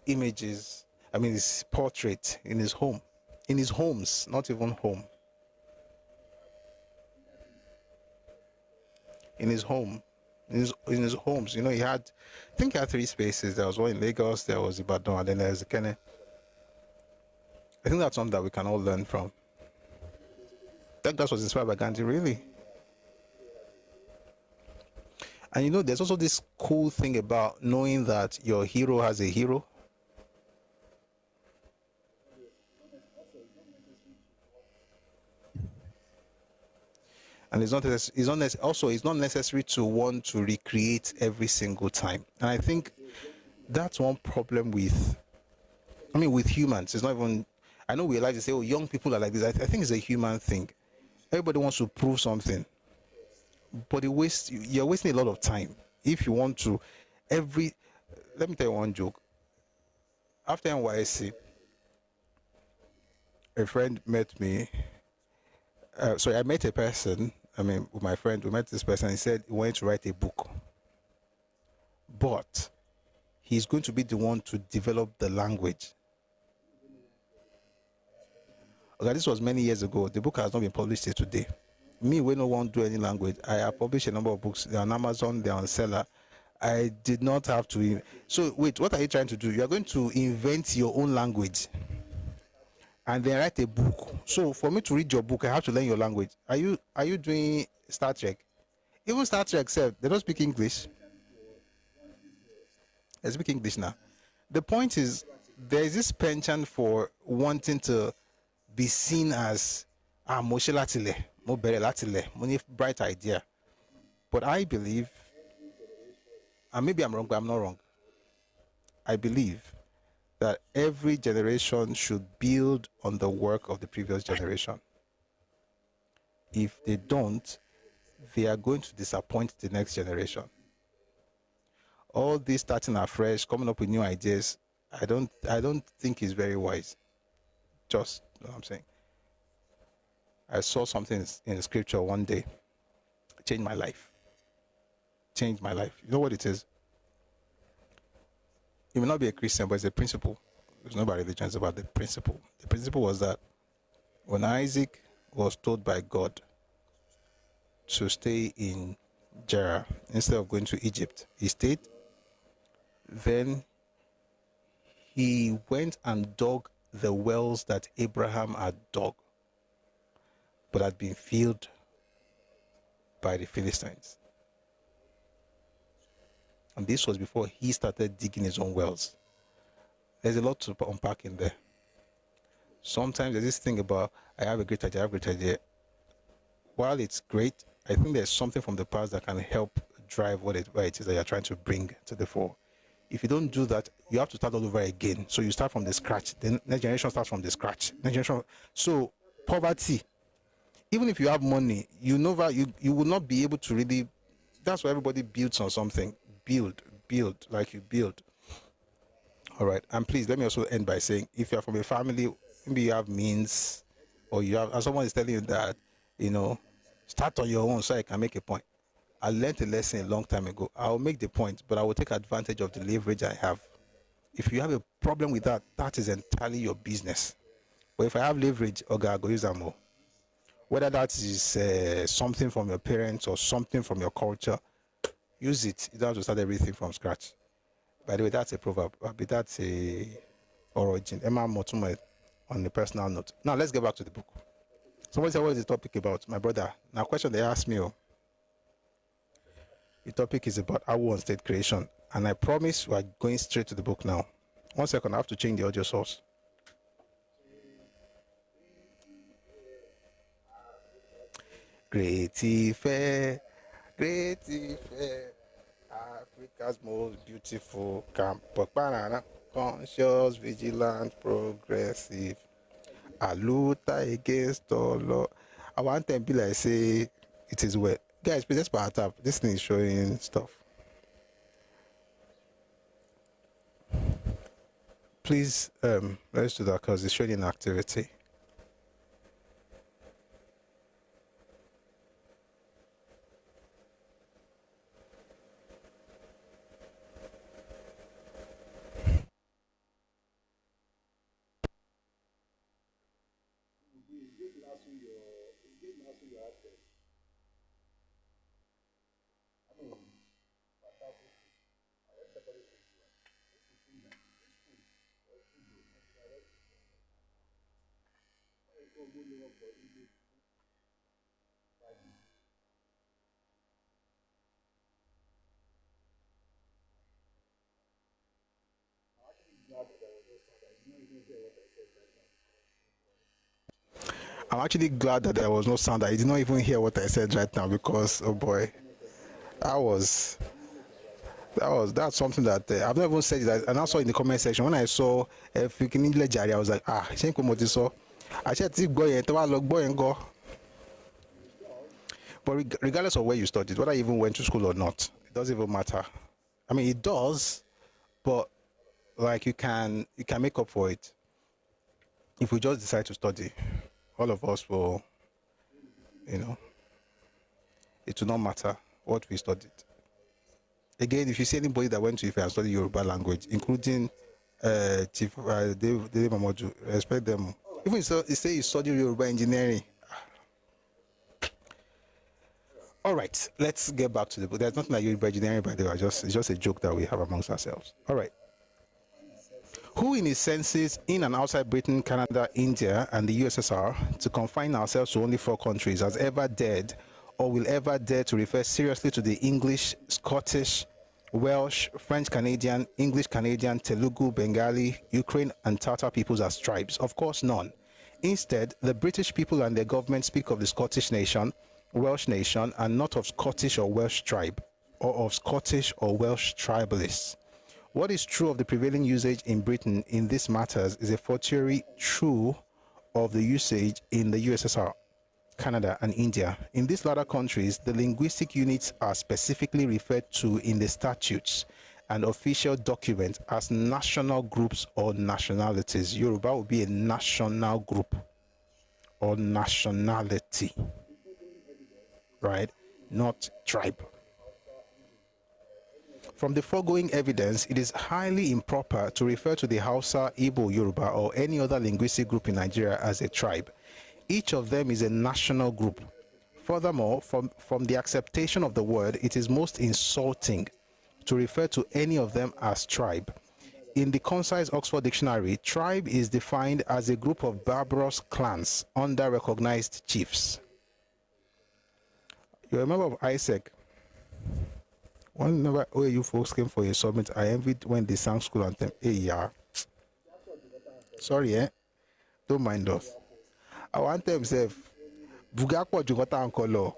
images, his portrait in his home. In his homes, not even home. In his home. In his homes, he had, I think he had 3 spaces. There was one in Lagos, there was Ibadan, and then there's Kenya. I think that's something that we can all learn from. That was inspired by Gandhi, really. And there's also this cool thing about knowing that your hero has a hero. And it's not necessary to want to recreate every single time. And I think that's one problem with humans. It's not even, I know we like to say, oh, young people are like this. I think it's a human thing. Everybody wants to prove something, but you're wasting a lot of time. If you want to, let me tell you one joke. After NYSC, a friend met me. I met a person. With my friend, we met this person. He said he wanted to write a book, but he's going to be the one to develop the language. Okay, this was many years ago. The book has not been published till today. Me, we no want to do any language. I have published a number of books. They're on Amazon, they're on Seller. I did not have to. So wait, what are you trying to do? You are going to invent your own language and then write a book. So for me to read your book, I have to learn your language. Are you doing Star Trek? Even Star Trek said they don't speak English. They speak English now. The point is, there is this penchant for wanting to be seen as bright idea. But I believe, and maybe I'm wrong, but I'm not wrong, I believe that every generation should build on the work of the previous generation. If they don't, they are going to disappoint the next generation. All this starting afresh, coming up with new ideas, I don't think is very wise. Just what I'm saying. I saw something in the scripture one day, changed my life. Changed my life. You know what it is? You may not be a Christian, but it's a principle. It's not about religion, it's about the principle. The principle was that when Isaac was told by God to stay in Gerar instead of going to Egypt, he stayed. Then he went and dug the wells that Abraham had dug, but had been filled by the Philistines. And this was before he started digging his own wells. There's a lot to unpack in there. Sometimes there's this thing about, I have a great idea. While it's great, I think there's something from the past that can help drive what it is that you're trying to bring to the fore. If you don't do that, you have to start all over again. So you start from the scratch. The next generation starts from the scratch. So poverty, even if you have money, you will not be able to really. That's why everybody builds on something. Build like you build. All right, and please let me also end by saying, if you're from a family, maybe you have means, or you have, and someone is telling you that, start on your own so I can make a point. I learned a lesson a long time ago. I'll make the point, but I will take advantage of the leverage I have. If you have a problem with that, that is entirely your business. But if I have leverage, I'll go use that more. Whether that is something from your parents or something from your culture, use it. You don't have to start everything from scratch. By the way, that's a proverb. That's a origin. Emma Motume on the personal note. Now let's get back to the book. Somebody said, what is the topic about? My brother. Now, question they asked me. The topic is about Awu on state creation. And I promise we are going straight to the book now. 1 second, I have to change the audio source. Great Ife, Africa's most beautiful camp. Banana, conscious, vigilant, progressive. Aluta against all. I want them to be like say it is well. Guys, please let's part up. This thing is showing stuff. Please let's do that because it's showing an activity. I'm actually glad that there was no sound. I did not even hear what I said right now because, oh boy, that's something that I've not even said it. And I saw in the comment section when I saw freaking Jari, I was like, I can't come with so I said, go. But regardless of where you studied, whether you even went to school or not, it doesn't even matter. I mean, it does, but like you can make up for it if we just decide to study. All of us will, it will not matter what we studied. Again, if you see anybody that went to Ife and studied Yoruba language, including Chief Dave Mamodu, respect them. Even if you say you study Yoruba engineering. All right, let's get back to the book. There's nothing like Yoruba engineering, by the way. It's just a joke that we have amongst ourselves. All right. Who in his senses, in and outside Britain, Canada, India, and the USSR, to confine ourselves to only 4 countries, has ever dared or will ever dare to refer seriously to the English, Scottish, Welsh, French Canadian, English Canadian, Telugu, Bengali, Ukraine, and Tatar peoples as tribes? Of course, none. Instead, the British people and their government speak of the Scottish nation, Welsh nation, and not of Scottish or Welsh tribe, or of Scottish or Welsh tribalists. What is true of the prevailing usage in Britain in these matters is a fortiori true of the usage in the USSR, Canada, and India. In these latter countries, the linguistic units are specifically referred to in the statutes and official documents as national groups or nationalities. Yoruba would be a national group or nationality, right? Not tribe. From the foregoing evidence, it is highly improper to refer to the Hausa, Igbo, Yoruba, or any other linguistic group in Nigeria as a tribe. Each of them is a national group. Furthermore, from the acceptation of the word, it is most insulting to refer to any of them as tribe. In the concise Oxford Dictionary, tribe is defined as a group of barbarous clans under recognized chiefs. You're a member of ISEC. Whenever you folks came for a summit, I envied when they sang school anthem. Hey, yeah. Sorry, don't mind us. I want them say, Bugakwa Jugota and Kolo.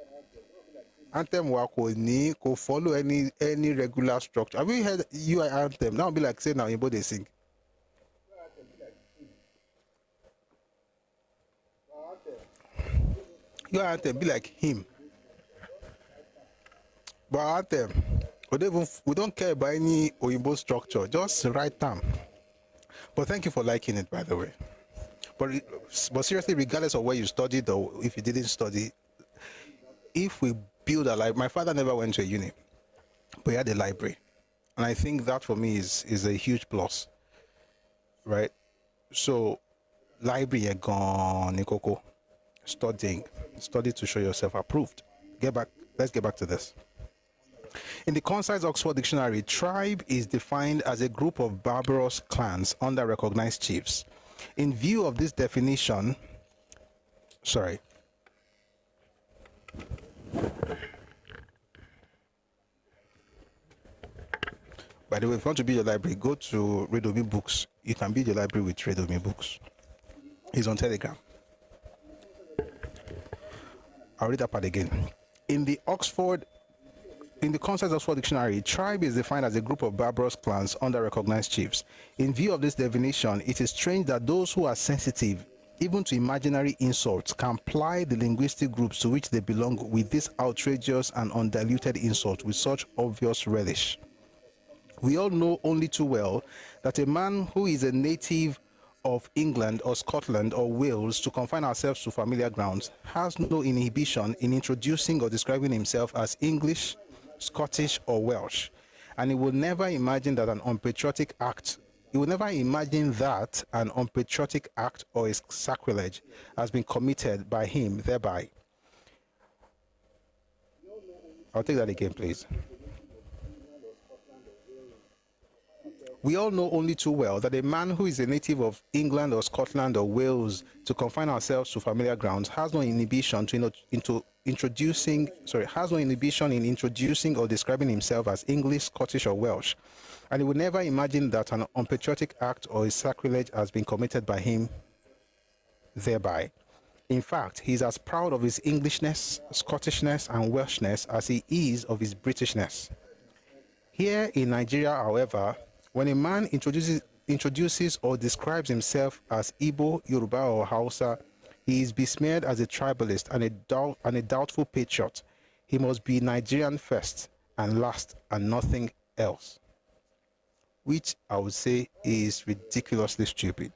Anthem wako ni ko follow any regular structure. Have you heard UI anthem? Now be like say now they sing. Your anthem be like him. But anthem, we don't care about any Oyinbo structure. Just write them. But thank you for liking it, by the way. But seriously, regardless of where you studied or if you didn't study, if we build a library, my father never went to a uni, but he had a library, and I think that for me is a huge plus, right? So, library gone, Nikoko, study to show yourself approved. Let's get back to this. In the concise Oxford Dictionary, tribe is defined as a group of barbarous clans under recognized chiefs. In view of this definition, by the way, if you want to build your library, go to Redomi Books. You can build your library with Redomi Books. He's on Telegram. I'll read that part again. In the Concise Oxford Dictionary, tribe is defined as a group of barbarous clans under recognized chiefs. In view of this definition, it is strange that those who are sensitive, even to imaginary insults, can ply the linguistic groups to which they belong with this outrageous and undiluted insult with such obvious relish. We all know only too well that a man who is a native of England or Scotland or Wales, to confine ourselves to familiar grounds, has no inhibition in introducing or describing himself as English, Scottish or Welsh, and he will never imagine that an unpatriotic act or a sacrilege has been committed by him thereby. I'll take that again, please. We all know only too well that a man who is a native of England or Scotland or Wales, to confine ourselves to familiar grounds, has no inhibition in introducing or describing himself as English, Scottish or Welsh, and he would never imagine that an unpatriotic act or a sacrilege has been committed by him thereby. In fact, he is as proud of his Englishness, Scottishness and Welshness as he is of his Britishness. Here in Nigeria, however, when a man introduces or describes himself as Igbo, Yoruba or Hausa, he is besmeared as a tribalist and a doubtful patriot. He must be Nigerian first and last and nothing else, which I would say is ridiculously stupid.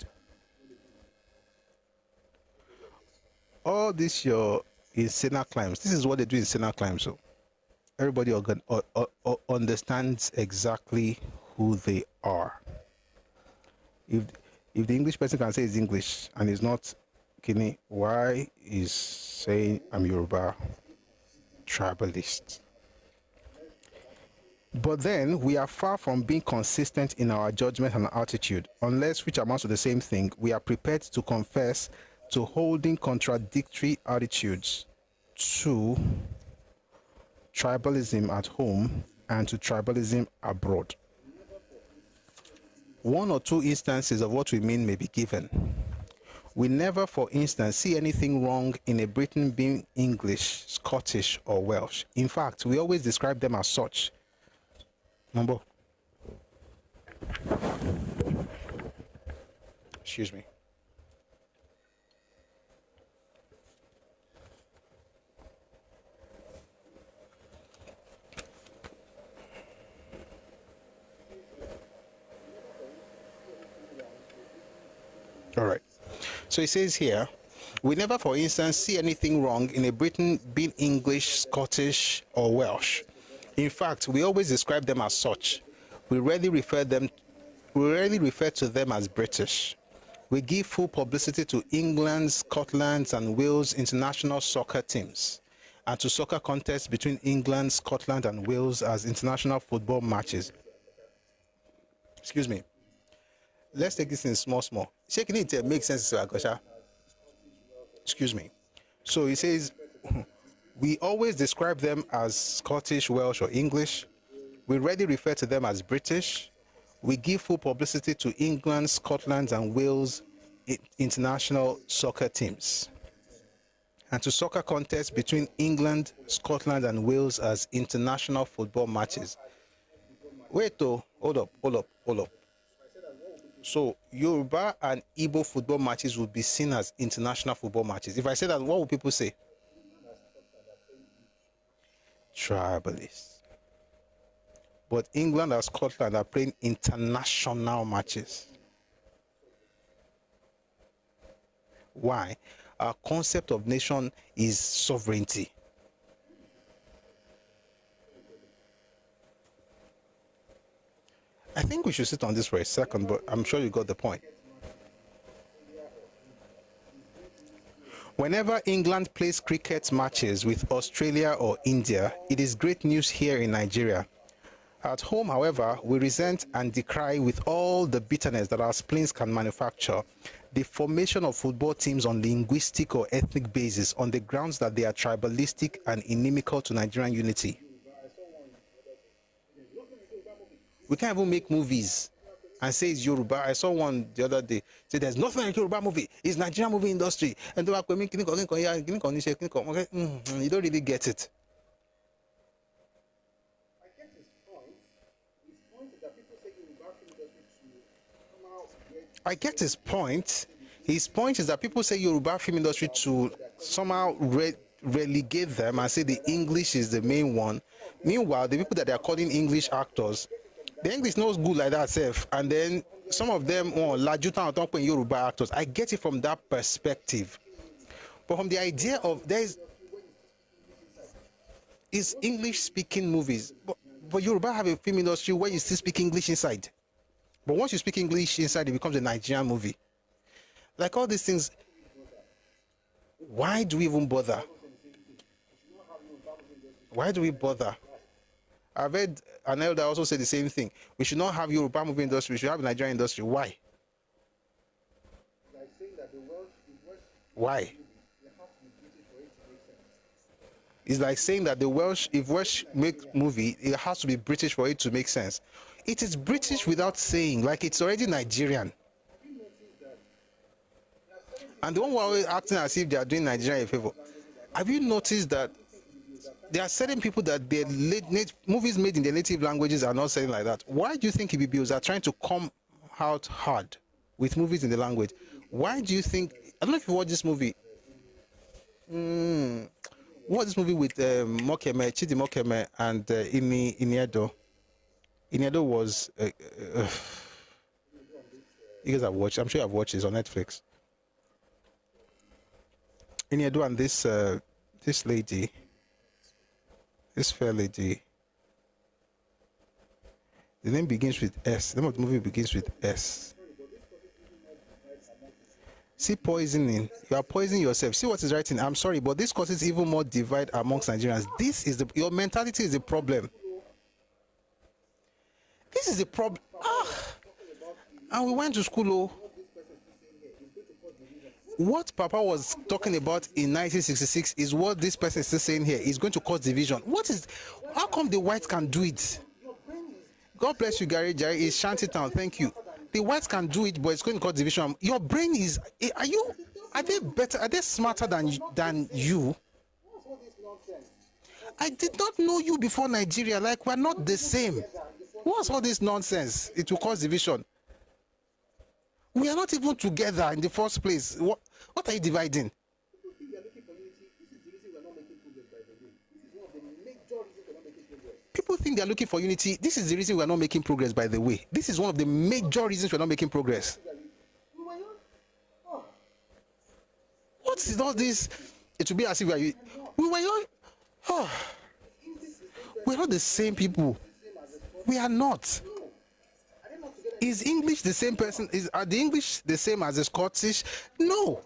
All this your insane climbs. This is what they do in insane climbs. So everybody understands exactly who they are. If the English person can say he's English and is not Kini, why is saying I'm Yoruba tribalist? But then we are far from being consistent in our judgment and attitude, unless, which amounts to the same thing, we are prepared to confess to holding contradictory attitudes to tribalism at home and to tribalism abroad. One or two instances of what we mean may be given. We never, for instance, see anything wrong in a Briton being English, Scottish, or Welsh. In fact, we always describe them as such. Number. Excuse me. All right. So it says here, we never, for instance, see anything wrong in a Briton being English, Scottish, or Welsh. In fact, we always describe them as such. We rarely refer to them as British. We give full publicity to England's, Scotland's, and Wales' international soccer teams, and to soccer contests between England, Scotland, and Wales as international football matches. Excuse me. Let's take this in small. Shaking it makes sense, Akosha. Excuse me. So he says, we always describe them as Scottish, Welsh, or English. We rarely refer to them as British. We give full publicity to England, Scotland, and Wales international soccer teams, and to soccer contests between England, Scotland, and Wales as international football matches. Wait, though, hold up. So Yoruba and Igbo football matches would be seen as international football matches. If I say that, what would people say? Tribalists. But England and Scotland are playing international matches. Why? Our concept of nation is sovereignty. I think we should sit on this for a second, but I'm sure you got the point. Whenever England plays cricket matches with Australia or India, it is great news here in Nigeria. At home, however, we resent and decry with all the bitterness that our spleens can manufacture the formation of football teams on linguistic or ethnic basis on the grounds that they are tribalistic and inimical to Nigerian unity. We can't even make movies and say it's Yoruba. I saw one the other day. Say there's nothing like Yoruba movie. It's Nigerian movie industry. And they were you don't really get it. I get his point. His point is that people say Yoruba film industry to somehow relegate them and say the English is the main one. Meanwhile, the people that they are calling English actors, the English knows good like that self. And then some of them, Lajutan talking Yoruba actors. I get it from that perspective. But from the idea of is English speaking movies. But Yoruba have a film industry where you still speak English inside. But once you speak English inside, it becomes a Nigerian movie. Like all these things, why do we even bother? Why do we bother? I've heard an elder also say the same thing. We should not have Yoruba movie industry. We should have a Nigerian industry. Why? Why? It's like saying that the Welsh, if Welsh make movie, it has to be British for it to make sense. It is British without saying, like it's already Nigerian. And the one who are always acting as if they are doing Nigeria a favor. Have you noticed that there are certain people that their movies made in their native languages are not selling like that? Why do you think EBBOs are trying to come out hard with movies in the language? Why do you think? I don't know if you watch this movie. What this movie with Mokeme, Chidi Mokeme, and Iniedo. Iniedo was. You guys have watched. I'm sure you have watched it on Netflix. Iniedo and this lady, this fair lady. The name begins with S. The name of the movie begins with S. See poisoning. You are poisoning yourself. See what is writing. I'm sorry, but this causes even more divide amongst Nigerians. This is your mentality is the problem. This is the problem. And we went to school. What Papa was talking about in 1966 is what this person is still saying here. Is going to cause division. How come the whites can do it? God bless you, Gary. Jerry is Shantytown. Thank you. The whites can do it, but it's going to cause division. Your brain is. Are they better? Are they smarter than you? I did not know you before Nigeria. Like we're not the same. What's all this nonsense? It will cause division. We are not even together in the first place. What are you dividing? People think they are looking for unity. This is the reason we are not making progress, by the way. This is one of the major reasons we are not making progress. What is all this? It will be as if we're not the same people. We are not. Is English the same person? Are the English the same as the Scottish? No.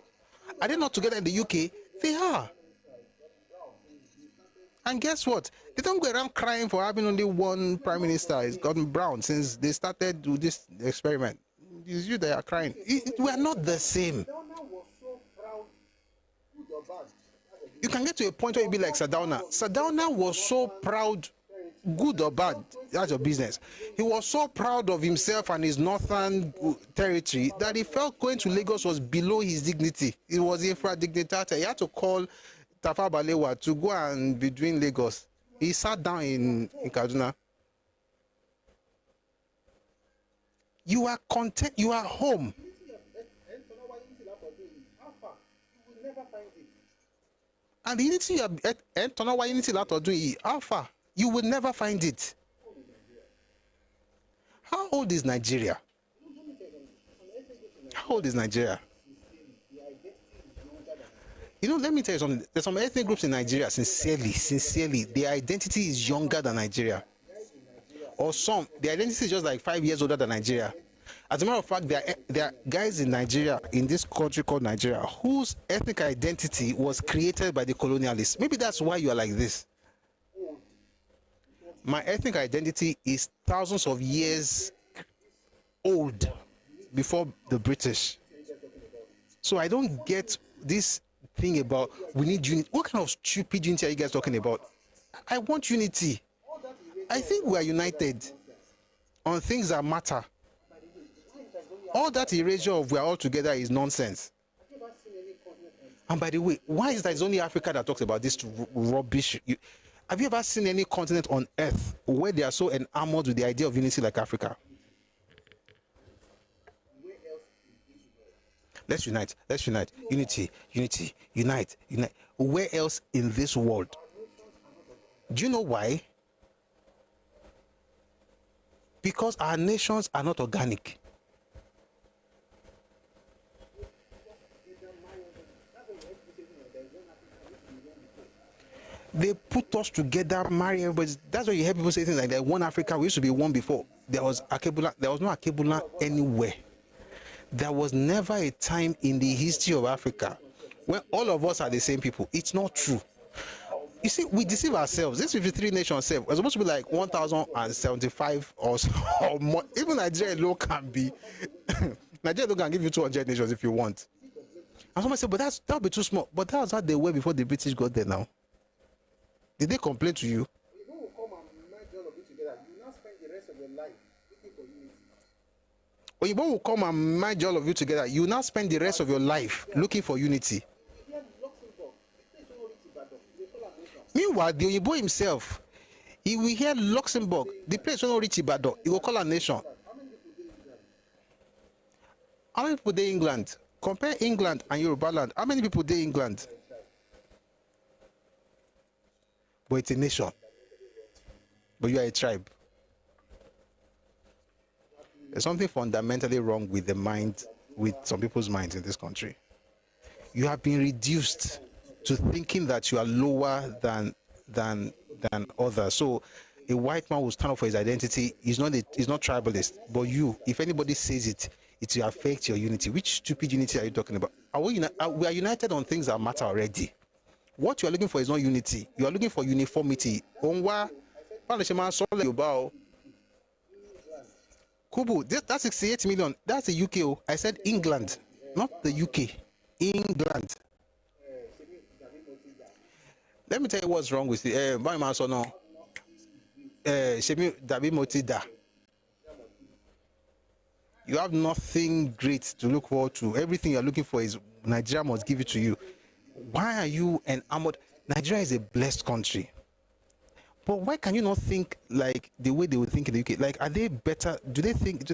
Are they not together in the UK? They are. And guess what? They don't go around crying for having only one prime minister. It's Gordon Brown since they started with this experiment. It's you that are crying. We are not the same. You can get to a point where you be like Sardauna. Sardauna was so proud, good or bad, that's your business. He was so proud of himself and his northern territory that he felt going to Lagos was below his dignity. It was infra-dignitata. He had to call Tafa Balewa to go and be doing Lagos. He sat down in Kaduna. You are content, you are home. And the unity you are unity doing Alpha, you will never find it. How old is Nigeria? How old is Nigeria? You know, let me tell you something. There's some ethnic groups in Nigeria, sincerely, their identity is younger than Nigeria. Or some, their identity is just like 5 years older than Nigeria. As a matter of fact, there are guys in Nigeria, in this country called Nigeria, whose ethnic identity was created by the colonialists. Maybe that's why you are like this. My ethnic identity is thousands of years old before the British. So I don't get this thing about we need unity. What kind of stupid unity are you guys talking about? I want unity. I think we are united on things that matter. All that erasure of we're all together is nonsense. And by the way, why is that it's only Africa that talks about this rubbish? Have you ever seen any continent on earth where they are so enamored with the idea of unity like Africa? Let's unite. Let's unite. Unity, unity, unite, unite. Where else in this world? Do you know why? Because our nations are not organic. They put us together, marry everybody. That's why you hear people say things like that. One Africa, we used to be one before. There was Akebula. There was no Akebula anywhere. There was never a time in the history of Africa when all of us are the same people. It's not true. You see, we deceive ourselves. This 53 nation self was supposed to be like 1,075 or more. Even Nigeria alone can be. Nigeria alone can give you 200 nations if you want. And somebody said, but that'll be too small. But that's how they were before the British got there now. Did they complain to you? Oyibo will come and merge all of you together. You now spend the rest of your life looking for unity. Meanwhile, the Oyibo himself, he will hear Luxembourg, the place will not reach Ibadan. He will call a nation. How many people there in England? Compare England and Yoruba land. How many people there in England? But it's a nation. But you are a tribe. There's something fundamentally wrong with the mind, with some people's minds in this country. You have been reduced to thinking that you are lower than others. So a white man will stand up for his identity. He's not tribalist. But you, if anybody says it, it will affect your unity. Which stupid unity are you talking about? We are united on things that matter already. What you are looking for is not unity. You are looking for uniformity. Kubu, that's 68 million. That's the UK. I said England, not the UK. England. Let me tell you what's wrong with the you have nothing great to look forward to. Everything you're looking for is Nigeria must give it to you. Why are you enamored? Nigeria is a blessed country. But why can you not think like the way they would think in the UK? Like, are they better? Do they think?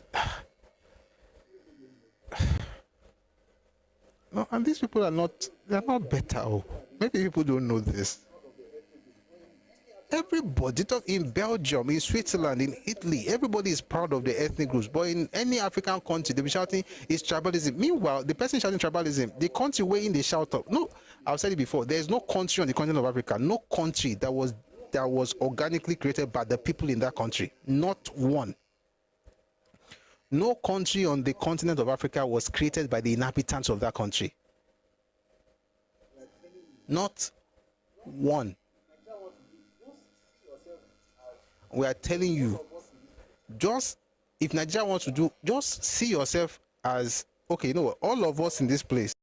No, and these people are not. They're not better. Oh, maybe people don't know this. Everybody talk in Belgium, in Switzerland, in Italy. Everybody is proud of the ethnic groups. But in any African country, they'll be shouting it's tribalism. Meanwhile, the person shouting tribalism, the country wherein they shout up. No, I've said it before. There is no country on the continent of Africa, no country that was organically created by the people in that country. Not one. No country on the continent of Africa was created by the inhabitants of that country. Not one. We are telling you, just if Nigeria wants to do, just see yourself as, okay, you know what, all of us in this place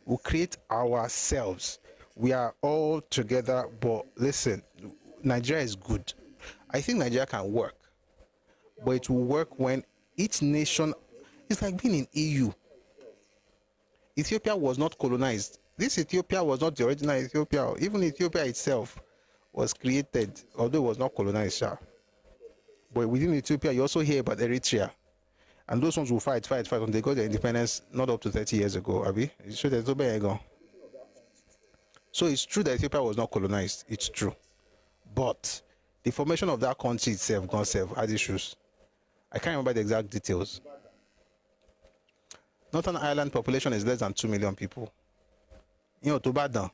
will create ourselves. We are all together, but listen, Nigeria is good. I think Nigeria can work, but it will work when each nation, it's like being in EU. Ethiopia was not colonized. This Ethiopia was not the original Ethiopia. Even Ethiopia itself was created, although it was not colonized. Sure. But within Ethiopia, you also hear about Eritrea. And those ones will fight when they got their independence not up to 30 years ago, Abi. It's true that Ethiopia ago. So it's true that Ethiopia was not colonized. It's true. But the formation of that country itself, God self, had issues. I can't remember the exact details. Northern Ireland population is less than 2 million people. You know, to Badan.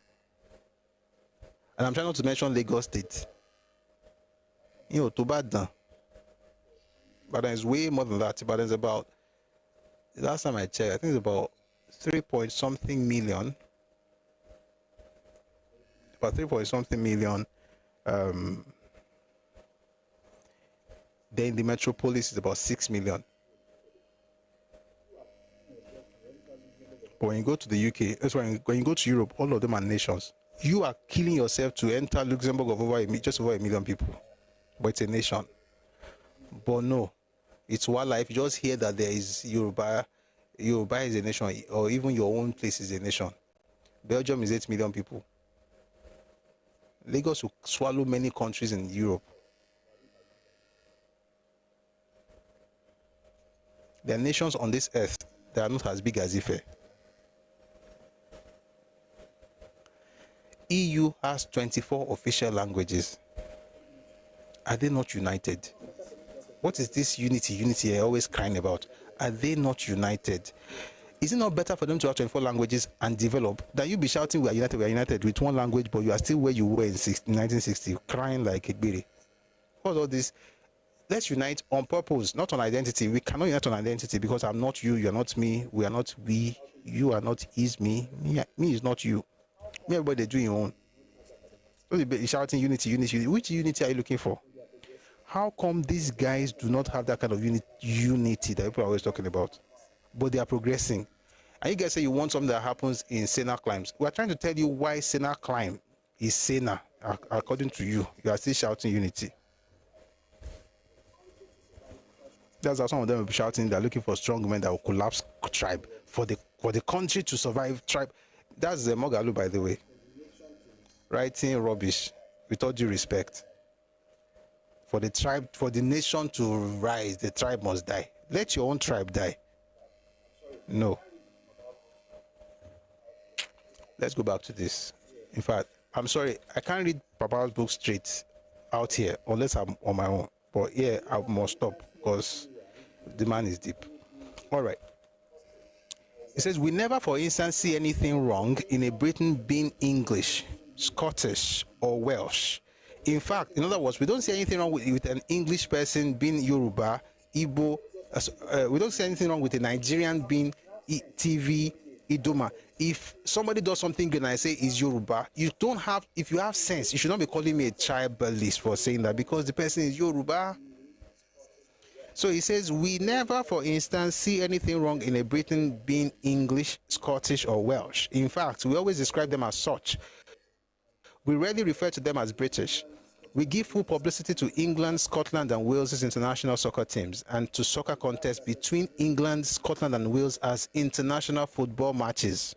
And I'm trying not to mention Lagos State. You know, to Badan. Badan is way more than that. Badan is about, the last time I checked, I think it's about 3-point-something million. About 3-point-something million. Then the metropolis is about 6 million. But when you go to the UK, that's why when you go to Europe, all of them are nations. You are killing yourself to enter Luxembourg of just over 1 million people. But it's a nation. But no, it's wildlife. You just hear that there is Yoruba is a nation, or even your own place is a nation. Belgium is 8 million people. Lagos will swallow many countries in Europe. There are nations on this earth that are not as big as Ife. EU has 24 official languages. Are they not united? What is this unity you're always crying about? Are they not united? Is it not better for them to have 24 languages and develop than you be shouting we are united with one language, but you are still where you were in 1960, crying like a baby? What's all this? Let's unite on purpose, not on identity. We cannot unite on identity because I'm not you, you're not me, we are not we, you are not is me is not you. Me, everybody doing your own. Don't be shouting unity. Which unity are you looking for? How come these guys do not have that kind of unity that people are always talking about? But they are progressing. And you guys say you want something that happens in Sena climbs. We are trying to tell you why Sena climb is Sena. According to you, you are still shouting unity. That's how some of them will be shouting. They're looking for strong men that will collapse tribe for the country to survive. Tribe. That's the Mogalu, by the way. Writing rubbish with all due respect. For the tribe, for the nation to rise, the tribe must die. Let your own tribe die. No. Let's go back to this. In fact, I'm sorry, I can't read Papa's book straight out here unless I'm on my own. But yeah, I must stop because the man is deep. All right. It says, we never, for instance, see anything wrong in a Briton being English, Scottish, or Welsh. In fact, in other words, we don't see anything wrong with an English person being Yoruba, Igbo. We don't see anything wrong with a Nigerian being TV, Idoma. If somebody does something good and I say is Yoruba, you don't have, if you have sense, you should not be calling me a tribalist for saying that because the person is Yoruba. So he says, we never, for instance, see anything wrong in a Briton being English, Scottish, or Welsh. In fact, we always describe them as such. We rarely refer to them as British. We give full publicity to England, Scotland, and Wales' international soccer teams and to soccer contests between England, Scotland, and Wales as international football matches.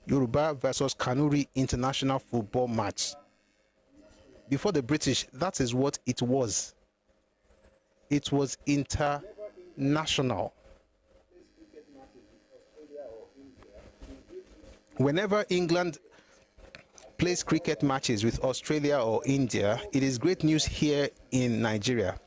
Yoruba versus Kanuri international football match. Before the British, that is what it was. It was international. Whenever England plays cricket matches with Australia or India, it is great news here in Nigeria.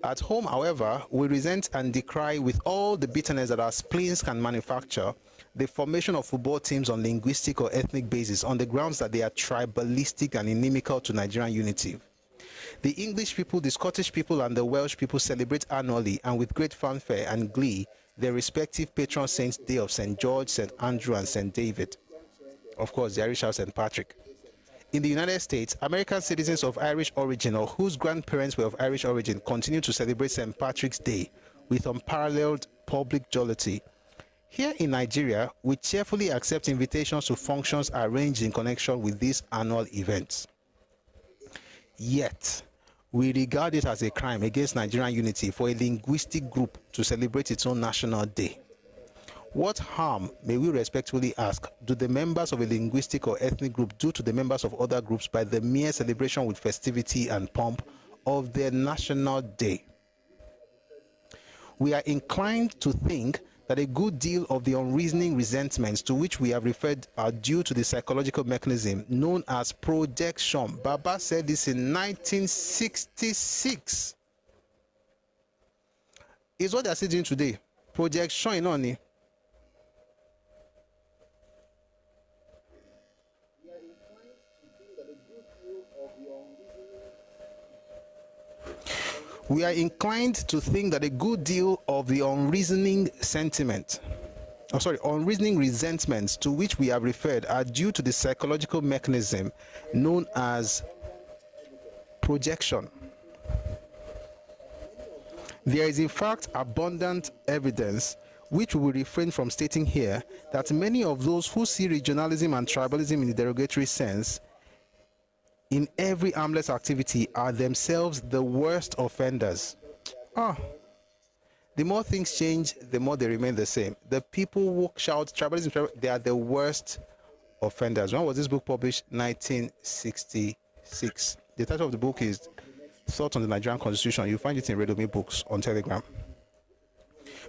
At home, however, we resent and decry with all the bitterness that our spleens can manufacture the formation of football teams on linguistic or ethnic basis on the grounds that they are tribalistic and inimical to Nigerian unity. The English people, the Scottish people, and the Welsh people celebrate annually and with great fanfare and glee their respective patron saints' day of St. George, St. Andrew, and St. David. Of course, the Irish have St. Patrick. In the United States, American citizens of Irish origin or whose grandparents were of Irish origin continue to celebrate St. Patrick's Day with unparalleled public jollity. Here in Nigeria, we cheerfully accept invitations to functions arranged in connection with these annual events. Yet, we regard it as a crime against Nigerian unity for a linguistic group to celebrate its own national day. What harm, may we respectfully ask, do the members of a linguistic or ethnic group do to the members of other groups by the mere celebration with festivity and pomp of their national day? We are inclined to think that a good deal of the unreasoning resentments to which we have referred are due to the psychological mechanism known as projection. Baba said this in 1966. It's what they are still doing today. Projection only. We are inclined to think that a good deal of the unreasoning resentments to which we have referred are due to the psychological mechanism known as projection. There is in fact abundant evidence, which we will refrain from stating here, that many of those who see regionalism and tribalism in the derogatory sense in every harmless activity are themselves the worst offenders. The more things change, the more they remain the same. The people who shout tribalism, they are the worst offenders. When was this book published? 1966. The title of the book is Thoughts on the Nigerian Constitution. You'll find it in Redomi Books on Telegram.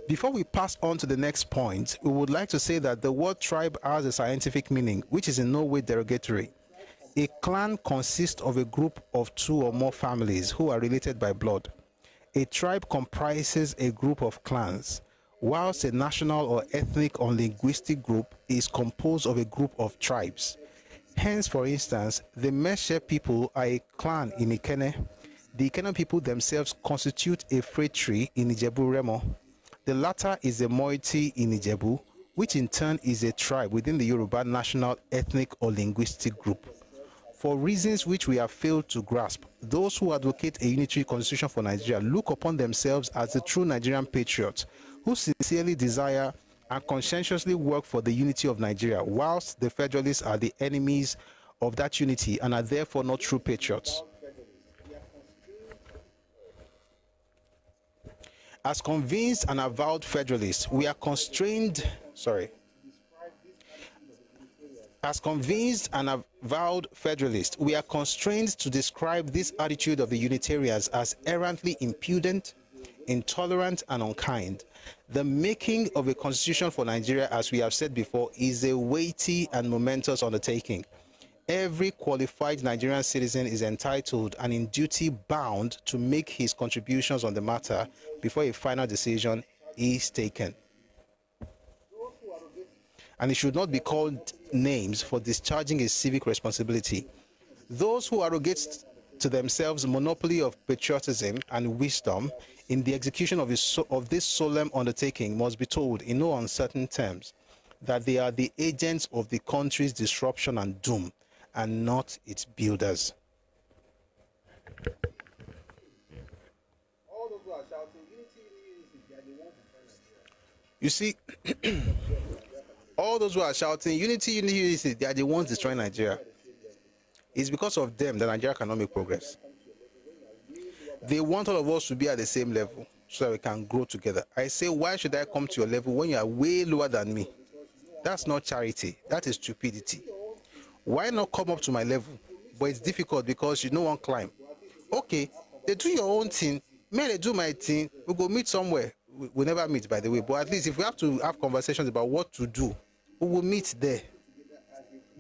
Before we pass on to the next point, we would like to say that the word tribe has a scientific meaning, which is in no way derogatory. A clan consists of a group of 2 or more families who are related by blood. A tribe comprises a group of clans, whilst a national or ethnic or linguistic group is composed of a group of tribes. Hence, for instance, the Meshe people are a clan in Ikene. The Ikene people themselves constitute a phratry in Ijebu Remo. The latter is a moiety in Ijebu, which in turn is a tribe within the Yoruba national, ethnic or linguistic group. For reasons which we have failed to grasp, those who advocate a unitary constitution for Nigeria look upon themselves as the true Nigerian patriots who sincerely desire and conscientiously work for the unity of Nigeria, whilst the federalists are the enemies of that unity and are therefore not true patriots. As convinced and avowed federalists, we are constrained, As convinced and avowed federalists, we are constrained to describe this attitude of the Unitarians as errantly impudent, intolerant, and unkind. The making of a constitution for Nigeria, as we have said before, is a weighty and momentous undertaking. Every qualified Nigerian citizen is entitled and in duty bound to make his contributions on the matter before a final decision is taken. And it should not be called names for discharging a civic responsibility. Those who arrogate to themselves monopoly of patriotism and wisdom in the execution of this solemn undertaking must be told in no uncertain terms that they are the agents of the country's disruption and doom, and not its builders. You see, all those who are shouting unity, unity, unity, they are the ones destroying Nigeria. It's because of them that Nigeria cannot make progress. They want all of us to be at the same level so that we can grow together. I say, why should I come to your level when you are way lower than me? That's not charity. That is stupidity. Why not come up to my level? But it's difficult because you don't want to climb. Okay, they do your own thing. May they do my thing. We'll go meet somewhere. We'll never meet, by the way. But at least if we have to have conversations about what to do, we will meet there.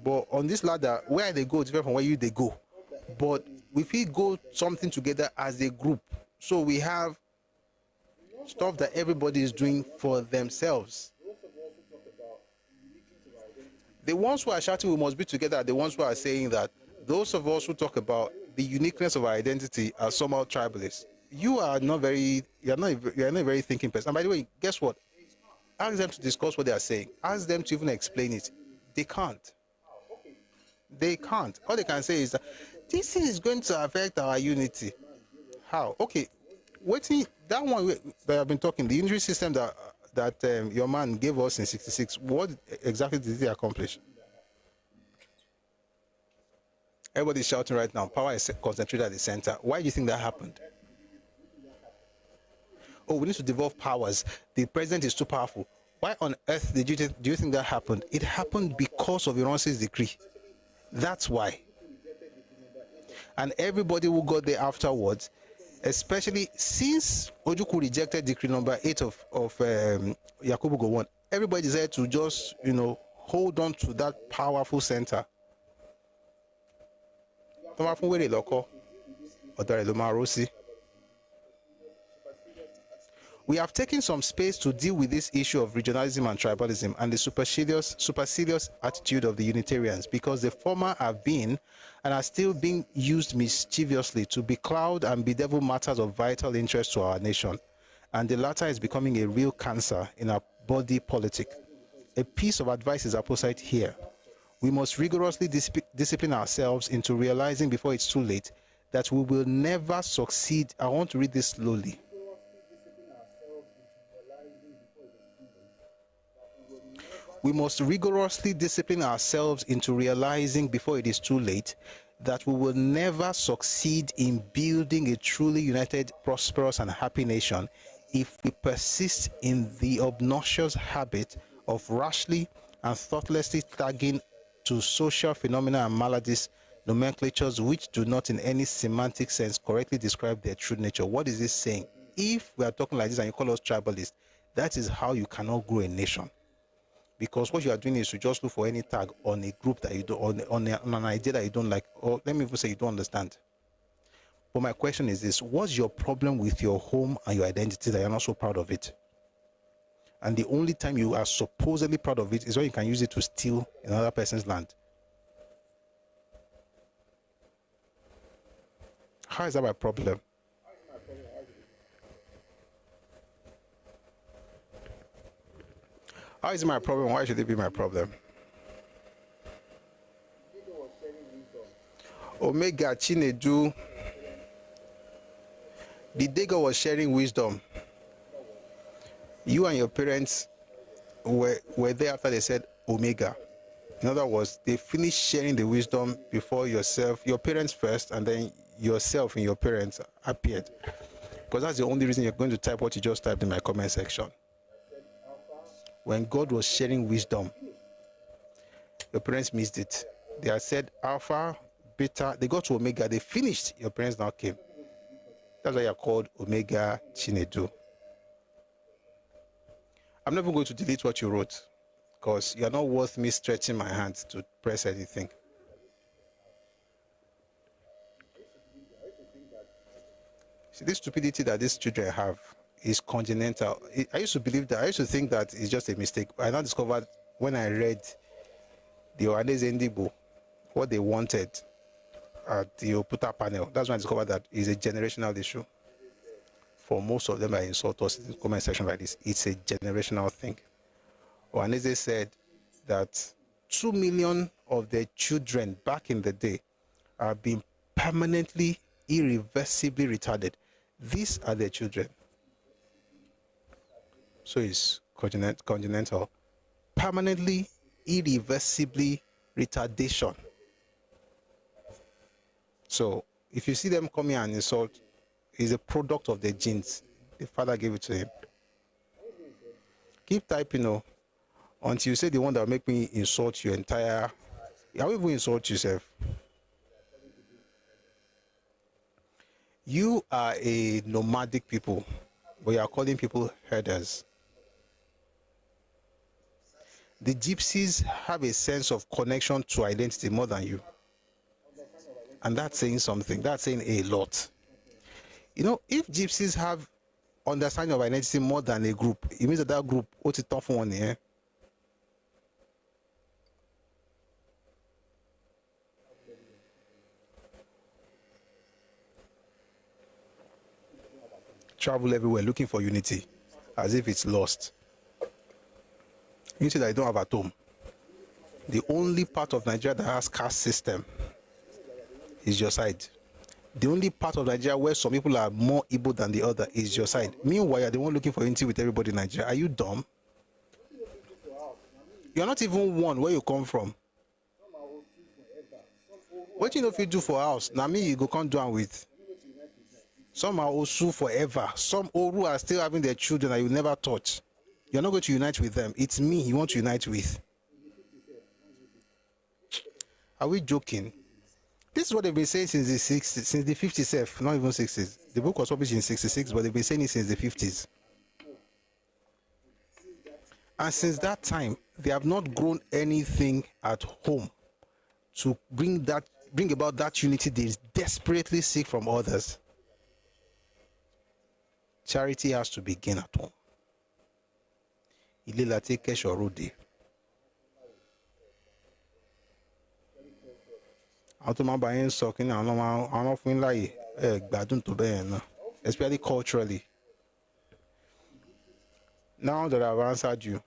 But on this ladder, where they go is different from where they go. But if we go something together as a group, so we have stuff that everybody is doing for themselves. The ones who are shouting we must be together are the ones who are saying that those of us who talk about the uniqueness of our identity are somehow tribalists. You are not very thinking person. And by the way, guess what? Ask them to discuss what they are saying. Ask them to even explain it. They can't. They can't. All they can say is that this is going to affect our unity. How? Okay, waiting that one that I've been talking, the unitary system that your man gave us in '66. What exactly did he accomplish? Everybody's shouting right now. Power is concentrated at the center. Why do you think that happened? Oh, we need to devolve powers. The president is too powerful. Why on earth do you think that happened? It happened because of Iran's decree. That's why. And everybody who got there afterwards, especially since Ojukwu rejected decree number 8 of Yakubu Gowon, everybody decided to just, hold on to that powerful center. We have taken some space to deal with this issue of regionalism and tribalism and the supercilious attitude of the Unitarians, because the former have been and are still being used mischievously to becloud and bedevil matters of vital interest to our nation, and the latter is becoming a real cancer in our body politic. A piece of advice is apposite here. We must rigorously discipline ourselves into realizing before it's too late that we will never succeed. I want to read this slowly. We must rigorously discipline ourselves into realizing before it is too late that we will never succeed in building a truly united, prosperous, and happy nation if we persist in the obnoxious habit of rashly and thoughtlessly tagging to social phenomena and maladies nomenclatures which do not in any semantic sense correctly describe their true nature. What is this saying? If we are talking like this and you call us tribalists, that is how you cannot grow a nation. Because what you are doing is to just look for any tag on a group that you don't, on an idea that you don't like, or let me even say you don't understand. But my question is this: what's your problem with your home and your identity that you're not so proud of it? And the only time you are supposedly proud of it is when you can use it to steal another person's land. How is that my problem? How is it my problem? Why should it be my problem? Omega Chinedu. The day God was sharing wisdom, you and your parents were there after they said Omega. In other words, they finished sharing the wisdom before yourself, your parents first, and then yourself and your parents appeared. Because that's the only reason you're going to type what you just typed in my comment section. When God was sharing wisdom, your parents missed it. They had said Alpha, Beta, they got to Omega, they finished, your parents now came. That's why you're called Omega Chinedu. I'm never going to delete what you wrote, because you're not worth me stretching my hands to press anything. See, this stupidity that these children have is congenital. I used to believe that. I used to think that it's just a mistake. I now discovered when I read the Ohaneze Ndigbo, what they wanted at the Oputa panel. That's when I discovered that it's a generational issue. For most of them that insult us in the comment section like this, it's a generational thing. Ohaneze said that 2 million of their children back in the day are being permanently, irreversibly retarded. These are their children. So it's congenital. Permanently, irreversibly retardation. So if you see them come here and insult, it's a product of their genes. The father gave it to him. Keep typing, until you say the one that will make me insult your entire... I will even insult yourself. You are a nomadic people, but you are calling people herders. The gypsies have a sense of connection to identity more than you. And that's saying something. That's saying a lot. If gypsies have understanding of identity more than a group, it means that group, what's a tough one here? Travel everywhere looking for unity, as if it's lost. Unity that you don't have at home. The only part of Nigeria that has caste system is your side. The only part of Nigeria where some people are more Igbo than the other is your side. Meanwhile, you're the one looking for unity with everybody in Nigeria. Are you dumb? You're not even one where you come from. What you know if you do for house? Now me, you go come down with. Some are Osu forever. Some Oru are still having their children that you never touch. You're not going to unite with them. It's me you want to unite with. Are we joking? This is what they've been saying since the 60s, since the 50s, not even 60s. The book was published in 66, but they've been saying it since the 50s. And since that time, they have not grown anything at home to bring about that unity they desperately seek from others. Charity has to begin at home. Ilé la ti kẹ́ṣọ̀ ròde. Àwọn tó máa bá yín sọ kí ni àwọn fún yín láàyè gbádùn tó bẹ́ẹ̀ náà, especially culturally. Now that I've answered you,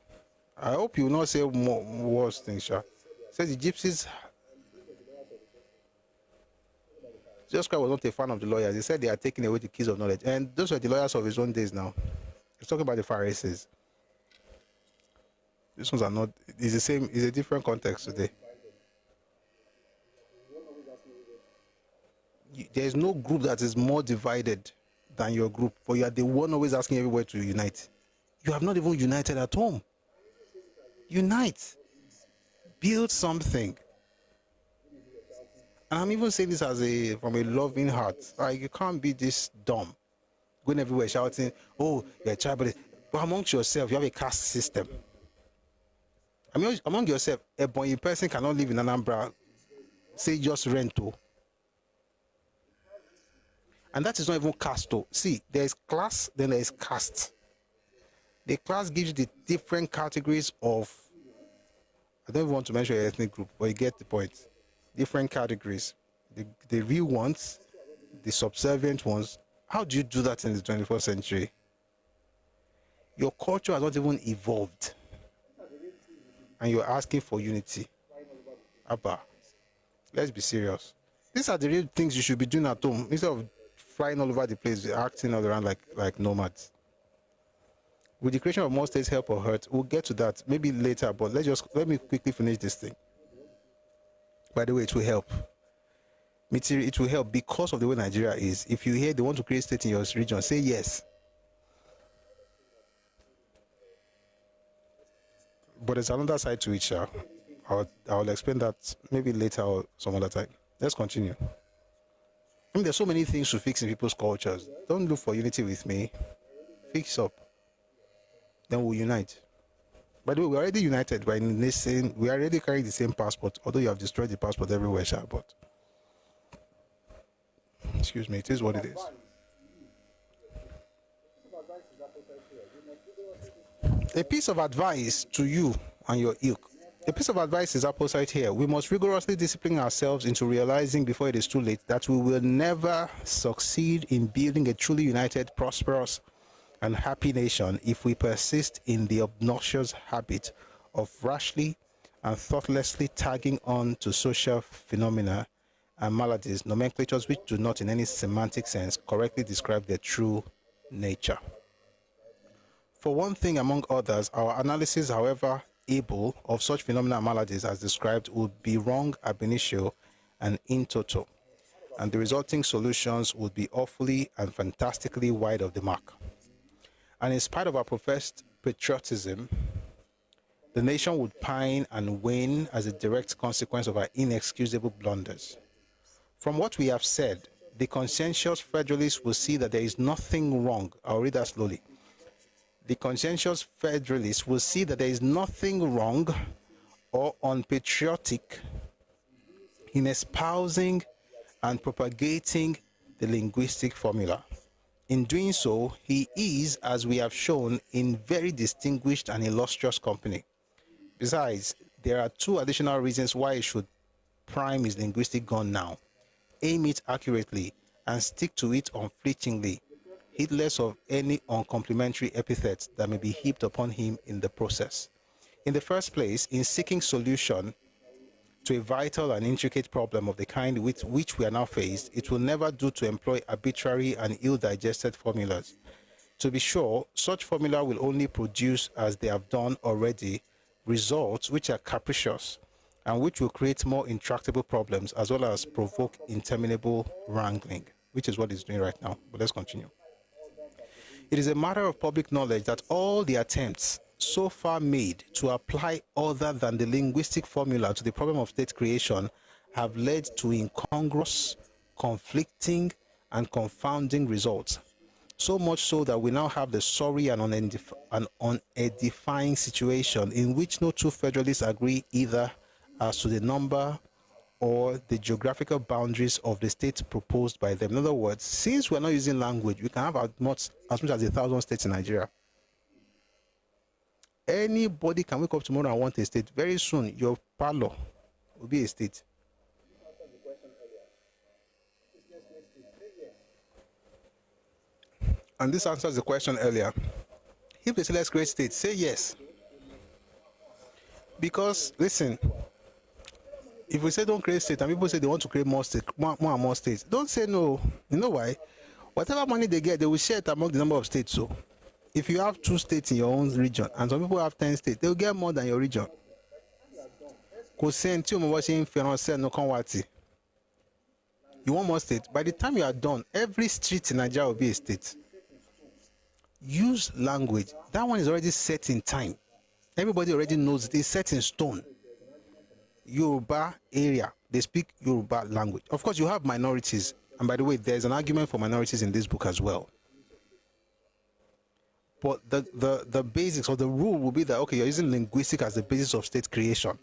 I hope you will not say more worse things, Sha. Says the gypsies. Jesus Christ was not a fan of the lawyers. He said they are taking away the keys of knowledge. And those are the lawyers of his own days now. He's talking about the Pharisees. These ones are not, it's the same, it's a different context today. there's no group that is more divided than your group, but you are the one always asking everywhere to unite. You have not even united at home. Unite. Build something. And I'm even saying this from a loving heart. Like, you can't be this dumb, going everywhere shouting, "Oh, you're a tribalist." But amongst yourself, you have a caste system. I mean, among yourself, a Bonyi person cannot live in Anambra, say just rento. And that is not even caste. See, there is class, then there is caste. The class gives you the different categories of, I don't even want to mention your ethnic group, but you get the point. Different categories. The real ones, the subservient ones. How do you do that in the 21st century? Your culture has not even evolved. And you're asking for unity. Abba, let's be serious. These are the real things you should be doing at home instead of flying all over the place, acting all around like nomads. Will the creation of more states help or hurt? We'll get to that maybe later, but let me quickly finish this thing. By the way, it will help. It will help because of the way Nigeria is. If you hear they want to create state in your region, say yes. But there's another side to it, Sha. I'll explain that maybe later or some other time. Let's continue. I mean, there's so many things to fix in people's cultures. Don't look for unity with me. Fix up. Then we'll unite. By the way, we're already united. We're already carrying the same passport, although you have destroyed the passport everywhere, Sha, but excuse me, it is what it is. A piece of advice to you and your ilk. A piece of advice is opposite here. We must rigorously discipline ourselves into realizing before it is too late that we will never succeed in building a truly united, prosperous, and happy nation if we persist in the obnoxious habit of rashly and thoughtlessly tagging on to social phenomena and maladies, nomenclatures which do not in any semantic sense correctly describe their true nature. For one thing among others, our analysis, however able, of such phenomena and maladies as described would be wrong ab initio and in toto, and the resulting solutions would be awfully and fantastically wide of the mark. And in spite of our professed patriotism, the nation would pine and wane as a direct consequence of our inexcusable blunders. From what we have said, the conscientious federalists will see that there is nothing wrong. I'll read that slowly. The conscientious federalists will see that there is nothing wrong or unpatriotic in espousing and propagating the linguistic formula. In doing so, he is, as we have shown, in very distinguished and illustrious company. Besides, there are two additional reasons why he should prime his linguistic gun now. Aim it accurately and stick to it unflinchingly, heedless of any uncomplimentary epithets that may be heaped upon him in the process. In the first place, in seeking solution to a vital and intricate problem of the kind with which we are now faced, it will never do to employ arbitrary and ill-digested formulas. To be sure, such formula will only produce, as they have done already, results which are capricious and which will create more intractable problems as well as provoke interminable wrangling, which is what it's doing right now. But let's continue. It is a matter of public knowledge that all the attempts so far made to apply other than the linguistic formula to the problem of state creation have led to incongruous, conflicting, and confounding results. So much so that we now have the sorry and unedifying situation in which no two federalists agree either as to the number or the geographical boundaries of the states proposed by them. In other words, since we're not using language, we can have as much as 1,000 states in Nigeria. Anybody can wake up tomorrow and want a state. Very soon, your parlor will be a state. And this answers the question earlier. If they say let's create states, say yes. Because, listen, if we say don't create states and people say they want to create more states, more and more states, don't say no. You know why? Whatever money they get, they will share it among the number of states. So if you have 2 states in your own region and some people have 10 states, they will get more than your region. You want more state? By the time you are done, every street in Nigeria will be a state. Use language. That one is already set in time. Everybody already knows it is set in stone. Yoruba area, they speak Yoruba language. Of course, you have minorities. And by the way, there's an argument for minorities in this book as well. But the basics or the rule will be that, okay, you're using linguistic as the basis of state creation,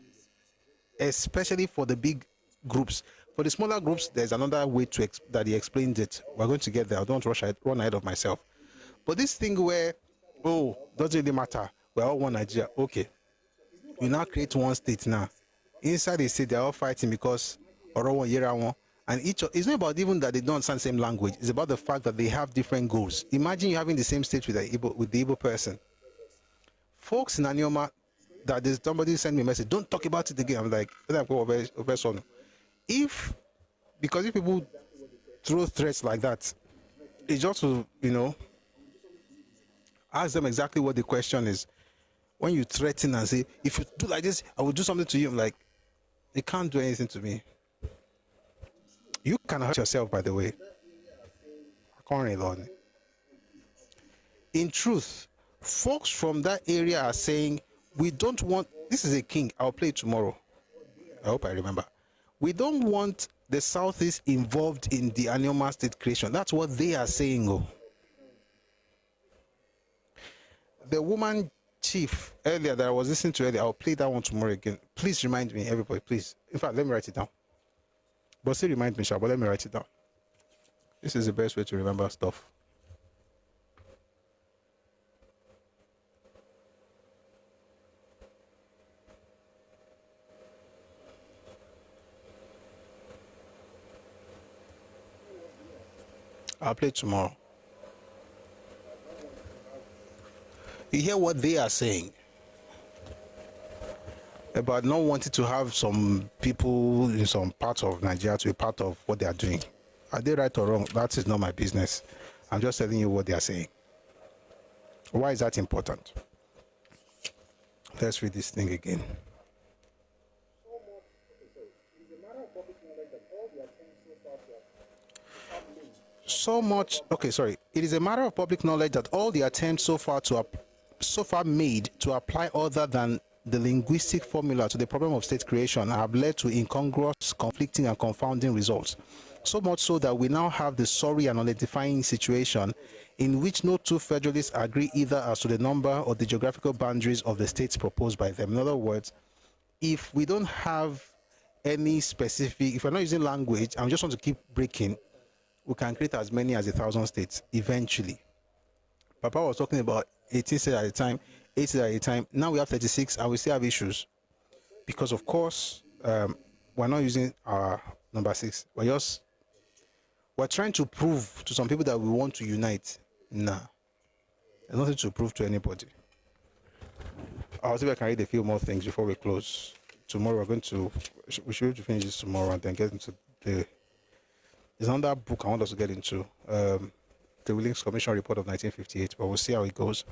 especially for the big groups. For the smaller groups, there's another way that he explained it. We're going to get there. I don't want to run ahead of myself. But this thing where, oh, doesn't really matter. We're all one Nigeria. Okay. We now create one state now. Inside the state, they're all fighting because Orowo Yerawo. And it's not about even that they don't understand the same language. It's about the fact that they have different goals. Imagine you having the same state with the Igbo person. Folks in Anioma, that there's somebody sent me a message, don't talk about it again. I'm like, if people throw threats like that, it's just to, ask them exactly what the question is. When you threaten and say, if you do like this, I will do something to you. I'm like, you can't do anything to me. You can hurt yourself, by the way. In truth, folks from that area are saying, we don't want, this is a king, I'll play it tomorrow. I hope I remember. We don't want the Southeast involved in the Anioma state creation. That's what they are saying. Oh. The woman chief earlier that I was listening to earlier, I'll play that one tomorrow again. Please remind me, everybody, please. In fact, let me write it down. But still remind me, but let me write it down. This is the best way to remember stuff. I'll play tomorrow. You hear what they are saying about not wanting to have some people in some parts of Nigeria to be part of what they are doing. Are they right or wrong? That is not my business. I'm just telling you what they are saying. Why is that important? Let's read this thing again. It is a matter of public knowledge that all the attempts so far made to apply other than the linguistic formula to the problem of state creation have led to incongruous, conflicting, and confounding results. So much so that we now have the sorry and unedifying situation in which no two federalists agree either as to the number or the geographical boundaries of the states proposed by them. In other words, if we don't have any specific, if we're not using language and we just want to keep breaking, we can create as many as 1,000 states eventually. Papa was talking about 18 states at a time, 8 states at a time. Now we have 36 and we still have issues. Because of course, we're not using our number 6. We're trying to prove to some people that we want to unite. Nah. There's nothing to prove to anybody. I'll see if I can read a few more things before we close. Tomorrow we should be able to finish this tomorrow and then get into there's another book I want us to get into. The Williams Commission report of 1958, but we'll see how it goes.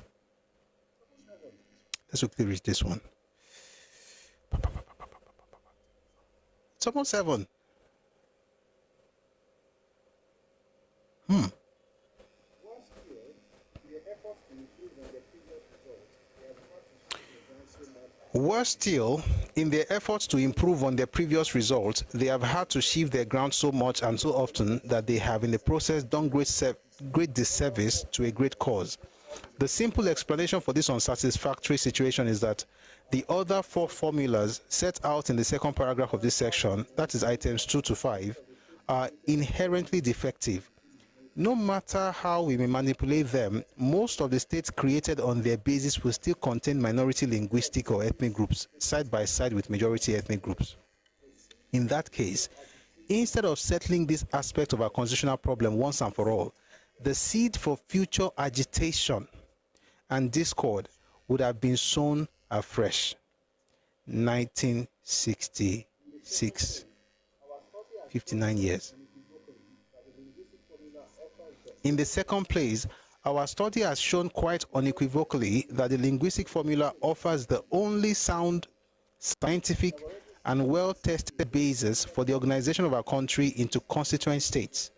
Let's quickly read this one. It's almost 7. Worse still, in their efforts to improve on their previous results, they have had to shift their ground so much and so often that they have in the process done great disservice to a great cause. The simple explanation for this unsatisfactory situation is that the other 4 formulas set out in the second paragraph of this section, that is items 2 to 5, are inherently defective. No matter how we may manipulate them, most of the states created on their basis will still contain minority linguistic or ethnic groups, side by side with majority ethnic groups. In that case, instead of settling this aspect of our constitutional problem once and for all, the seed for future agitation and discord would have been sown afresh. 1966. 59 years. In the second place, our study has shown quite unequivocally that the linguistic formula offers the only sound, scientific, and well-tested basis for the organization of our country into constituent states.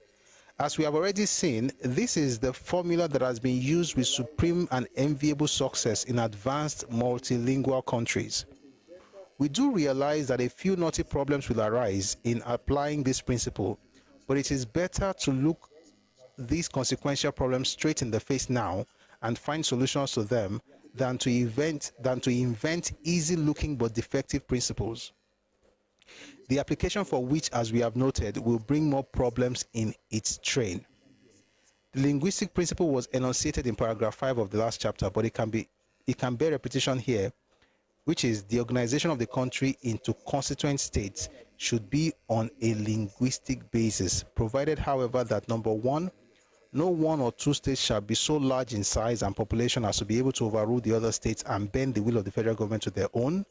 As we have already seen, this is the formula that has been used with supreme and enviable success in advanced multilingual countries. We do realize that a few knotty problems will arise in applying this principle, but it is better to look these consequential problems straight in the face now and find solutions to them than to invent easy-looking but defective principles, the application for which, as we have noted, will bring more problems in its train. The linguistic principle was enunciated in paragraph 5 of the last chapter, but it can bear repetition here, which is the organization of the country into constituent states should be on a linguistic basis, provided, however, that number one, no one or two states shall be so large in size and population as to be able to overrule the other states and bend the will of the federal government to their own.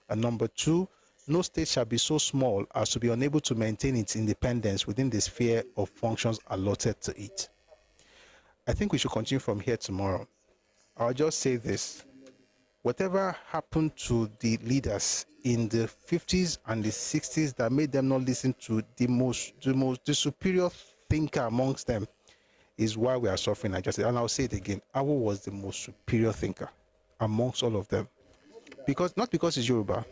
And number two, no state shall be so small as to be unable to maintain its independence within the sphere of functions allotted to it. I think we should continue from here tomorrow. I'll just say this. Whatever happened to the leaders in the 50s and the 60s that made them not listen to the superior thinker amongst them is why we are suffering. And I'll say it again. Awo was the most superior thinker amongst all of them. Not because he's Yoruba.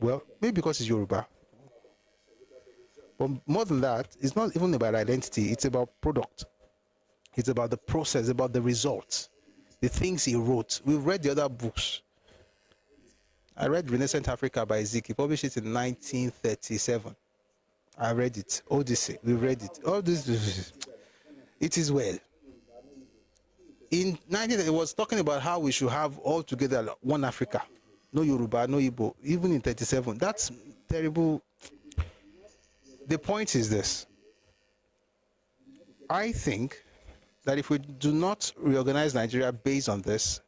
Well, maybe because he's Yoruba. But more than that, it's not even about identity. It's about product. It's about the process, about the results, the things he wrote. We've read the other books. I read Renaissance Africa by Zeke. He published it in 1937. I read it. Odyssey. We read it. All this. It is well. In 19, it was talking about how we should have all together one Africa. No Yoruba, no Igbo. Even in 37. That's terrible. The point is this. I think that if we do not reorganize Nigeria based on this,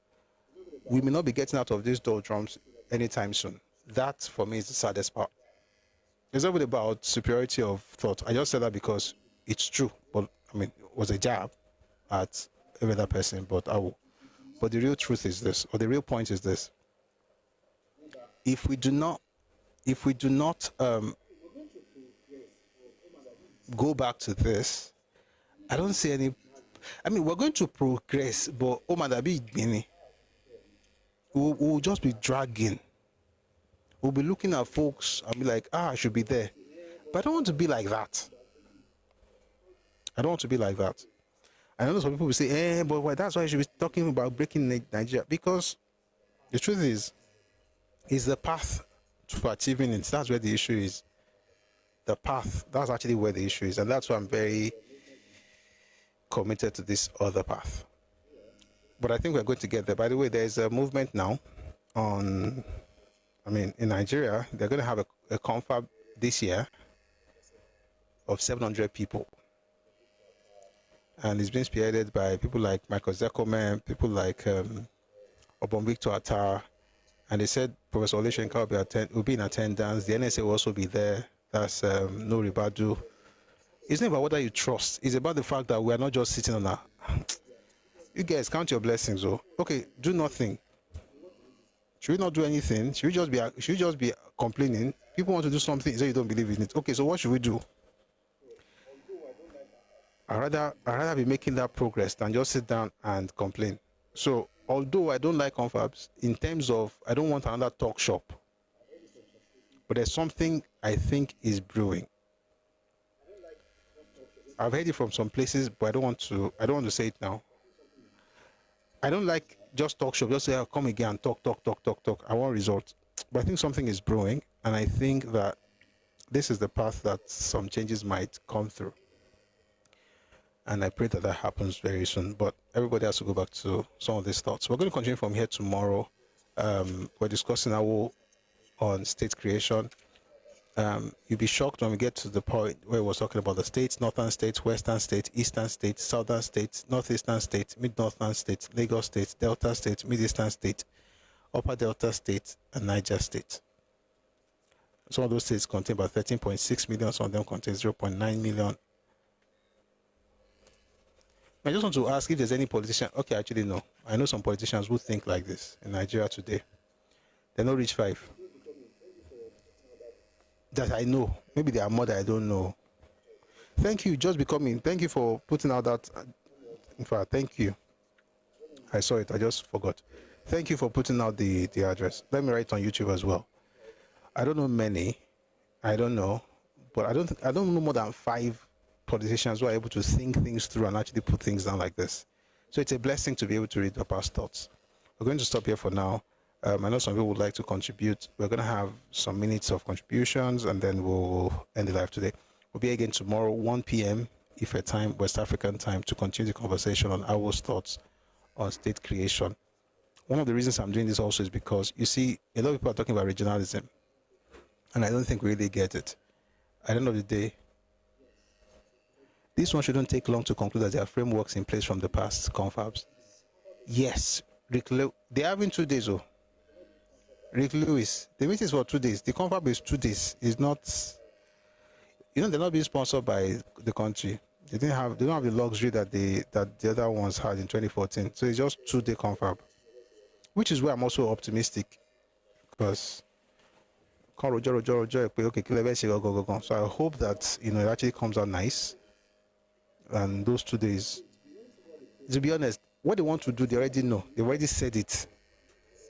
we may not be getting out of these doldrums anytime soon. That, for me, is the saddest part. It's not really about superiority of thought. I just said that because it's true. But, I mean, it was a jab at every other person, but the real truth is this, or the real point is this. If we do not go back to this, I don't see any. I mean, we're going to progress, but we'll just be dragging. We'll be looking at folks and be like, I should be there. But I don't want to be like that. I don't want to be like that. I know some people will say, but why? That's why you should be talking about breaking Nigeria. Because the truth is the path to achieving it. That's where the issue is. The path. That's actually where the issue is. And that's why I'm very committed to this other path. But I think we're going to get there. By the way, there's a movement now in Nigeria, they're going to have a confab this year of 700 people. And it's been spearheaded by people like Michael Zekome, people like Obon Victor Attar. And they said Professor Oleshenka will be in attendance. The NSA will also be there. That's Nuri Badu. It's not about whether you trust. It's about the fact that we are not just sitting on you guys count your blessings. Okay, do nothing. Should we not do anything? Should we just be complaining? People want to do something, so you don't believe in it. Okay, so what should we do? I'd rather be making that progress than just sit down and complain. So, although I don't like confabs, in terms of I don't want another talk shop, but there's something I think is brewing. I've heard it from some places, but I don't want to say it now. I don't like just talk shop, just say, I'll come again and talk. I want results. But I think something is brewing, and I think that this is the path that some changes might come through. And I pray that happens very soon. But everybody has to go back to some of these thoughts. We're going to continue from here tomorrow. We're discussing on state creation. You'll be shocked when we get to the point where we're talking about the states: northern states, western states, eastern states, southern states, northeastern states, mid-northern states, Lagos states, Delta states, mid-eastern states, upper Delta states, and Niger state. Some of those states contain about 13.6 million, some of them contain 0.9 million. I just want to ask if there's any politician. Okay, actually, no. I know some politicians who think like this in Nigeria today. They don't reach 5. that I know. Maybe there are more that I don't know. Thank you, just becoming. Thank you for putting out that. In fact, thank you. I saw it. I just forgot. Thank you for putting out the address. Let me write on YouTube as well. I don't know many. I don't know, but I don't know more than 5 politicians who are able to think things through and actually put things down like this. So it's a blessing to be able to read the past thoughts. We're going to stop here for now. I know some people would like to contribute. We're going to have some minutes of contributions, and then we'll end the live today. We'll be again tomorrow, 1 p.m. Ife time, West African time, to continue the conversation on our thoughts on state creation. One of the reasons I'm doing this also is because, you see, a lot of people are talking about regionalism, and I don't think we really get it. At the end of the day, this one shouldn't take long to conclude that there are frameworks in place from the past confabs. Yes, they're having 2 days. Oh, Rick Lewis, the meeting is for 2 days. The confab is 2 days. It's not, they're not being sponsored by the country. They don't have the luxury that the other ones had in 2014. So it's just 2-day confab, which is where I'm also optimistic, because so I hope that it actually comes out nice. And those 2 days, to be honest, what they want to do, they already know. They already said it.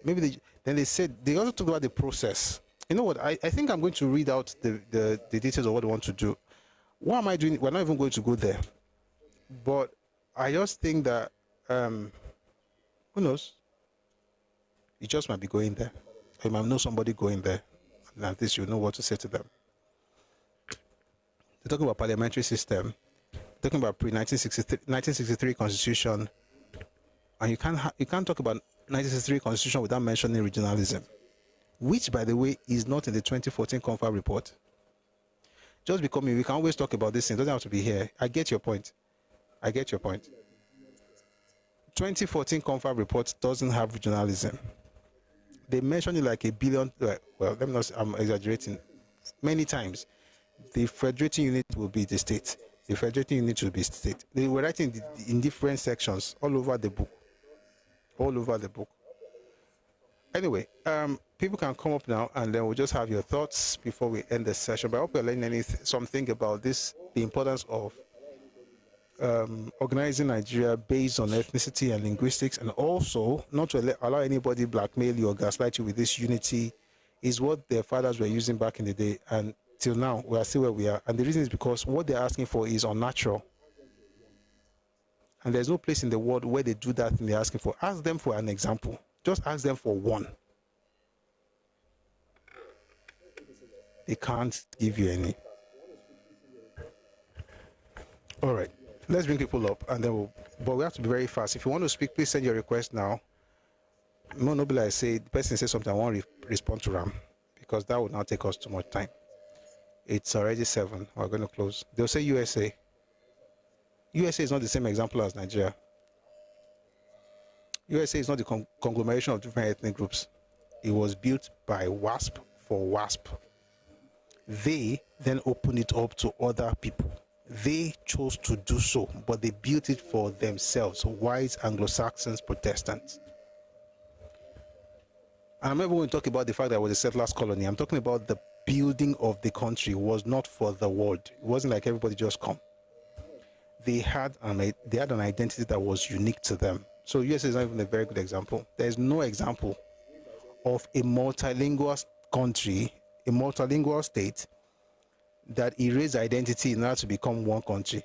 Maybe they also talked about the process. You know what? I think I'm going to read out the details of what they want to do. What am I doing? We're not even going to go there. But I just think that who knows? You just might be going there. You might know somebody going there. And at least you know what to say to them. They're talking about parliamentary system. Talking about pre-1963 constitution, and you can't talk about 1963 constitution without mentioning regionalism, which, by the way, is not in the 2014 confab report. Just becoming, we can always talk about this thing. It doesn't have to be here. I get your point. 2014 confab report doesn't have regionalism. They mention it like a billion. Well, let me not. I'm exaggerating. Many times, the federating unit will be the state. The federating unit will be state. They were writing in different sections all over the book. Anyway, people can come up now, and then we'll just have your thoughts before we end the session. But I hope you're learning something about this, the importance of organizing Nigeria based on ethnicity and linguistics, and also not to allow anybody blackmail you or gaslight you with this unity, is what their fathers were using back in the day, and till now we are still where we are. And the reason is because what they're asking for is unnatural, and there's no place in the world where they do that thing they're asking for. Ask them for an example. Just ask them for one. They can't give you any. All right, let's bring people up, and then but we have to be very fast. If you want to speak, please send your request now. No, be like say the person says something, I won't respond to Ram, because that would not take us too much time. It's already 7. We're going to close. They'll say USA. USA is not the same example as Nigeria. USA is not the conglomeration of different ethnic groups. It was built by WASP for WASP. They then opened it up to other people. They chose to do so, but they built it for themselves, whites, Anglo-Saxons, Protestants. And I'm not going to talk about the fact that it was a settlers colony. I'm talking about the building of the country was not for the world. It wasn't like everybody just come. They had an identity that was unique to them. So USA is not even a very good example. There is no example of a multilingual country, a multilingual state that erased identity in order to become one country.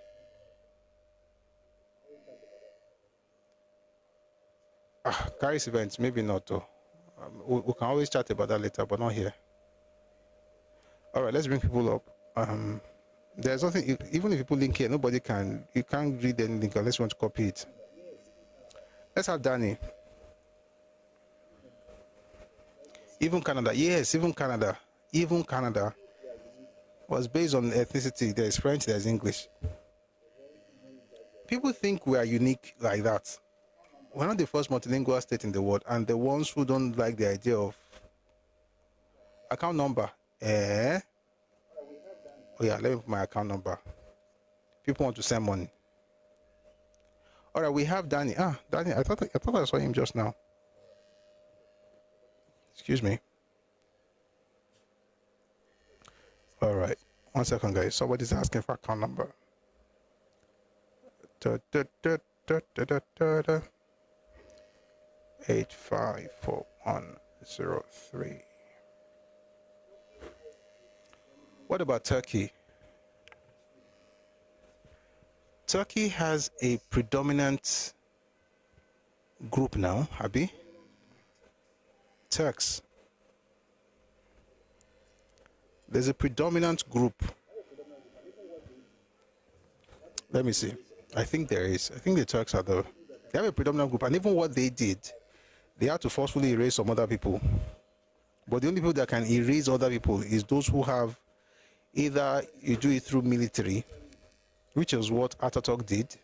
Paris events, maybe not though. We can always chat about that later, but not here. All right, let's bring people up. There's nothing, even if people link here, you can't read any link unless you want to copy it. Let's have Danny. Even Canada, yes, even Canada was based on ethnicity. There's French, there's English. People think we are unique like that. We're not the first multilingual state in the world, and the ones who don't like the idea of account number, oh yeah, let me put my account number. People want to send money. All right, we have Danny. Danny, I thought I saw him just now. Excuse me. All right. 1 second, guys. Somebody's asking for account number. 854103. What about Turkey? Turkey has a predominant group now, Abi. Turks. There's a predominant group. Let me see. I think there is. I think the Turks are they have a predominant group, and even what they did, they had to forcefully erase some other people. But the only people that can erase other people is those who have either you do it through military, which is what Ataturk did.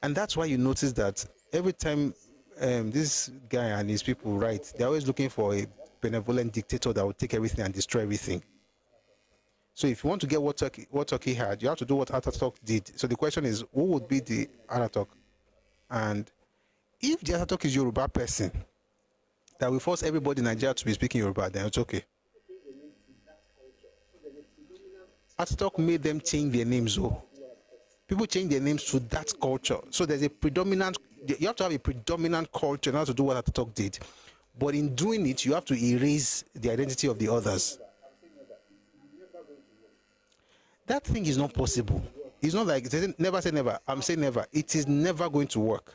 And that's why you notice that every time this guy and his people write, they're always looking for a benevolent dictator that will take everything and destroy everything. So if you want to get what Turkey had, you have to do what Ataturk did. So the question is, who would be the Ataturk? And if the Ataturk is Yoruba person, that will force everybody in Nigeria to be speaking Yoruba, then it's okay. Ataturk made them change their names, though. People change their names to that culture. So there's a predominant, you have to have a predominant culture in order to do what Ataturk did. But in doing it, you have to erase the identity of the others. That thing is not possible. It's not like, never say never. I'm saying never. It is never going to work.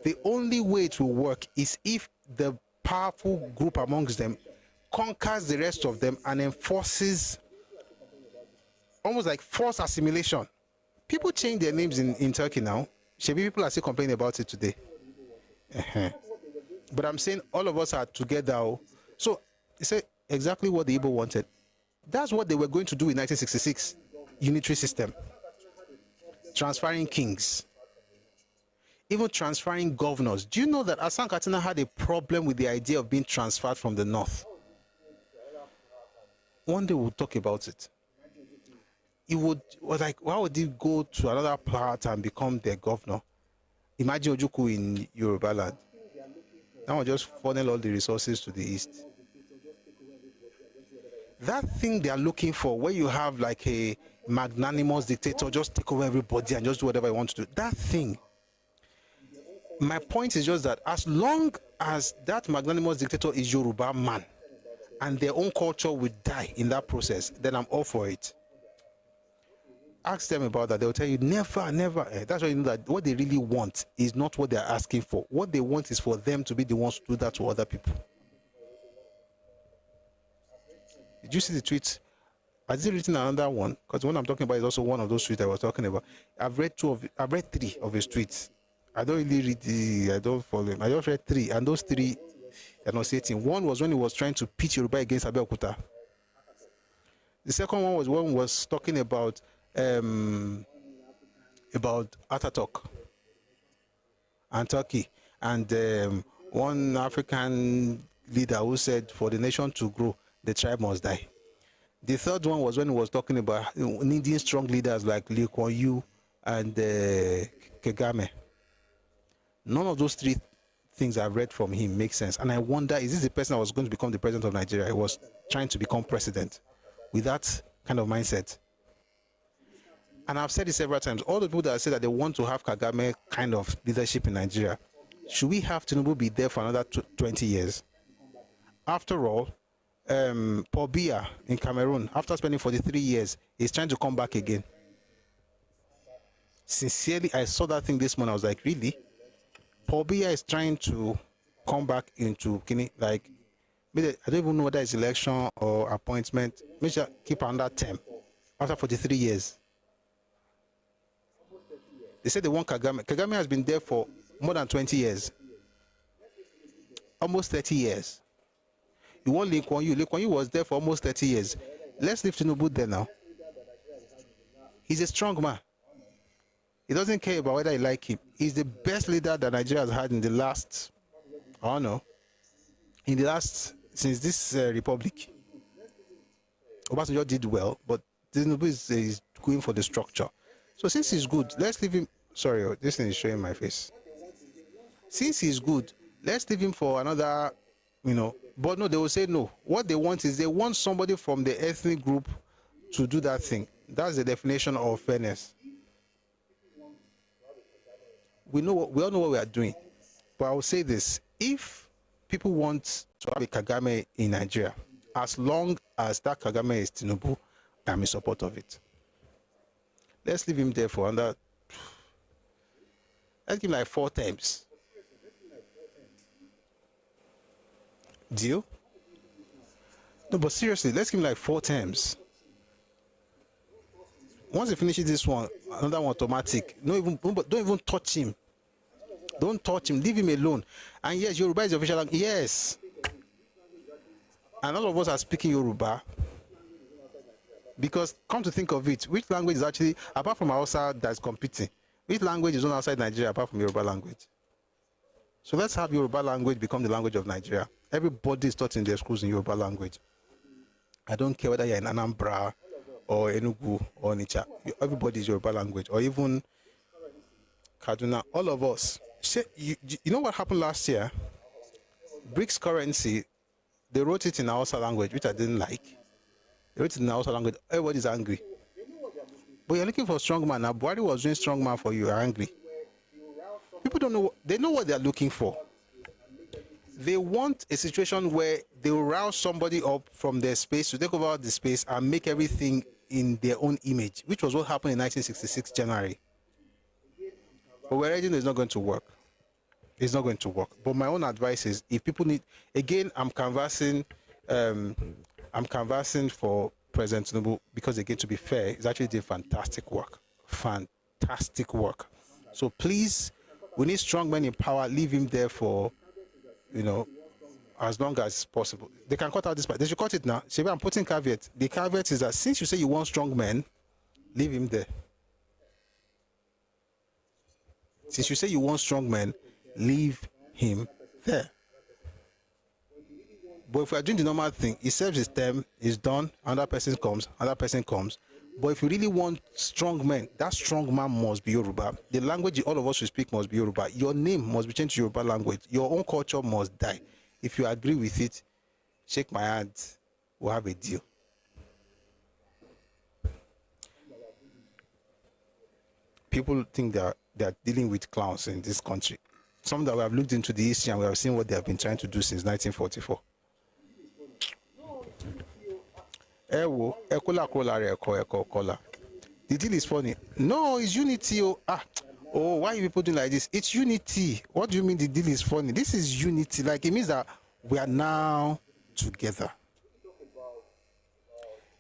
The only way it will work is if the powerful group amongst them conquers the rest of them and enforces almost like forced assimilation. People change their names in Turkey now. Maybe people are still complaining about it today. But I'm saying all of us are together. So it's exactly what the Igbo wanted. That's what they were going to do in 1966. Unitary system. Transferring kings. Even transferring governors. Do you know that Asan Katina had a problem with the idea of being transferred from the north? One day we'll talk about it. It was like, why would he go to another part and become their governor? Imagine Ojukwu in Yoruba land. Now just funnel all the resources to the east. That thing they are looking for, where you have like a magnanimous dictator, just take over everybody and just do whatever you want to do. That thing. My point is just that as long as that magnanimous dictator is Yoruba man and their own culture will die in that process, then I'm all for it. Ask them about that. They'll tell you never, never. That's why you know that what they really want is not what they're asking for. What they want is for them to be the ones to do that to other people. Did you see the tweet? I did written another one, because the one I'm talking about is also one of those tweets I was talking about. I've read 3 of his tweets. I don't really read I don't follow him. I just read 3, and those 3 are not stating. One was when he was trying to pitch Yoruba against Abeokuta. The second one was when he was talking about Ataturk and Turkey, and one African leader who said for the nation to grow, the tribe must die. The third one was when he was talking about needing strong leaders like Lee Kuan Yew and Kagame. None of those 3 things I've read from him make sense. And I wonder, is this the person that was going to become the president of Nigeria? He was trying to become president with that kind of mindset. And I've said it several times, all the people that say that they want to have Kagame kind of leadership in Nigeria, should we have Tinubu be there for another 20 years? After all, Paul Biya in Cameroon, after spending 43 years, is trying to come back again. Sincerely, I saw that thing this morning. I was like, really? Paul Biya is trying to come back into Guinea, like, I don't even know whether it's election or appointment. Maybe keep another term after 43 years. They said they want Kagame. Kagame has been there for more than 20 years. Almost 30 years. You want Lee Kuan Yew. Lee Kuan Yew was there for almost 30 years. Let's leave Tinubu there now. He's a strong man. He doesn't care about whether you like him. He's the best leader that Nigeria has had in the last, I don't know, since this republic. Obasanjo did well, but Tinubu is going for the structure. So since he's good, let's leave him. Sorry, this thing is showing my face. Since he's good, let's leave him for another, But no, they will say no. What they want is they want somebody from the ethnic group to do that thing. That's the definition of fairness. We all know what we are doing. But I will say this: if people want to have a Kagame in Nigeria, as long as that Kagame is Tinubu, I'm in support of it. Let's leave him there for under. Let's give him like 4 terms. Deal? No, but seriously, let's give him like 4 terms. Once he finishes this one, another one automatic. Don't even touch him. Don't touch him. Leave him alone. And yes, Yoruba is the official language. Yes. And all of us are speaking Yoruba. Because come to think of it, which language is actually, apart from Hausa that's competing, which language is on outside Nigeria apart from Yoruba language? So let's have Yoruba language become the language of Nigeria. Everybody is taught in their schools in Yoruba language. I don't care whether you're in Anambra or Enugu or Onitsha. Everybody is Yoruba language. Or even Kaduna. All of us. You know what happened last year? BRICS currency, they wrote it in Hausa language, which I didn't like. They wrote it in Hausa language. Everybody's angry. But you're looking for a strong man. Now, Buhari was doing strong man for you. You're angry. People don't know. They know what they're looking for. They want a situation where they will rouse somebody up from their space to take over the space and make everything in their own image, which was what happened in 1966 January. But we're already know it's not going to work. It's not going to work. But my own advice is, if people need, again, I'm canvassing for President Tinubu because, again, to be fair, he's actually did fantastic work. Fantastic work. So please, we need strong men in power. Leave him there for, as long as possible. They can cut out this part. They should cut it now. Sheba, I'm putting caveat. The caveat is that since you say you want strong men, leave him there. Since you say you want strong men, leave him there. But if we are doing the normal thing, he serves his term, he's done, another person comes. But if you really want strong men, that strong man must be Yoruba. The language all of us should speak must be Yoruba. Your name must be changed to Yoruba language. Your own culture must die. If you agree with it, shake my hand. We'll have a deal. People think they are dealing with clowns in this country. Some that we have looked into the history and we have seen what they have been trying to do since 1944. The deal is funny. No, it's unity. Why are you people doing like this? It's unity. What do you mean the deal is funny? This is unity. Like, it means that we are now together.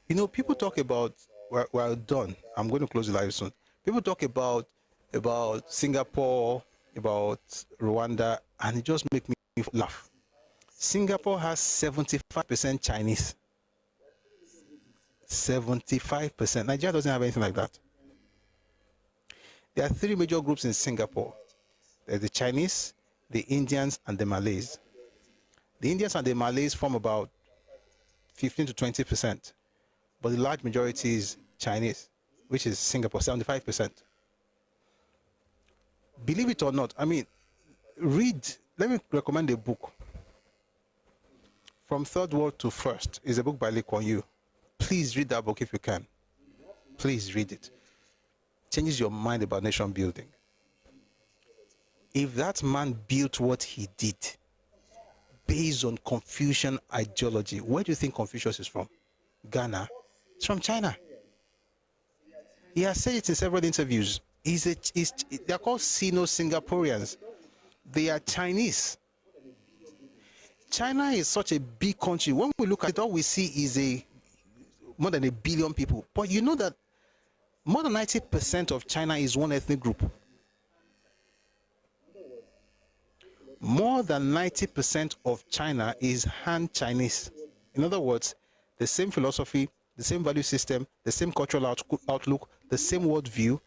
People talk about, we're done. I'm going to close the live soon. People talk about Singapore, about Rwanda, and it just makes me laugh. Singapore has 75% Chinese. 75%. Nigeria doesn't have anything like that. There are 3 major groups in Singapore. There's the Chinese, the Indians, and the Malays. The Indians and the Malays form about 15 to 20%. But the large majority is Chinese, which is Singapore, 75%. Believe it or not, let me recommend a book. From Third World to First is a book by Lee Kuan Yew. Please read that book if you can. Please read it. Changes your mind about nation building. If that man built what he did based on Confucian ideology, where do you think Confucius is from? Ghana. It's from China. He has said it in several interviews. They're called Sino-Singaporeans. They are Chinese. China is such a big country. When we look at it, all we see is more than 1 billion people. But you know that more than 90% of China is one ethnic group. More than 90% of China is Han Chinese. In other words, the same philosophy, the same value system, the same cultural outlook, the same worldview.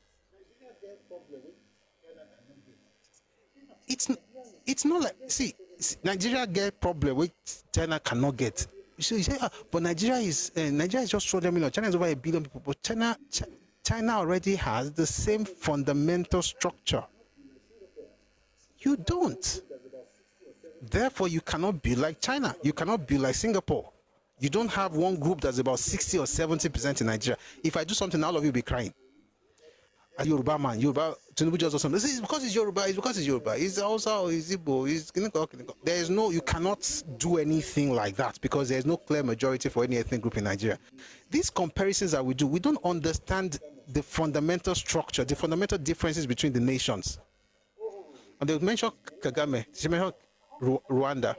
It's not like, see, Nigeria get problem which China cannot get. So you say, but Nigeria is just 200 million. China is over 1 billion people, but China already has the same fundamental structure. You don't. Therefore, you cannot be like China. You cannot be like Singapore. You don't have one group that's about 60 or 70% in Nigeria. If I do something, all of you will be crying. A Yoruba man, Yoruba, Tinubu just or something. It's because it's Yoruba. It's because it's Yoruba. It's also it's Igbo. It's there is no. You cannot do anything like that because there is no clear majority for any ethnic group in Nigeria. These comparisons that we do, we don't understand the fundamental structure, the fundamental differences between the nations. And they mention Kagame. They mention Rwanda.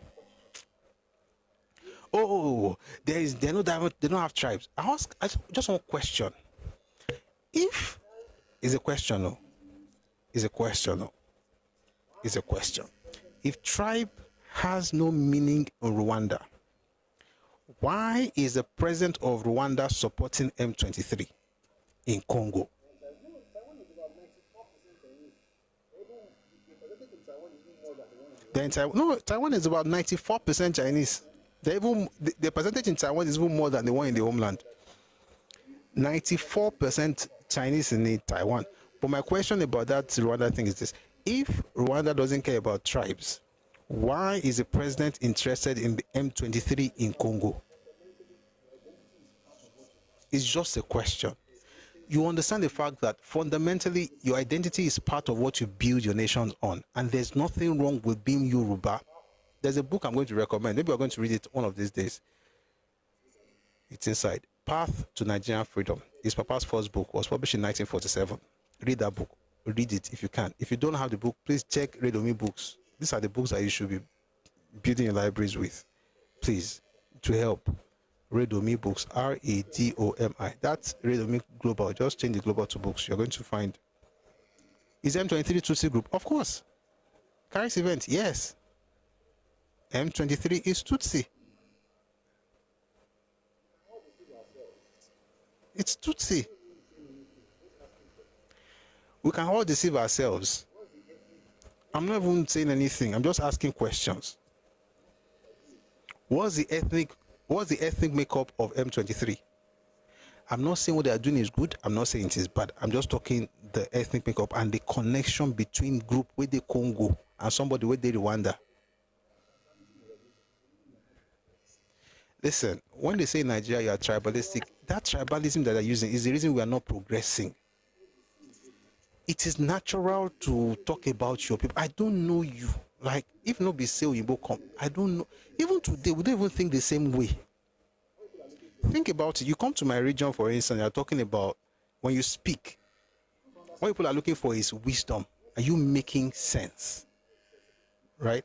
Oh, they don't have tribes. I just one question. If it's a question, no. It's a question, no. It's a question. If tribe has no meaning in Rwanda, why is the president of Rwanda supporting M23 in Congo? Taiwan is about 94% Chinese. The percentage in Taiwan is even more than the one in the homeland. 94% Chinese in Taiwan. But my question about that Rwanda thing is this: if Rwanda doesn't care about tribes, why is the president interested in the M23 in Congo? It's just a question. You understand the fact that fundamentally your identity is part of what you build your nation on, and there's nothing wrong with being Yoruba. There's a book I'm going to recommend. Maybe we're going to read it one of these days. It's inside. Path to Nigerian Freedom. His papa's first book was published in 1947. Read that book. Read it if you can. If you don't have the book, please check Redomi Books. These are the books that you should be building your libraries with. Please, to help. Redomi Books. Radomi. That's Redomi Global. Just change the global to books. You're going to find. Is M23 Tutsi group? Of course. Carrick's event? Yes. M23 is Tutsi. It's Tutsi. We can all deceive ourselves. I'm not even saying anything. I'm just asking questions. What's the ethnic makeup of M23? I'm not saying what they are doing is good. I'm not saying it is bad. I'm just talking the ethnic makeup and the connection between group with the Congo and somebody with the Rwanda. Listen, when they say in Nigeria you are tribalistic, that tribalism that they're using is the reason we are not progressing. It is natural to talk about your people. I don't know you. Like, if no be say Oyinbo come, I don't know. Even today, we don't even think the same way. Think about it. You come to my region, for instance, you're talking about when you speak. What people are looking for is wisdom. Are you making sense? Right?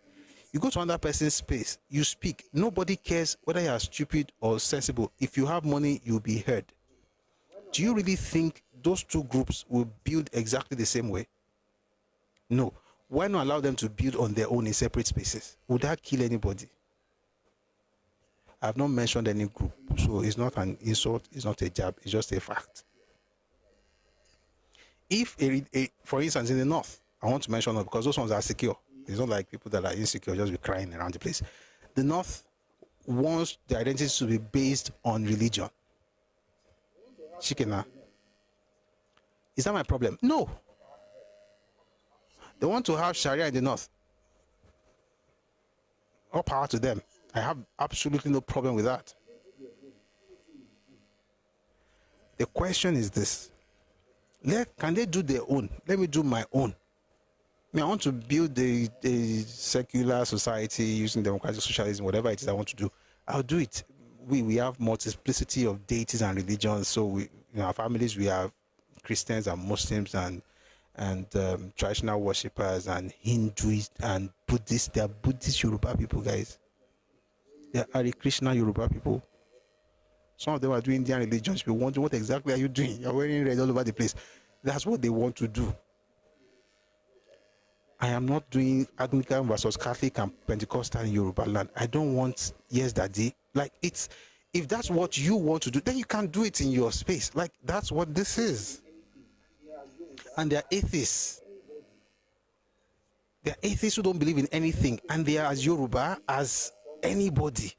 You go to another person's space, you speak. Nobody cares whether you are stupid or sensible. If you have money, you'll be heard. Do you really think those two groups will build exactly the same way? No. Why not allow them to build on their own in separate spaces? Would that kill anybody? I have not mentioned any group, so it's not an insult, it's not a jab, it's just a fact. If, for instance, in the north, I want to mention that because those ones are secure. It's not like people that are insecure just be crying around the place. The north wants the identity to be based on religion. Shikena. Is that my problem? No. They want to have Sharia in the north. All power to them. I have absolutely no problem with that. The question is this. Can they do their own? Let me do my own. I want to build a secular society using democratic socialism, whatever it is I want to do. I'll do it. We have multiplicity of deities and religions. So in our families, we have Christians and Muslims and traditional worshippers and Hindus and Buddhists. They are Buddhist Yoruba people, guys. They are Hare Krishna Yoruba people. Some of them are doing Indian religions. People wonder, what exactly are you doing? You're wearing red all over the place. That's what they want to do. I am not doing Anglican versus Catholic and Pentecostal in Yoruba land. I don't want yes daddy. Like, it's, if that's what you want to do, then you can do it in your space. Like, that's what this is. And they are atheists. They are atheists who don't believe in anything, and they are as Yoruba as anybody.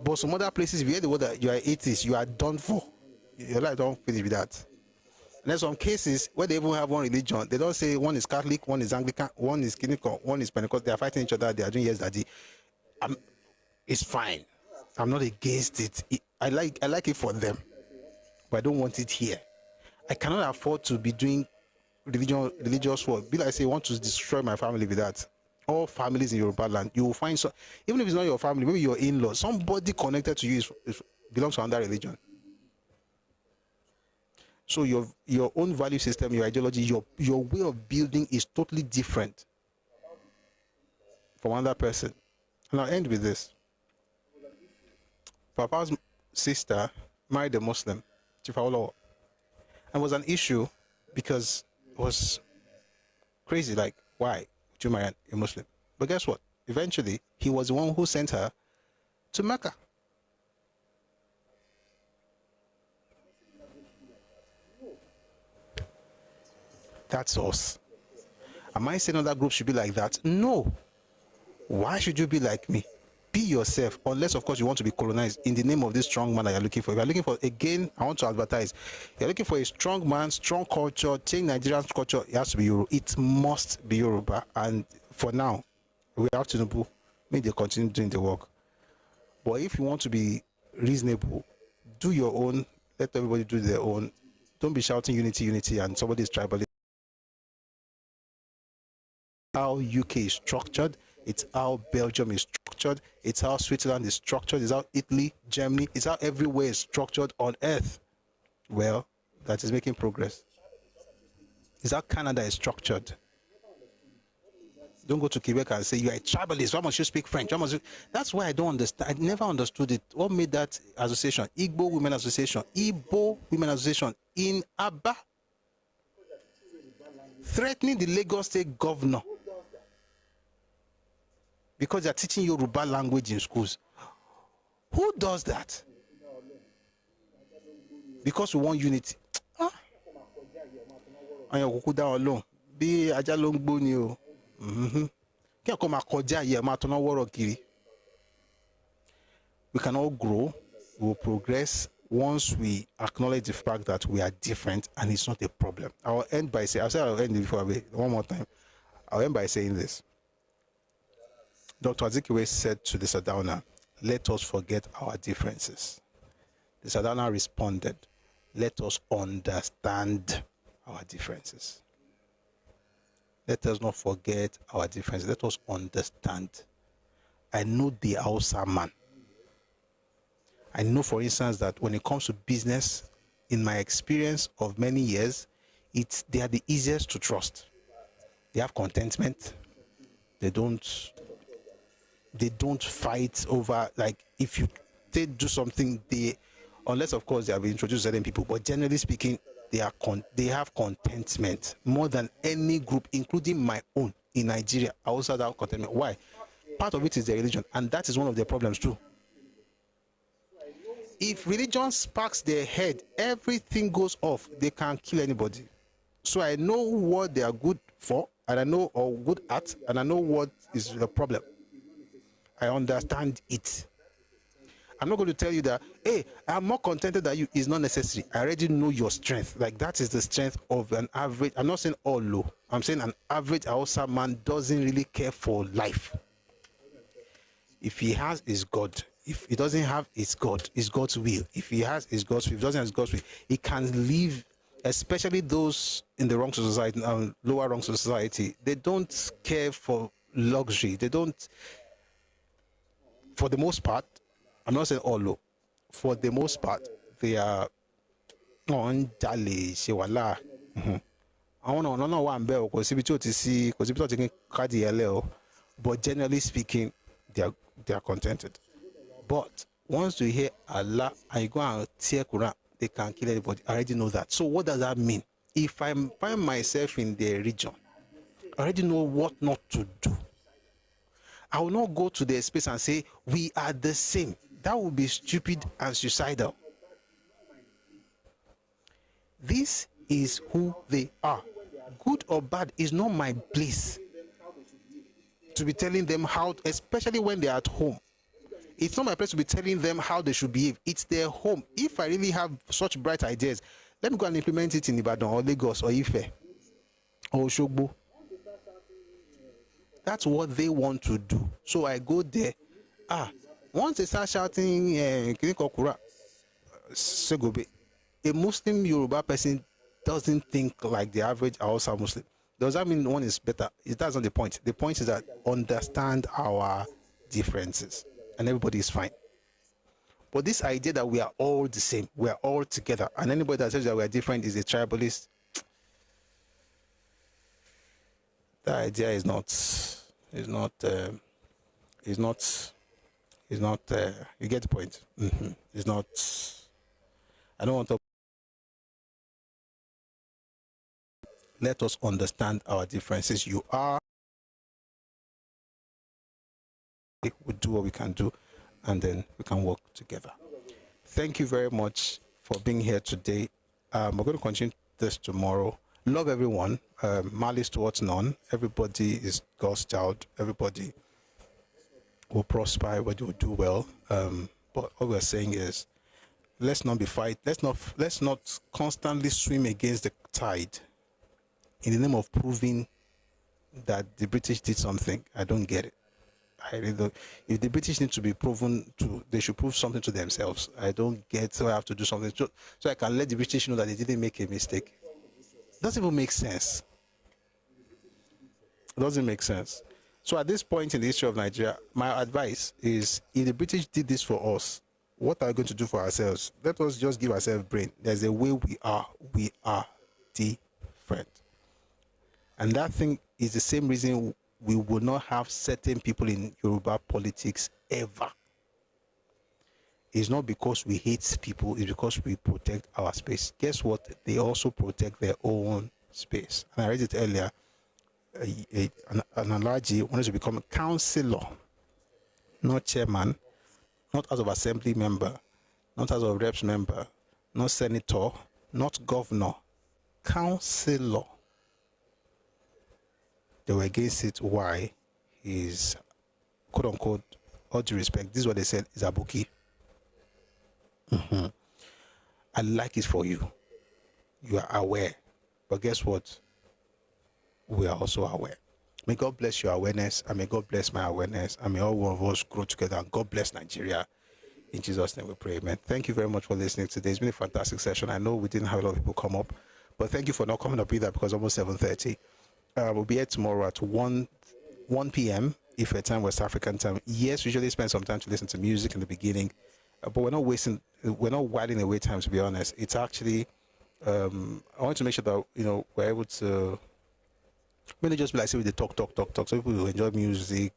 But some other places, if you hear the word that you are atheist, you are done for. Your life don't finish with that. And there's some cases where they even have one religion. They don't say one is Catholic, one is Anglican, one is Clinical, one is Pentecost. They are fighting each other. They are doing yes, daddy. It's fine. I'm not against it. I like it for them, but I don't want it here. I cannot afford to be doing religious work. Be like I say, want to destroy my family with that. All families in Yoruba land, you will find even if it's not your family, maybe your in-law, somebody connected to you belongs to another religion. So your own value system, your ideology, your way of building is totally different from another person. And I'll end with this. Papa's sister married a Muslim, Chief Awolowo, and was an issue because it was crazy. Like, why would you marry a Muslim? But guess what? Eventually, he was the one who sent her to Mecca. That's us. Am I saying other groups should be like that? No. Why should you be like me? Be yourself, unless of course you want to be colonized in the name of this strong man that you're looking for. If you're looking for, again, I want to advertise. You're looking for a strong man, strong culture, change Nigerian culture, it has to be Yoruba. It must be Yoruba. And for now, we have to maybe they continue doing the work. But if you want to be reasonable, do your own, let everybody do their own. Don't be shouting unity, unity, and somebody is tribal. How UK is structured, it's how Belgium is structured, it's how Switzerland is structured, it's how Italy, Germany, it's how everywhere is structured on earth. Well, that is making progress. It's how Canada is structured. Don't go to Quebec and say you are a tribalist. Why must you speak French? That's why I don't understand. I never understood it. What made that association? Igbo Women Association, Igbo Women Association in Aba, threatening the Lagos State governor because they are teaching Yoruba language in schools. Who does that? Because we want unity. We can all grow, we will progress once we acknowledge the fact that we are different and it's not a problem. I'll end by saying, I'll end before one more time. I'll end by saying this. Dr. Azikiwe said to the Sardauna, let us forget our differences. The Sardauna responded, let us understand our differences. Let us not forget our differences. Let us understand. I know the Hausa man. I know, for instance, that when it comes to business, in my experience of many years, they are the easiest to trust. They have contentment. They don't fight over, like, if they do something, unless of course they have introduced certain people, but generally speaking, they have contentment more than any group, including my own in Nigeria. I also have contentment. Why? Part of it is their religion, and that is one of their problems too. If religion sparks their head, everything goes off. They can kill anybody. So I know what they are good for, and I know, or good at, and I know what is the problem. I understand it. I'm not going to tell you that, hey, I'm more contented than you. Is not necessary. I already know your strength. Like, that is the strength of an average. I'm not saying all low. I'm saying an average Hausa man doesn't really care for life. If he has, is God. If he doesn't have, it's God. It's God's will. If he has, it's God's will. If he doesn't have, it's God's will. He can live, especially those in the wrong society, lower wrong society. They don't care for luxury. They don't, for the most part, I'm not saying all low. For the most part, they are on Jale, Shewala. I don't know why I'm there because but generally speaking, they are contented. But once you hear Allah and you go and tear Quran, they can kill anybody. I already know that. So what does that mean? If I find myself in their region, I already know what not to do. I will not go to their space and say we are the same. That would be stupid and suicidal. This is who they are. Good or bad is not my place to be telling them how, especially when they're at home. It's not my place to be telling them how they should behave. It's their home. If I really have such bright ideas, Let me go and implement it in Ibadan or Lagos or Ife or Oshogbo. That's what they want to do. So I go there. Once they start shouting, Segobe, a Muslim Yoruba person doesn't think like the average Hausa Muslim. Does that mean one is better? That's not the point. The point is that understand our differences and everybody is fine. But this idea that we are all the same, we are all together, and anybody that says that we are different is a tribalist, the idea is not, you get the point. It's not, I don't want to. Let us understand our differences. We do what we can do, and then we can work together. Thank you very much for being here today. We're going to continue this tomorrow. Love everyone. Malice towards none. Everybody is God's child. Everybody will prosper. Everybody will do well. But all we're saying is, let's not be fight. Let's not constantly swim against the tide in the name of proving that the British did something. I don't get it. I really don't. If the British need to be proven to, they should prove something to themselves. I don't get, so I have to do something so I can let the British know that they didn't make a mistake. Doesn't even make sense. It doesn't make sense. So at this point in the history of Nigeria, my advice is, if the British did this for us, what are we going to do for ourselves? Let us just give ourselves brain. There's a way we are different. And that thing is the same reason we will not have certain people in Yoruba politics ever. It's not because we hate people, it's because we protect our space. Guess what? They also protect their own space. And I read it earlier, an analogy wanted to become a councillor, not chairman, not House of Assembly member, not House of Reps member, not senator, not governor, councillor. They were against it. Why? Is, quote unquote, all due respect, this is what they said, is Abuki. I like it for you. You are aware. But guess what? We are also aware. May God bless your awareness, and may God bless my awareness, and may all one of us grow together, and God bless Nigeria. In Jesus' name we pray, amen. Thank you very much for listening today. It's been a fantastic session. I know we didn't have a lot of people come up, but thank you for not coming up either, because almost 7:30. We'll be here tomorrow at 1 p.m. if it's time, West African time. Yes, we usually spend some time to listen to music in the beginning, but we're not whiling away time, to be honest. It's actually, I want to make sure that, we're able to really just be like, say, we talk, so people will enjoy music,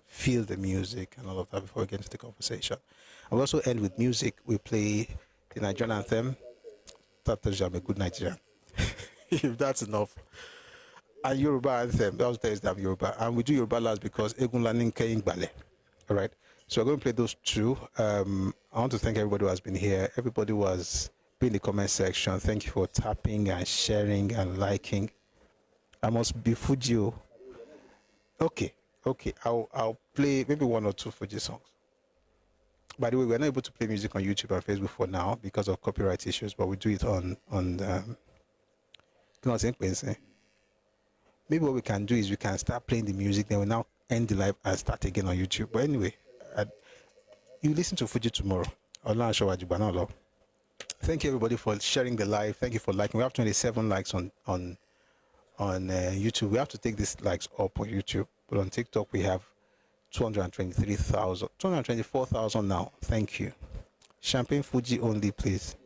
feel the music and all of that before we get into the conversation. And we also end with music. We play the Nigerian anthem. That tells you I'm a good Nigerian. If that's enough. And Yoruba anthem, that tells you I'm Yoruba. And we do Yoruba last because Egun Lanin Keyin Gbale. All right. So we're going to play those two. I want to thank everybody who has been here. Everybody who has been in the comment section. Thank you for tapping and sharing and liking. I must be Fuji. Okay. I'll play maybe one or two Fuji songs. By the way, we're not able to play music on YouTube and Facebook for now because of copyright issues, but we do it on maybe what we can do is we can start playing the music, then we now end the live and start again on YouTube. But anyway, you listen to Fuji tomorrow. Thank you everybody for sharing the live. Thank you for liking. We have 27 likes on YouTube. We have to take these likes up on YouTube, but on TikTok we have 224,000 now. Thank you. Champagne Fuji only, please.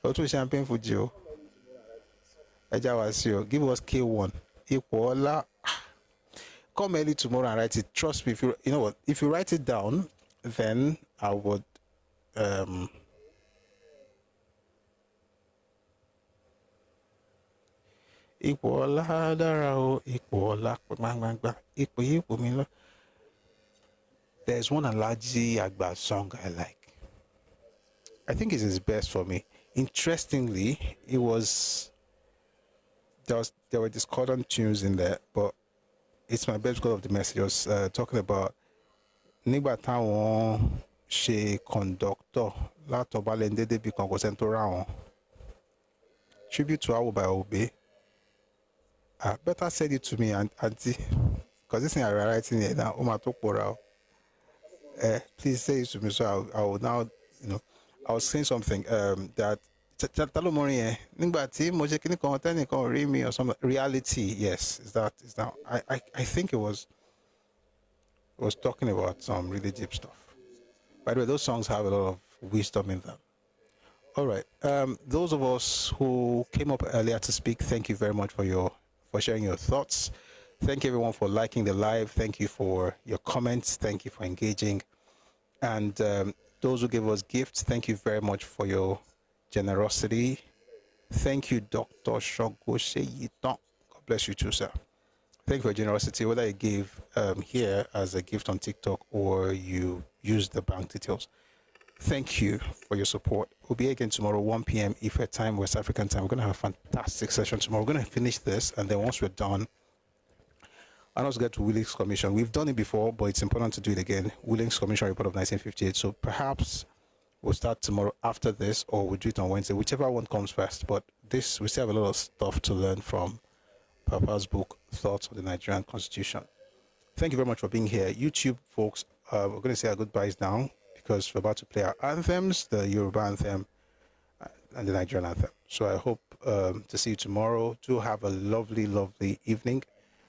Go to Champagne Fuji. Give us K1. Come early tomorrow and write it. Trust me, if you write it down, then I would there's one Alaji Agba song I like. I think it's his best for me. Interestingly, there were discordant tunes in there, but it's my best because of the message. I was talking about Nigba Tawon she conduct Doctor Lato Balende de Bikon was around. Tribute to Awo by Obe. Better said it to me, Auntie, because this thing I'm writing here now, Oma Tokpora. Please say it to me, so I will now, I was saying something that Talomori, Ningbati, Mojekini Kontani can read me or some reality. Yes, is that I think it was talking about some really deep stuff. By the way, those songs have a lot of wisdom in them. All right. Those of us who came up earlier to speak, thank you very much for sharing your thoughts. Thank you everyone for liking the live. Thank you for your comments. Thank you for engaging. And those who gave us gifts, thank you very much for your generosity. Thank you, Dr. Shogoshe. God bless you too, sir. Thank you for your generosity, whether you gave here as a gift on TikTok or you used the bank details. Thank you for your support. We'll be again tomorrow, 1 p.m. Ife time, West African time. We're going to have a fantastic session tomorrow. We're going to finish this, and then once we're done, I'll also get to Willings Commission. We've done it before, but it's important to do it again. Willings Commission report of 1958. So perhaps we'll start tomorrow after this, or we'll do it on Wednesday, whichever one comes first. But this, we still have a lot of stuff to learn from Papa's book, Thoughts on the Nigerian Constitution. Thank you very much for being here. YouTube folks, we're going to say our goodbyes now because we're about to play our anthems, the Yoruba anthem and the Nigerian anthem. So I hope to see you tomorrow. Do have a lovely, lovely evening.